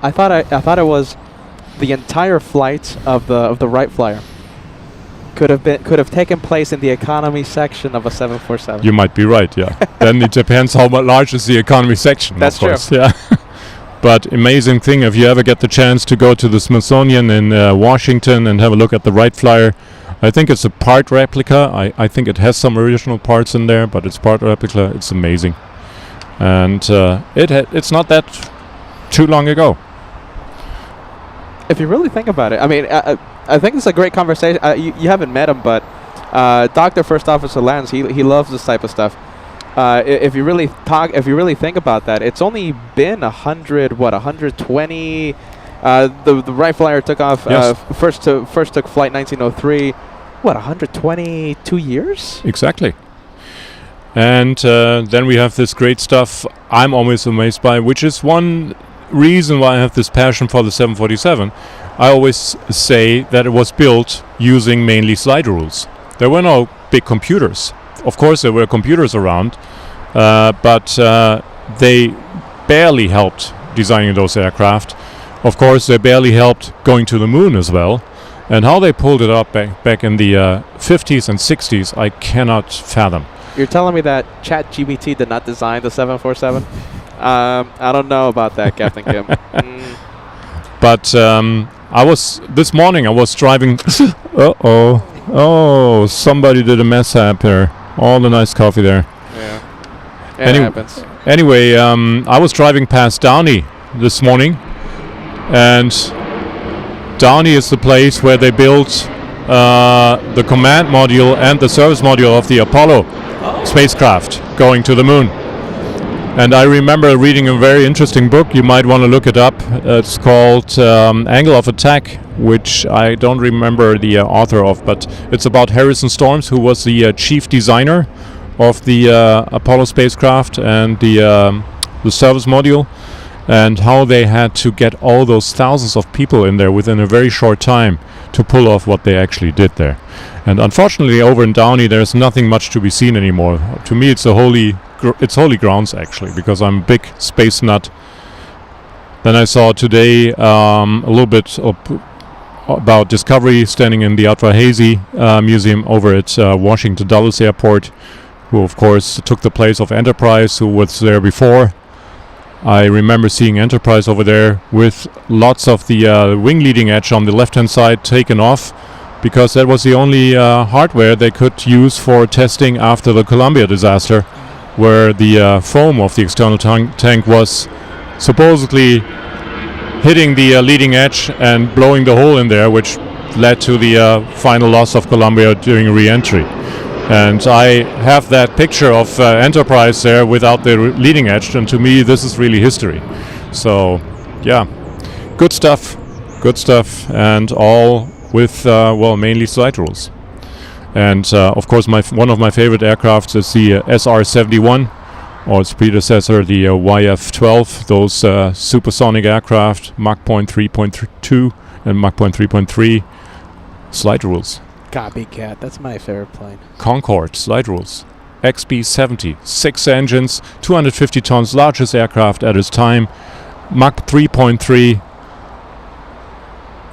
I thought it was the entire flight of the Wright Flyer could have taken place in the economy section of a 747. You might be right, yeah. Then it depends how large is the economy section. That's of course, true. Yeah. But amazing thing, if you ever get the chance to go to the Smithsonian in Washington and have a look at the Wright Flyer, I think it's a part replica. I think it has some original parts in there, but it's part replica. It's amazing. And it's not that too long ago. If you really think about it, I mean, I think it's a great conversation. You haven't met him, but Dr. First Officer Lance, he loves this type of stuff. If you really think about that, it's only been 120. The Wright Flyer took off. Yes. First took flight 1903. 122 years? Exactly. And then we have this great stuff I'm always amazed by, which is one reason why I have this passion for the 747. I always say that it was built using mainly slide rules. There were no big computers. Of course, there were computers around, but they barely helped designing those aircraft. Of course, they barely helped going to the moon as well. And how they pulled it up back in the 50s and 60s, I cannot fathom. You're telling me that ChatGPT did not design the 747? I don't know about that, Captain Kim. But this morning I was driving. Oh, somebody did a mess up here. All the nice coffee there. Yeah. It happens. Anyway, I was driving past Downey this morning, and Downey is the place where they built the command module and the service module of the Apollo spacecraft going to the moon. And I remember reading a very interesting book. You might want to look it up. It's called Angle of Attack, which I don't remember the author of, but it's about Harrison Storms, who was the chief designer of the Apollo spacecraft and the service module, and how they had to get all those thousands of people in there within a very short time to pull off what they actually did there. And unfortunately, over in Downey, there's nothing much to be seen anymore. To me, it's holy grounds, actually, because I'm a big space nut. Then I saw today a little bit about Discovery standing in the Atra-Hazy Museum over at Washington Dulles Airport, who of course took the place of Enterprise, who was there before. I remember seeing Enterprise over there with lots of the wing leading edge on the left-hand side taken off, because that was the only hardware they could use for testing after the Columbia disaster, where the foam of the external tank was supposedly hitting the leading edge and blowing the hole in there, which led to the final loss of Columbia during re-entry. And I have that picture of Enterprise there without the leading edge, and to me this is really history. So yeah, good stuff, and all with mainly slide rules. And of course one of my favorite aircrafts is the SR-71, or its predecessor, the YF-12, those supersonic aircraft, Mach 0.3.2 and Mach 0.3.3 slide rules. Copycat, that's my favorite plane. Concorde, slide rules. XB-70, 6 engines, 250 tons, largest aircraft at its time, Mach 3.3.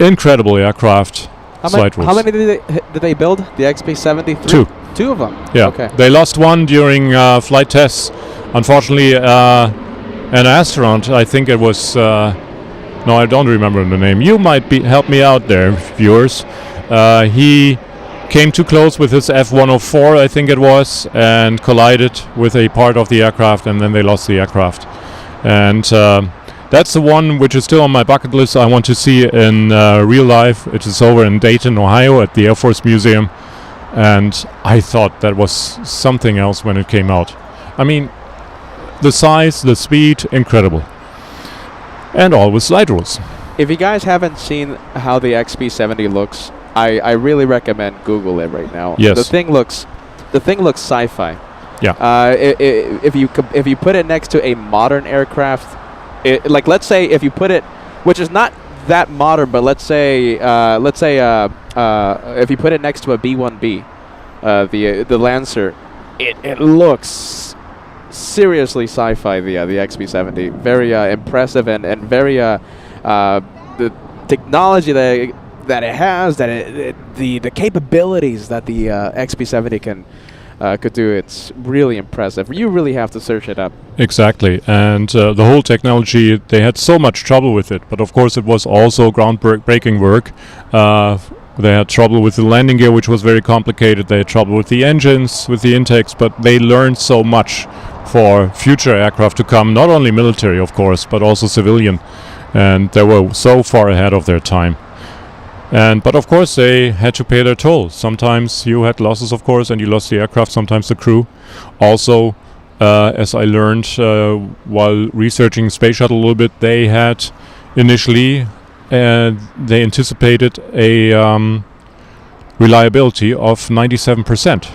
Incredible aircraft. Slide rules. How many did they build? The XB-73? Two. Two of them? Yeah. Okay. They lost one during flight tests. Unfortunately, an astronaut, I think it was... no, I don't remember the name. You might help me out there, viewers. He came too close with his F-104, I think it was, and collided with a part of the aircraft, and then they lost the aircraft. And that's the one which is still on my bucket list. I want to see in real life. It is over in Dayton, Ohio, at the Air Force Museum. And I thought that was something else when it came out. I mean, the size, the speed, incredible. And all with slide rules. If you guys haven't seen how the XB-70 looks, I really recommend Google it right now. Yes. The thing looks sci-fi. Yeah. If you put it next to a modern aircraft, like let's say if you put it, which is not that modern, but let's say if you put it next to a B-1B, the Lancer, it looks seriously sci-fi. The XB-70, very impressive and very the technology that it has, the capabilities that the XB-70 could do. It's really impressive. You really have to search it up. Exactly, and the whole technology, they had so much trouble with it, but of course it was also groundbreaking work. They had trouble with the landing gear, which was very complicated. They had trouble with the engines, with the intakes, but they learned so much for future aircraft to come, not only military, of course, but also civilian. And they were so far ahead of their time. But of course they had to pay their toll. Sometimes you had losses, of course, and you lost the aircraft, sometimes the crew. Also, as I learned while researching Space Shuttle a little bit, they had initially, they anticipated a reliability of 97%,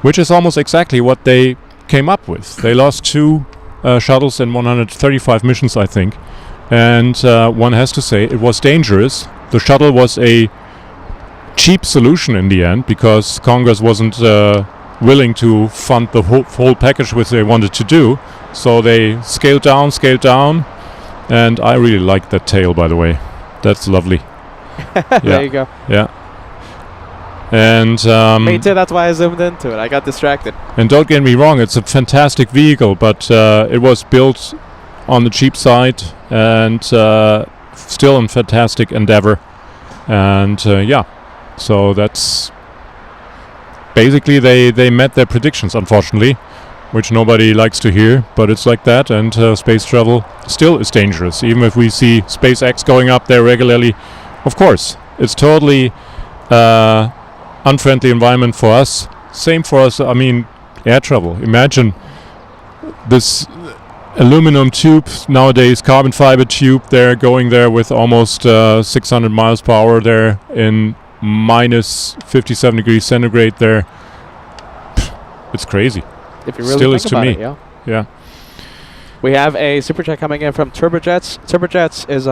which is almost exactly what they came up with. They lost 2 shuttles in 135 missions, I think. And one has to say it was dangerous. The shuttle was a cheap solution in the end because Congress wasn't willing to fund the whole package which they wanted to do. So they scaled down. And I really like that tail, by the way. That's lovely. There you go. Yeah. And me too, that's why I zoomed into it. I got distracted. And don't get me wrong, it's a fantastic vehicle, but it was built on the cheap side and still a fantastic endeavor. And so that's basically they met their predictions, unfortunately, which nobody likes to hear, but it's like that. And space travel still is dangerous, even if we see SpaceX going up there regularly. Of course, it's totally unfriendly environment for us. Same for us. I mean, air travel. Imagine this aluminum tube nowadays, carbon fiber tube. They're going there with almost 600 miles per hour there in minus 57 degrees centigrade there. It's crazy. If you really still think is to about me. it, Yeah. We have a super chat coming in from Turbojets. Turbojets is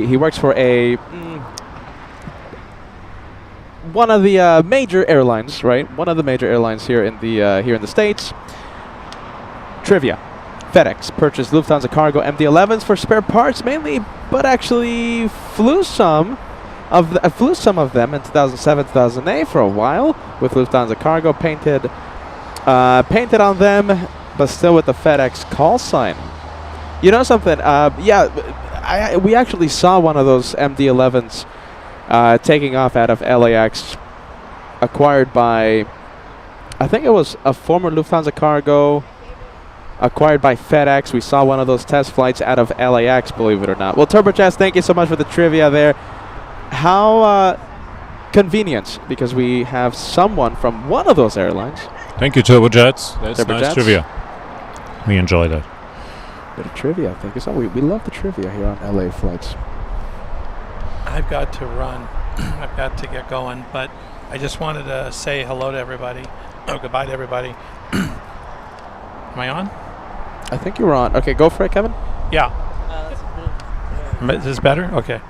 he works for a one of the major airlines, right? One of the major airlines here in the States. Trivia: FedEx purchased Lufthansa cargo MD-11s for spare parts mainly, but actually flew some of them in 2007, 2008 for a while with Lufthansa cargo painted on them, but still with the FedEx call sign. You know something? We actually saw one of those MD-11s taking off out of LAX, acquired by, I think it was a former Lufthansa cargo, acquired by FedEx. We saw one of those test flights out of LAX, believe it or not. Well, Turbojets, thank you so much for the trivia there. How convenient, because we have someone from one of those airlines. Thank you, Turbojets. That's Turbojets. nice trivia. We enjoy that. Bit of trivia, thank you so much. We love the trivia here on LA Flights. I've got to run. I've got to get going, but I just wanted to say hello to everybody. Oh, goodbye to everybody. Am I on? I think you were on. Okay, go for it, Kevin. Yeah. Is this better? Okay.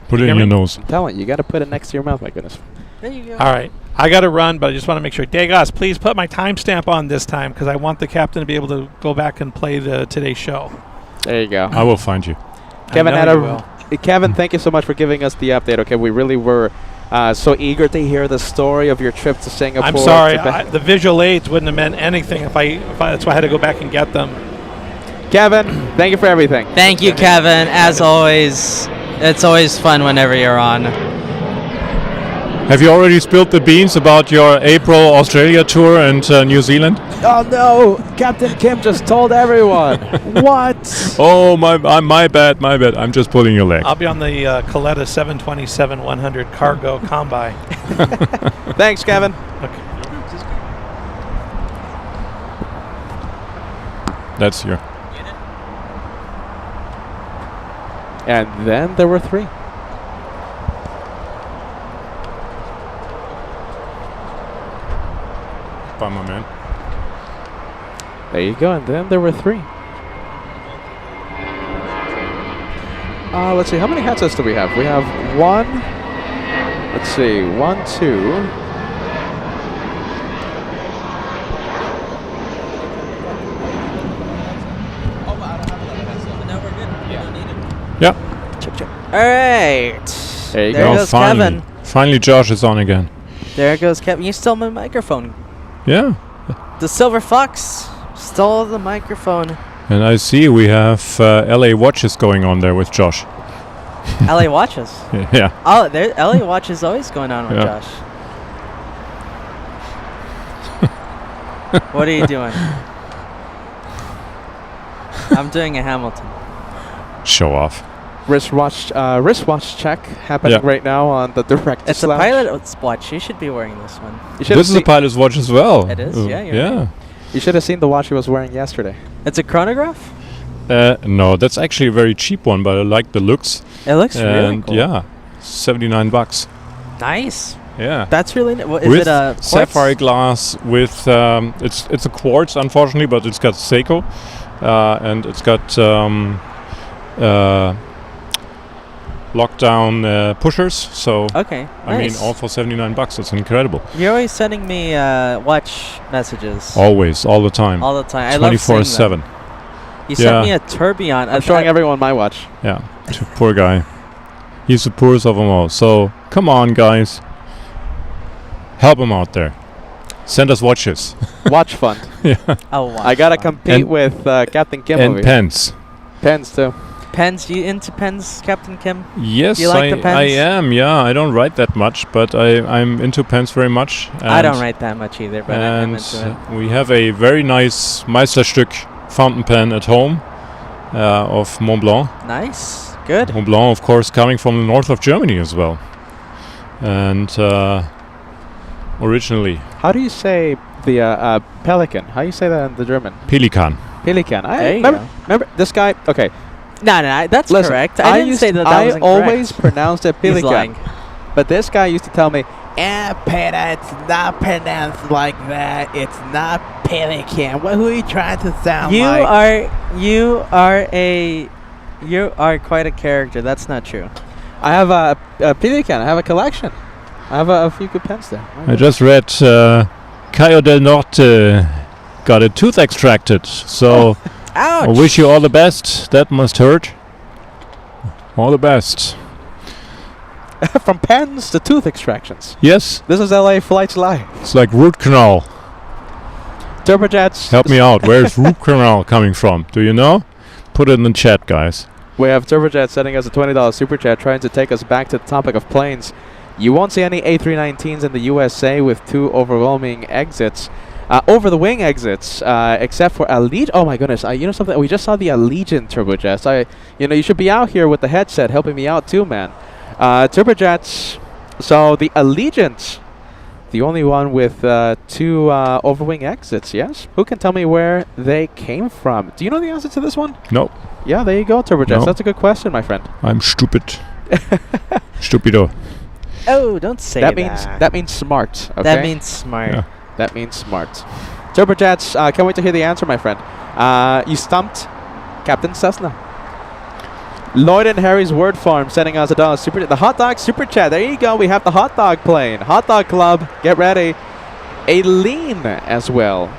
Put it hear in your me? nose. I'm telling you, got to put it next to your mouth, my goodness. There you go. All right. I got to run, but I just want to make sure. Dagos, please put my timestamp on this time because I want the captain to be able to go back and play the today's show. There you go. I will find you. Kevin I had know a you will. Kevin, thank you so much for giving us the update. Okay, we really were so eager to hear the story of your trip to Singapore. I'm sorry. The visual aids wouldn't have meant anything if I. That's why I had to go back and get them. Kevin, thank you for everything. Thank you, Kevin. As always, it's always fun whenever you're on. Have you already spilled the beans about your April Australia tour and New Zealand? Oh no, Captain Kim just told everyone. What? Oh, my bad. I'm just pulling your leg. I'll be on the Coletta 727-100 cargo combi. Thanks, Kevin. Okay. That's your. And then there were 3. By my man. There you go, and then there were 3. Let's see, how many headsets do we have? We have 1. Let's see, 1, 2. Yeah. All right. There you There go. goes finally. Kevin. Finally, Josh is on again. There goes Kevin. You stole my microphone. Yeah. The Silver Fox stole the microphone. And I see we have LA watches going on there with Josh. LA Watches. Yeah. Oh, there. LA Watches always going on with Yeah. Josh. What are you doing? I'm doing a Hamilton. Show off. Wristwatch check happening Yeah. right now on the direct. It's a pilot's watch. You should be wearing this one. This is a pilot's watch as well. It is? Yeah, you're Yeah. You should have seen the watch he was wearing yesterday. It's a chronograph? No, that's actually a very cheap one, but I like the looks. It looks really And cool. yeah, $79. Nice. Yeah. That's really nice. Is with it a quartz? sapphire glass with it's a quartz, unfortunately, but it's got Seiko, and it's got lockdown pushers. So Okay. I mean, nice. all for $79. It's incredible. You're always sending me watch messages. Always, all the time, All the time. I love seeing them. 24/7. You Yeah. sent me a tourbillon. I'm showing everyone my watch. Yeah, poor guy. He's the poorest of them all. So come on, guys, help him out there. Send us watches. Watch fund. Yeah. Oh, watch I gotta fund. compete And- with Captain Kim over And here. pens. Pens too. Pens. You into pens, Captain Kim? Yes, Do you like the pens? I am. Yeah, I don't write that much, but I'm into pens very much. I don't write that much either, but I'm And into it. we have a very nice Meisterstück fountain pen at home of Mont Blanc. Nice. Good. Mont Blanc, of course, coming from the north of Germany as well. And originally, How do you say the pelican? How do you say that in the German? Pelikan. Pelican. There you Remember this guy? Okay. No, that's Listen, correct. I didn't say that I was incorrect. always pronounced it He's pelican. lying. But this guy used to tell me, Peter, it's not pronounced like that. It's not pelican. Who are you trying to sound You like? you are quite a character. That's not true. I have a pelican. I have a collection. I have a few good pens there. I just read Cayo del Norte got a tooth extracted. So Ouch! I wish you all the best. That must hurt. All the best. From pens to tooth extractions. Yes, This is LA Flights Live. it's like root canal. Turbojets. Help me out. Where's root canal coming from? Do you know? Put it in the chat, guys. We have Turbojet sending us a $20 super chat, trying to take us back to the topic of planes. You won't see any A319s in the USA with 2 overwhelming exits, over the wing exits, except for Allegiant. Oh my goodness! You know something? We just saw the Allegiant turbojets. You should be out here with the headset helping me out too, man. Turbojets. So the Allegiant, the only one with 2 overwing exits. Yes. Who can tell me where they came from? Do you know the answer to this one? No, Yeah, there you go, Turbojets. No. That's a good question, my friend. I'm stupid. Stupido. Oh, don't say That that. means smart. Okay? That means smart. Yeah. That means smart. Turbojets, can't wait to hear the answer, my friend. You stumped Captain Cessna. Lloyd and Harry's Word Farm sending us $1 super. The hot dog super chat. There you go. We have the hot dog plane. Hot dog club. Get ready. Aileen as well.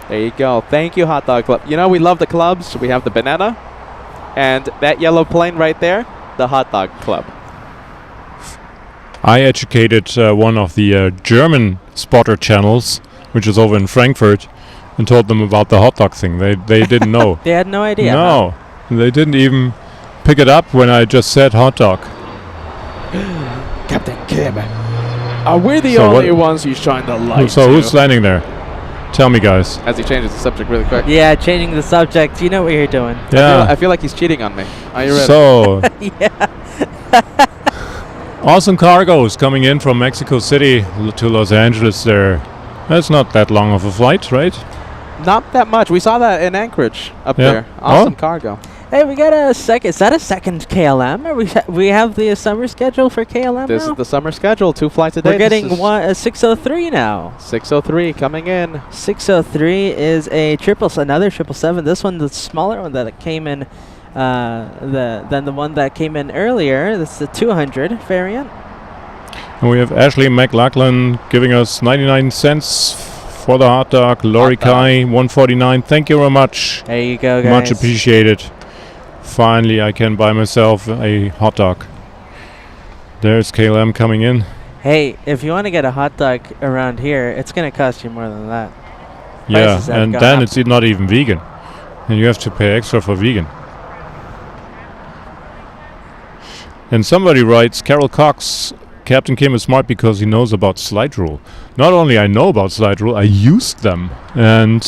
There you go. Thank you, hot dog club. You know we love the clubs. We have the banana. And that yellow plane right there, the Hot Dog Club. I educated one of the German spotter channels, which is over in Frankfurt, and told them about the hot dog thing. They didn't know. They had no idea. No, they didn't even pick it up when I just said hot dog. Captain Kim, are we the So only what- ones you shine the light So to? who's landing there? Tell me, guys. As he changes the subject really quick. Yeah, changing the subject. You know what you're doing. Yeah. I feel like he's cheating on me. Are you ready? So Yeah. awesome cargoes coming in from Mexico City to Los Angeles there. That's not that long of a flight, right? Not that much. We saw that in Anchorage up Yeah. there. Awesome Oh. cargo. Hey, we got a second. Is that a second KLM? Or we have the summer schedule for KLM This now? is the summer schedule. 2 flights a day. We're This getting is a 603 now. 603 coming in. 603 is a another 777. This one, the smaller one that came in, than the one that came in earlier. That's the 200 variant. And we have Ashley McLachlan giving us 99 cents for the hot dog. Lori Hot dog. Kai, 149. Thank you very much. There you go, guys. Much appreciated. Finally, I can buy myself a hot dog. There's KLM coming in. Hey, if you want to get a hot dog around here, it's going to cost you more than that. Yeah, Prices have and gone then up. it's not even vegan. And you have to pay extra for vegan. And somebody writes, Carol Cox, Captain Kim is smart because he knows about slide rule. Not only I know about slide rule, I used them. And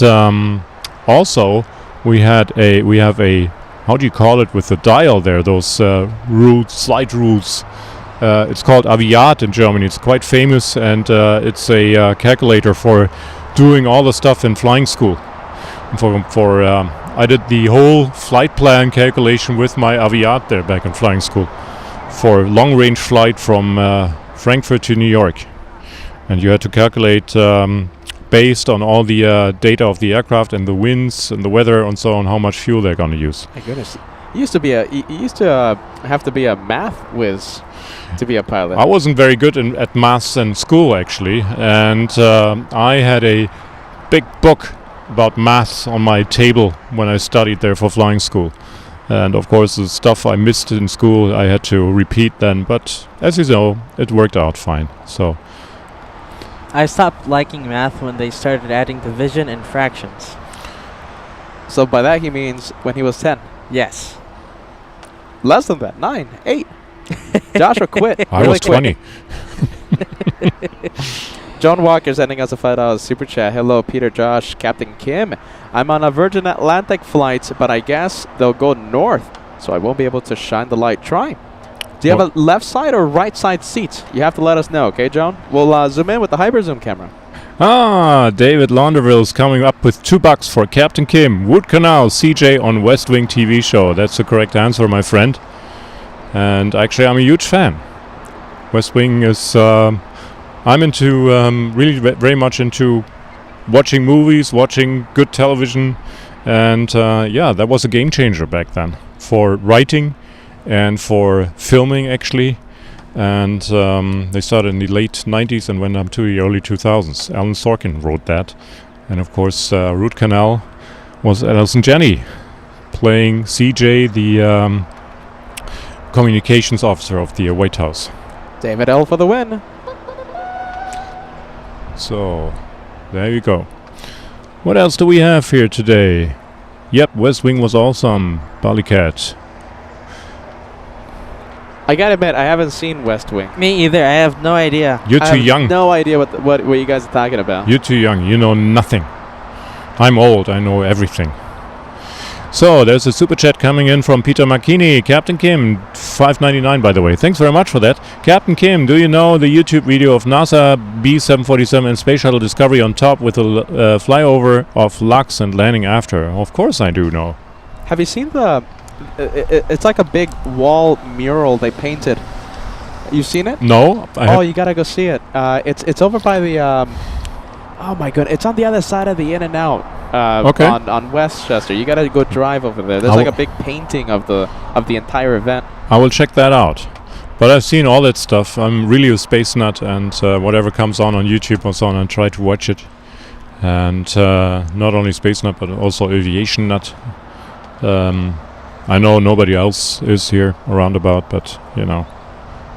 also we have a, how do you call it with the dial there, those rules, slide rules. It's called Aviation in Germany. It's quite famous, and it's a calculator for doing all the stuff in flying school. I did the whole flight plan calculation with my Aviat there back in flying school for long-range flight from Frankfurt to New York, and you had to calculate based on all the data of the aircraft and the winds and the weather and so on how much fuel they're going to use. My goodness. You used to have to be a math whiz to be a pilot. I wasn't very good at maths in school actually, and I had a big book about maths on my table when I studied there for flying school. And of course the stuff I missed in school I had to repeat then, but as you know, it worked out fine. So I stopped liking math when they started adding division and fractions. So by that he means when he was 10. Yes. Less than that. 9, 8. Joshua quit. I really was quick. 20. John Walker sending us a $5 super chat. Hello, Peter, Josh, Captain Kim. I'm on a Virgin Atlantic flight, but I guess they'll go north, so I won't be able to shine the light. Try. Do you have a left side or right side seat? You have to let us know, okay, John? We'll zoom in with the hyper zoom camera. David Launderville is coming up with $2 for Captain Kim. Wood Canal, CJ on West Wing TV show. That's the correct answer, my friend. And actually, I'm a huge fan. West Wing is... I'm into, really very much into watching movies, watching good television. And yeah, that was a game changer back then. For writing and for filming, actually. And they started in the late 90s and went up to the early 2000s. Alan Sorkin wrote that. And of course, Root Canal was Alison Janney playing CJ, the communications officer of the White House. David L. for the win. So, there you go. What else do we have here today? Yep, West Wing was awesome. Ballycat. I gotta admit, I haven't seen West Wing. Me either. I have no idea. You're I too have young. no idea what you guys are talking about. You're too young. You know nothing. I'm old. I know everything. So, there's a super chat coming in from Peter Makini. Captain Kim, $5.99 by the way. Thanks very much for that. Captain Kim, do you know the YouTube video of NASA B-747 and Space Shuttle Discovery on top with a flyover of LAX and landing after? Of course I do know. Have you seen the... it's like a big wall mural they painted. You've seen it? No. Oh, you gotta go see it. It's over by the... oh my goodness. It's on the other side of the In-N-Out. Okay. On Westchester. You gotta go drive over there. There's like a big painting of the entire event. I will check that out. But I've seen all that stuff. I'm really a space nut, and whatever comes on YouTube or so on, I try to watch it. And not only space nut, but also aviation nut. I know nobody else is here around about, but you know,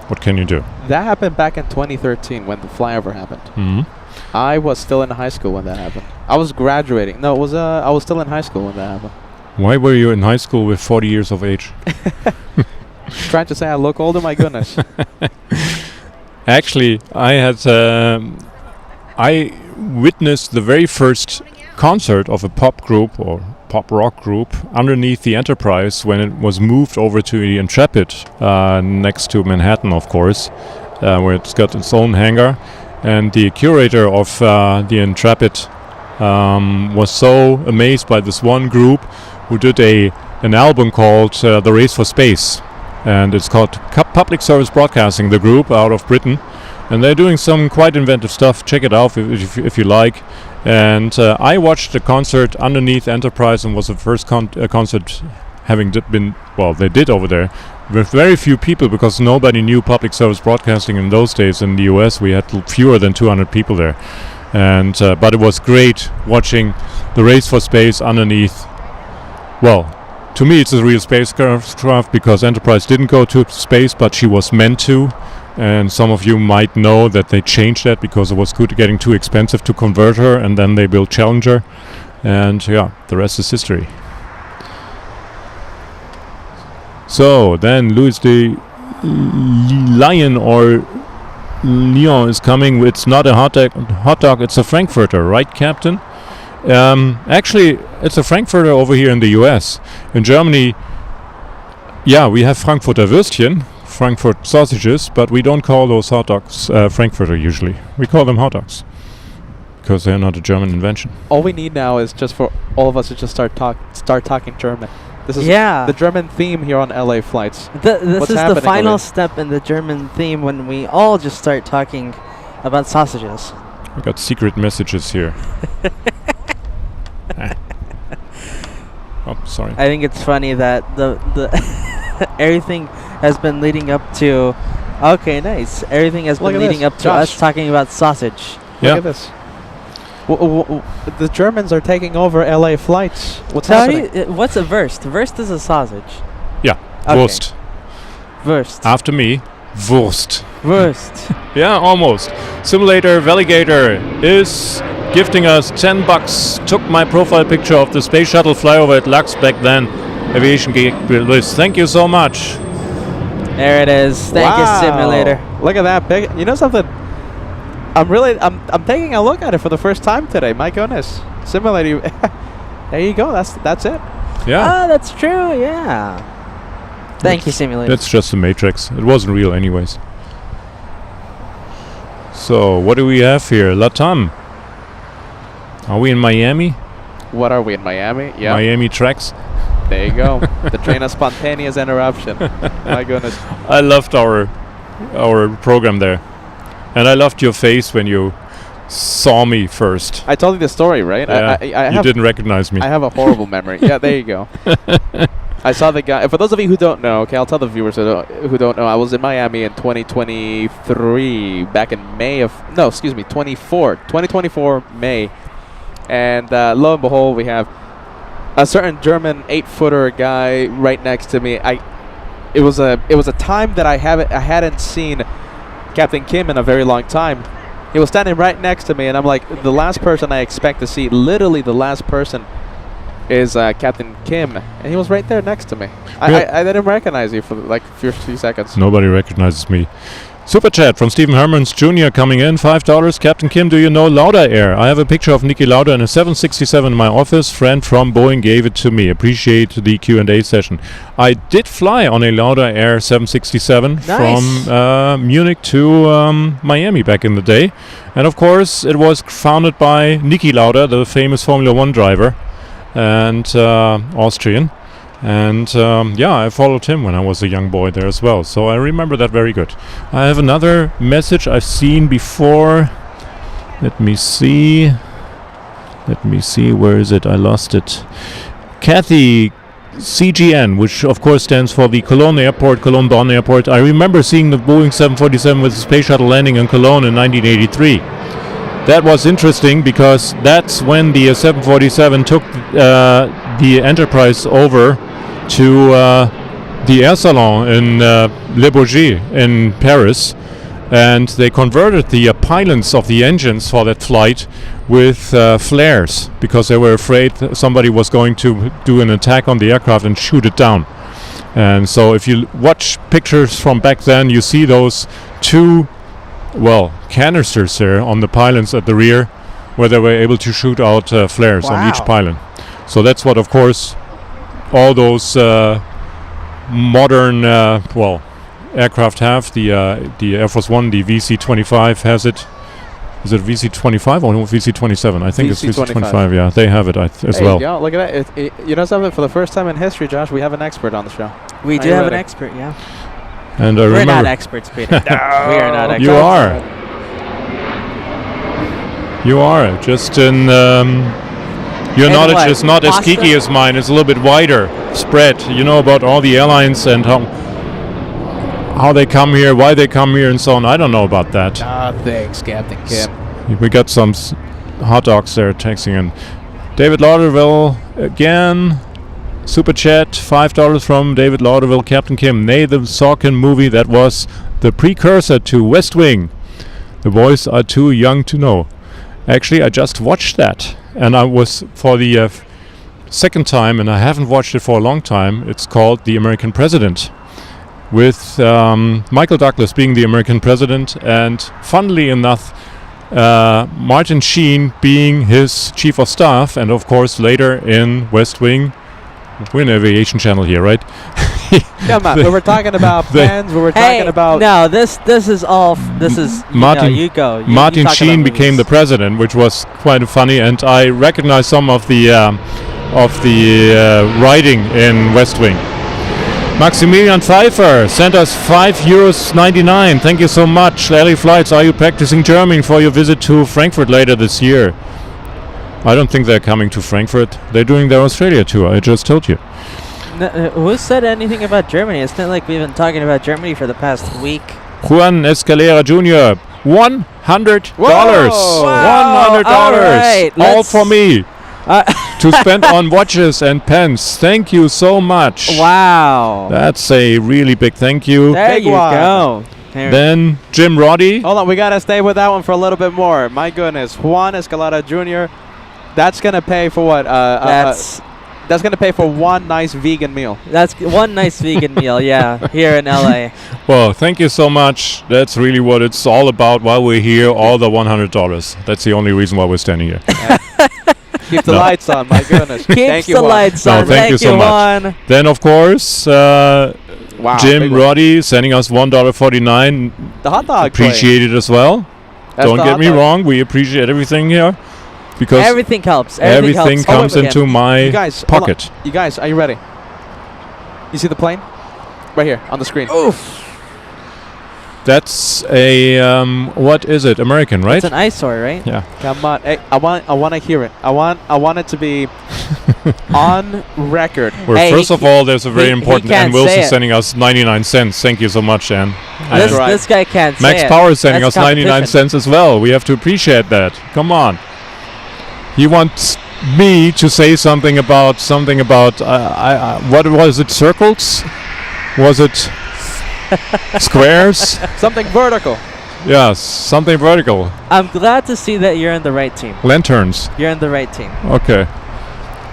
what can you do? That happened back in 2013 when the flyover happened. Hmm. I was still in high school when that happened. I was graduating. No, it was I was still in high school when that happened. Why were you in high school with 40 years of age? Trying to say I look older, my goodness. Actually, I witnessed the very first concert of a pop group or pop rock group underneath the Enterprise when it was moved over to the Intrepid next to Manhattan, of course, where it's got its own hangar. And the curator of the Intrepid was so amazed by this one group who did an album called The Race for Space. And it's called Public Service Broadcasting, the group out of Britain. And they're doing some quite inventive stuff. Check it out if you like. And I watched the concert underneath Enterprise and was the first concert having been, well, they did over there, with very few people because nobody knew public service broadcasting in those days. In the US, we had fewer than 200 people there. And but it was great watching the Race for Space underneath. Well, to me, it's a real spacecraft because Enterprise didn't go to space, but she was meant to. And some of you might know that they changed that because it was getting too expensive to convert her, and then they built Challenger. And yeah, the rest is history. So then Louis de Lion or Lyon is coming. It's not a hot dog, it's a Frankfurter, right, Captain? Actually, it's a Frankfurter over here in the US. In Germany, yeah, we have Frankfurter Würstchen, Frankfurt sausages, but we don't call those hot dogs Frankfurter usually. We call them hot dogs because they're not a German invention. All we need now is just for all of us to just start talking German. This is Yeah. the German theme here on LA Flights. This What's is the happening, final Louis? step in the German theme when we all just start talking about sausages. I got secret messages here. Oh, sorry. I think it's funny that the everything has been leading up to. Okay, nice. Everything has Look been at leading this, up to Josh. us talking about sausage. Yeah. Look at this. The Germans are taking over LA Flights. What's Tell happening? what's a Wurst? Wurst is a sausage. Yeah, Okay. Wurst. Wurst. After me, Wurst. Wurst. Yeah, almost. Simulator Valigator is gifting us $10. Took my profile picture of the space shuttle flyover at LAX back then. Aviation geek Louis. Thank you so much. There it is. Thank you, Simulator. Look at that pic. You know something? I'm taking a look at it for the first time today. My goodness. Simulator. There you go. That's it. Yeah, That's true. Yeah. Thank you, Simulator. that's just a matrix. It wasn't real anyways. So, what do we have here? Latam. Are we in Miami? What are we in Miami? Yeah. Miami tracks. There you go. The train of spontaneous interruption. My goodness. I loved our program there. And I loved your face when you saw me first. I told you the story, right? Yeah, I you have didn't recognize me. I have a horrible memory. Yeah, there you go. I saw the guy. For those of you who don't know, okay, I'll tell the viewers who don't know. I was in Miami in 2023, back in May of 2024 May, and lo and behold, we have a certain German 8-footer guy right next to me. It was a time that I hadn't seen Captain Kim in a very long time. He was standing right next to me, and I'm like, the last person I expect to see, literally the last person, is Captain Kim, and he was right there next to me. I didn't recognize you for like a few seconds. Nobody recognizes me. Super chat from Stephen Hermans Jr. coming in, $5. Captain Kim, do you know Lauda Air? I have a picture of Niki Lauda in a 767 in my office. Friend from Boeing gave it to me. Appreciate the Q&A session. I did fly on a Lauda Air 767 Nice. from Munich to Miami back in the day. And of course, it was founded by Niki Lauda, the famous Formula 1 driver, and Austrian. And I followed him when I was a young boy there as well, so I remember that very good. I have another message I've seen before. Let me see, where is it? I lost it. Kathy CGN, which of course stands for the Cologne Airport, Cologne-Bonn Airport. I remember seeing the Boeing 747 with the space shuttle landing in Cologne in 1983. That was interesting because that's when the 747 took the Enterprise over to the Air Salon in Le Bourget in Paris, and they converted the pylons of the engines for that flight with flares because they were afraid somebody was going to do an attack on the aircraft and shoot it down. And so if you watch pictures from back then, you see those two, canisters there on the pylons at the rear where they were able to shoot out flares on each pylon. So that's what, of course, all those modern aircraft have. The Air Force One, the VC-25 has it. Is it VC-25 or VC-27? I think it's VC-25. Yeah, they have it as well. Yeah, look at that. You know something? For the first time in history, Josh, we have an expert on the show. We do have an expert, yeah. And we're not experts, Peter. We are not experts. You are. You are. Just in... your knowledge is not as geeky as mine. It's a little bit wider spread. You know about all the airlines and how they come here, why they come here, and so on. I don't know about that. Thanks, Captain Kim. We got some hot dogs there texting in. David Lauderville again. Super chat, $5 from David Lauderville. Captain Kim, nay, the Sorkin movie that was the precursor to West Wing. The boys are too young to know. Actually, I just watched that. And I was for the second time, and I haven't watched it for a long time. It's called The American President, with Michael Douglas being the American president, and funnily enough, Martin Sheen being his chief of staff, and of course later in West Wing. We're an aviation channel here, right? Come on, we were talking about plans. We were talking about. No, this is all. This is Martin. You go. Martin Sheen became the president, which was quite funny, and I recognize some of the writing in West Wing. Maximilian Pfeiffer sent us €5.99. Thank you so much. LA Flights, are you practicing German for your visit to Frankfurt later this year? I don't think they're coming to Frankfurt. They're doing their Australia tour. I just told you. Who said anything about Germany? It's not like we've been talking about Germany for the past week. Juan Escalera Jr. $100. Wow. $100. All right, all for me. To spend on watches and pens. Thank you so much. Wow. That's a really big thank you. There you go. Then Jim Roddy. Hold on, we gotta stay with that one for a little bit more. My goodness, Juan Escalada Jr. That's gonna pay for what? That's gonna pay for one nice vegan meal. That's one nice vegan meal, yeah, here in LA. Well, thank you so much. That's really what it's all about while we're here. All the $100. That's the only reason why we're standing here. Keep the lights on, my goodness. Thank you, lights on. Thank you so much. Juan. Then, of course, Jim Roddy sending us $1.49. The hot dog. Appreciate it as well. Don't get me wrong. We appreciate everything here. Because everything helps. Everything comes into my pocket. You guys, are you ready? You see the plane? Right here on the screen. Oof. That's a what is it? American, right? It's an eyesore, right? Yeah. Come on. Hey, I want to hear it. I want it to be on record. Well, hey, first of all, there's a very important Ann Wilson sending us 99 cents. Thank you so much, Ann. This guy can't Max say it. Power is sending us 99 cents as well. We have to appreciate that. Come on. He wants me to say something about what was it? Circles? Was it squares? Something vertical. Yes, something vertical. I'm glad to see that you're in the right team. Lanterns. You're in the right team. Okay.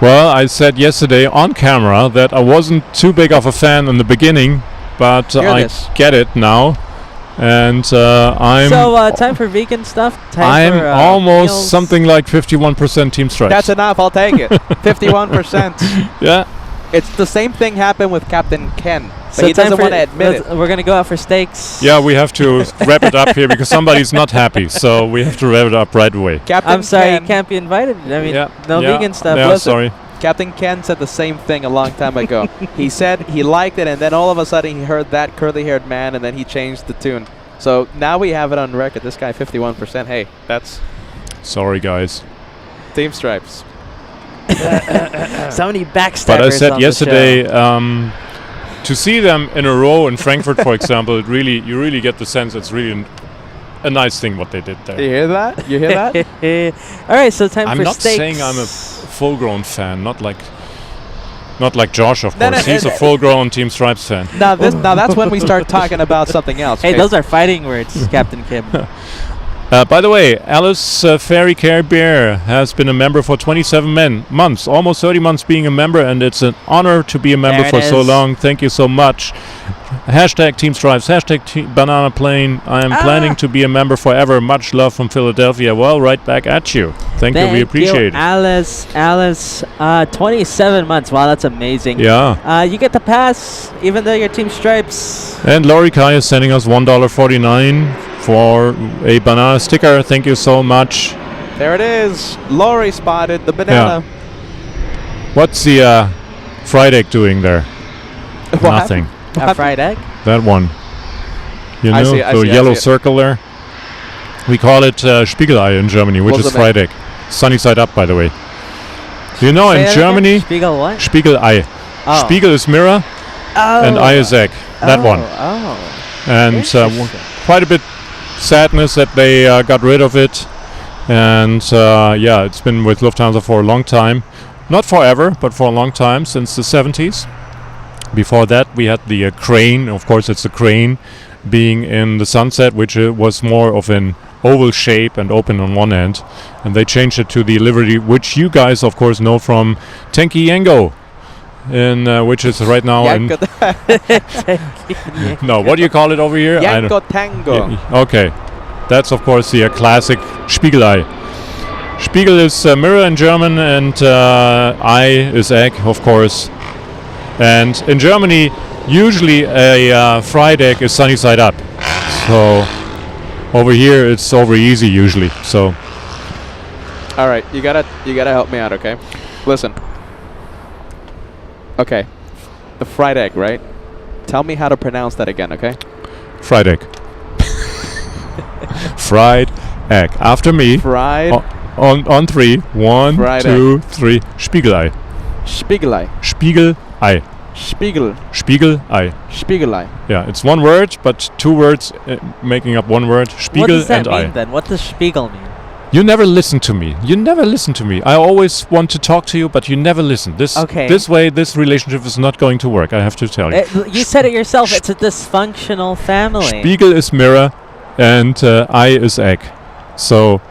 Well, I said yesterday on camera that I wasn't too big of a fan in the beginning, but I get it now. And I'm... So, time for vegan stuff? I'm almost meals? something like 51% Team Stripes. That's enough, I'll take it. 51%. Yeah. It's the same thing happened with Captain Ken. But So he doesn't want to admit it. We're going to go out for steaks. Yeah, we have to wrap it up here because somebody's not happy. So we have to wrap it up right away. Captain I'm sorry, Ken, you can't be invited. I mean, no vegan stuff. Yeah, Listen, sorry. Captain Ken said the same thing a long time ago. He said he liked it, and then all of a sudden he heard that curly-haired man, and then he changed the tune. So now we have it on record. This guy, 51%. Hey, that's... Sorry, guys. Team Stripes. So many backstabbers. But I said on yesterday, to see them in a row in Frankfurt, for example, you really get the sense it's really a nice thing what they did there. You hear that? You hear that? All right, so time I'm for not steaks. saying I'm a full-grown fan, not like... Not like Josh, of No, course. no, He's a full-grown Team Stripes fan. Now that's when we start talking about something else. Hey, those are fighting words, Captain Kim. By the way, Alice Ferry Care Bear has been a member for 27 months, almost 30 months being a member, and it's an honor to be a member There for it so is. long. Thank you so much. Hashtag Team Stripes, hashtag Banana Plane. I am planning to be a member forever. Much love from Philadelphia. Well, right back at you. Thank you. We appreciate it. Alice. 27 months. Wow, that's amazing. Yeah. You get the pass, even though you're Team Stripes. And Lori Kai is sending us $1.49 for a banana sticker. Thank you so much. There it is. Lori spotted the banana. What's the fried egg doing there? What Nothing. happened? A fried egg? That one. You I know, see, I the see, I yellow see it. circle there. We call it Spiegelei in Germany, which What's is the fried egg. Sunny side up, by the way. You know, Say in that again? Germany, Spiegel what? Spiegelei. Oh. Spiegel is mirror, and Ei is egg. That one. Oh. And Interesting. quite a bit sadness that they got rid of it. And yeah, it's been with Lufthansa for a long time. Not forever, but for a long time, since the 70s. Before that, we had the crane. Of course, it's a crane being in the sunset, which was more of an oval shape and open on one end. And they changed it to the livery, which you guys, of course, know from Tenki Yango, which is right now in... No, what do you call it over here? I don't- Yanko Tango. Okay, that's of course the classic Spiegelei. Spiegel is mirror in German, and Ei is egg, of course. And in Germany, usually a fried egg is sunny side up. So over here, it's over easy usually. So All right, you gotta help me out, okay? Listen. Okay, the fried egg, right? Tell me how to pronounce that again, okay? fried egg. Fried egg. After me. Fried On three. One, Fried two, three. Spiegelei. Spiegelei. Spiegelei. Spiegelei. Spiegelei. Yeah, it's one word, but two words making up one word. What Spiegel does that and mean Ei. then? What does Spiegel mean? You never listen to me. You never listen to me. I always want to talk to you, but you never listen. This way, this relationship is not going to work. I have to tell you. You said it yourself. It's a dysfunctional family. Spiegel is mirror, and Ei is egg. So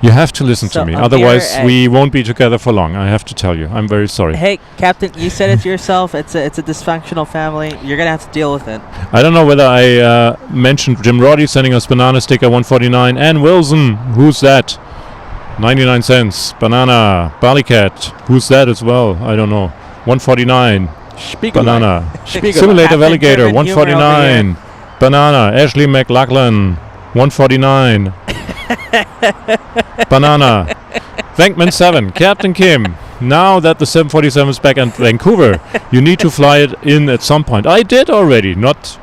you have to listen So to me. a Otherwise, mirror we won't be together for long. I have to tell you. I'm very sorry. Hey, Captain, you said it yourself. It's a dysfunctional family. You're gonna have to deal with it. I don't know whether I mentioned Jim Roddy sending us banana sticker 149, and Wilson, who's that? 99 cents. Banana. Ballycat, who's that as well? I don't know. 149. Spiegelei. Banana. Spiegelei. Simulator Captain Alligator, German humor over 149. Banana. Ashley McLachlan, 149. Banana. Venkman 7. Captain Kim. Now that the 747 is back in Vancouver, you need to fly it in at some point. I did already. Not,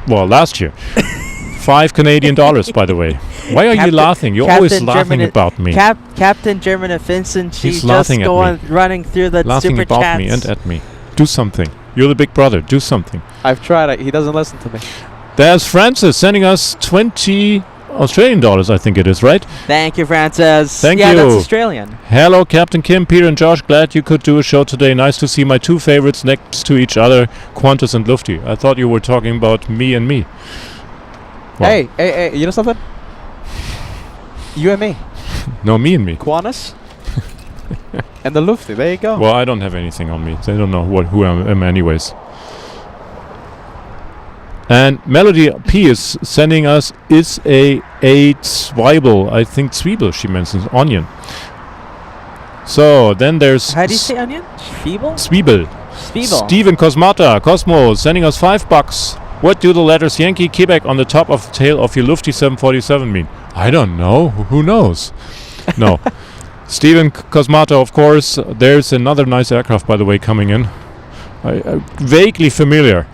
well, last year. $5 Canadian, by the way. Why are you laughing? You're always Captain laughing German about me. Captain German of Vincent, she's just laughing at going me. running through the Laughing super about chats. me and at me. Do something. You're the big brother. Do something. I've tried it. He doesn't listen to me. There's Francis sending us 20 Australian dollars, I think it is, right? Thank you, Francis. Thank yeah, you. that's Australian. Hello, Captain Kim, Peter, and Josh. Glad you could do a show today. Nice to see my two favorites next to each other, Qantas and Lufty. I thought you were talking about me and me. Well, Hey, you know something? You and me. No, me and me. Qantas and the Lufty. There you go. Well, I don't have anything on me. They don't know who I am anyways. And Melody P is sending us is a Zwiebel. I think Zwiebel, she mentions. Onion. So, then there's... How do you say onion? Zwiebel? Zwiebel. Zwiebel. Steven Cosmata, Cosmo, sending us $5. What do the letters Yankee, Quebec on the top of the tail of your Lufty 747 mean? I don't know. Who knows? No. Steven Cosmata, of course. There's another nice aircraft, by the way, coming in. Vaguely familiar.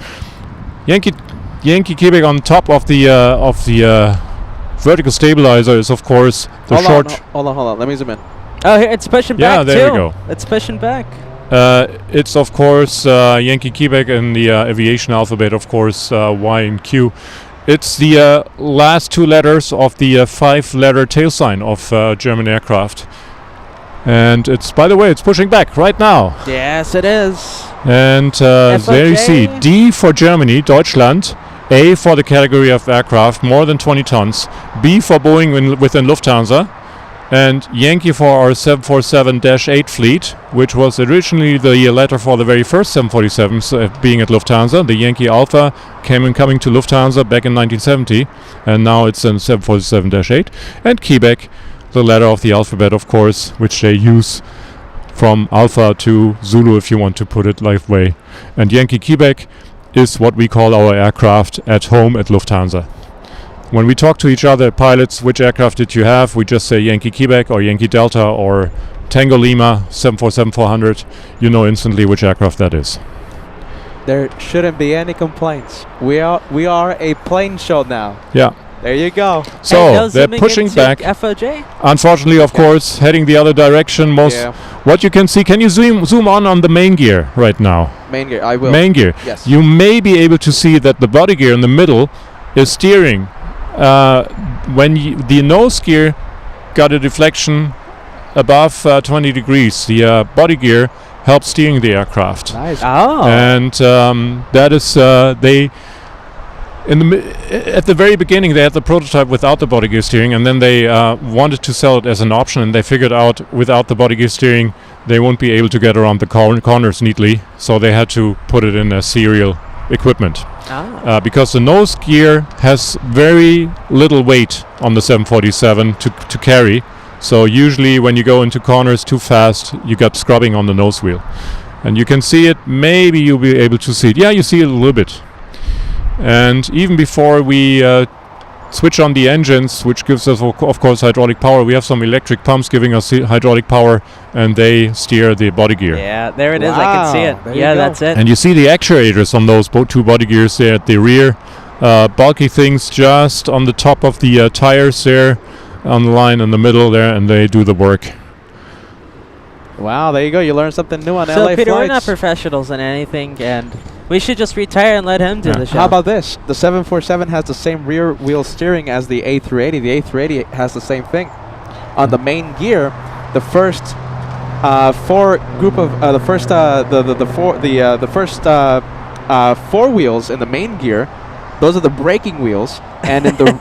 Yankee Quebec on top of the vertical stabilizer is, of course, the Hold on. Let me zoom in. Oh, here, it's pushing back, there too. we go. It's pushing back. It's, of course, Yankee Quebec in the aviation alphabet, of course, Y and Q. It's the last two letters of the 5-letter tail sign of German aircraft. And it's, by the way, it's pushing back right now. Yes, it is. And there you see FOJ. D for Germany, Deutschland. A for the category of aircraft, more than 20 tons. B for Boeing within Lufthansa. And Yankee for our 747-8 fleet, which was originally the letter for the very first 747s being at Lufthansa. The Yankee Alpha coming to Lufthansa back in 1970, and now it's a 747-8. And Quebec, the letter of the alphabet, of course, which they use from Alpha to Zulu, if you want to put it that way. And Yankee Quebec is what we call our aircraft at home at Lufthansa. When we talk to each other, pilots, which aircraft did you have? We just say Yankee Quebec or Yankee Delta or Tango Lima 747-400. You know instantly which aircraft that is. There shouldn't be any complaints. We are a plane show now. Yeah. There you go. So they're pushing back. FOJ. Unfortunately, of course, heading the other direction. What you can see, can you zoom on the main gear right now? Main gear, I will. Main gear. Yes. You may be able to see that the body gear in the middle is steering. When the nose gear got a deflection above 20 degrees, the body gear helps steering the aircraft. Nice. Oh. And that is at the very beginning they had the prototype without the body gear steering, and then they wanted to sell it as an option, and they figured out without the body gear steering they won't be able to get around the corners neatly, so they had to put it in a serial equipment. Because the nose gear has very little weight on the 747 to carry, so usually when you go into corners too fast you get scrubbing on the nose wheel, and you can see it. Maybe you'll be able to see it. Yeah, you see it a little bit. And even before we switch on the engines, which gives us of course hydraulic power, we have some electric pumps giving us hydraulic power, and they steer the body gear. Yeah, there it is. I can see it. There Yeah, you go. that's it. And you see the actuators on those two body gears there at the rear. Bulky things just on the top of the tires there, on the line in the middle there, and they do the work. Wow, there you go. You learned something new on So LA Peter, we're not flights. professionals in anything, and we should just retire and let him do the show. How about this? The 747 has the same rear wheel steering as the A380. The A380 has the same thing. On the main gear, the first four wheels in the main gear, those are the braking wheels, and in the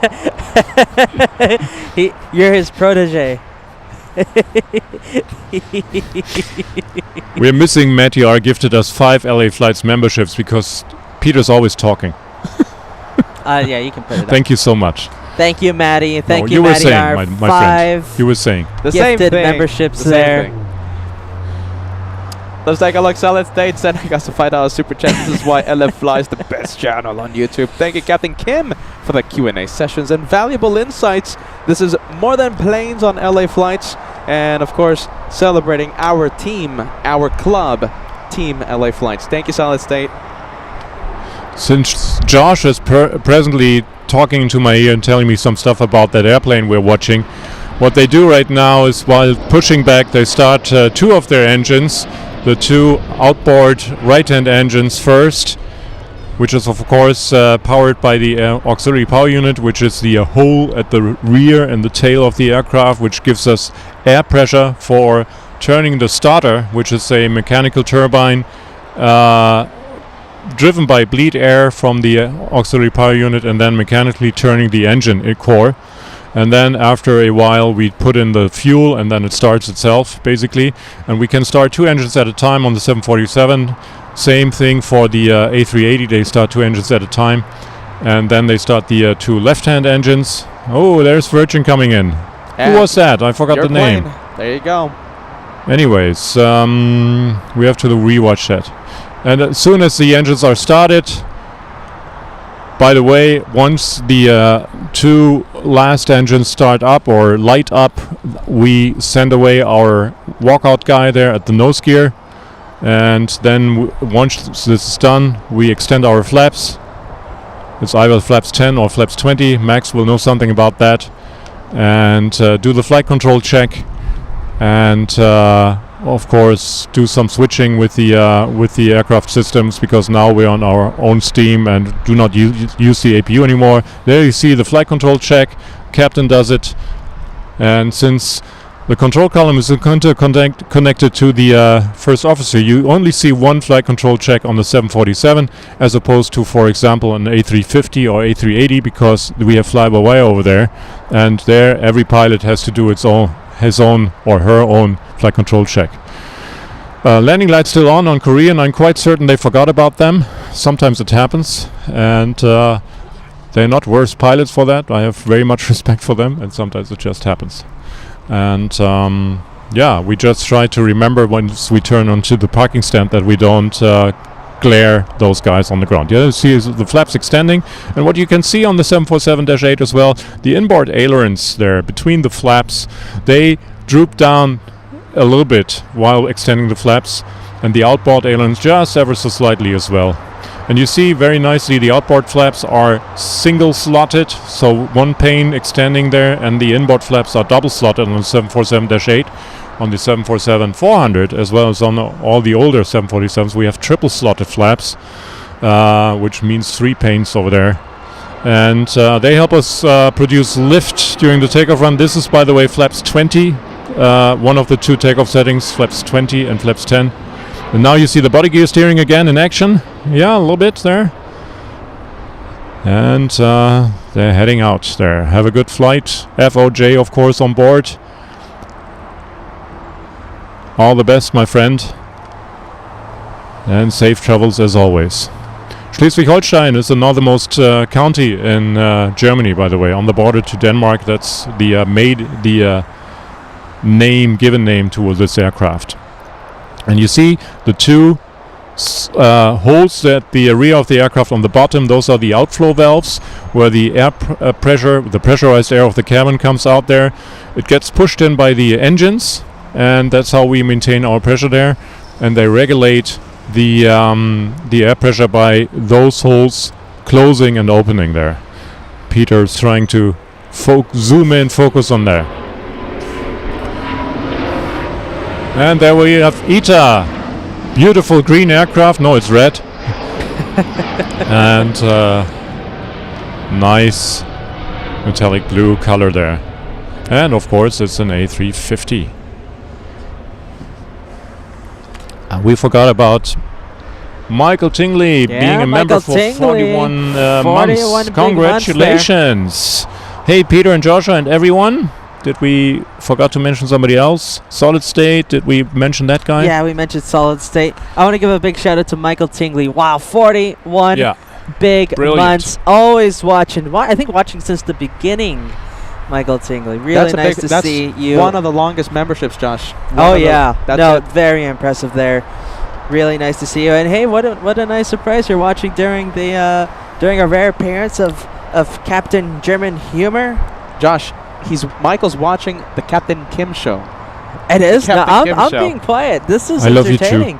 You're his protege. We're missing Matty R gifted us 5 LA Flights memberships because Peter's always talking. Yeah, you can put it up. Thank you so much. Thank you, Maddie. Thank No, you, were Maddie saying, R. my friend. 5 You were saying. the same gifted thing. memberships The same there. thing. Let's take a look. Solid State sending us a $5 super chat. This is why LF Flies the best channel on YouTube. Thank you, Captain Kim, for the Q&A sessions and valuable insights. This is More Than Planes on LA Flights, and of course, celebrating our team, our club, Team LA Flights. Thank you, Solid State. Since Josh is presently talking into my ear and telling me some stuff about that airplane we're watching, what they do right now is while pushing back, they start 2 of their engines. The 2 outboard right-hand engines first, which is of course powered by the auxiliary power unit, which is the hole at the rear and the tail of the aircraft, which gives us air pressure for turning the starter, which is a mechanical turbine driven by bleed air from the auxiliary power unit, and then mechanically turning the engine core. And then after a while we put in the fuel, and then it starts itself basically, and we can start 2 engines at a time on the 747. Same thing for the A380, they start 2 engines at a time, and then they start the 2 left-hand engines. Oh, there's Virgin coming in. Who was that? I forgot the name. There you go. Anyways, we have to rewatch that. And as soon as the engines are started, by the way, once the 2 last engines start up or light up, we send away our walkout guy there at the nose gear, and then once this is done, we extend our flaps. It's either flaps 10 or flaps 20. Max will know something about that, and do the flight control check, and of course do some switching with the aircraft systems, because now we're on our own steam and do not use the APU anymore. There you see the flight control check. Captain does it, and since The control column is connected to the first officer. You only see one flight control check on the 747 as opposed to, for example, an A350 or A380, because we have fly-by-wire over there, and there every pilot has to do his own or her own flight control check. Landing lights still on Korean. I'm quite certain they forgot about them. Sometimes it happens, and they're not worse pilots for that. I have very much respect for them, and sometimes it just happens. And we just try to remember once we turn onto the parking stand that we don't glare those guys on the ground. You see the flaps extending, and what you can see on the 747-8 as well, the inboard ailerons there between the flaps, they droop down a little bit while extending the flaps, and the outboard ailerons just ever so slightly as well. And you see very nicely the outboard flaps are single slotted, so one pane extending there, and the inboard flaps are double slotted on the 747-8. On the 747-400, as well as on all the older 747s, we have triple slotted flaps, which means 3 panes over there. And they help us produce lift during the takeoff run. This is, by the way, flaps 20, one of the 2 takeoff settings, flaps 20 and flaps 10. And now you see the body gear steering again in action. Yeah, a little bit there. And they're heading out there. Have a good flight. FOJ, of course, on board. All the best, my friend. And safe travels as always. Schleswig-Holstein is the northernmost county in Germany, by the way, on the border to Denmark. That's the given name to this aircraft. And you see the 2 holes at the rear of the aircraft on the bottom. Those are the outflow valves, where the air pressure, the pressurized air of the cabin comes out there. It gets pushed in by the engines, and that's how we maintain our pressure there. And they regulate the air pressure by those holes closing and opening there. Peter's trying to zoom in, focus on there. And there we have ITA. Beautiful green aircraft. No, it's red. And nice metallic blue color there. And of course it's an A350. We forgot about Michael Tingley being a member for 41 months. Congratulations. Hey, Peter and Joshua and everyone. Did we forgot to mention somebody else? Solid State, did we mention that guy? Yeah, we mentioned Solid State. I want to give a big shout out to Michael Tingley. Wow, 41 big months. Always watching. I think watching since the beginning, Michael Tingley. Really nice to see you. One of the longest memberships, Josh. Very impressive there. Really nice to see you. And hey, what a nice surprise you're watching during our rare appearance of Captain German Humor. Josh, Michael's watching the Captain Kim show. It is. I'm being quiet. This is entertaining. I love you too.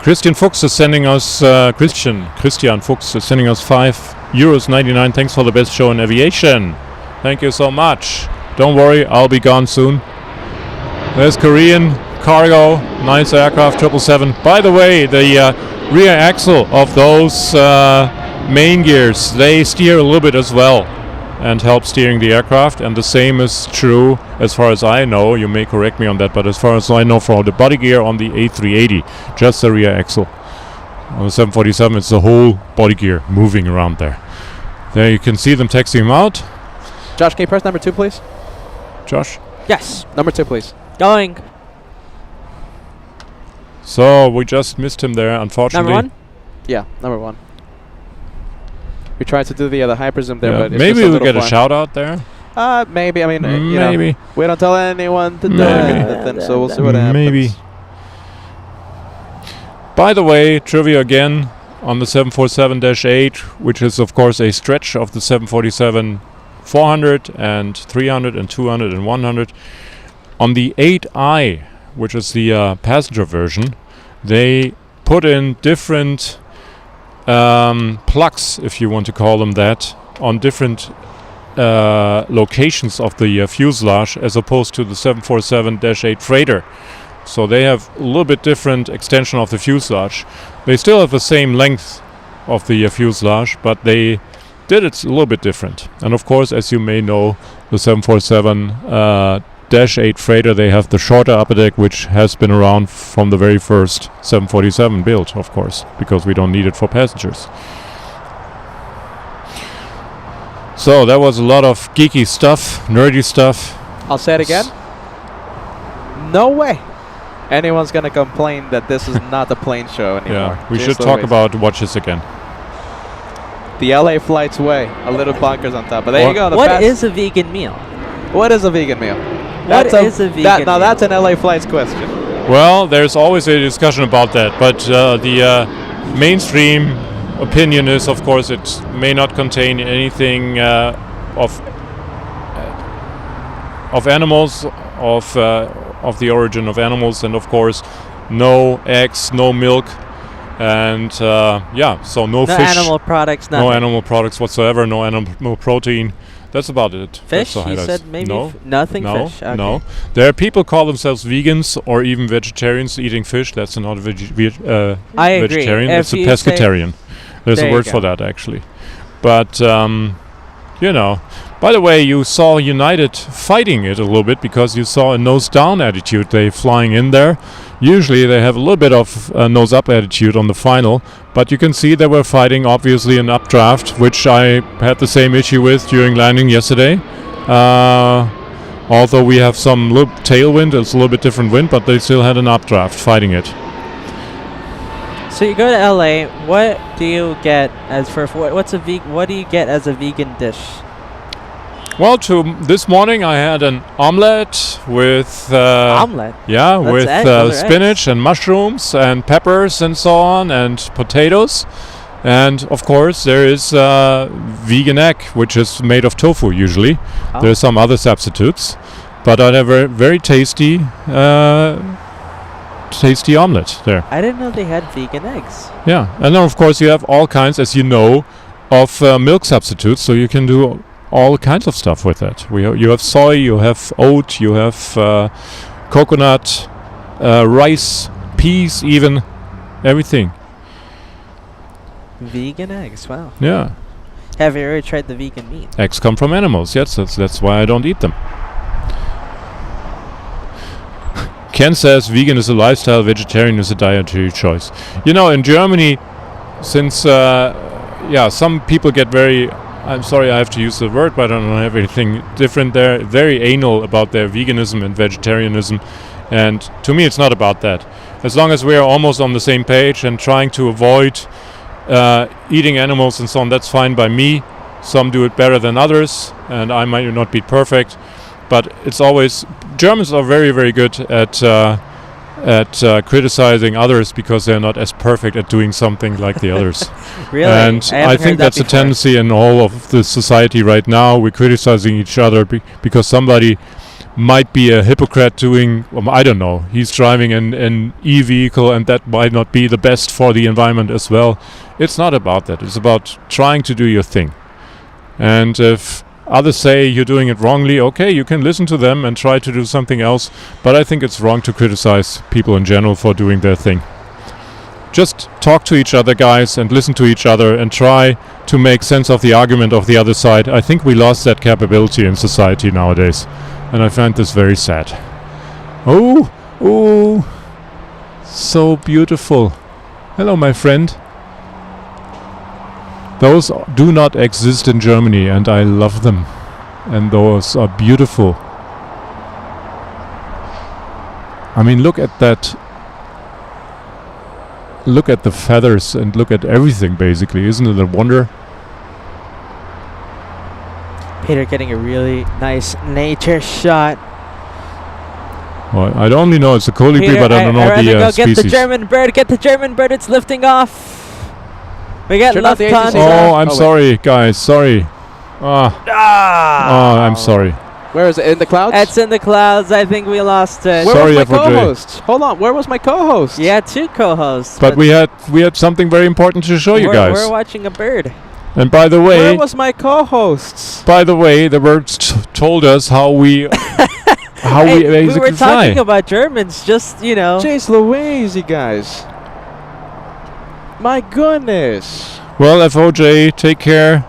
Christian Fuchs is sending us Christian Fuchs is sending us €5.99. Thanks for the best show in aviation. Thank you so much. Don't worry, I'll be gone soon. There's Korean cargo, nice aircraft, 777. By the way, the rear axle of those main gears, they steer a little bit as well and help steering the aircraft, and the same is true as far as I know. You may correct me on that, but as far as I know, for the body gear on the A380, just the rear axle. On the 747, it's the whole body gear moving around there. There you can see them texting him out. Josh, can you press number 2, please? Josh? Yes. Number 2, please. Going. So we just missed him there, unfortunately. Number 1? Yeah, number 1. We tried to do the other hyperzoom there, but it's maybe just we'll get a shout out there. Maybe. I mean, maybe. We don't tell anyone to do anything, so we'll see what happens. Maybe. By the way, trivia again on the 747-8, which is of course a stretch of the 747-400 and 300 and 200 and 100. On the 8i, which is the passenger version, they put in different plugs, if you want to call them that, on different locations of the fuselage as opposed to the 747-8 freighter. So they have a little bit different extension of the fuselage. They still have the same length of the fuselage, but they did it a little bit different. And of course, as you may know, the 747-8 Dash 8 freighter, they have the shorter upper deck, which has been around from the very first 747 build, of course, because we don't need it for passengers. So that was a lot of geeky stuff, nerdy stuff. I'll say it again. No way anyone's gonna complain that this is not a plane show anymore. Yeah, we Jeez should talk Louise. about watches again. The LA Flights way. A little bunkers on top. But there you go. What is a vegan meal? What is a vegan meal? What is a vegan Now meal? that's an LA Flights question. Well, there's always a discussion about that, but the mainstream opinion is, of course, it may not contain anything of animals, of the origin of animals, and of course, no eggs, no milk, and so no fish, animal products, nothing. no animal products whatsoever, no animal protein. That's about it. Fish? That's the You highlights. said maybe no, nothing no, fish. Okay. no. There are people call themselves vegans or even vegetarians eating fish. That's not a I agree. vegetarian. If It's a you say- pescatarian. There's There a you word go. for that actually. But by the way, you saw United fighting it a little bit because you saw a nose down attitude. They flying in there. Usually they have a little bit of a nose up attitude on the final, but you can see they were fighting obviously an updraft, which I had the same issue with during landing yesterday. Although we have some little tailwind, it's a little bit different wind, but they still had an updraft fighting it. So you go to LA. What do you get as for what do you get as a vegan dish? Well, this morning I had an omelette with Omelette. yeah, That's with eggs, those are spinach and mushrooms and peppers and so on, and potatoes. And of course there is vegan egg, which is made of tofu usually. Oh. There's some other substitutes, but I have a very tasty omelette there. I didn't know they had vegan eggs. Yeah, and then of course you have all kinds, as you know, of milk substitutes, so you can do all kinds of stuff with that. You have soy, you have oat, you have coconut, rice, peas, even everything. Vegan eggs. Wow. Yeah, Have you ever tried the vegan meat? eggs come from animals. Yes, that's why I don't eat them. Ken says vegan is a lifestyle, vegetarian is a dietary choice. You know, in Germany, since some people get very, I'm sorry I have to use the word, but I don't have anything different there, very anal about their veganism and vegetarianism. And to me it's not about that. As long as we are almost on the same page and trying to avoid eating animals and so on, that's fine by me. Some do it better than others, and I might not be perfect. But it's always, Germans are very, very good at criticizing others because they're not as perfect at doing something like the others. Really? And haven't I heard think that that's a before. tendency in all of the society right now. We're criticizing each other because somebody might be a hypocrite doing, I don't know, he's driving an e-vehicle and that might not be the best for the environment as well. It's not about that. It's about trying to do your thing. And if others say you're doing it wrongly, okay, you can listen to them and try to do something else, but I think it's wrong to criticize people in general for doing their thing. Just talk to each other, guys, and listen to each other and try to make sense of the argument of the other side. I think we lost that capability in society nowadays, and I find this very sad. Oh, so beautiful. Hello, my friend. Those do not exist in Germany, and I love them. And those are beautiful. I mean, look at that. Look at the feathers and look at everything, basically. Isn't it a wonder? Peter getting a really nice nature shot. Well, I only know it's a colibri, Peter, but I don't know I'd rather the go species. get the German bird. Get the German bird. It's lifting off. We got Turn off the Lufthansa. agency. Oh, I'm wait. sorry, guys. Sorry. Oh, I'm sorry. Where is it? In the clouds? It's in the clouds. I think we lost it. Where Sorry, was my FOJ. co-host? Hold on. Where was my co-host? Yeah, two co-hosts. But we had something very important to show you guys. We're watching a bird. And by the way, Where was my co-hosts? the birds told us how we how Hey, we basically we were fly. talking about Germans. Just Jeez Louise, you guys. My goodness. Well, FOJ, take care.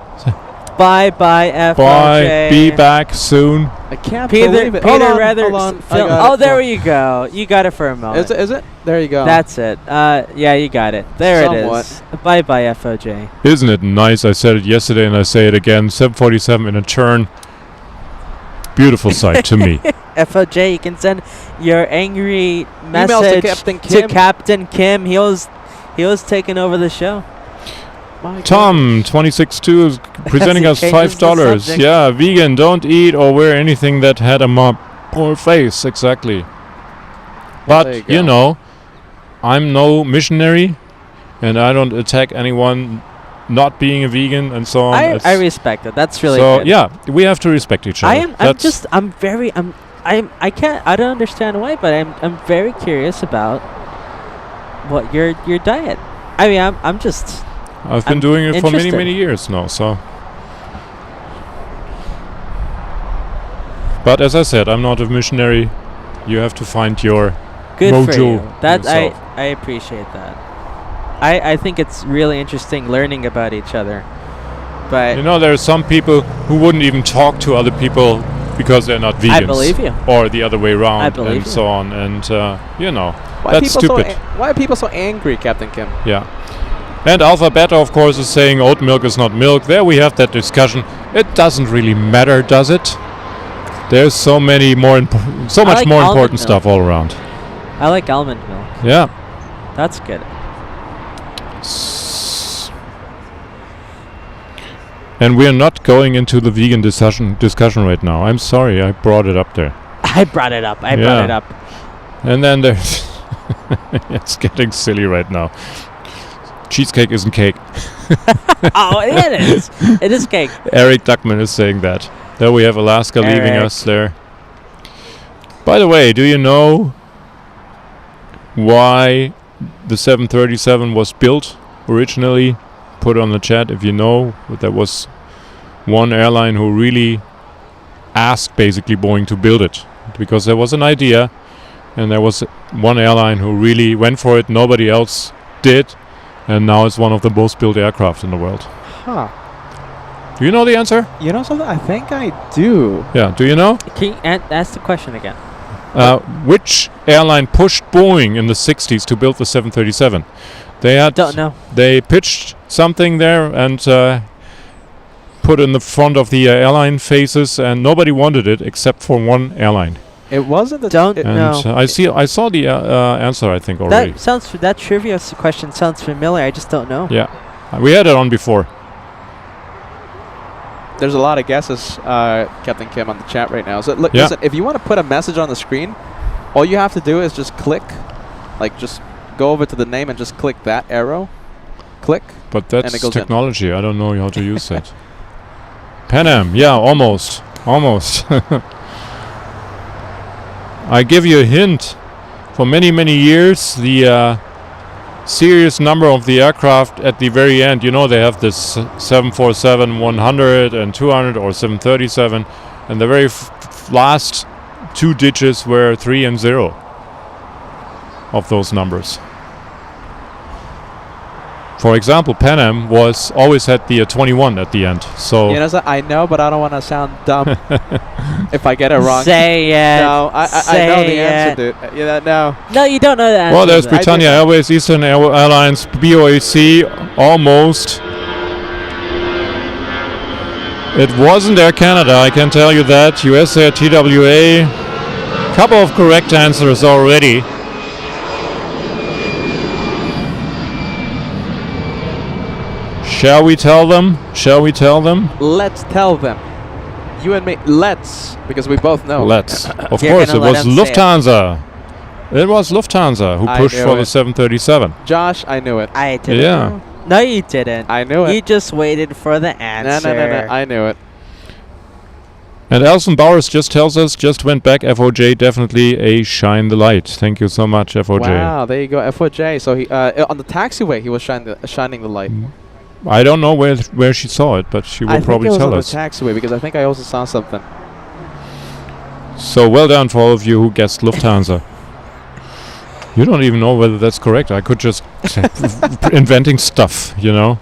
Bye-bye, FOJ. Bye. Be back soon. I can't Peter, believe it. Peter Hold rather on. film. I got Oh, it. there you go. You got it for a moment. Is it? There you go. That's it. Yeah, you got it. There it Somewhat. is. Bye-bye, FOJ. Isn't it nice? I said it yesterday and I say it again. 747 in a turn. Beautiful sight to me. FOJ, you can send your angry Emails message to Captain Kim. Captain Kim. He was taking over the show. My Tom 262 is presenting us Changes the $5. subject. Yeah, vegan, don't eat or wear anything that had a poor face. Exactly. Well, But there you you go. know, I'm no missionary, and I don't attack anyone not being a vegan and so on. I respect it. That's really so good. yeah, we have to respect each other. I don't understand why, but I'm very curious about what your diet. I mean, I've been I'm doing it for many interested. years now. So, but as I said, I'm not a missionary. You have to find your good for mojo you. That yourself. I appreciate that. I think it's really interesting learning about each other. But You know, there are some people who wouldn't even talk to other people because they're not vegans. I believe you. Or the other way around, I believe and you. so on. And you know, Why that's people stupid. why are people so angry, Captain Kim? Yeah. And Alpha Beta, of course, is saying oat milk is not milk. There we have that discussion. It doesn't really matter, does it? There's so many more, so much like more almond important milk. stuff all around. I like almond milk. Yeah. That's good. And we're not going into the vegan discussion right now. I'm sorry, I brought it up there. I brought it up. Yeah. And then there's it's getting silly right now. Cheesecake isn't cake. Oh, it is. It is cake. Eric Duckman is saying that. There we have Alaska leaving Eric. us there. By the way, do you know why the 737 was built originally? Put on the chat if you know. But there was one airline who really asked basically Boeing to build it. Because there was an idea and there was one airline who really went for it. Nobody else did. And now it's one of the most built aircraft in the world. Huh. Do you know the answer? You know something? I think I do. Yeah, do you know? Can you ask the question again? Which airline pushed Boeing in the 60s to build the 737? Don't know. They pitched something there and put in the front of the airline faces, and nobody wanted it except for one airline. It wasn't the Don't it- And know. I saw the answer, I think, already. That trivia question sounds familiar. I just don't know. Yeah, we had it on before. There's a lot of guesses, Captain Kim, on the chat right now. So Yeah. listen, if you want to put a message on the screen, all you have to do is just click, like just go over to the name and just click that arrow. Click. But it that's goes in. technology. I don't know how to use that. Pan Am, yeah, almost. I give you a hint. For many, many years, the serious number of the aircraft at the very end, you know, they have this 747-100 and 200 or 737, and the very last two digits were 3 and 0 of those numbers. For example, Pan Am always had the 21 at the end. So You know, so I know, but I don't want to sound dumb if I get it wrong. Say it. No, I know the answer, dude. Yeah, no. No, you don't know the answer. well, there's to that. Britannia Airways, Eastern Airlines, BOAC, almost. It wasn't Air Canada, I can tell you that. US Air, TWA. Couple of correct answers already. Shall we tell them? Let's tell them. You and me, let's, because we both know. Let's. Of You're course, gonna it let was him say it. Lufthansa. It was Lufthansa who I pushed knew for the it. 737. Josh, I knew it. I didn't. Yeah. know. No, you didn't. I knew You it. just waited for the No, answer. no. I knew it. And Alison Bowers just tells us, just went back, FOJ, definitely a shine the light. Thank you so much, FOJ. Wow, there you go, FOJ. So he on the taxiway, he was shining the light. I don't know where she saw it, but she will I think probably it was tell on us. the taxiway because I think I also saw something. So well done for all of you who guessed Lufthansa. You don't even know whether that's correct. I could just inventing stuff, you know,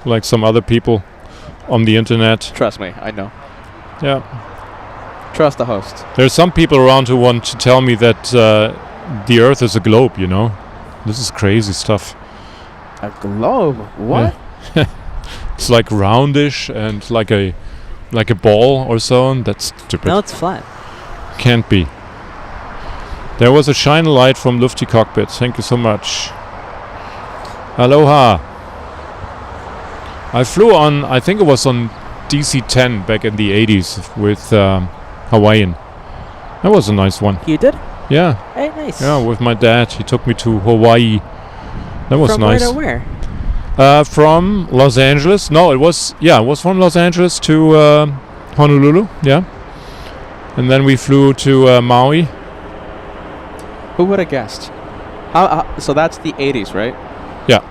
like some other people on the internet. Trust me, I know. Yeah. Trust the host. There's some people around who want to tell me that the Earth is a globe, you know? This is crazy stuff. A globe? What? Yeah. It's like roundish and like a ball or so, and that's stupid. No, it's flat. Can't be. There was a shine light from Lufty Cockpit. Thank you so much. Aloha. I flew on, I think it was on DC-10 back in the 80s with Hawaiian. That was a nice one. You did? Yeah. Hey, nice. Yeah, with my dad. He took me to Hawaii. That was From nice. From where to where? From Los Angeles. No, it was from Los Angeles to Honolulu. Yeah. And then we flew to Maui. Who would have guessed? So that's the 80s, right? Yeah.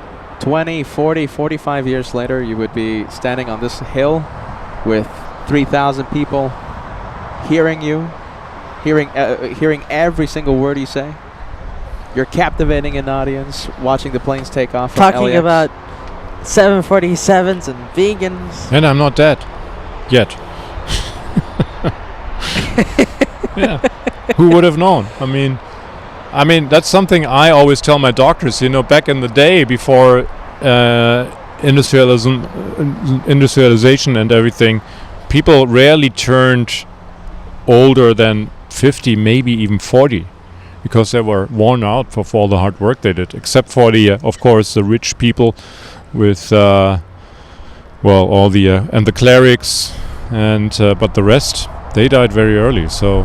20, 40, 45 years later, you would be standing on this hill with 3,000 people hearing you, hearing every single word you say. You're captivating an audience, watching the planes take off. Talking LAX. about 747s and vegans. And I'm not dead. Yet. Yeah. Who would have known? I mean, that's something I always tell my doctors. You know, back in the day before industrialization and everything, people rarely turned older than 50, maybe even 40, because they were worn out for all the hard work they did. Except for of course, the rich people with, all the and the clerics, and but the rest, they died very early. So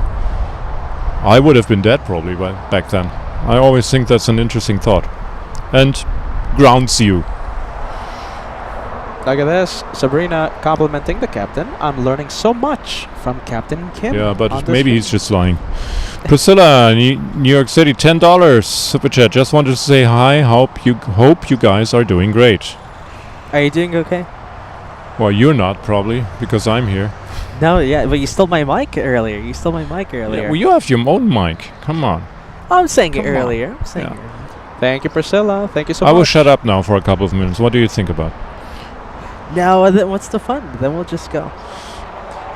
I would have been dead probably back then. I always think that's an interesting thought, and grounds you. Look at this, Sabrina complimenting the captain. I'm learning so much from Captain Kim. Yeah, but maybe he's just lying. Priscilla, New York City, $10 super chat. Just wanted to say hi. Hope you guys are doing great. Are you doing okay? Well, you're not probably because I'm here. No, yeah, but you stole my mic earlier. Yeah, well, you have your own mic. Come on. I'm saying it Come on. earlier. I'm saying Yeah. it earlier. Thank you, Priscilla. Thank you so I much. will shut up now for a couple of minutes. What do you think about? Now, then what's the fun? Then we'll just go.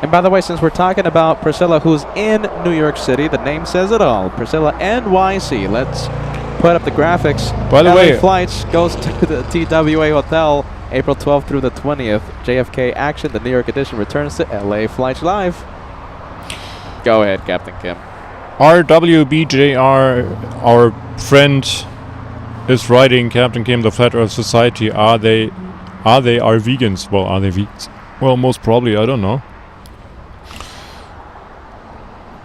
And by the way, since we're talking about Priscilla, who's in New York City, the name says it all. Priscilla NYC. Let's put up the graphics. By the LA way, flights goes to the TWA Hotel April 12th through the 20th. JFK action. The New York edition returns to LA Flights Live. Go ahead, Captain Kim. RWBJR, our friend, is writing, Captain Kim, the Flat Earth Society, are they vegans? Well, are they vegans? Well, most probably, I don't know.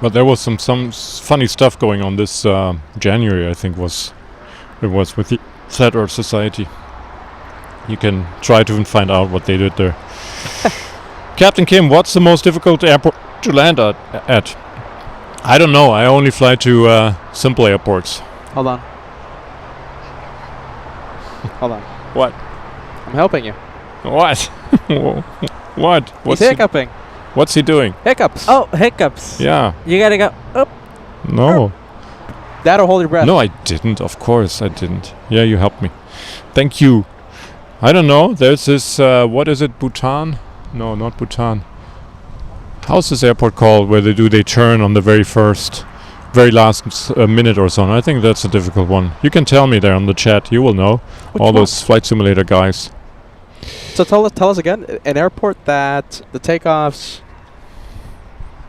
But there was some funny stuff going on this January, I think it was with the Flat Earth Society. You can try to find out what they did there. Captain Kim, what's the most difficult airport to land at? I don't know. I only fly to simple airports. Hold on. Hold on. What? I'm helping you. What? What? He's hiccuping. What's he doing? Hiccups. Oh, hiccups. Yeah. You gotta go up. No. That or hold your breath. No, I didn't. Of course I didn't. Yeah, you helped me. Thank you. I don't know. There's this, what is it, Bhutan? No, not Bhutan. How's this airport called where they turn on the very last minute or so? And I think that's a difficult one. You can tell me there on the chat. You will know. Which all one? those flight simulator guys. So tell us again, an airport that the takeoffs.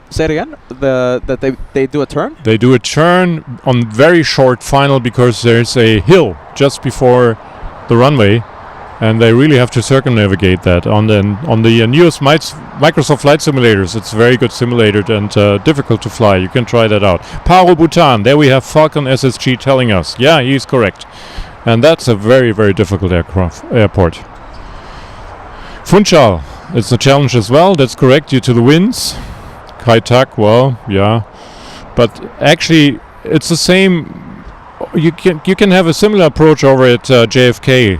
Say it again. That they do a turn. They do a turn on very short final because there's a hill just before the runway, and they really have to circumnavigate that. On the newest Microsoft Flight Simulators, it's a very good simulator and difficult to fly. You can try that out. Paro, Bhutan. There we have Falcon SSG telling us. Yeah, he's correct. And that's a very, very difficult airport. Funchal, it's a challenge as well. That's correct due to the winds. Kai Tak, well, yeah. But actually, it's the same. You can have a similar approach over at JFK.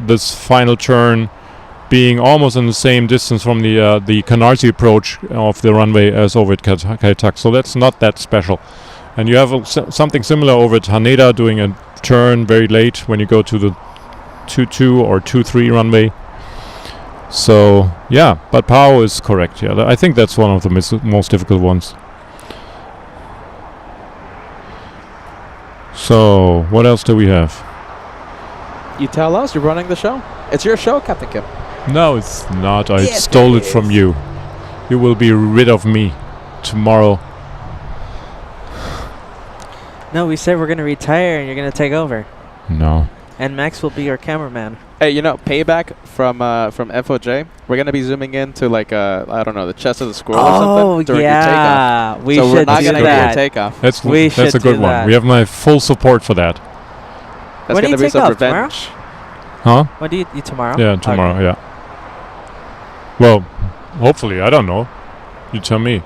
This final turn being almost in the same distance from the Canarsie approach of the runway as over at Kai Tak. So that's not that special. And you have something similar over at Haneda, doing a turn very late when you go to the 22 or 23 runway. So yeah, but POW is correct. Yeah, I think that's one of the most difficult ones. So what else do we have? You tell us. You're running the show. It's your show, Captain Kim. No, it's not. I Yes, stole it it from is. you. You will be rid of me tomorrow. No, we said we're gonna retire and you're gonna take over. No. And Max will be your cameraman. Hey, you know, payback from FOJ. We're gonna be zooming into like I don't know, the chest of the squirrel or something during your takeoff. We So we're should not do gonna get your that. takeoff. That's We that's a should good do one. that. We have my full support for that. That's When do gonna you be take some off, tomorrow? revenge. Huh? What do you tomorrow? Yeah, tomorrow. Okay. Yeah. Well, hopefully, I don't know. You tell me.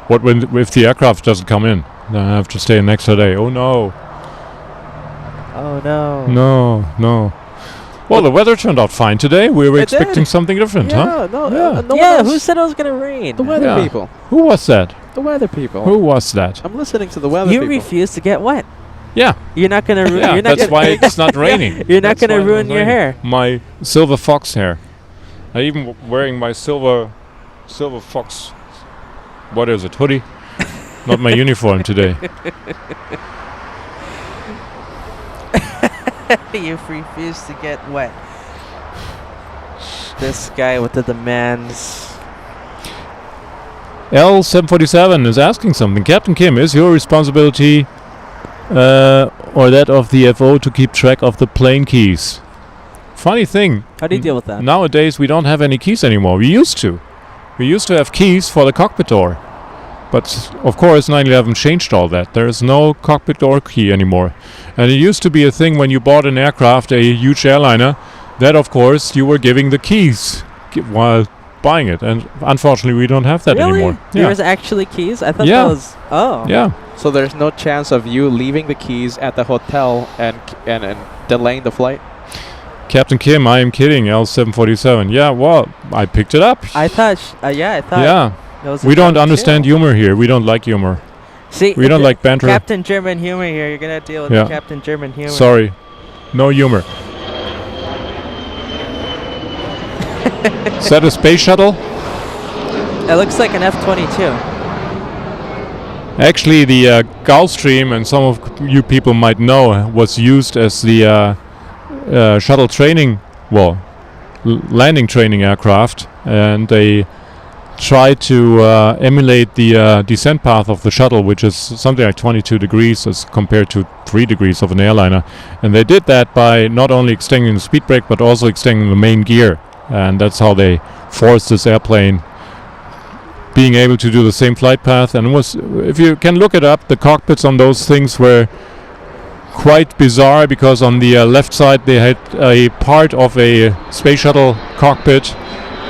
What when if the aircraft doesn't come in? Then I have to stay an extra day. Oh no. Oh no. No. Well, the weather turned out fine today. We were It did. expecting something different, huh? No, Yeah. no Yeah, one who else. said it was gonna rain? The weather Yeah. people. Who was that? The weather people. Who was that? I'm listening to the weather You people. refuse to get wet. Yeah. You're not gonna ruin. Yeah, you're not that's gonna why it's not raining. You're not That's gonna why it's ruin not your raining. hair. My silver fox hair. I even wearing my silver fox. What is it? Hoodie? Not my uniform today. You refuse to get wet. This guy with the demands. L747 is asking something. Captain Kim, is your responsibility or that of the FO to keep track of the plane keys? Funny thing. How do you deal with that? Nowadays we don't have any keys anymore. We used to. We used to have keys for the cockpit door. But of course 9/11 changed all that. There is no cockpit door key anymore. And it used to be a thing when you bought an aircraft, a huge airliner, that of course you were giving the keys while buying it. And unfortunately we don't have that Really? anymore. There Yeah. was actually keys? I thought Yeah. that was. Oh. Yeah. So there's no chance of you leaving the keys at the hotel and delaying the flight? Captain Kim, I am kidding. L747. Yeah, well, I picked it up. I thought. I thought. Yeah. That was a We don't joke understand too. humor here. We don't like humor. See, We don't the like banter. Captain German humor here. You're gonna deal with Yeah. the Captain German humor. Sorry. No humor. Is that a space shuttle? It looks like an F-22. Actually, the Gulfstream, and some of you people might know, was used as the shuttle training, landing training aircraft, and they tried to emulate the descent path of the shuttle, which is something like 22 degrees as compared to 3 degrees of an airliner. And they did that by not only extending the speed brake, but also extending the main gear. And that's how they forced this airplane being able to do the same flight path. And was, if you can look it up, the cockpits on those things were quite bizarre, because on the left side they had a part of a space shuttle cockpit,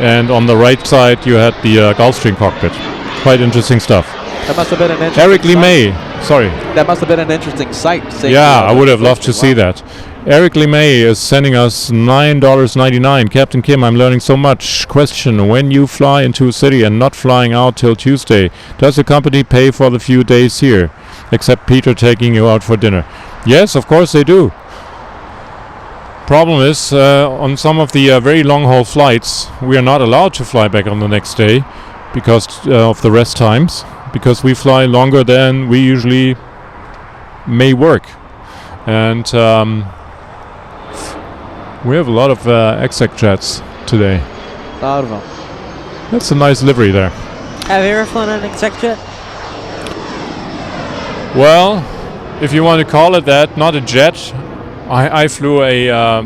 and on the right side you had the Gulfstream cockpit. Quite interesting stuff. That must have been an interesting Eric sight. Lemay, sorry. That must have been an interesting sight. seeing Yeah, the I would have loved to see wow. that. Eric Lemay is sending us $9.99. Captain Kim, I'm learning so much. Question: when you fly into a city and not flying out till Tuesday, does the company pay for the few days here? Except Peter taking you out for dinner. Yes, of course they do. Problem is, on some of the very long-haul flights, we are not allowed to fly back on the next day because of the rest times, because we fly longer than we usually may work. And we have a lot of exec jets today. A lot of them. That's a nice livery there. Have you ever flown an exec jet? Well, if you want to call it that, not a jet. I flew a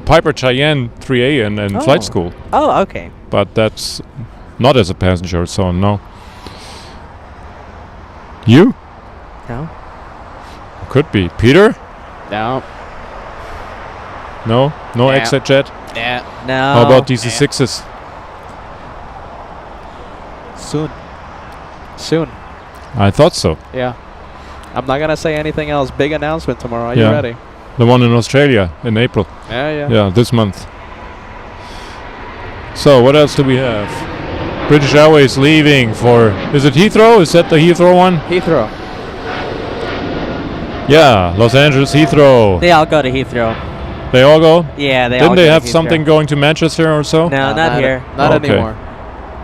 Piper Cheyenne 3A in flight school, Oh, okay. but that's not as a passenger, so no. You? No. Could be. Peter? No. No? No Yeah. exec jet? Yeah. No. How about DC-6s? Soon. Soon. I thought so. Yeah. I'm not gonna say anything else. Big announcement tomorrow. Are Yeah. you ready? The one in Australia in April. Yeah. Yeah, this month. So, what else do we have? British Airways leaving for... Is it Heathrow? Is that the Heathrow one? Heathrow. Yeah, Los Angeles Heathrow. They all go to Heathrow. They all go? Yeah, they all Didn't they go to have Heathrow. something going to Manchester or so? No, not here. Not Okay. anymore.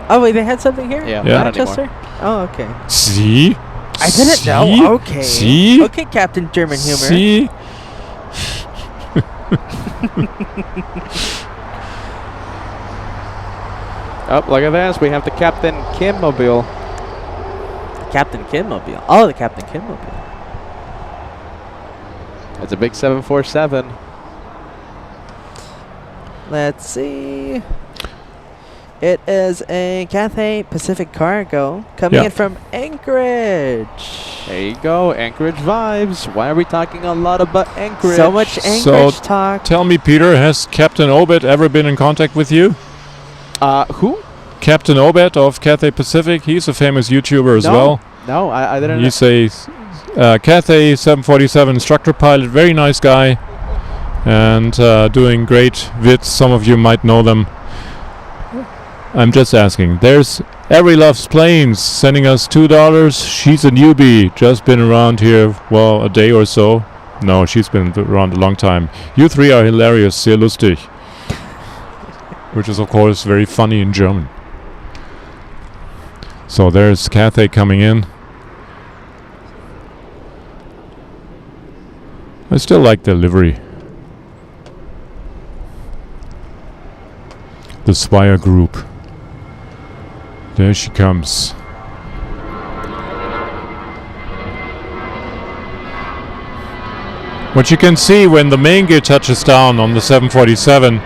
Oh, wait, they had something here? Yeah, Yeah. not anymore. Manchester? Oh, okay. See? I didn't know. See? Okay. See? Okay, Captain German humor. See? Oh, look at this. We have the Captain Kim mobile. Captain Kim Mobile. Oh, the Captain Kim Mobile. It's a big 747. Let's see. It is a Cathay Pacific Cargo coming Yeah. in from Anchorage. There you go. Anchorage vibes. Why are we talking a lot about Anchorage? So much Anchorage talk. Tell me, Peter, has Captain Obed ever been in contact with you? Who? Captain Obed of Cathay Pacific. He's a famous YouTuber as well. No, I didn't know. He's a Cathay 747 instructor pilot. Very nice guy. And doing great vids. Some of you might know them. I'm just asking. There's Every Loves Planes sending us $2. She's a newbie. Just been around here, well, a day or so. No, she's been around a long time. You three are hilarious. Sehr lustig. Which is, of course, very funny in German. So there's Cathay coming in. I still like the livery. The Swire Group. There she comes. What you can see when the main gear touches down on the 747,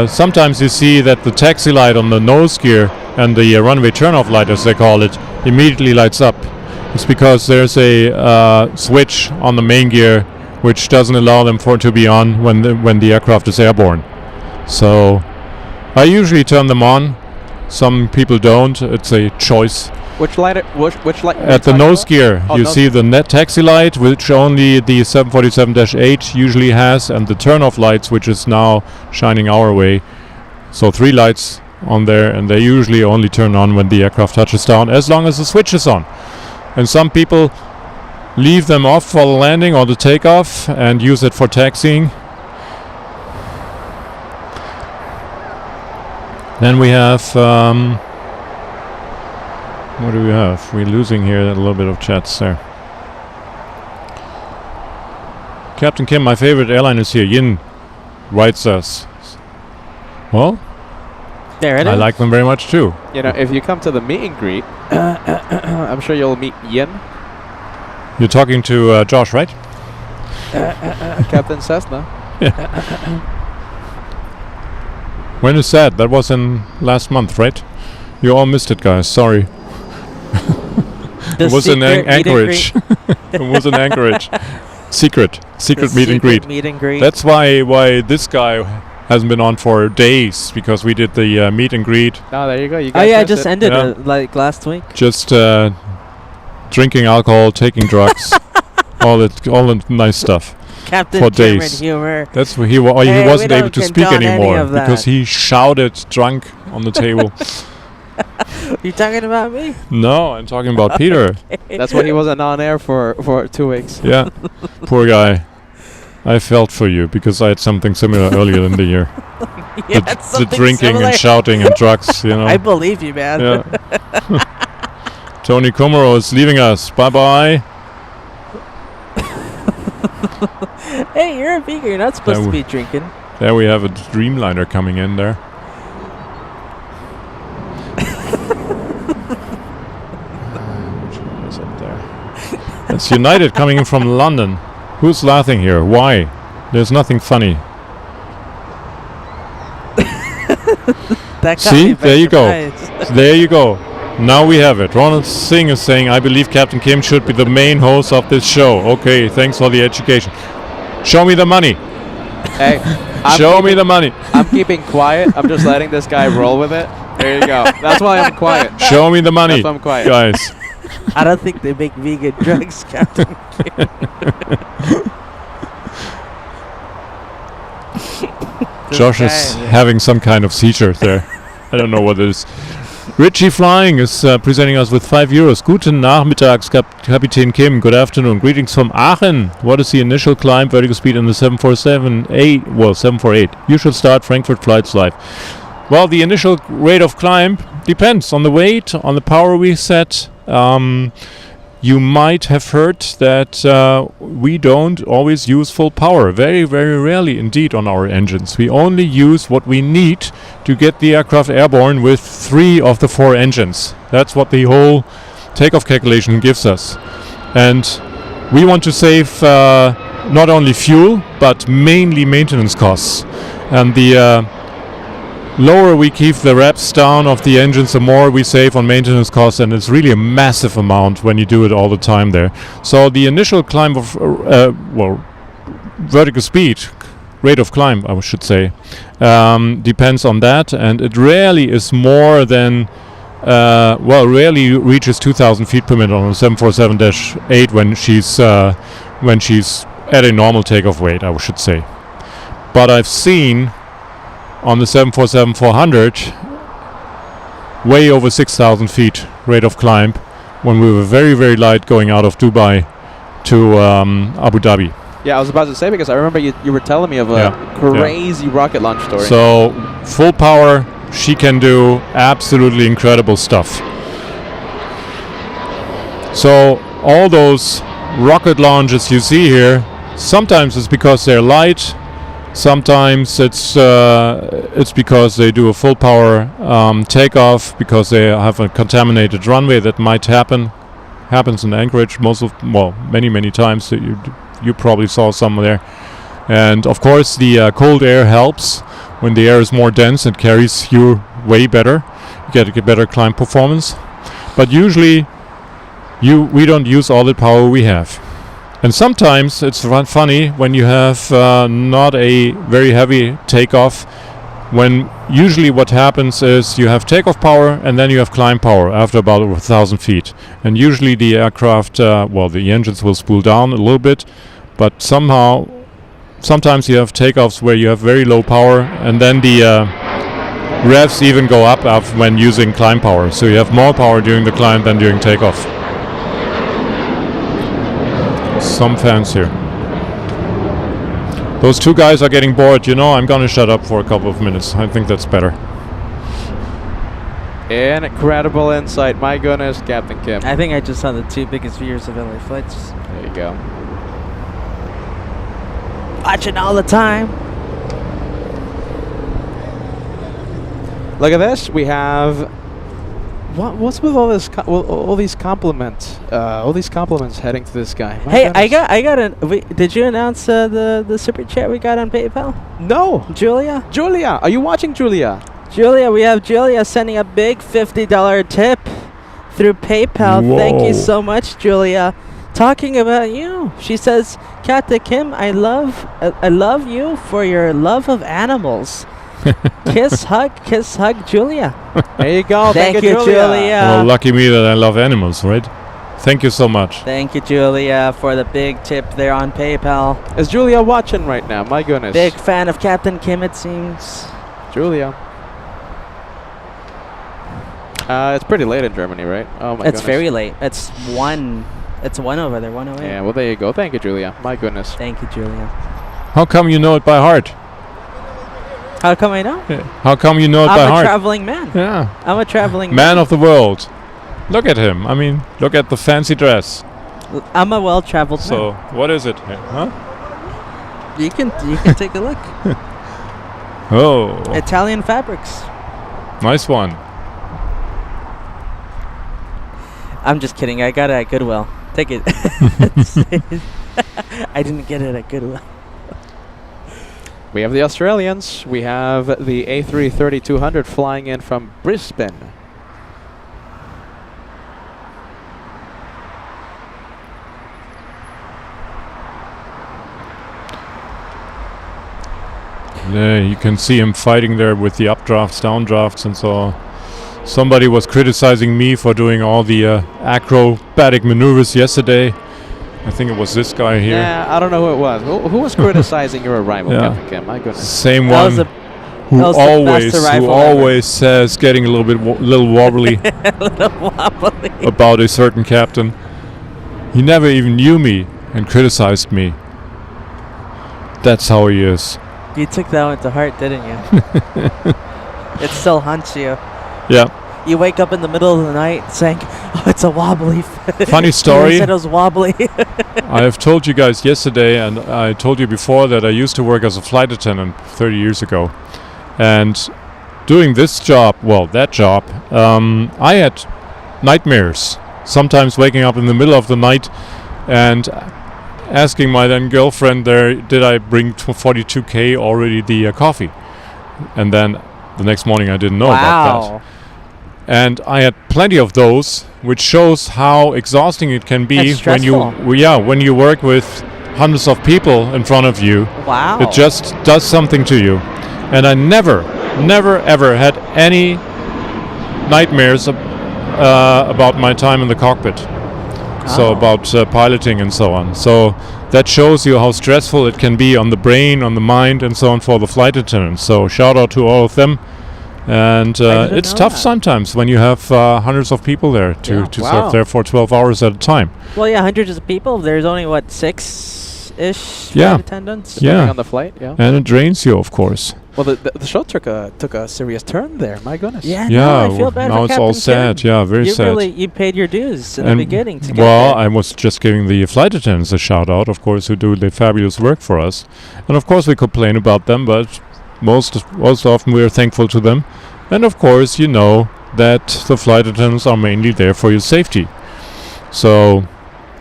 sometimes you see that the taxi light on the nose gear and the runway turn-off light, as they call it, immediately lights up. It's because there's a switch on the main gear which doesn't allow them to be on when the aircraft is airborne. So I usually turn them on. Some people don't. It's a choice. Which light? Which light? At the nose gear, Oh, you nose see the net taxi light, which only the 747-8 usually has, and the turn-off lights, which is now shining our way. So 3 lights on there, and they usually only turn on when the aircraft touches down, as long as the switch is on. And some people leave them off for the landing or the takeoff and use it for taxiing. Then we have what do we have? We're losing here a little bit of chats there. Captain Kim, my favorite airline is here. Yin writes us. Well, There it is. I like them very much too. You know, if you come to the meet and greet, I'm sure you'll meet Yin, You're talking to Josh, right? Captain Cessna. When is that? That was in last month, right? You all missed it, guys. Sorry. It was in Anchorage. It was in Anchorage. Secret meet and greet. Meet and greet. That's why this guy hasn't been on for days, because we did the meet and greet. Oh, there you go. You Oh guys yeah, I missed just it. ended Yeah. it like last week. Just drinking alcohol, taking drugs, all the nice stuff. Captain For German days. humor. That's why he Hey, we wasn't able don't to speak condone any anymore of because that. he shouted drunk on the table. You talking about me? No, I'm talking about Peter. That's why he wasn't on air for 2 weeks. Yeah, poor guy. I felt for you because I had something similar earlier in the year. Yeah, The drinking and shouting and drugs, you know. I believe you, man. Yeah. Tony Kumaro is leaving us. Bye bye. Hey, you're a vegan. You're not supposed to be drinking. There we have a Dreamliner coming in there. Which one is up there? It's United coming in from London. Who's laughing here? Why? There's nothing funny. That got See? me by There you go. surprise. There you go. Now we have it. Ronald Singh is saying, I believe Captain Kim should be the main host of this show. Okay, thanks for the education. Show me the money. Hey, Show me the money. I'm keeping quiet. I'm just letting this guy roll with it. There you go. That's why I'm quiet. Show me the money. That's why I'm quiet. Guys. I don't think they make vegan drugs, Captain Kim. Josh is having some kind of seizure there. I don't know what it is. Richie Flying is presenting us with €5. Guten Nachmittags, Kapitän Kim. Good afternoon. Greetings from Aachen. What is the initial climb vertical speed in the 748? You should start Frankfurt flights live. Well, the initial rate of climb depends on the weight, on the power we set. You might have heard that we don't always use full power. Very, very rarely indeed on our engines. We only use what we need to get the aircraft airborne with 3 of the 4 engines. That's what the whole takeoff calculation gives us. And we want to save not only fuel, but mainly maintenance costs. And the lower we keep the reps down of the engines, the more we save on maintenance costs, and it's really a massive amount when you do it all the time there. So the initial climb of vertical speed, rate of climb I should say, depends on that, and it rarely is more than rarely reaches 2,000 feet per minute on a 747-8 when she's at a normal takeoff weight, I should say. But I've seen on the 747-400 way over 6,000 feet rate of climb when we were very, very light going out of Dubai to Abu Dhabi. Yeah, I was about to say, because I remember you were telling me of a crazy rocket launch story. So full power, she can do absolutely incredible stuff. So all those rocket launches you see here, sometimes it's because they're light. Sometimes it's because they do a full power takeoff because they have a contaminated runway. That might happens in Anchorage many times. You probably saw some there. And of course the cold air helps. When the air is more dense, it carries you way better. You get a better climb performance. But usually we don't use all the power we have. And sometimes it's funny when you have not a very heavy takeoff, when usually what happens is you have takeoff power and then you have climb power after about 1,000 feet. And usually the aircraft, the engines will spool down a little bit, but sometimes you have takeoffs where you have very low power, and then the revs even go up when using climb power. So you have more power during the climb than during takeoff. Some fans here. Those 2 guys are getting bored. I'm gonna shut up for a couple of minutes. I think that's better. Incredible insight. My goodness, Captain Kim. I think I just saw the 2 biggest viewers of LA Flights. There you go. Watching all the time. Look at this. We have... What's with all this? All these compliments heading to this guy. My Hey, goodness. I got did you announce the super chat we got on PayPal? No, Julia, are you watching, Julia? Julia, we have Julia sending a big $50 tip through PayPal. Whoa. Thank you so much, Julia. Talking about you, she says, Kata Kim, I love you for your love of animals. Kiss, hug, Julia. There you go. Thank you, Julia. Well, lucky me that I love animals, right? Thank you so much. Thank you, Julia, for the big tip there on PayPal. Is Julia watching right now? My goodness. Big fan of Captain Kim, it seems. Julia. It's pretty late in Germany, right? Oh my goodness. It's very late. It's 1 over there, 1:08. Yeah, well, there you go. Thank you, Julia. My goodness. Thank you, Julia. How come you know it by heart? How come I know? Yeah. How come you know it by I'm a heart? traveling man. Yeah. I'm a traveling Man of the world. Look at him. I mean, look at the fancy dress. I'm a well-traveled So, what is it? Huh? man. You can take a look. Oh, Italian fabrics. nice one. I'm just kidding. I got it at Goodwill. Take it. I didn't get it at Goodwill. We have the Australians. We have the A330-200 flying in from Brisbane. Yeah, you can see him fighting there with the updrafts, downdrafts, and so somebody was criticizing me for doing all the acrobatic maneuvers yesterday. I think it was this guy here. Yeah, I don't know who it was. Who was criticizing your arrival, Yeah. Captain Kim? My goodness. Same That one. was who Also fast who arrival always says getting a little bit little wobbly A little wobbly. about a certain captain. He never even knew me and criticized me. That's how he is. You took that one to heart, didn't you? It still haunts you. Yeah. You wake up in the middle of the night saying, "Oh, it's a wobbly." Funny story. You said it was wobbly. I have told you guys yesterday, and I told you before, that I used to work as a flight attendant 30 years ago. And doing this job, that job, I had nightmares. Sometimes waking up in the middle of the night and asking my then girlfriend there, did I bring 42K already the coffee? And then the next morning I didn't know about that. And I had plenty of those, which shows how exhausting it can be when you work with hundreds of people in front of you. Wow. It just does something to you. And I never ever had any nightmares about my time in the cockpit. So about piloting and so on. So that shows you how stressful it can be on the brain, on the mind, and so on for the flight attendants. So shout out to all of them. And it's tough sometimes when you have hundreds of people there to serve there for 12 hours at a time. Well, yeah, hundreds of people. There's only, 6-ish flight attendants? Depending on the flight, yeah. And it drains you, of course. Well, the show took a serious turn there. My goodness. Yeah, no, I feel bad now for it's Captain all sad. Kim. Yeah, very sad. You paid your dues in the beginning to get well, there. I was just giving the flight attendants a shout out, of course, who do the fabulous work for us. And of course we complain about them, but most often we are thankful to them. And of course, you know that the flight attendants are mainly there for your safety. So.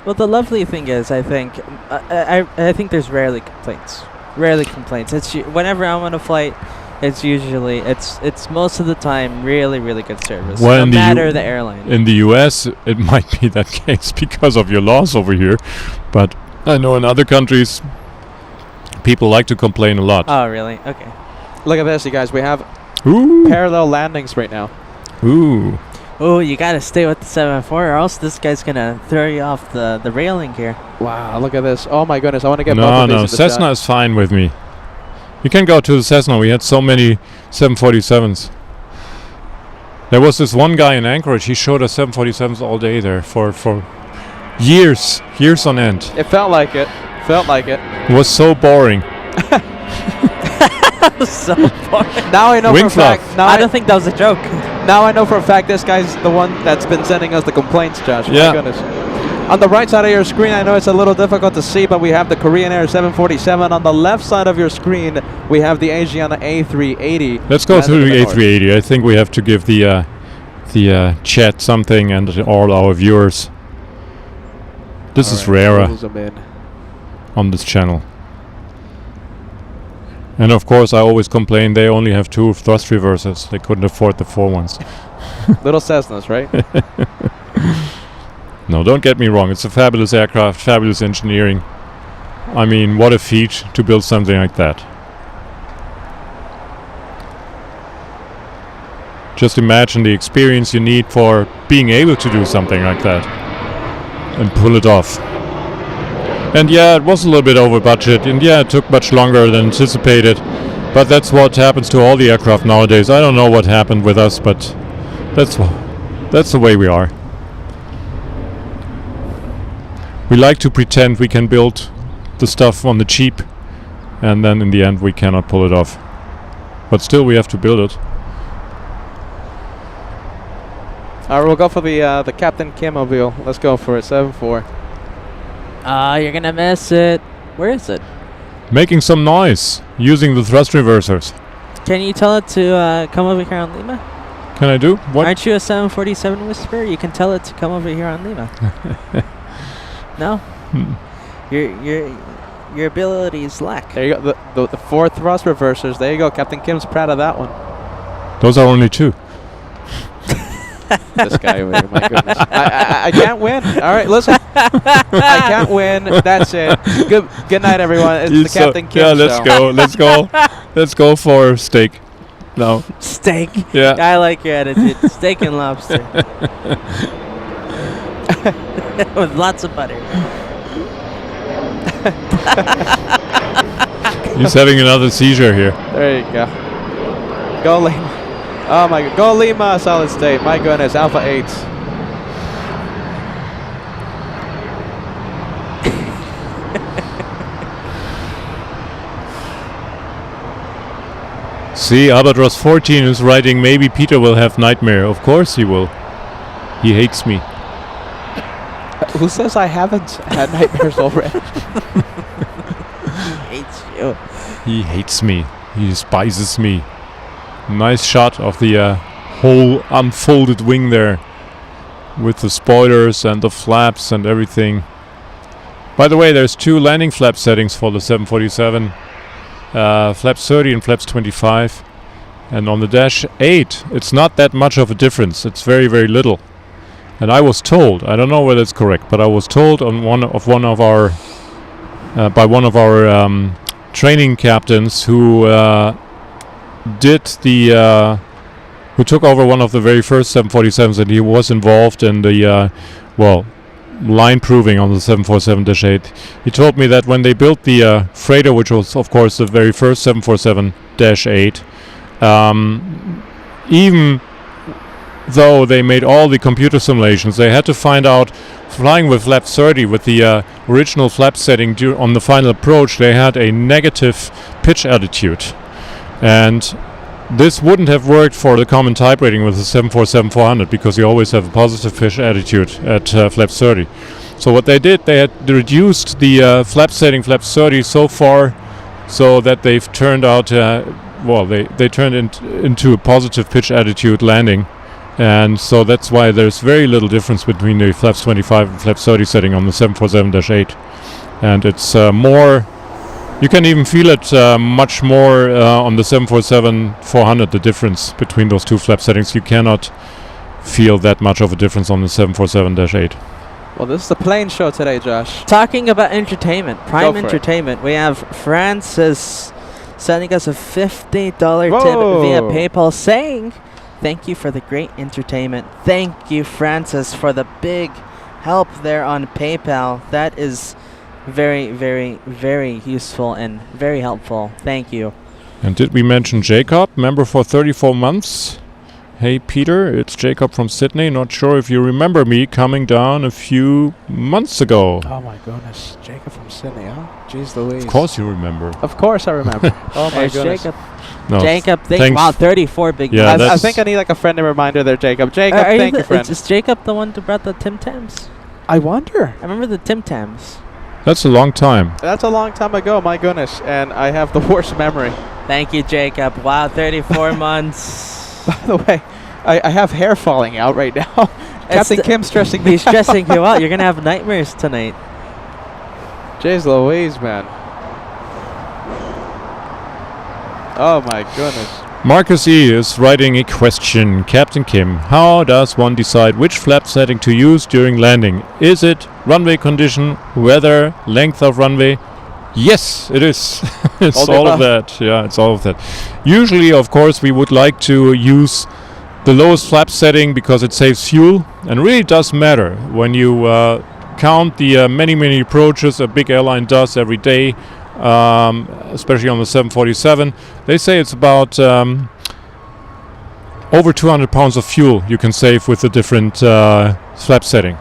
Well, the lovely thing is, I think, I think there's rarely complaints. It's whenever I'm on a flight, it's usually it's most of the time really good service. Well, no matter the airline. In the US, it might be that case because of your laws over here, but I know in other countries, people like to complain a lot. Oh, really? Okay. Look at this, you guys. We have parallel landings right now. Ooh. Oh, you gotta stay with the 747 or else this guy's gonna throw you off the railing here. Wow, look at this. Oh my goodness, I want to get both of these No, in the Cessna shot. is fine with me. You can go to the Cessna. We had so many 747s. There was this one guy in Anchorage. He showed us 747s all day there for years on end. It felt like it. It was so boring. So boring. Now I know Wing for a fact. fluff. Now I don't think that was a joke. Now I know for a fact this guy's the one that's been sending us the complaints, Josh. Yeah. My goodness. On the right side of your screen, I know it's a little difficult to see, but we have the Korean Air 747. On the left side of your screen, we have the Asiana A380. Let's go landing through in the north. A380. I think we have to give the chat something and all our viewers. This is rarer We'll zoom in. on this channel. And of course, I always complain they only have 2 thrust reversers. They couldn't afford the 4 ones. Little Cessnas, right? No, don't get me wrong. It's a fabulous aircraft, fabulous engineering. I mean, what a feat to build something like that. Just imagine the experience you need for being able to do something like that and pull it off. And yeah, it was a little bit over budget, and yeah, it took much longer than anticipated. But that's what happens to all the aircraft nowadays. I don't know what happened with us, but that's the way we are. We like to pretend we can build the stuff on the cheap, and then in the end we cannot pull it off. But still, we have to build it. All right, we'll go for the Captain Kim mobile. Let's go for it. 7-4. You're gonna miss it. Where is it? Making some noise using the thrust reversers. Can you tell it to come over here on Lima? Can I do? What? Aren't you a 747 whisperer? You can tell it to come over here on Lima. No? Your abilities lack. There you go. The 4 thrust reversers. There you go. Captain Kim's proud of that one. Those are only 2. This guy over here, my goodness. I can't win. All right, listen. I can't win. That's it. Good night, everyone. It's the Captain Kim Yeah, show. let's go. Let's go for steak. No. Steak. Yeah. I like your attitude. Steak and lobster. With lots of butter. He's having another seizure here. There you go. Go Lima. Oh my god. Go Lima, solid state. My goodness, Alpha 8. See, Albatross 14 is writing, maybe Peter will have nightmare. Of course he will. He hates me. Who says I haven't had nightmares already? Hates you. He hates me. He despises me. Nice shot of the whole unfolded wing there, with the spoilers and the flaps and everything. By the way, there's 2 landing flap settings for the 747. Flaps 30 and flaps 25. And on the Dash 8, it's not that much of a difference. It's very, very little. And I was told, I don't know whether it's correct, but I was told on one of our training captains who who took over one of the very first 747s, and he was involved in the line proving on the 747-8. He told me that when they built the freighter, which was of course the very first 747-8, even though they made all the computer simulations, they had to find out, flying with flap 30 with the original flap setting on the final approach, they had a negative pitch attitude, and this wouldn't have worked for the common type rating with the 747-400, because you always have a positive pitch attitude at flaps 30. So what they did, they had reduced the flap setting flaps 30 so far, so that they've turned out they turned into a positive pitch attitude landing. And so that's why there's very little difference between the flaps 25 and flaps 30 setting on the 747-8. And it's more, you can even feel it much more on the 747-400, the difference between those 2 flap settings. You cannot feel that much of a difference on the 747-8. Well, this is the plane show today, Josh. Talking about entertainment, Prime Go for Entertainment, we have Francis sending us a $50 Whoa. tip via PayPal, saying, thank you for the great entertainment. Thank you, Francis, for the big help there on PayPal. That is very, very, very useful and very helpful. Thank you. And did we mention Jacob, member for 34 months? Hey Peter, it's Jacob from Sydney. Not sure if you remember me coming down a few months ago. Oh my goodness, Jacob from Sydney, huh? Jeez Louise. Of course you remember. Of course I remember. Oh my There's goodness. Jacob. No, Jacob, thanks. wow, 34 big Yeah, months. I think I need like a friendly reminder there, Jacob. Jacob, Are thank you, friend. Is Jacob the one who brought the Tim Tams? I wonder. I remember the Tim Tams. That's a long time. That's a long time ago, my goodness. And I have the worst memory. Thank you, Jacob. Wow, 34 months. By the way, I have hair falling out right now. Captain Kim's stressing me He's stressing you out. You're going to have nightmares tonight. Jeez Louise, man. Oh my goodness. Marcus E. is writing a question. Captain Kim, how does one decide which flap setting to use during landing? Is it runway condition, weather, length of runway? Yes, it is. It's all of that. Yeah, it's all of that. Usually, of course, we would like to use the lowest flap setting because it saves fuel, and really does matter when you count the many approaches a big airline does every day, especially on the 747. They say it's about over 200 pounds of fuel you can save with the different flap setting,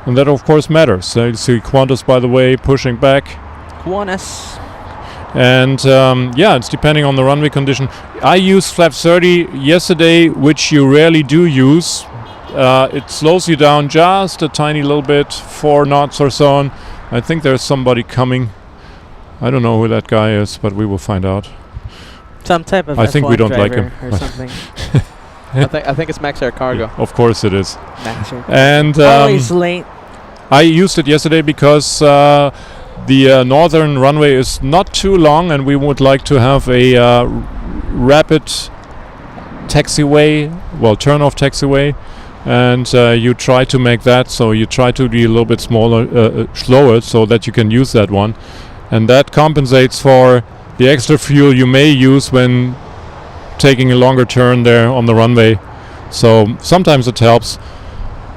and that of course matters. So you see Qantas, by the way, pushing back. Qantas. And it's depending on the runway condition. I used flap 30 yesterday, which you rarely do use. It slows you down just a tiny little bit, 4 knots or so on. I think there's somebody coming. I don't know who that guy is, but we will find out. Some type of I think F1 we don't like him. driver or something. I think it's Max Air Cargo. Yeah, of course it is. Max Air. And Always late. I used it yesterday because the northern runway is not too long, and we would like to have a rapid taxiway, turn-off taxiway, and you try to make that, so you try to be a little bit slower, so that you can use that one, and that compensates for the extra fuel you may use when taking a longer turn there on the runway. So sometimes it helps,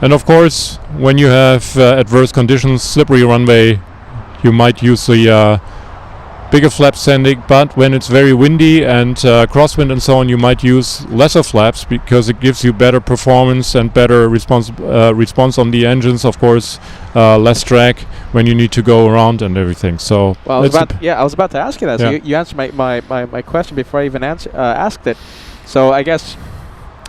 and of course, when you have adverse conditions, slippery runway, you might use the bigger flap sending, but when it's very windy and crosswind and so on, you might use lesser flaps because it gives you better performance and better response on the engines, of course, less drag when you need to go around and everything. So Well, I was about to ask you that. So you answered my question before I even asked it. So I guess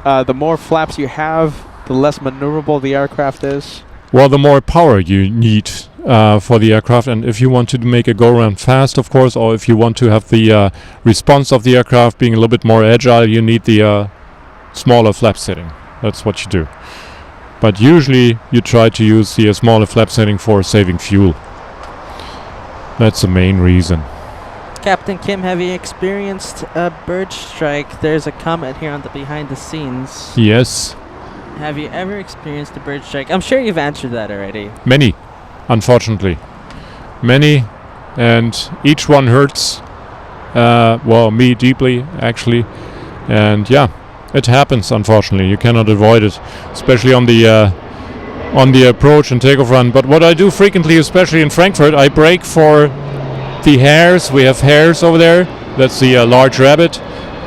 the more flaps you have, the less maneuverable the aircraft is. Well, the more power you need for the aircraft, and if you want to make a go-around fast, of course, or if you want to have the response of the aircraft being a little bit more agile, you need the smaller flap setting. That's what you do. But usually you try to use the smaller flap setting for saving fuel. That's the main reason. Captain Kim, have you experienced a bird strike? There's a comment here on the behind the scenes. Yes. Have you ever experienced a bird strike? I'm sure you've answered that already. Many, unfortunately. Many, and each one hurts, well, me deeply, actually. And yeah, it happens, unfortunately. You cannot avoid it, especially on the approach and takeoff run. But what I do frequently, especially in Frankfurt, I brake for the hares. We have hares over there. That's the large rabbit.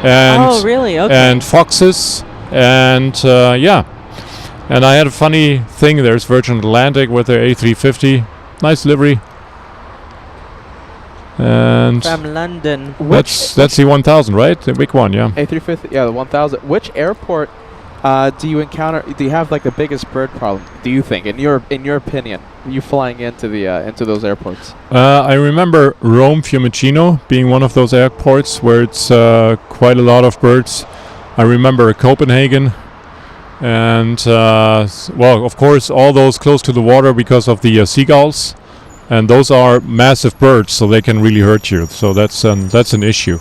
And oh, really? Okay. And foxes. And yeah. And I had a funny thing. There's Virgin Atlantic with their A350. Nice livery. And from London. That's the 1000, right? The big one, yeah. A350, yeah, the 1000. Which airport do you encounter? Do you have like the biggest bird problem? Do you think, in your opinion, you flying into those airports? I remember Rome Fiumicino being one of those airports where it's quite a lot of birds. I remember Copenhagen. And well, of course, all those close to the water because of the seagulls, and those are massive birds, so they can really hurt you. So that's an issue,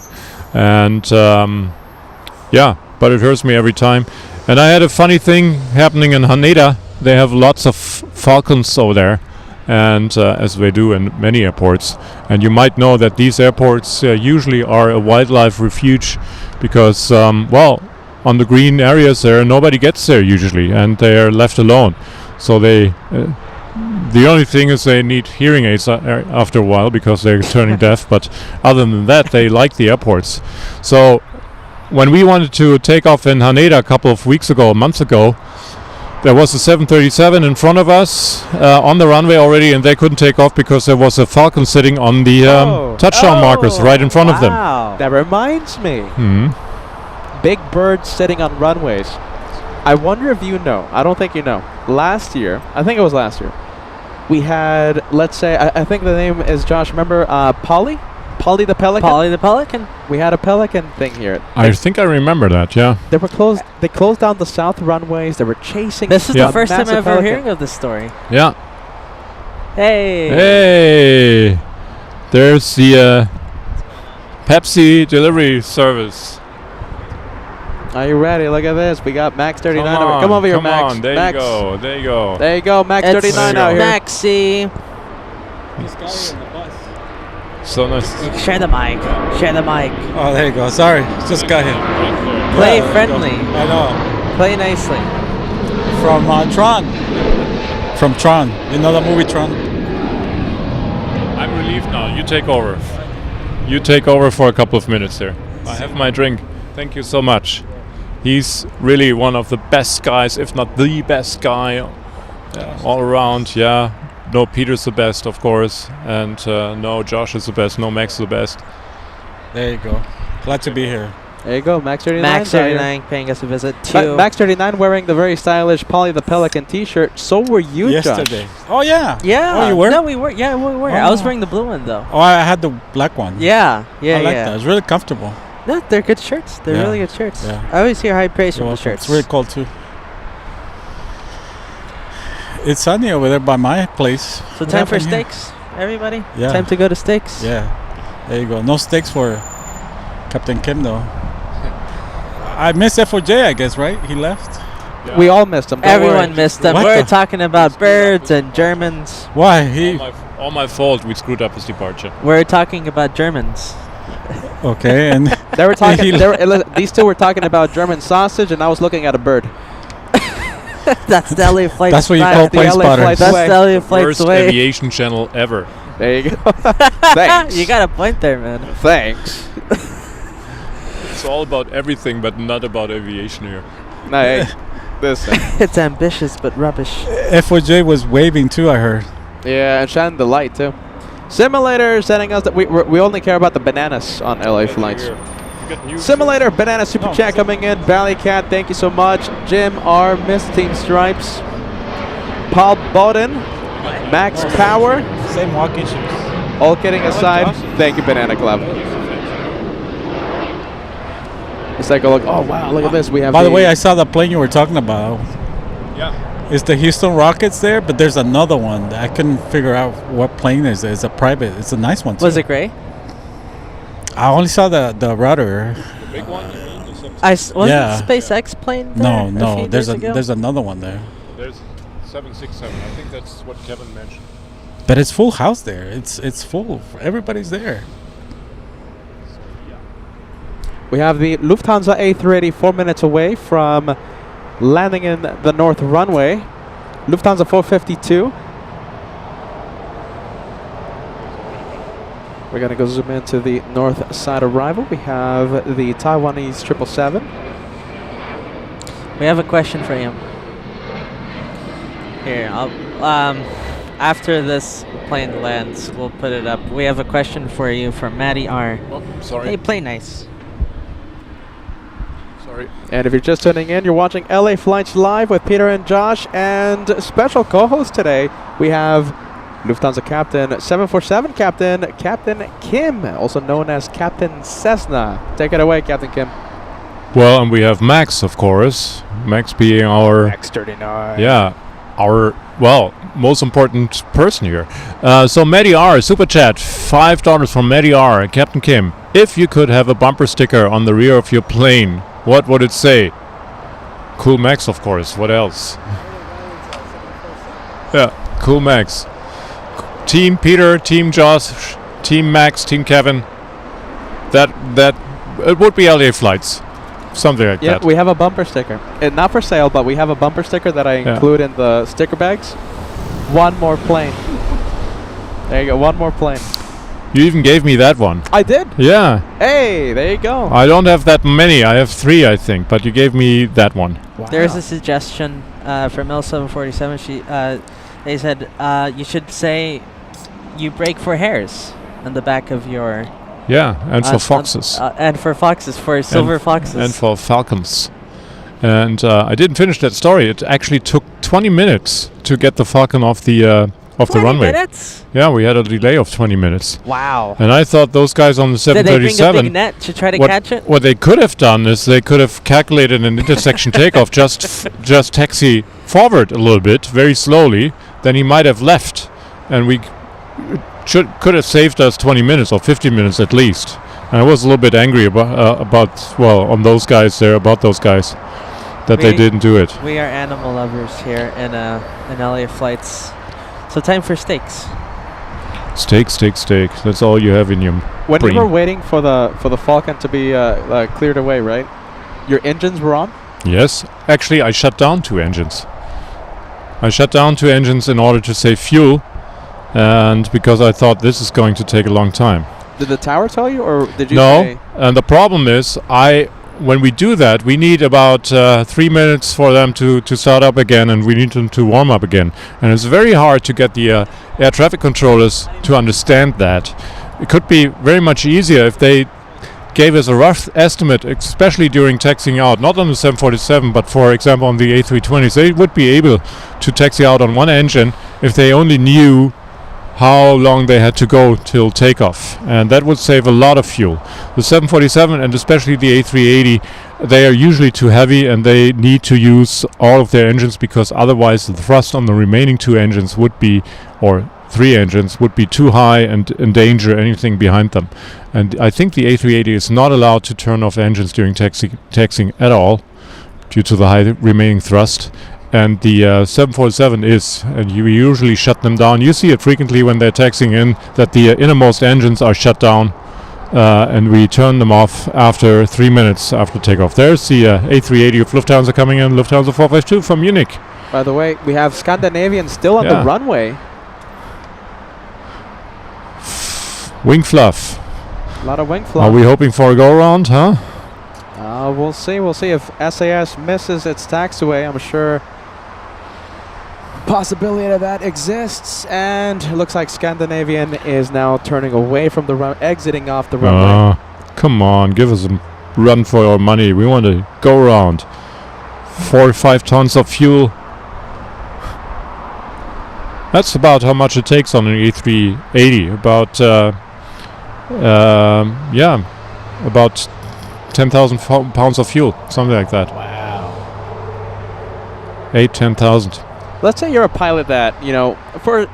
and yeah, but it hurts me every time. And I had a funny thing happening in Haneda. They have lots of falcons over there, and as they do in many airports. And you might know that these airports usually are a wildlife refuge because, well, on the green areas there, nobody gets there usually, and they are left alone. So they, the only thing is they need hearing aids after a while because they're turning deaf. But other than that, they like the airports. So when we wanted to take off in Haneda a month ago, there was a 737 in front of us on the runway already, and they couldn't take off because there was a falcon sitting on the touchdown markers right in front of them. That reminds me. Mm-hmm. Big birds sitting on runways. I wonder if you know. I don't think you know. Last year, I think it was last year, we had, let's say, I think the name is Josh. Remember Polly? Polly the Pelican? Polly the Pelican? We had a pelican thing here. I think I remember that, yeah. They were closed. They closed down the south runways. They were chasing. This is Yeah. the first time massive I'm ever pelican. hearing of this story. Yeah. Hey. Hey! There's the Pepsi delivery service. Are you ready? Look at this. We got Max 39. Come over here, Max. Come on, there Max. you go, there you go. There you go, Max It's 39 out here. Maxi. This guy in the bus. So nice. Share the mic. Share the mic. Oh, there you go. Sorry, just got here. Play Yeah, friendly. I know. Play nicely. From Tron. From Tron. You know the movie Tron? I'm relieved now. You take over. You take over for a couple of minutes there. I have my drink. Thank you so much. He's really one of the best guys, if not the best guy, all around. Yeah. No, Peter's the best, of course, and no, Josh is the best. No, Max is the best. There you go. Glad to be here. There you go, Max 39. Max 39 paying us a visit to Max 39 wearing the very stylish Polly the Pelican T-shirt. So were you, Yesterday. Josh. Oh, yeah. Yeah. Oh, you were? No, we were. Yeah, we were. I was Oh. wearing the blue one though. Oh, I had the black one. Yeah. Yeah. I like yeah. that. It's really comfortable. No, they're good shirts. They're Yeah. really good shirts. Yeah. I always hear high praise You're from the welcome. shirts. It's really cold, too. It's sunny over there by my place. So What time for happened here? steaks, everybody? Yeah. Time to go to steaks? Yeah. There you go. No steaks for Captain Kim, though. I missed F4J, I guess, right? He left? We all missed him. Don't Everyone worry. missed them. What We're the- talking about birds and Germans. Why? He... All my fault. We screwed up his departure. We're talking about Germans. Okay, and... They were talking. These two were talking about German sausage, and I was looking at a bird. That's the LA flight. That's what you style. call the plane LA spotters. flight That's way. the LA flight's Worst way. aviation channel ever. There you go. Thanks. You got a point there, man. Thanks. It's all about everything, but not about aviation here. No, hey, listen. It's ambitious but rubbish. F4J was waving too, I heard. Yeah, and shining the light too. Simulator sending us that we only care about the bananas on LA flights. Simulator banana super chat coming in. Valley Cat, thank you so much. Jim R, Miss Team Stripes, Paul Bowden, Max Power. Same walking shoes. All kidding aside, thank you, Banana Club. Let's take a look. Oh wow, look at this. We have. By the way, I saw the plane you were talking about. Yeah. It's the Houston Rockets there, but there's another one that I couldn't figure out what plane is. It's a private. It's a nice one too. Was it gray? I only saw the rudder. The big one? Wasn't Yeah. SpaceX plane there No. few There's days ago? there's another one there. There's 767. I think that's what Kevin mentioned. But it's full house there. It's full. Everybody's there. We have the Lufthansa A380 4 minutes away from landing in the north runway. Lufthansa 452. We're going to go zoom into the north side arrival. We have the Taiwanese 777. We have a question for you. Here, after this plane lands, we'll put it up. We have a question for you from Matty R. Oh, sorry. Hey, play nice. Sorry. And if you're just tuning in, you're watching LA Flights Live with Peter and Josh. And special co-host today, we have Lufthansa Captain 747 Captain Kim, also known as Captain Cessna. Take it away, Captain Kim. Well, and we have Max, of course. Max being our... X39. Yeah, our, well, most important person here. So Matty R, super chat, $5 from Matty R. Captain Kim, if you could have a bumper sticker on the rear of your plane, what would it say? Cool Max, of course. What else? Yeah, Cool Max. Team Peter, Team Josh, Team Max, Team Kevin. That it would be LA Flights. Something like Yeah, that. we have a bumper sticker. Not for sale, but we have a bumper sticker that I include in the sticker bags. One more plane. There you go, one more plane. You even gave me that one. I did? Yeah. Hey, there you go. I don't have that many. I have 3, I think. But you gave me that one. Wow. There's a suggestion from L747. They said you should say you brake for hares on the back of your... Yeah, and for foxes. And for foxes, for silver foxes. And for falcons. And I didn't finish that story. It actually took 20 minutes to get the falcon off the runway. 20 minutes? Yeah, we had a delay of 20 minutes. Wow. And I thought those guys on the Did they bring a 737... big net to try to catch it? What they could have done is they could have calculated an intersection takeoff, just taxi forward a little bit, very slowly. Then he might have left. And we could have saved us 20 minutes or 15 minutes at least. And I was a little bit angry on those guys there, about those guys, that they didn't do it. We are animal lovers here in LA Flights. So time for steaks. Steak. That's all you have in your When brain. you were waiting for the Falcon to be cleared away, right? Your engines were on? Yes. Actually, I shut down 2 engines. I shut down 2 engines in order to save fuel, and because I thought this is going to take a long time. Did the tower tell you, or did you No, say? and the problem is, when we do that, we need about 3 minutes for them to start up again, and we need them to warm up again. And it's very hard to get the air traffic controllers to understand that. It could be very much easier if they gave us a rough estimate, especially during taxiing out, not on the 747, but for example on the A320s. They would be able to taxi out on one engine if they only knew how long they had to go till takeoff, and that would save a lot of fuel. The 747 and especially the A380, they are usually too heavy and they need to use all of their engines, because otherwise the thrust on the remaining 2 engines would be, or 3 engines, would be too high and endanger anything behind them. And I think the A380 is not allowed to turn off engines during taxiing at all due to the high remaining thrust. And the 747 is, and you usually shut them down. You see it frequently when they're taxiing in, that the innermost engines are shut down, and we turn them off after 3 minutes after takeoff. There's the A380 of Lufthansa coming in, Lufthansa 452 from Munich. By the way, we have Scandinavian still on the runway. Wing fluff. A lot of wing Are fluff. we hoping for a go around, huh? We'll see. We'll see if SAS misses its taxiway. I'm sure possibility of that exists. And it looks like Scandinavian is now turning away from the run, exiting off the runway. Come on, give us a run for our money. We want to go around. 4 or 5 tons of fuel. That's about how much it takes on an A380. About about 10,000 pounds of fuel, something like that. Wow. 10,000. Let's say you're a pilot that, for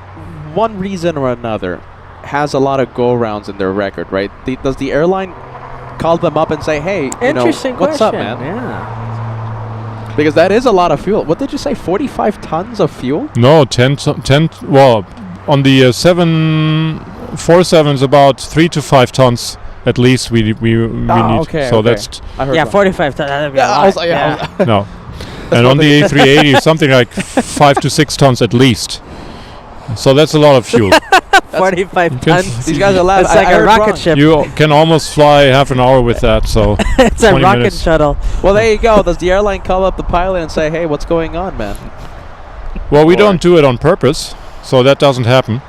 one reason or another, has a lot of go-rounds in their record, right? Does the airline call them up and say, hey, Interesting what's up, man? Yeah. Because that is a lot of fuel. What did you say, 45 tons of fuel? No, 10, well, on the 747 is about 3 to 5 tons at least we need. Okay, so okay. that's I heard Yeah, wrong. 45 tons. That'd be a Yeah, I lot. was like, yeah. no. And on the A380 something like 5 to 6 tons at least. So that's a lot of fuel. 45 can tons. These guys are laughing. It's like I a heard rocket wrong. ship. You can almost fly half an hour with that, so It's a 20 rocket minutes. shuttle. Well, there you go. Does the airline call up the pilot and say, hey, what's going on, man? Well, we Or- don't do it on purpose, so that doesn't happen.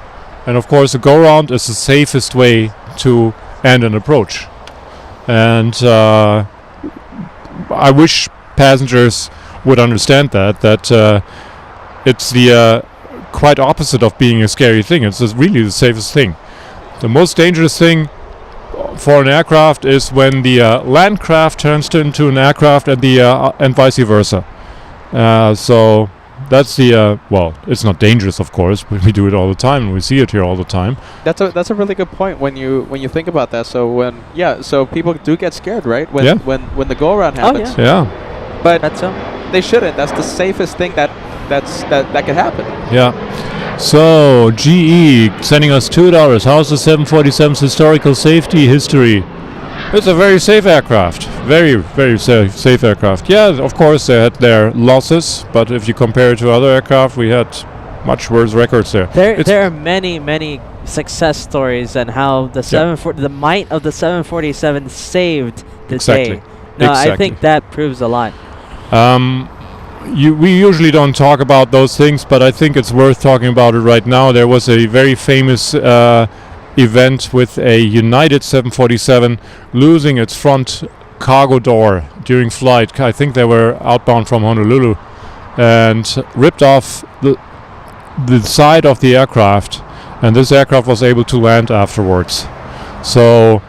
And of course, a go-round is the safest way to end an approach. And I wish passengers would understand that it's the quite opposite of being a scary thing. It's just really the safest thing. The most dangerous thing for an aircraft is when the land craft turns into an aircraft and vice versa. So that's the well, it's not dangerous, of course. We do it all the time, and we see it here all the time. That's a really good point when you think about that. So so people do get scared, right? Yeah. When the go around happens. Yeah, But That's so. they shouldn't. That's the safest thing that could happen. yeah. So GE sending us $2. How's the 747's historical safety history? It's a very safe aircraft. Very, very safe aircraft. Yeah, of course they had their losses, but if you compare it to other aircraft, we had much worse records there. There are many success stories on how the might of the 747 saved the Exactly. day. No, I Exactly. think that proves a lot. We usually don't talk about those things, but I think it's worth talking about it right now. There was a very famous event with a United 747 losing its front cargo door during flight. I think they were outbound from Honolulu and ripped off the side of the aircraft, and this aircraft was able to land afterwards. So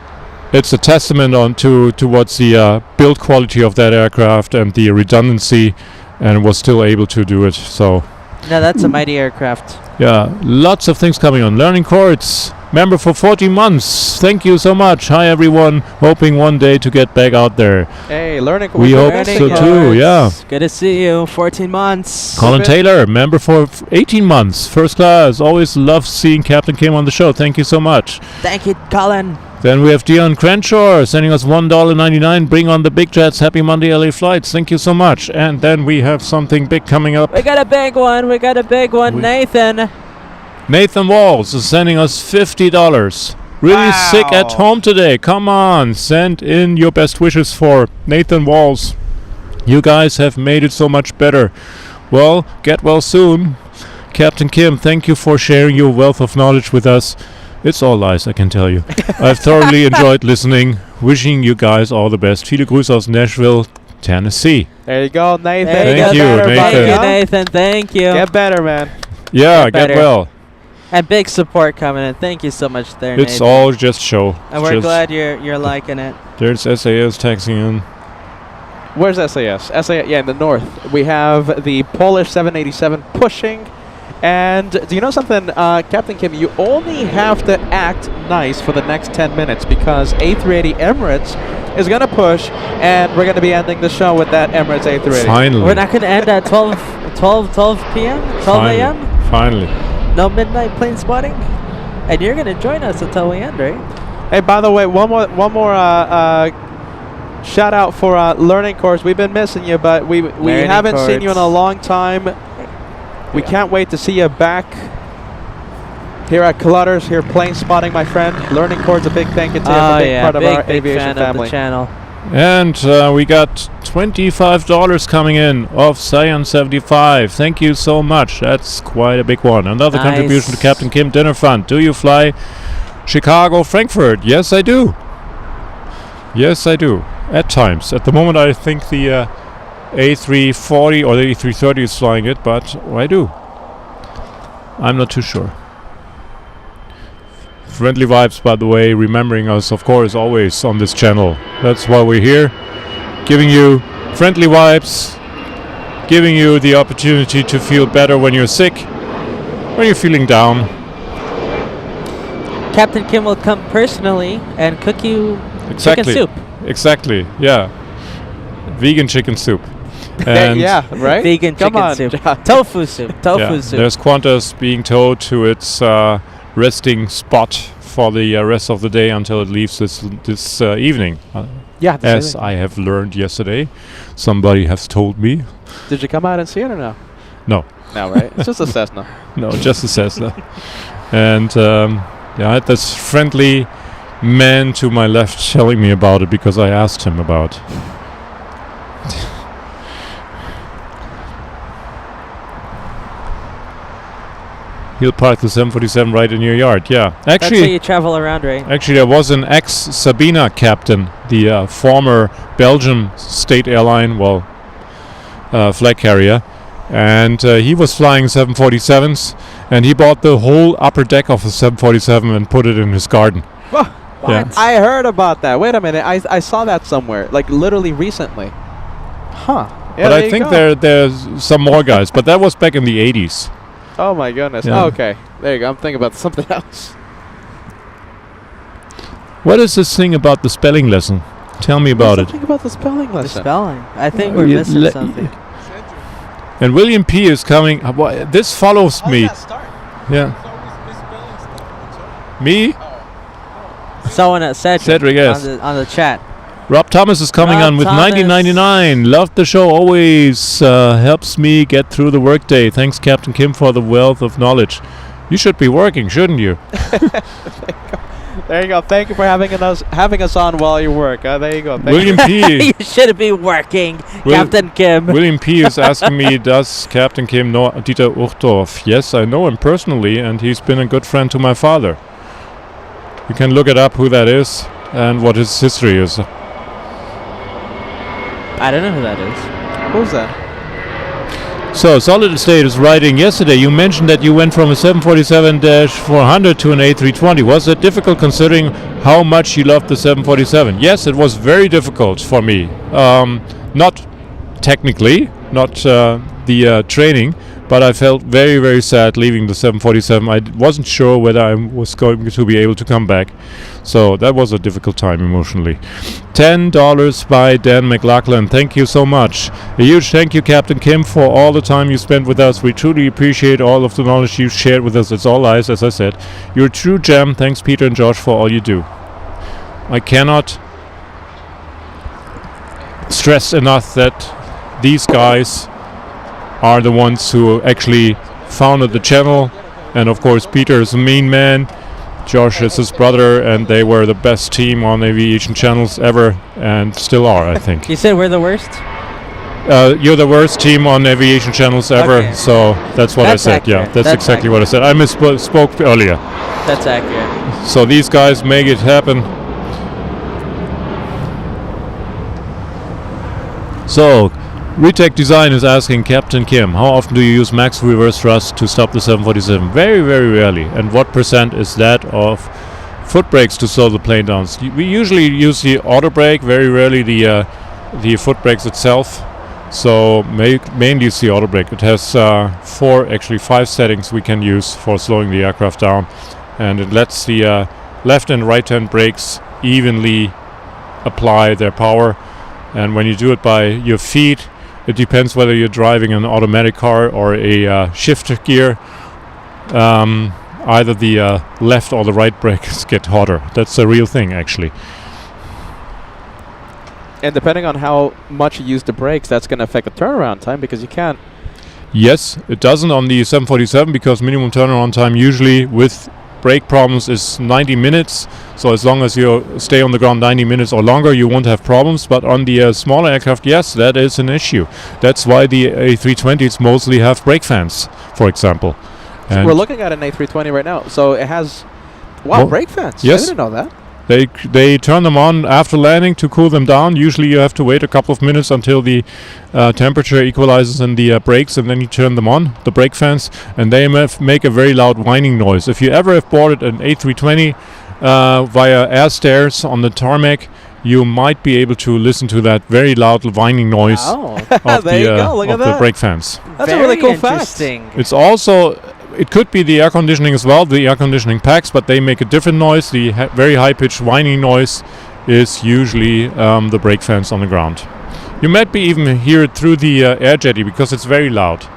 it's a testament towards the build quality of that aircraft and the redundancy, and was still able to do it. So No, that's a mighty aircraft. yeah, lots of things coming on. Learning course, member for 14 months. Thank you so much. Hi everyone, hoping one day to get back out there. Hey, learning. We hope learning so course. too, yeah. Good to see you. 14 months. Colin bit- Taylor, member for 18 months. First class. Always love seeing Captain Kim on the show. Thank you so much. Thank you, Colin. Then we have Dion Crenshaw sending us $1.99. Bring on the big jets. Happy Monday LA flights. Thank you so much. And then we have something big coming up. We got a big one. Nathan. Nathan Walls is sending us $50. Really sick at home today. Come on, send in your best wishes for Nathan Walls. You guys have made it so much better. Well, get well soon. Captain Kim, thank you for sharing your wealth of knowledge with us. It's all lies, I can tell you. I've thoroughly enjoyed listening. Wishing you guys all the best. Viele Grüße aus Nashville, Tennessee. There you go, Nathan. There Thank you, Get better, Nathan. Thank buddy, you, huh? Nathan. Thank you. Get better, man. Yeah, Get get better. well. And big support coming in. Thank you so much there, It's Nathan. all just show. And we're Just- glad you're liking it. There's SAS taxing in. Where's SAS? SAS, yeah, in the north. We have the Polish 787 pushing. And do you know something, Captain Kim? You only have to act nice for the next 10 minutes because A380 Emirates is going to push, and we're going to be ending the show with that Emirates A380. Finally. We're not going to end at 12 p.m., 12 a.m.? Finally. No midnight plane spotting? And you're going to join us until we end, right? Hey, by the way, one more shout out for Learning Course. We've been missing you, but we Learning haven't seen you in a Course. long time. We can't wait to see you back. Here at Clutters, here plane spotting, my friend. Learning Chords, a big thank you to you. Oh A big yeah, part of our big aviation fan of family. the channel. And we got $25 coming in of Cyan 75. Thank you so much. That's quite a big one. Another Nice. contribution to Captain Kim Dinner Fund. Do you fly Chicago, Frankfurt? Yes, I do. Yes, I do. At times. At the moment, I think the A340 or the A330 is flying it, but I do. I'm not too sure. Friendly vibes, by the way, remembering us, of course, always on this channel. That's why we're here, giving you friendly vibes, giving you the opportunity to feel better when you're sick, when you're feeling down. Captain Kim will come personally and cook you Exactly. chicken soup. Exactly, yeah. Vegan chicken soup. And Yeah, right? Vegan Come chicken on, soup. Josh. Tofu soup. Tofu yeah, soup. there's Qantas being towed to its resting spot for the rest of the day until it leaves this evening. Yeah. As I have learned yesterday, somebody has told me. Did you come out and see it or no? No, No, right? It's just a Cessna. no, just a Cessna. And yeah, I had this friendly man to my left telling me about it because I asked him about. He'll park the 747 right in your yard. Yeah, That's how actually, you travel around, right? actually, there was an ex-Sabina captain, the former Belgium state airline, well, flag carrier, and he was flying 747s, and he bought the whole upper deck of a 747 and put it in his garden. Wha- Yeah. I heard about that. Wait a minute. I saw that somewhere, like literally recently. Huh. Yeah, But there I you think go. there's some more guys, but that was back in the 80s. Oh my goodness. Yeah. Oh, okay. There you go. I'm thinking about something else. What is this thing about the spelling lesson? Tell me about it. Think about the spelling The lesson. spelling. I think we're you missing le- something. And William P. is coming. This follows me. Yeah. Me? Someone at Cedric, yes. on the chat. Rob Thomas is coming Rob on with Thomas. 1999. Loved the show. Always helps me get through the workday. Thanks, Captain Kim, for the wealth of knowledge. You should be working, shouldn't you? There you go. Thank you for having us on while you work. There you go. Thank William P. You should be working, Will- Captain Kim. William P. is asking me, does Captain Kim know Dieter Uchtdorf? Yes, I know him personally, and he's been a good friend to my father. You can look it up who that is and what his history is. I don't know who that is. Who's that? So, Solid State is writing, yesterday you mentioned that you went from a 747-400 to an A320. Was it difficult considering how much you loved the 747? Yes, it was very difficult for me. Not technically, not the training, but I felt very, very sad leaving the 747. I wasn't sure whether I was going to be able to come back. So that was a difficult time emotionally. $10 by Dan McLaughlin. Thank you so much. A huge thank you, Captain Kim, for all the time you spent with us. We truly appreciate all of the knowledge you shared with us. It's all lies, as I said. You're a true gem. Thanks, Peter and Josh, for all you do. I cannot stress enough that these guys are the ones who actually founded the channel, and of course Peter is the main man, Josh is his brother, and they were the best team on aviation channels ever, and still are, I think. You said we're the worst? You're the worst team on aviation channels ever, Okay. so that's what That's I said. Yeah, accurate. that's That's exactly what I said. I misspoke earlier. That's accurate. So these guys make it happen. So, Retech Design is asking Captain Kim, how often do you use max reverse thrust to stop the 747? Very, very rarely. And what percent is that of foot brakes to slow the plane down? We usually use the auto brake, very rarely the foot brakes itself. So mainly it's the auto brake. It has 5 settings we can use for slowing the aircraft down, and it lets the left and right hand brakes evenly apply their power. And when you do it by your feet, it depends whether you're driving an automatic car or a shift gear. Either the left or the right brakes get hotter. That's a real thing, actually. And depending on how much you use the brakes, that's going to affect the turnaround time because you can't. Yes, it doesn't on the 747 because minimum turnaround time usually with brake problems is 90 minutes. So as long as you stay on the ground 90 minutes or longer, you won't have problems. But on the smaller aircraft, yes, that is an issue. That's why the A320s mostly have brake fans, for example. And We're looking at an A320 right now, so it has brake fans. Yes. I didn't know that. They turn them on after landing to cool them down. Usually you have to wait a couple of minutes until the temperature equalizes in the brakes, and then you turn them on, the brake fans, and they make a very loud whining noise. If you ever have boarded an A320 via air stairs on the tarmac, you might be able to listen to that very loud whining noise of There you go. Look at the that. brake fans. That's a Very really cool fact. interesting. It's also, it could be the air conditioning as well, the air conditioning packs, but they make a different noise. The very high-pitched whining noise is usually the brake fans on the ground. You might be even hear it through the air jetty because it's very loud.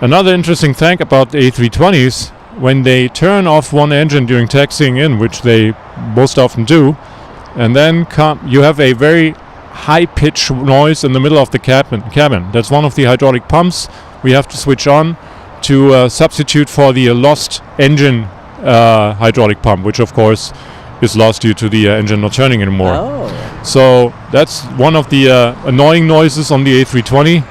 Another interesting thing about the A320s, when they turn off one engine during taxiing in, which they most often do, and then you have a very high-pitched noise in the middle of the cabin. That's one of the hydraulic pumps we have to switch on to substitute for the lost engine hydraulic pump, which of course is lost due to the engine not turning anymore. Oh. So that's one of the annoying noises on the A320.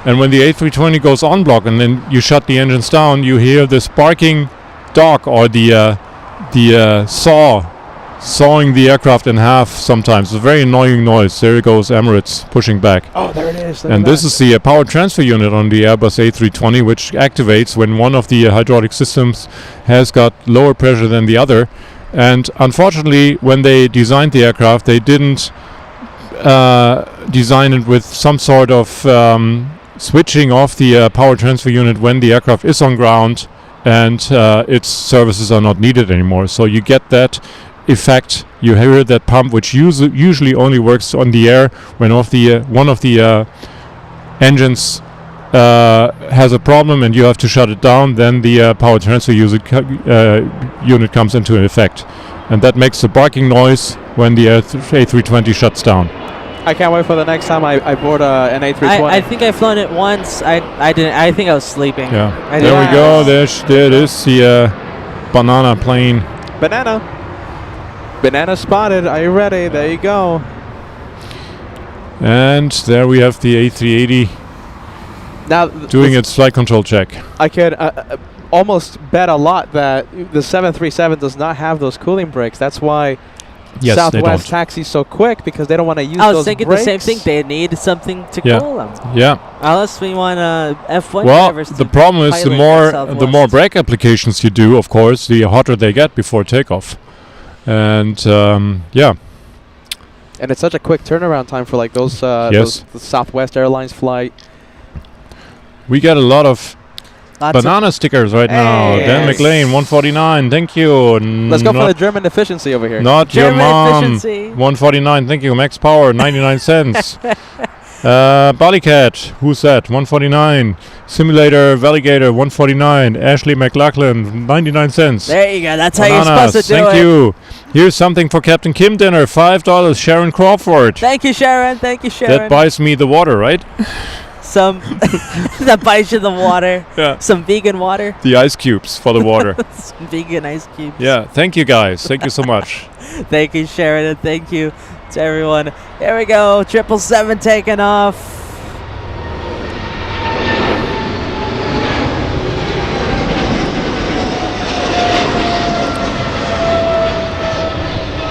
And when the A320 goes on block and then you shut the engines down, you hear this barking dog or the sawing the aircraft in half sometimes. It's a very annoying noise. There goes Emirates pushing back. Oh, there it is. And this is the power transfer unit on the Airbus A320, which activates when one of the hydraulic systems has got lower pressure than the other. And unfortunately, when they designed the aircraft, they didn't design it with some sort of switching off the power transfer unit when the aircraft is on ground and its services are not needed anymore. So you get that effect. You hear that pump, which usually only works on the air when one of the engines has a problem and you have to shut it down. Then the power transfer unit comes into effect, and that makes the barking noise when the A320 shuts down. I can't wait for the next time I board an A320. I think I've flown it once. I didn't. I think I was sleeping. Yeah. I There we didn't- go. There it is. The banana plane. Banana spotted. Are you ready? There you go. And there we have the A380 Now doing its flight control check. I could almost bet a lot that the 737 does not have those cooling brakes. That's why Yes, they Southwest don't. taxis so quick, because they don't want to use I those was thinking brakes. the same thing. They need something to Yeah. cool them. Yeah. Unless we want F1 Well, drivers the to problem is the pilot at more Southwest. brake applications you do, of course, the hotter they get before takeoff. And yeah. And it's such a quick turnaround time for like those Yes. the Southwest Airlines flight. We get a lot of Lots of- banana stickers right now. Hey, Dan yes. McLean, 149. Thank you. Let's go for the Not, German efficiency over here. not your German mom. efficiency. 149. Thank you. Max Power, 99 cents. Ballycat, who's that? 149. Simulator Valigator, 149. Ashley McLaughlin, 99 cents. There you go. That's how you're Bananas, supposed to do thank it. you. Here's something for Captain Kim dinner. $5. Sharon Crawford. Thank you, Sharon. Thank you, Sharon. That buys me the water, right? Some that buys you the water. Yeah. Some vegan water. The ice cubes for the water. Some vegan ice cubes. Yeah. Thank you, guys. Thank you so much. Thank you, Sharon, and thank you to everyone. Here we go. 777 taking off.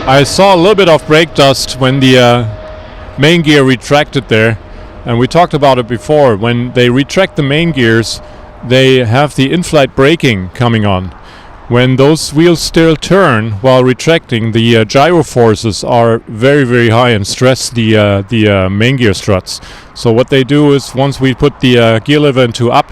I saw a little bit of brake dust when the main gear retracted there, and we talked about it before. When they retract the main gears, they have the in-flight braking coming on. When those wheels still turn while retracting, the gyro forces are very, very high and stress the main gear struts. So what they do is, once we put the gear lever into up,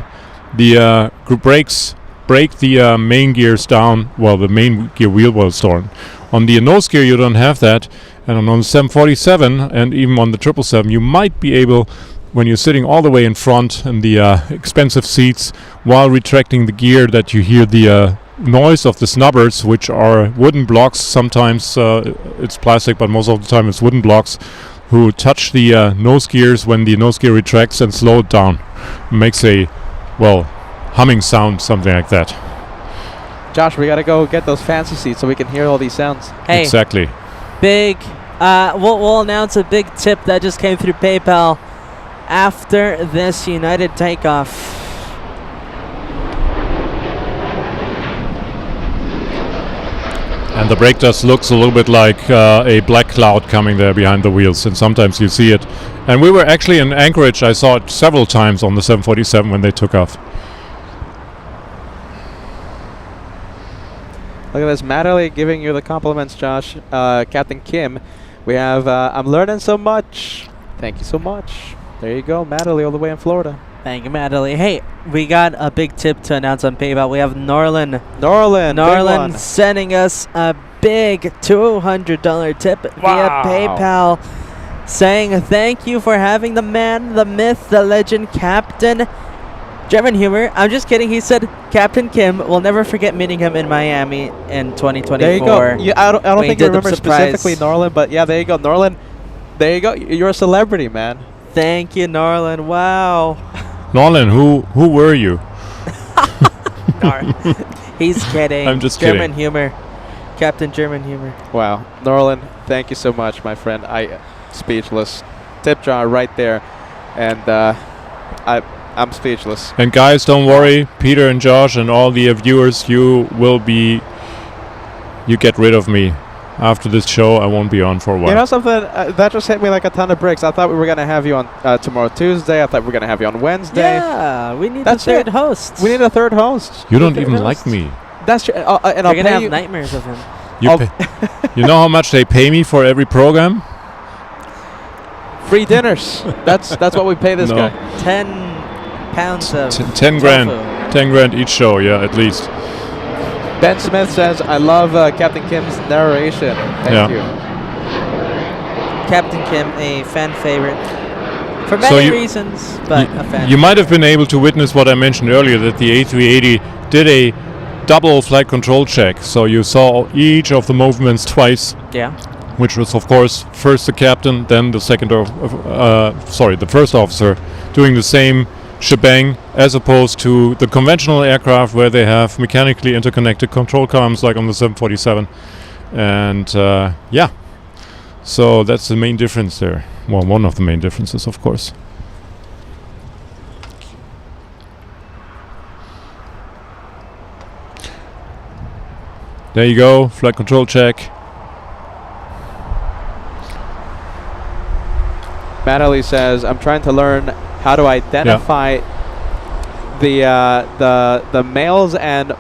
the brakes break the main gears down while the main gear wheel was torn. On the nose gear you don't have that, and on the 747 and even on the 777 you might be able, when you're sitting all the way in front in the expensive seats while retracting the gear, that you hear the noise of the snubbers, which are wooden blocks. Sometimes it's plastic, but most of the time it's wooden blocks, who touch the nose gears when the nose gear retracts and slow it down. Makes a, well, humming sound, something like that. Josh, we gotta go get those fancy seats so we can hear all these sounds. Hey, Exactly. big. We'll announce a big tip that just came through PayPal after this United takeoff. And the brake dust looks a little bit like a black cloud coming there behind the wheels, and sometimes you see it. And we were actually in Anchorage. I saw it several times on the 747 when they took off. Look at this, Madeline giving you the compliments, Josh. Captain Kim, we have, I'm learning so much. Thank you so much. There you go, Madeline all the way in Florida. Thank you, Madeline. Hey, we got a big tip to announce on PayPal. We have Norlin Norlin, sending us a big $200 tip via PayPal, saying thank you for having the man, the myth, the legend, Captain German Humor. I'm just kidding. He said Captain Kim. We'll never forget meeting him in Miami in 2024. There you go. I don't think did you the remember surprise. specifically Norlin, but yeah, there you go. Norlin, there you go. You're a celebrity, man. Thank you, Norlin. Wow. Norlin, who were you? He's kidding. I'm just German kidding. Humor. Captain German Humor. Wow. Norlin, thank you so much, my friend. Speechless. Tip jar right there. And I'm speechless. And guys, don't worry, Peter and Josh and all the viewers, you get rid of me. After this show, I won't be on for a while. You know something? That just hit me like a ton of bricks. I thought we were going to have you on tomorrow, Tuesday. I thought we were going to have you on Wednesday. Yeah, we need That's a third it. host. We need a third host. You don't even like me. That's true. And We're I'll gonna pay have you. nightmares of him. You know how much they pay me for every program? Free dinners. That's what we pay this No. guy. 10 pounds of 10 grand. tofu. 10 grand each show, yeah, at least. Ben Smith says, I love Captain Kim's narration. Thank you. Captain Kim, a fan favorite. For So many you- reasons, but a fan. You might have been able to witness what I mentioned earlier, that the A380 did a double flight control check. So you saw each of the movements twice, Yeah. which was, of course, first the captain, then the the first officer doing the same shebang, as opposed to the conventional aircraft where they have mechanically interconnected control columns like on the 747. And yeah, so that's the main difference there. Well, one of the main differences, of course. There you go, flight control check. Natalie says, I'm trying to learn how to identify the males and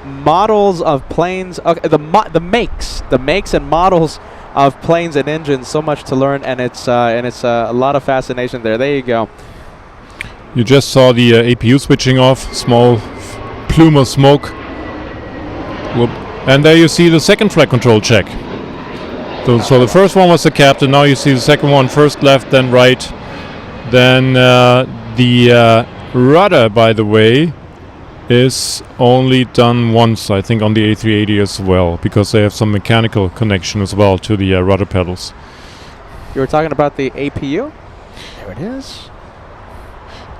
models of planes. Okay, the makes and models of planes and engines. So much to learn, and it's a lot of fascination there. There you go. You just saw the APU switching off, small plume of smoke. Whoop. And there you see the second flight control check. So the first one was the captain, now you see the second one, first left, then right. Then the rudder, by the way, is only done once, I think, on the A380 as well, because they have some mechanical connection as well to the rudder pedals. You were talking about the APU? There it is.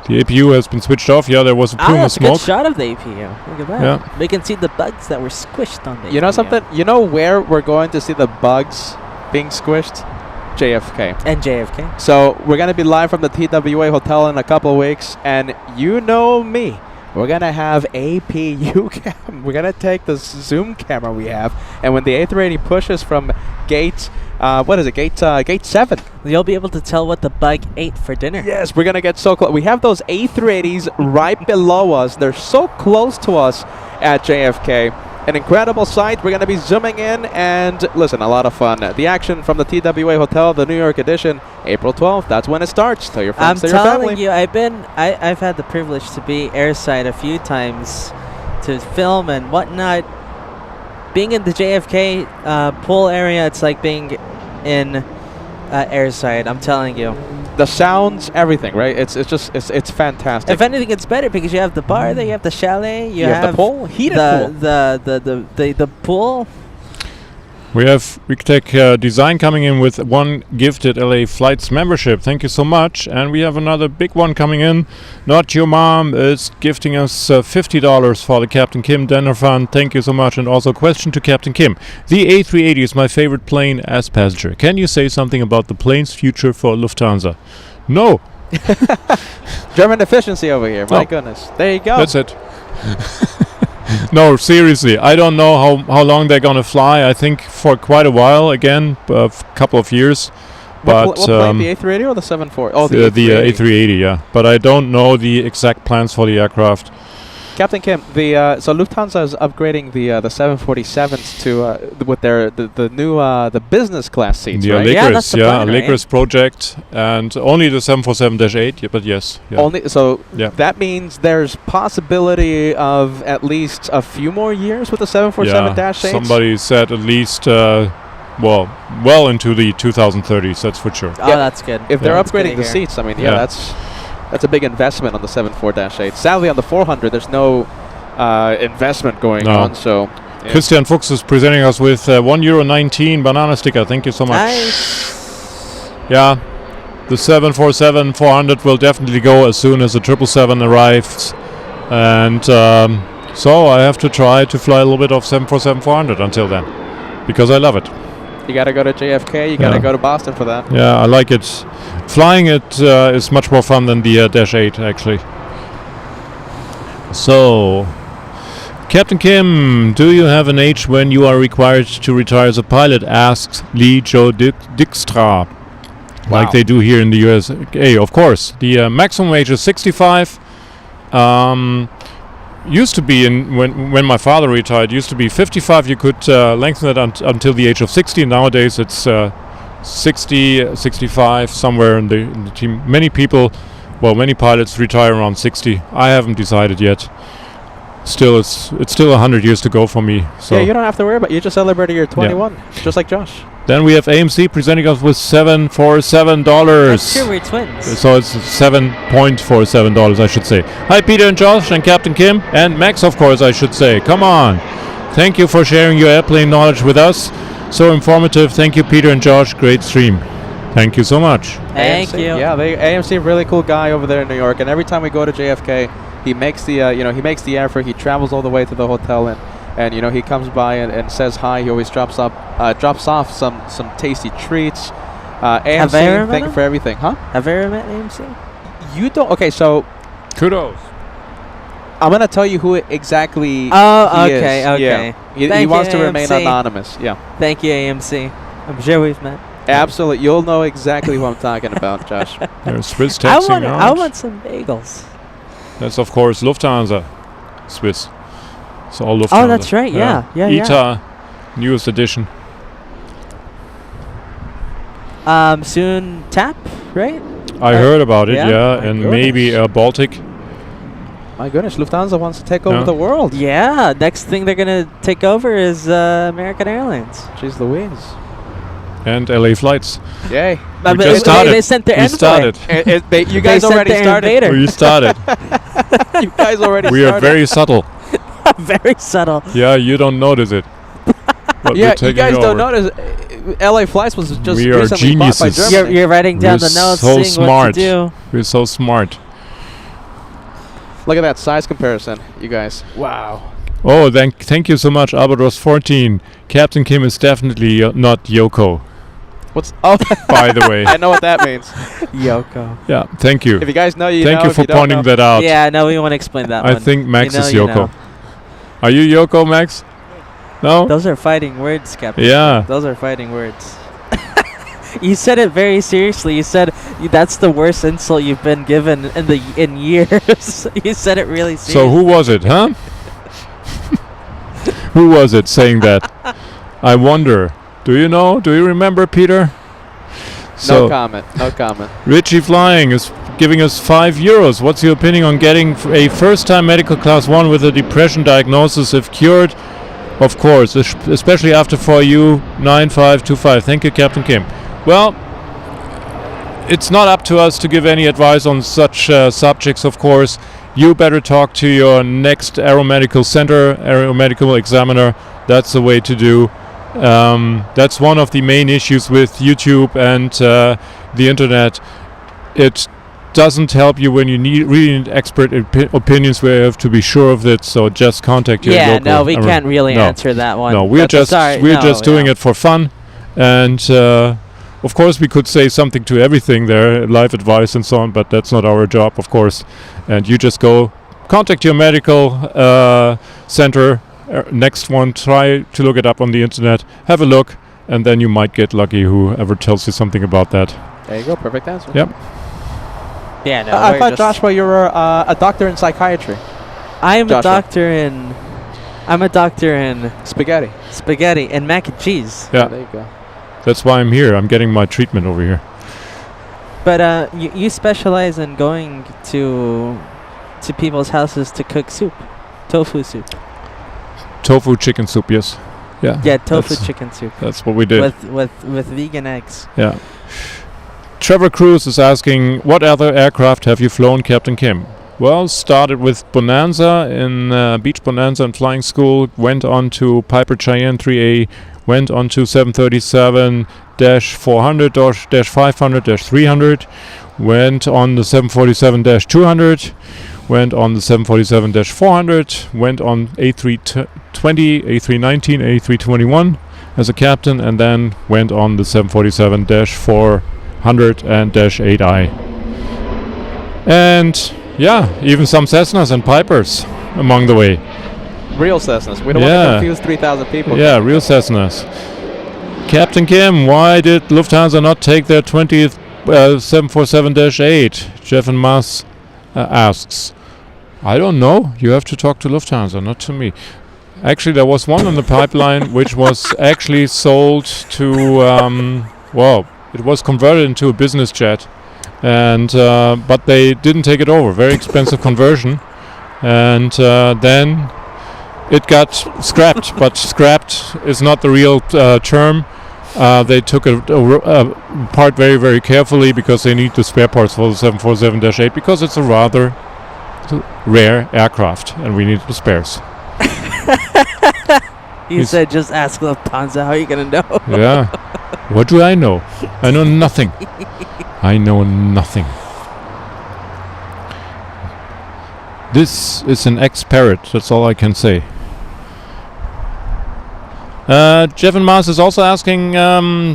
The APU has been switched off. Yeah, there was a plume of that's a good smoke. shot of the APU. Look at that. Yeah. We can see the bugs that were squished on the You know APU. something? You know where we're going to see the bugs being squished? JFK. And JFK. So we're going to be live from the TWA Hotel in a couple of weeks, and you know me. We're going to have APU cam. We're going to take the zoom camera we have, and when the A380 pushes from gate, gate 7. You'll be able to tell what the bug ate for dinner. Yes, we're going to get so close. We have those A380s right below us. They're so close to us at JFK. An incredible sight. We're going to be zooming in, and listen, a lot of fun. The action from the TWA Hotel, the New York edition, April 12th. That's when it starts. Tell your I'm friends, tell your telling family. you, I've had the privilege to be airside a few times to film and whatnot. Being in the JFK pool area, it's like being in airside. I'm telling you. The sounds, everything, right? It's fantastic. If anything, it's better because you have the bar there, you have the chalet, you have the pool, heated pool. the pool. We have Rictech Design coming in with one gifted LA Flights membership. Thank you so much. And we have another big one coming in. Not Your Mom is gifting us $50 for the Captain Kim Dinner Fund. Thank you so much. And also a question to Captain Kim. The A380 is my favorite plane as passenger. Can you say something about the plane's future for Lufthansa? No. German efficiency over here. My Oh. goodness. There you go. That's it. No, seriously, I don't know how long they're gonna fly. I think for quite a while again, a couple of years. But What plane? The A380 or the 74? Oh, the the A380, yeah. But I don't know the exact plans for the aircraft. Captain Kim, so Lufthansa is upgrading the 747s to with the new the business class seats, The right? Yeah, that's the plan, right? Allegris project, and only the 747-8. Yeah, but yes, yeah. Only so Yeah. that means there's possibility of at least a few more years with the 747-8. Somebody said at least well into the 2030s. That's for sure. Oh, Yeah. that's good. If they're That's good upgrading to the hear. seats, I mean, Yeah. that's a big investment on the 74-8. Sadly, on the 400, there's no investment going No. on. So yeah. Christian Fuchs is presenting us with €1.19 banana sticker. Thank you so much. Nice. Yeah, the 747-400 will definitely go as soon as the 777 arrives, and so I have to try to fly a little bit of 747-400 until then, because I love it. You got to go to JFK. You got to Yeah. go to Boston for that. Yeah, I like it. Flying it is much more fun than the Dash 8, actually. So, Captain Kim, do you have an age when you are required to retire as a pilot? Asks Lee Joe Dijkstra. Like Wow. they do here in the USA, of course. The maximum age is 65. Used to be when my father retired, used to be 55. You could lengthen it until the age of 60. Nowadays it's 60, 65, somewhere in the team. Many pilots retire around 60. I haven't decided yet. Still, it's still 100 years to go for me. So Yeah, you don't have to worry about it. You just celebrated your 21, just like Josh. then we have AMC presenting us with $747. That's true, we're twins. So it's $7.47, I should say. Hi, Peter and Josh and Captain Kim and Max, of course, I should say. Come on. Thank you for sharing your airplane knowledge with us. So informative. Thank you, Peter and Josh. Great stream. Thank you so much. Thank AMC, you. Yeah, AMC, really cool guy over there in New York. And every time we go to JFK, he makes the he makes the effort. He travels all the way to the hotel and he comes by and says hi. He always drops off some tasty treats. Have I ever AMC, met thank you him? for everything, huh? Have you ever met AMC? You don't. Okay, so Kudos. I'm gonna tell you who exactly. Oh, he okay, is. okay. Yeah. He Thank wants you, to remain AMC. anonymous. Yeah, Thank you, AMC. I'm sure we've met. absolutely. You'll know exactly who I'm talking about, Josh. There's Swiss I taxing I out. want some bagels. That's, of course, Lufthansa. Swiss. It's all Lufthansa. Oh, that's right. Yeah. ITA, newest edition. Soon TAP, right? I heard about it, yeah? yeah, My and goodness. maybe Baltic. My goodness, Lufthansa wants to take over Yeah. the world. Yeah. Next thing they're gonna take over is American Airlines. Jeez Louise. And LA Flights. Yay. We just started. They sent their We envoy. started. You They guys sent already their started. invader. We started. You guys already We are started. very subtle. Very subtle. Yeah, you don't notice it. But Yeah, we're you taking guys don't over. notice. LA Flights was just We are recently bought by geniuses. Germany. You're writing down We're the notes, so seeing smart. what to do. We're so smart. Look at that size comparison, you guys. Wow. Oh, thank you so much, Albatros 14. Captain Kim is definitely not Yoko, What's oh? by the way. I know what that means. Yoko. Yeah, thank you. If you guys know, you Thank know. you If for don't pointing know- that out. Yeah, no, we want to explain that I one. think Max You know, is you Yoko. know. Are you Yoko, Max? No? Those are fighting words, Captain. Yeah. Those are fighting words. You said it very seriously. You said that's the worst insult you've been given in years. You said it really seriously. So who was it, huh? Who was it saying that? I wonder. Do you know? Do you remember, Peter? No comment. No comment. Richie Flying is giving us €5. What's your opinion on getting a first-time medical class 1 with a depression diagnosis if cured? Of course, especially after 4U 9525. Thank you, Captain Kim. Well, it's not up to us to give any advice on such subjects, of course. You better talk to your next aeromedical center, aeromedical examiner. That's the way to do. That's one of the main issues with YouTube and the internet. It doesn't help you when you really need expert opinions where you have to be sure of it. So just contact your local. No, we can't really answer that one. No, we're just doing it for fun, and of course we could say something to everything there, life advice and so on, but that's not our job, of course. And you just go contact your medical center. Next one, try to look it up on the internet, have a look, and then you might get lucky whoever tells you something about that. There you go, perfect answer. Yep. Yeah, no. I thought, Joshua, you were a doctor in psychiatry. I'm Joshua. a doctor in Spaghetti. and mac and cheese. Yeah. There you go. That's why I'm here. I'm getting my treatment over here. But you specialize in going to people's houses to cook soup, tofu soup. Tofu chicken soup, yes. Yeah. Yeah, tofu chicken soup. That's what we did. With vegan eggs. Yeah. Trevor Cruz is asking, what other aircraft have you flown, Captain Kim? Well, started with Bonanza in Beach Bonanza in flying school, went on to Piper Cheyenne 3A, went on to 737-400, -500, -300, went on the 747-200, went on the 747-400, went on A320, A319, A321 as a captain, and then went on the 747-400 and -8i. And yeah, even some Cessnas and Pipers among the way. Real Cessnas. We don't want to confuse 3,000 people. Yeah, real Cessnas. Captain Kim, why did Lufthansa not take their 20th 747-8? Jeff and Mas asks. I don't know. You have to talk to Lufthansa, not to me. Actually, there was one on the pipeline which was actually sold to, it was converted into a business jet, and but they didn't take it over. Very expensive conversion, and then it got scrapped. But scrapped is not the real term. They took it apart very, very carefully because they need the spare parts for the 747-8 because it's a rather rare aircraft and we need the spares. You said just ask Lufthansa. How are you gonna know? Yeah. What do I know? I know nothing. I know nothing. This is an ex-parrot. That's all I can say. Jeff and Mars is also asking,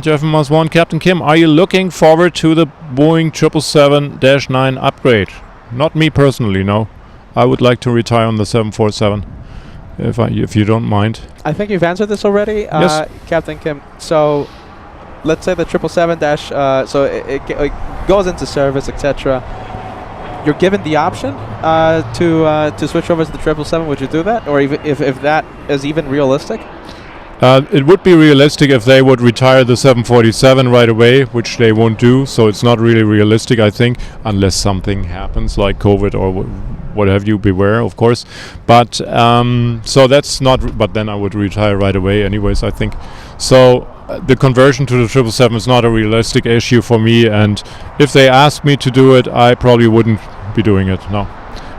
Jeff and Mars 1, Captain Kim, are you looking forward to the Boeing 777-9 upgrade? Not me personally, no. I would like to retire on the 747, if you don't mind. I think you've answered this already, yes. Captain Kim. So, let's say the 777-, so it goes into service, etc. You're given the option to switch over to the 777. Would you do that, or if that is even realistic? It would be realistic if they would retire the 747 right away, which they won't do, so it's not really realistic, I think, unless something happens like COVID or what have you, beware, of course. But so that's not, but then I would retire right away anyways, I think. So the conversion to the 777 is not a realistic issue for me, and if they ask me to do it, I probably wouldn't be doing it, no.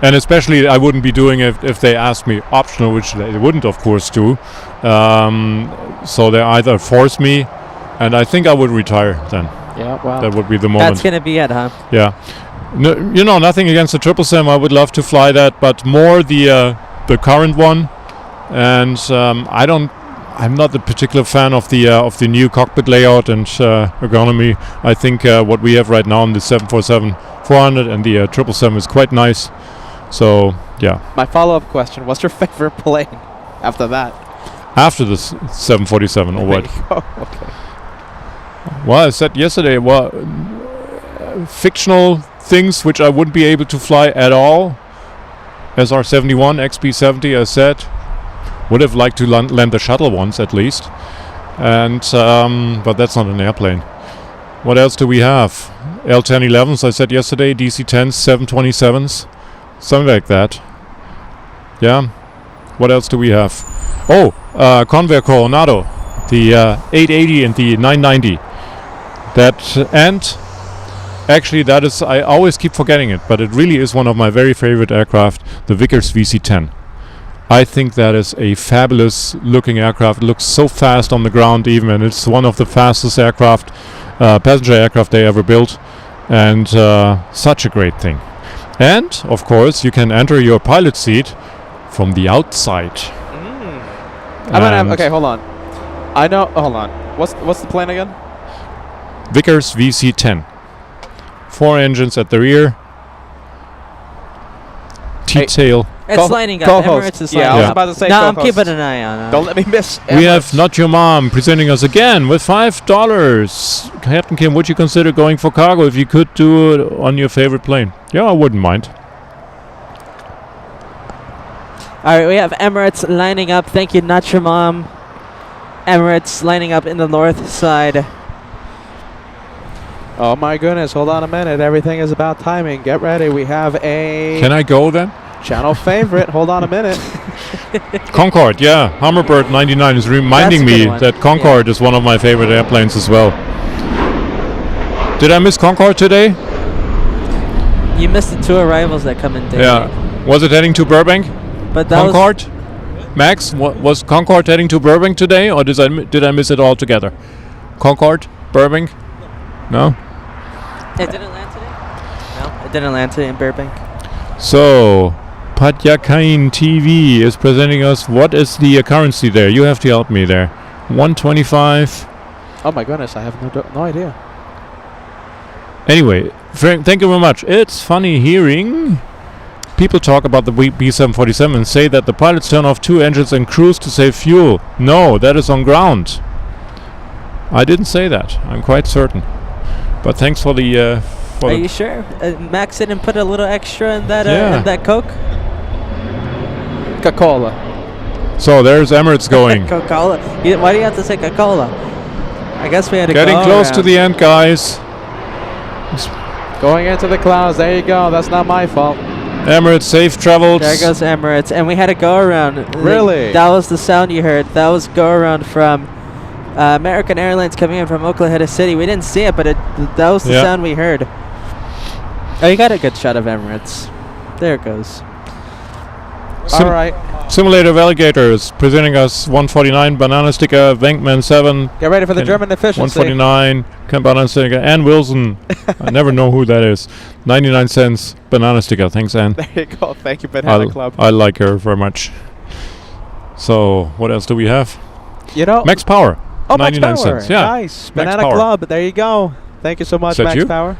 And especially I wouldn't be doing it if they asked me optional, which they wouldn't, of course, do. So they either force me, and I think I would retire then. Yeah, wow. That would be the moment. That's going to be it, huh? Yeah. No, you know, nothing against the 777. I would love to fly that, but more the current one. And I'm not a particular fan of the new cockpit layout and ergonomy. I think what we have right now on the 747-400 and the 777 is quite nice. So, yeah. My follow-up question, what's your favorite plane after that? After the 747 or what? Okay. Well, I said yesterday, fictional things which I wouldn't be able to fly at all. SR-71, XB-70, I said. Would have liked to land the shuttle once at least. And but that's not an airplane. What else do we have? L-1011s, I said yesterday, DC-10s, 727s. Something like that. Yeah. What else do we have? Oh, Convair Coronado, the 880 and the 990. And actually that is, I always keep forgetting it, but it really is one of my very favorite aircraft, the Vickers VC-10. I think that is a fabulous looking aircraft. It looks so fast on the ground even, and it's one of the fastest aircraft, passenger aircraft they ever built, and such a great thing. And of course you can enter your pilot seat from the outside. I'm gonna have, okay, hold on. I know, hold on. What's the plane again? Vickers VC-10. 4 engines at the rear. T-tail. It's lining up. Co-host. Emirates is Yeah, lining I was up. about to say No, I'm co-host. keeping an eye on it. Don't let me miss. We have Emirates. Not Your Mom presenting us again with $5. Captain Kim, would you consider going for cargo if you could do it on your favorite plane? Yeah, I wouldn't mind. All right, we have Emirates lining up. Thank you, Not Your Mom. Emirates lining up in the north side. Oh my goodness, hold on a minute. Everything is about timing. Get ready. We have a Can I go then? channel favorite. Hold on a minute. Concorde, yeah. Hummingbird 99 is reminding That's a me good one. that Concorde is one of my favorite airplanes as well. Did I miss Concorde today? You missed the 2 arrivals that come in daily. Yeah. Was it heading to Burbank? But that was Concorde? Max, was Concorde heading to Burbank today, or did I miss it altogether? Concorde? Burbank? No? It didn't land today? No, it didn't land today in Burbank. So, Patyakain TV is presenting us. What is the currency there? You have to help me there. 125. Oh my goodness, I have no idea. Anyway, Frank, thank you very much. It's funny hearing people talk about the B747 and say that the pilots turn off 2 engines and cruise to save fuel. No, that is on ground. I didn't say that. I'm quite certain. But thanks for the. Are you sure? Max didn't put a little extra in that Yeah. in that Coke? Coca-Cola. So there's Emirates going. Coca-Cola. Why do you have to say Coca-Cola? I guess we had to Getting go close to around. the end, guys. Going into the clouds. There you go. That's not my fault. Emirates, safe travels. There goes Emirates, and we had a go around. Really? That was the sound you heard. That was go around from American Airlines coming in from Oklahoma City. We didn't see it, but that was the Yeah. sound we heard. Oh, you got a good shot of Emirates. There it goes. All right. Simulator of Alligators presenting us 149 banana sticker, Venkman 7. Get ready for the Can- German efficiency. 149 banana sticker, Ann Wilson. I never know who that is. 99 cents banana sticker. Thanks, Ann. There you go. Thank you, Banana Club. I like her very much. So what else do we have? You know. Max Power. Oh, Max 99 Power. cents. Yeah. Nice. Max Banana Power. Club. There you go. Thank you so much, Is that Max you? Power.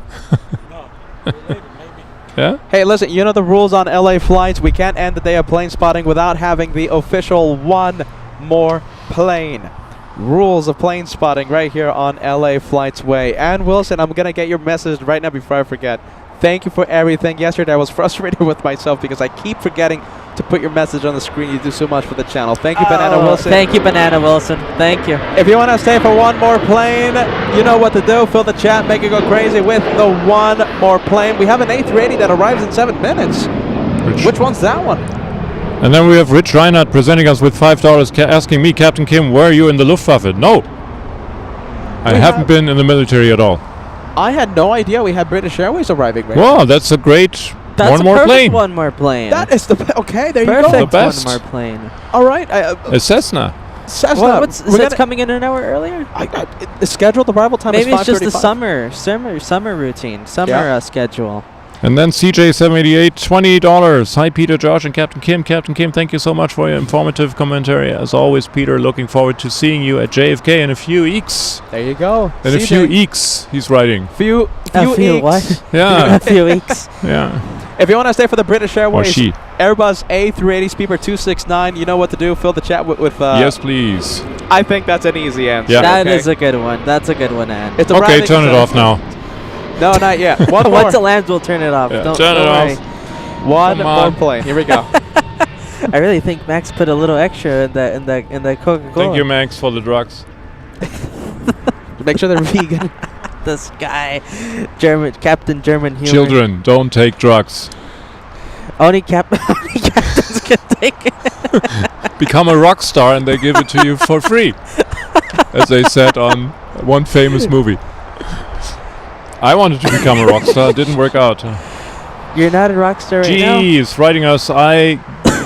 Yeah. Hey, listen, you know the rules on LA flights. We can't end the day of plane spotting without having the official one more plane. Rules of plane spotting right here on LA Flights Way. And Wilson, I'm going to get your message right now before I forget. Thank you for everything. Yesterday I was frustrated with myself because I keep forgetting to put your message on the screen. You do so much for the channel. Thank you, Banana Wilson. Thank you, Banana Wilson. Thank you. If you want to stay for one more plane, you know what to do. Fill the chat, make it go crazy with the one more plane. We have an A380 that arrives in 7 minutes. Which one's that one? And then we have Rich Reinhardt presenting us with $5, asking me, Captain Kim, were you in the Luftwaffe? No. I haven't been in the military at all. I had no idea we had British Airways arriving right Wow, that's a great That's one a more perfect plane. one more plane. That is the okay. There perfect you The go. best. one more plane. All right. A Cessna. Cessna. What's we're that's gonna- coming in an hour earlier? the scheduled arrival time Maybe is it's just the 5:35. summer routine, summer Yeah. schedule. And then CJ788, $20. Hi, Peter, George, and Captain Kim. Captain Kim, thank you so much for your informative commentary. As always, Peter, looking forward to seeing you at JFK in a few weeks. There you go. In a CJ. few weeks, he's writing. Few A few eeks. what? Yeah, A few weeks. yeah. If you want to stay for the British Or Airways, she. Airbus A380 Speedbird 269, you know what to do. Fill the chat with Yes, please. I think that's an easy answer. Yeah. That okay? is a good one. That's a good one, Ann. It's a Okay, rounding turn it off concern. now. No, not yet. One more. Once it lands, we'll turn it off. Yeah, Don't, turn it don't off. worry. One Come more on. plane. Here we go. I really think Max put a little extra in the Coca-Cola. Thank you, Max, for the drugs. Make sure they're vegan. This guy, Captain German humor. Children, don't take drugs. Only captains can take it. Become a rock star and they give it to you for free. As they said on one famous movie. I wanted to become a rock star. It didn't work out. You're not a rock star right now. Jeez, writing us, I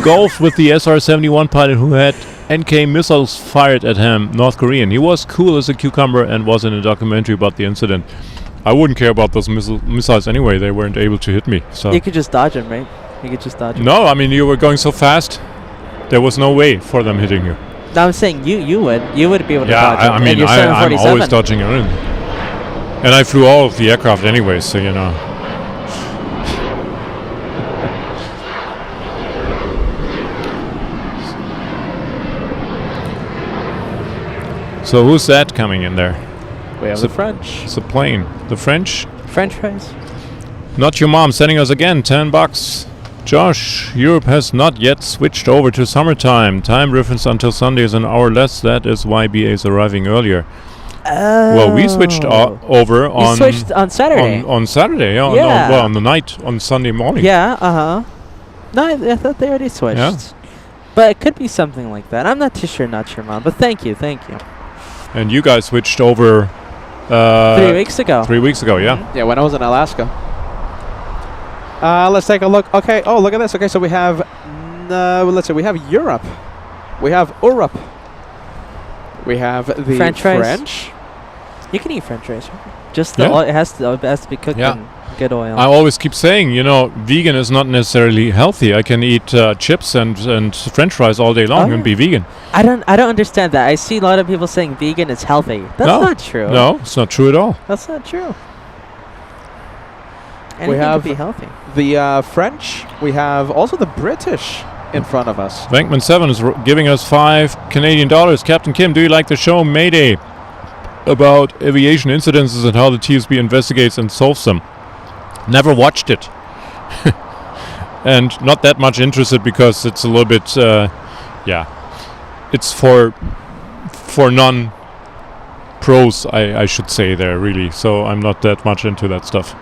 golfed with the SR-71 pilot who had NK missiles fired at him, North Korean. He was cool as a cucumber and was in a documentary about the incident. I wouldn't care about those missiles anyway. They weren't able to hit me. So You could just dodge them, right? You could just dodge them. no, I mean you were going so fast. There was no way for them hitting you. No, I'm saying you would be able to Yeah, dodge them. I mean I'm always dodging it in. And I flew all of the aircraft anyway, so you know. So who's that coming in there? We have the French. It's a plane. The French? French fries. Not your mom sending us again, $10. Josh, Europe has not yet switched over to summertime. Time difference until Sunday is an hour less. That is why BA is arriving earlier. Well, we switched over on... You switched on Saturday. On Saturday, yeah. Yeah. On the night, on Sunday morning. Yeah, No, I thought they already switched. Yeah. But it could be something like that. I'm not too sure, not your mom. But thank you. And you guys switched over... 3 weeks ago. 3 weeks ago, yeah. Yeah, when I was in Alaska. Let's take a look. Okay. Oh, look at this. Okay, so we have, let's see, we have Europe. We have Europe. We have the French fries. French. You can eat French fries. Right? Just the Yeah. oil. It has to be cooked Yeah. in good oil. I always keep saying, you know, vegan is not necessarily healthy. I can eat chips and French fries all day long and be vegan. I don't understand that. I see a lot of people saying vegan is healthy. That's No. not true. No, it's not true at all. That's not true. Anything have could be healthy. The French. We have also the British in front of us. Bankman 7 is giving us $5 Canadian. Captain Kim, do you like the show Mayday about aviation incidences and how the TSB investigates and solves them? Never watched it. And not that much interested because it's a little bit, it's for non-pros, I should say there, really. So I'm not that much into that stuff.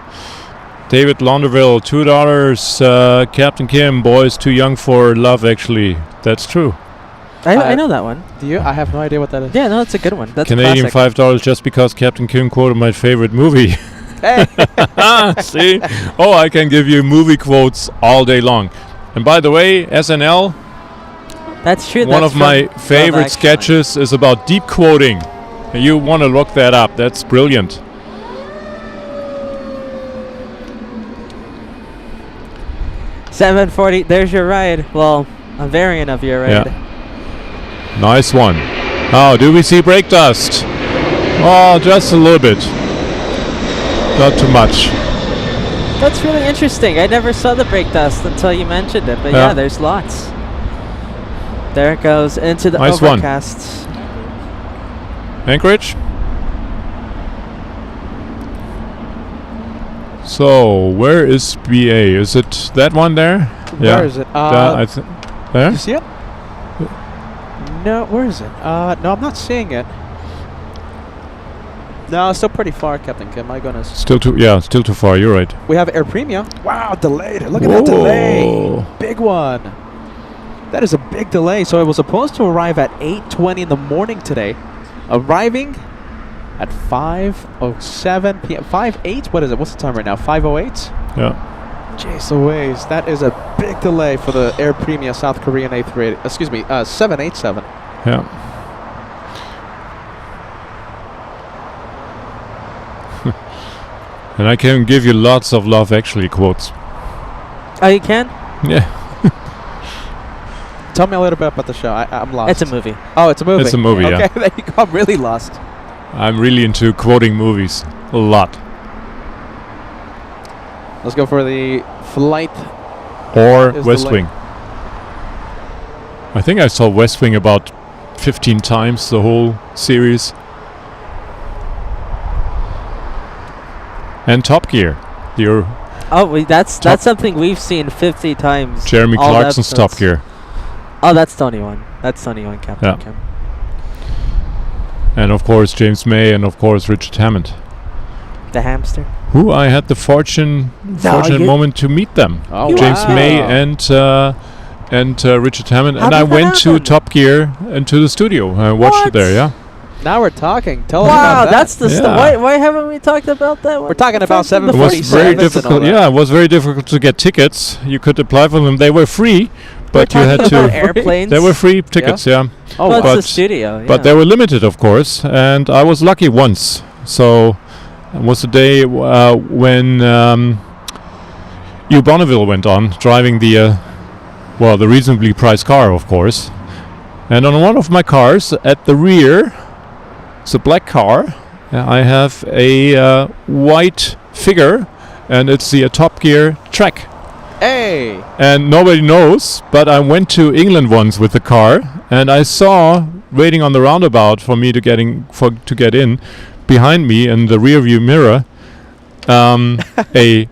David Launderville, $2. Captain Kim, boys too young for love, actually. That's true. I know that one. Do you? I have no idea what that is. Yeah, no, it's a good one. That's Canadian classic. $5 just because Captain Kim quoted my favorite movie. Hey. See? Oh, I can give you movie quotes all day long. And by the way, SNL, That's true. one that's of my from favorite Love Actually. sketches is about deep quoting. You want to look that up. That's brilliant. $7.40. There's your ride. Well, a variant of your ride. Yeah. Nice one. Oh, do we see brake dust? Oh, just a little bit. Not too much. That's really interesting. I never saw the brake dust until you mentioned it. But Yeah. yeah, there's lots. There it goes into the Nice one. overcast. Anchorage? So, where is BA? Is it that one there? Where is it? There? You see it? No, where is it? No, I'm not seeing it. No, it's still pretty far, Captain Kim. My goodness. Still too far. You're right. We have Air Premia. Wow, delayed. Look at that delay. Whoa. Big one. That is a big delay. So it was supposed to arrive at 8:20 in the morning today. Arriving at 5:07 p.m. 5:08? What is it? What's the time right now? 5:08? Yeah. Jeez Louise. That is a big delay for the Air Premia South Korean 787. Yeah. And I can give you lots of Love Actually quotes. Oh, you can? Yeah. Tell me a little bit about the show. I'm lost. It's a movie. Oh, it's a movie. It's a movie, okay, yeah. there you go. I'm really lost. I'm really into quoting movies. A lot. Let's go for the flight. Or Is West the Wing. I think I saw West Wing about 15 times, the whole series. And Top Gear. Your Oh, that's something we've seen 50 times. Jeremy all the Clarkson's Top episodes. Gear. Oh, that's Tony one. That's Tony one, Captain Yeah. Kim. And of course James May and of course Richard Hammond. The hamster. Who I had the fortunate you- moment to meet them. Oh, James wow. May and Richard Hammond. How And I did that went to happen? Top Gear and to the studio. I watched it What? there, yeah. Now we're talking. Tell us Wow, about that. that's the Yeah. Why haven't we talked about that one? We're talking The about first and the It was 747s very and all difficult. that. Yeah, it was very difficult to get tickets. You could apply for them. They were free, but you had talking about to. airplanes. They were free tickets, yeah. Oh, Well, wow. it's the studio. Yeah. But they were limited, of course, and I was lucky once. So it was the day when Hugh Bonneville went on, driving the reasonably priced car, of course. And on one of my cars, at the rear, it's a black car, I have a white figure, and it's the Top Gear Trek. Hey! And nobody knows, but I went to England once with the car, and I saw, waiting on the roundabout for me to get in, behind me in the rear view mirror, a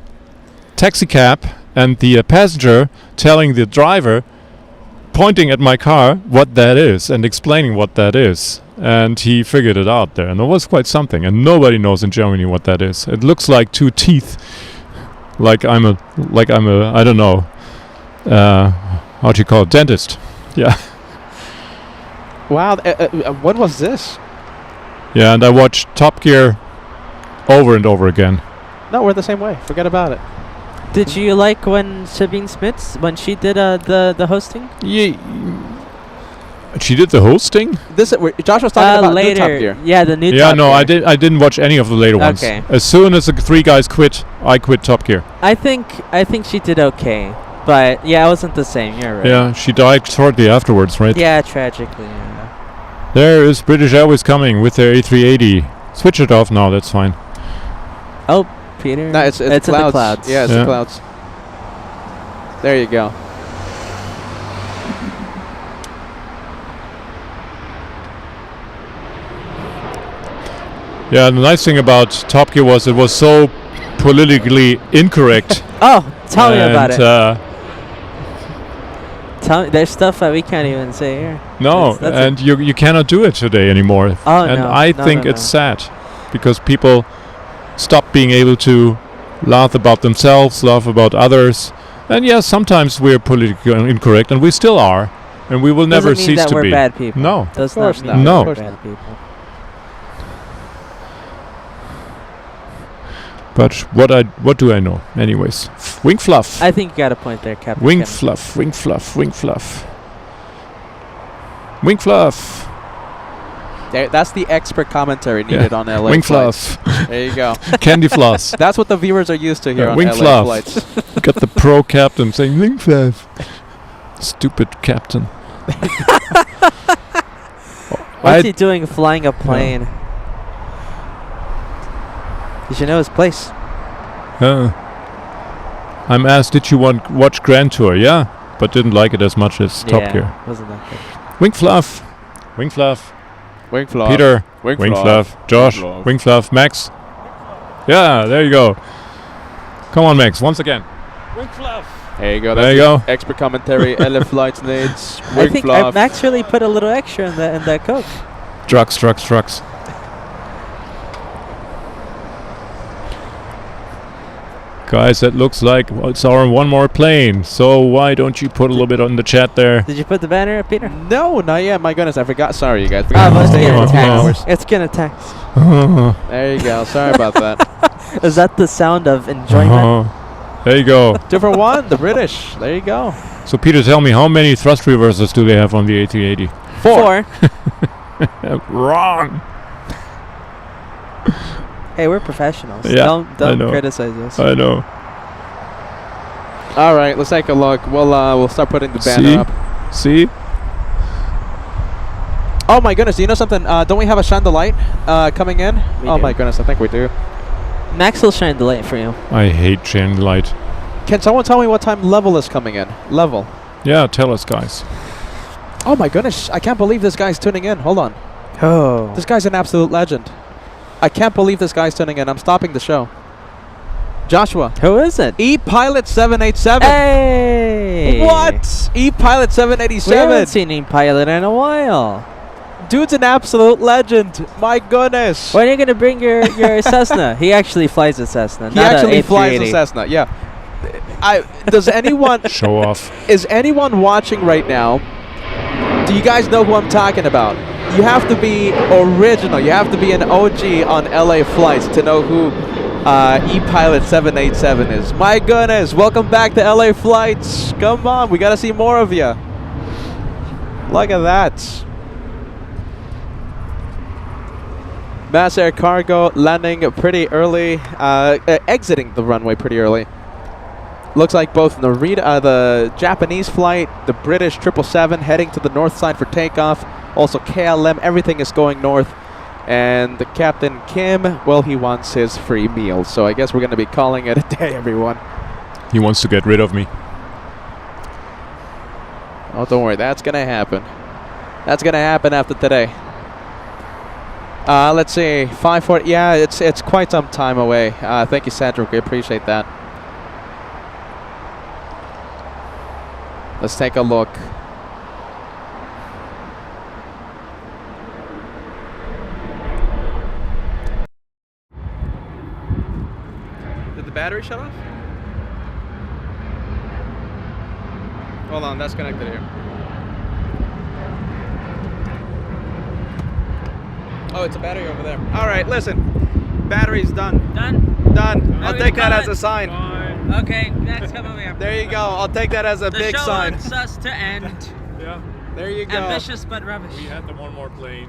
taxi cab, and the passenger telling the driver, pointing at my car, what that is, and explaining what that is. And he figured it out there, and it was quite something. And nobody knows in Germany what that is. It looks like two teeth. Like I'm a I don't know, how do you call it, dentist? Yeah. Wow, when was this? Yeah, and I watched Top Gear over and over again. No, we're the same way. Forget about it. Did you like when Sabine Smits, when she did the hosting? Yeah. She did the hosting? Josh was talking about later. new Top Gear. Yeah, the new Yeah, Top no, Gear. I didn't watch any of the later ones. Okay. As soon as the three guys quit, I quit Top Gear. I think she did okay, but yeah, it wasn't the same. You're right. Yeah, she died shortly afterwards, right? Yeah, tragically. Yeah. There is British Airways coming with their A380. Switch it off now, that's fine. Oh, Peter. No, it's in the clouds. clouds. Yeah, it's the clouds. There you go. Yeah, the nice thing about Top Gear was it was so politically incorrect. Oh, tell me about and, it. Tell me, there's stuff that we can't even say here. No, That's and you cannot do it today anymore. Oh, and no. I No, think no, it's no. sad because people stop being able to laugh about themselves, laugh about others. And yes, sometimes we're politically incorrect, and we still are, and we will never Doesn't mean cease that to we're be. bad people. No. Does Of course not mean not. we're No. bad people. But what do I know? Anyways, wing fluff. I think you got a point there, Captain. Wing Kim. fluff, wing fluff, wing fluff. Wing fluff. That's the expert commentary needed on LA Wing flights. fluff. There you go. Candy floss. That's what the viewers are used to here on Wing LA fluff. flights. Got the pro captain saying wing fluff. Stupid captain. What's he doing flying a plane? You should know his place. I'm asked, did you watch Grand Tour? Yeah, but didn't like it as much as Top Gear. Wasn't that good? Wing fluff. Wing fluff. Wing fluff. Peter. Wing Wing fluff. fluff. Josh. Wing fluff. Wing fluff. Max. Yeah, there you go. Come on, Max, once again. Wing fluff. There you go. There That's you the go. expert commentary. LA flights needs I wing think fluff. Max really put a little extra in that Coke. Trucks. Guys, that looks like it's our one more plane. So why don't you put a little bit on the chat there? Did you put the banner up, Peter? No, not yet. My goodness, I forgot. Sorry, you guys. Oh, Forgot but to it's stay here gonna for 10 tax. hours. It's gonna tax. There you go. Sorry about that. Is that the sound of enjoyment? There you go. 2 for 1, the British. There you go. So Peter, tell me, how many thrust reversers do they have on the A380? 4. Wrong. Hey, we're professionals. Yeah, I Don't know. criticize us. I know. All right, let's take a look. We'll start putting the banner up. See? Oh my goodness! Do you know something? Don't we have a shine the light coming in? We Oh do. my goodness! I think we do. Max will shine the light for you. I hate chain light. Can someone tell me what time level is coming in? Level. Yeah, tell us, guys. Oh my goodness! I can't believe this guy's tuning in. Hold on. Oh. This guy's an absolute legend. I can't believe this guy's tuning in. I'm stopping the show. Joshua. Who is it? E-Pilot 787. Hey! What? E-Pilot We 787. haven't seen him pilot in a while. Dude's an absolute legend. My goodness. When are you gonna bring your Cessna? He actually flies a Cessna. He not actually a flies a A380. Cessna. Yeah. Does anyone Show off. is anyone watching right now? Do you guys know who I'm talking about? You have to be original. You have to be an OG on LA flights to know who ePilot 787 is. My goodness, welcome back to LA Flights. Come on, we gotta see more of you. Look at that. Mass Air Cargo landing pretty early, exiting the runway pretty early. Looks like both the Japanese flight, the British 777 heading to the north side for takeoff. Also KLM, everything is going north. And the Captain Kim, well, he wants his free meal. So I guess we're going to be calling it a day, everyone. He wants to get rid of me. Oh, don't worry, that's going to happen. That's going to happen after today. Let's see, 5:40. Yeah, it's quite some time away. Thank you, Cedric. We appreciate that. Let's take a look. Did the battery shut off? Hold on, that's connected here. Oh, it's a battery over there. All right, listen. Battery's done. Done? Done. I'll take that as a sign. Okay, next come over here. There you go. I'll take that as a big sign. The show wants us to end. Yeah. There you go. Ambitious but rubbish. We had the one more plane.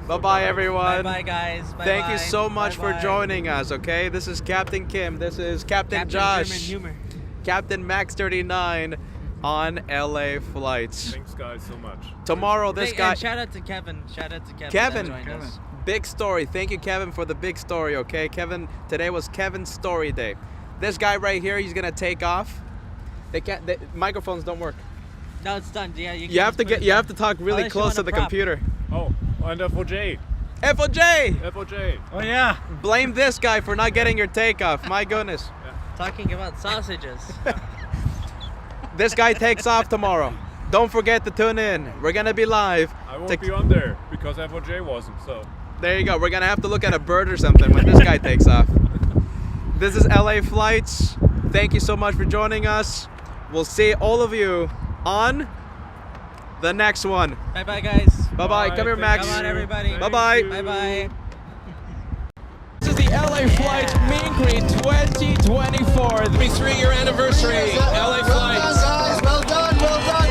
Bye-bye, everyone. Bye-bye, guys. Bye-bye. Thank you so much for Bye-bye. joining us, okay? This is Captain Kim. This is Captain German Josh. humor. Captain Max 39 on LA Flights. Thanks, guys, so much. Tomorrow, this guy... And shout out to Kevin. Shout out to Kevin. Kevin. that joined us. Big story. Thank you, Kevin, for the big story, okay? Kevin, today was Kevin's story day. This guy right here, he's gonna take off. The microphones don't work. No, it's done. Yeah, You have to talk really Unless you close want to a the prop. computer. Oh, and FOJ. FOJ! FOJ. Oh yeah. Blame this guy for not getting your takeoff. My goodness. Talking about sausages. This guy takes off tomorrow. Don't forget to tune in. We're gonna be live. I won't be on there because FOJ wasn't, so. There you go. We're gonna have to look at a bird or something when this guy takes off. This is LA Flights. Thank you so much for joining us. We'll see all of you on the next one. Bye-bye, guys. Bye-bye. Come here, Max. Come on, everybody. Bye-bye. Bye-bye. This is the LA Flight Meet and Greet 2024. The 3-year anniversary. LA Flights. Well done, well done.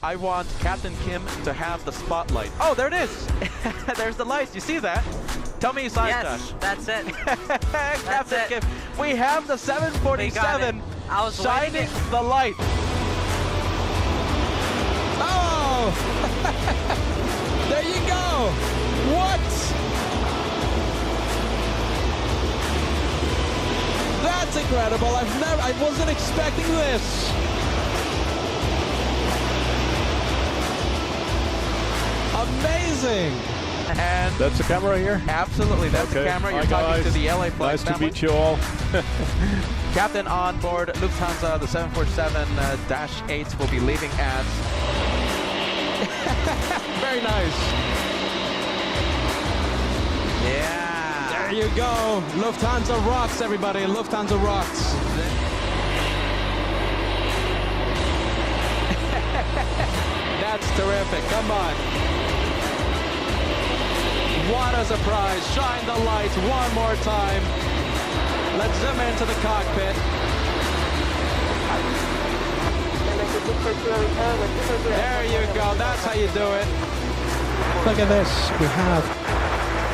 I want Captain Kim to have the spotlight. Oh, there it is. There's the lights. You see that? Tell me you saw it, Josh. Yes, that's it. Captain it. Kim. We have the 747 I was shining waiting. the light. Oh! There you go. What? That's incredible. I wasn't expecting this. Amazing! And That's the camera here? absolutely, that's the camera. You're talking to the LA Flight Nice to family. meet you all. Captain on board Lufthansa, the 747-8 will be leaving at... Very nice. Yeah. There you go. Lufthansa rocks, everybody. Lufthansa rocks. That's terrific. Come on. What a surprise. Shine the lights one more time. Let's zoom into the cockpit. There you go. That's how you do it. Look at this. We have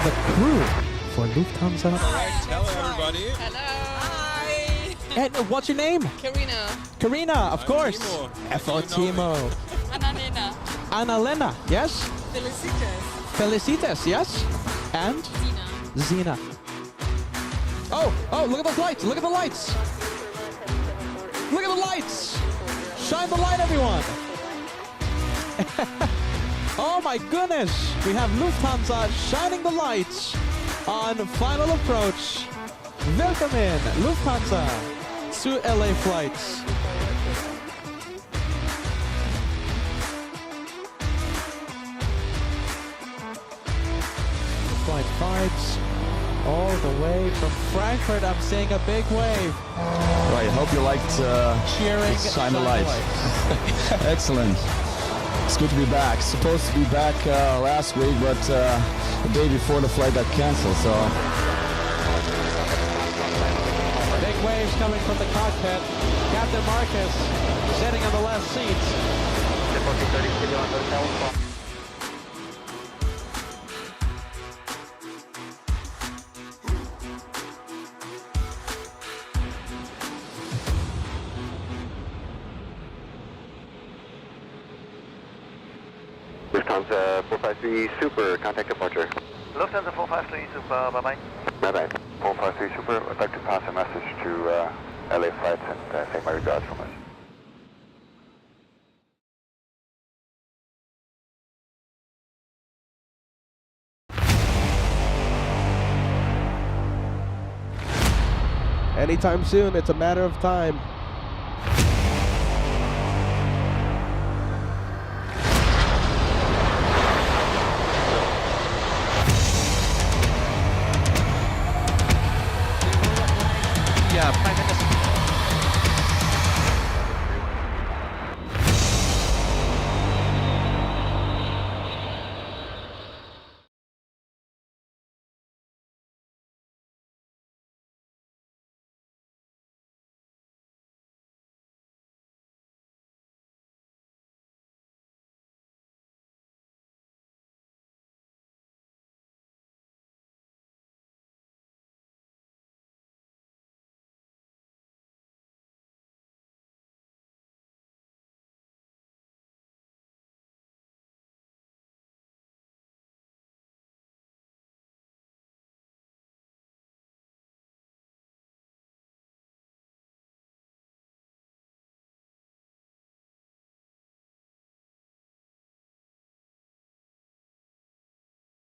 the crew for Lufthansa. Hello, everybody. Hello. And what's your name? Karina. Karina, of course. Timo. F.O. Timo. Annalena. Annalena, yes? Felicitas. Felicitas, yes? And? Zina. Zina. Oh, look at those lights. Look at the lights. Look at the lights. Shine the light, everyone. Oh my goodness. We have Lufthansa shining the lights on final approach Willkommen, Lufthansa, zu LA Flights. Flight 5s all the way from Frankfurt. I'm seeing a big wave. Right, hope you liked Cheering Shine the Light. Excellent. It's good to be back. Supposed to be back last week, but the day before the flight got canceled, so. Big waves coming from the cockpit. Captain Marcus sitting on the left seat. Lufthansa 453 Super, contact departure. Lufthansa 453 Super, bye-bye. Bye-bye. 453 Super, I'd like to pass a message to LA Flights and take my regards from us. Anytime soon, it's a matter of time.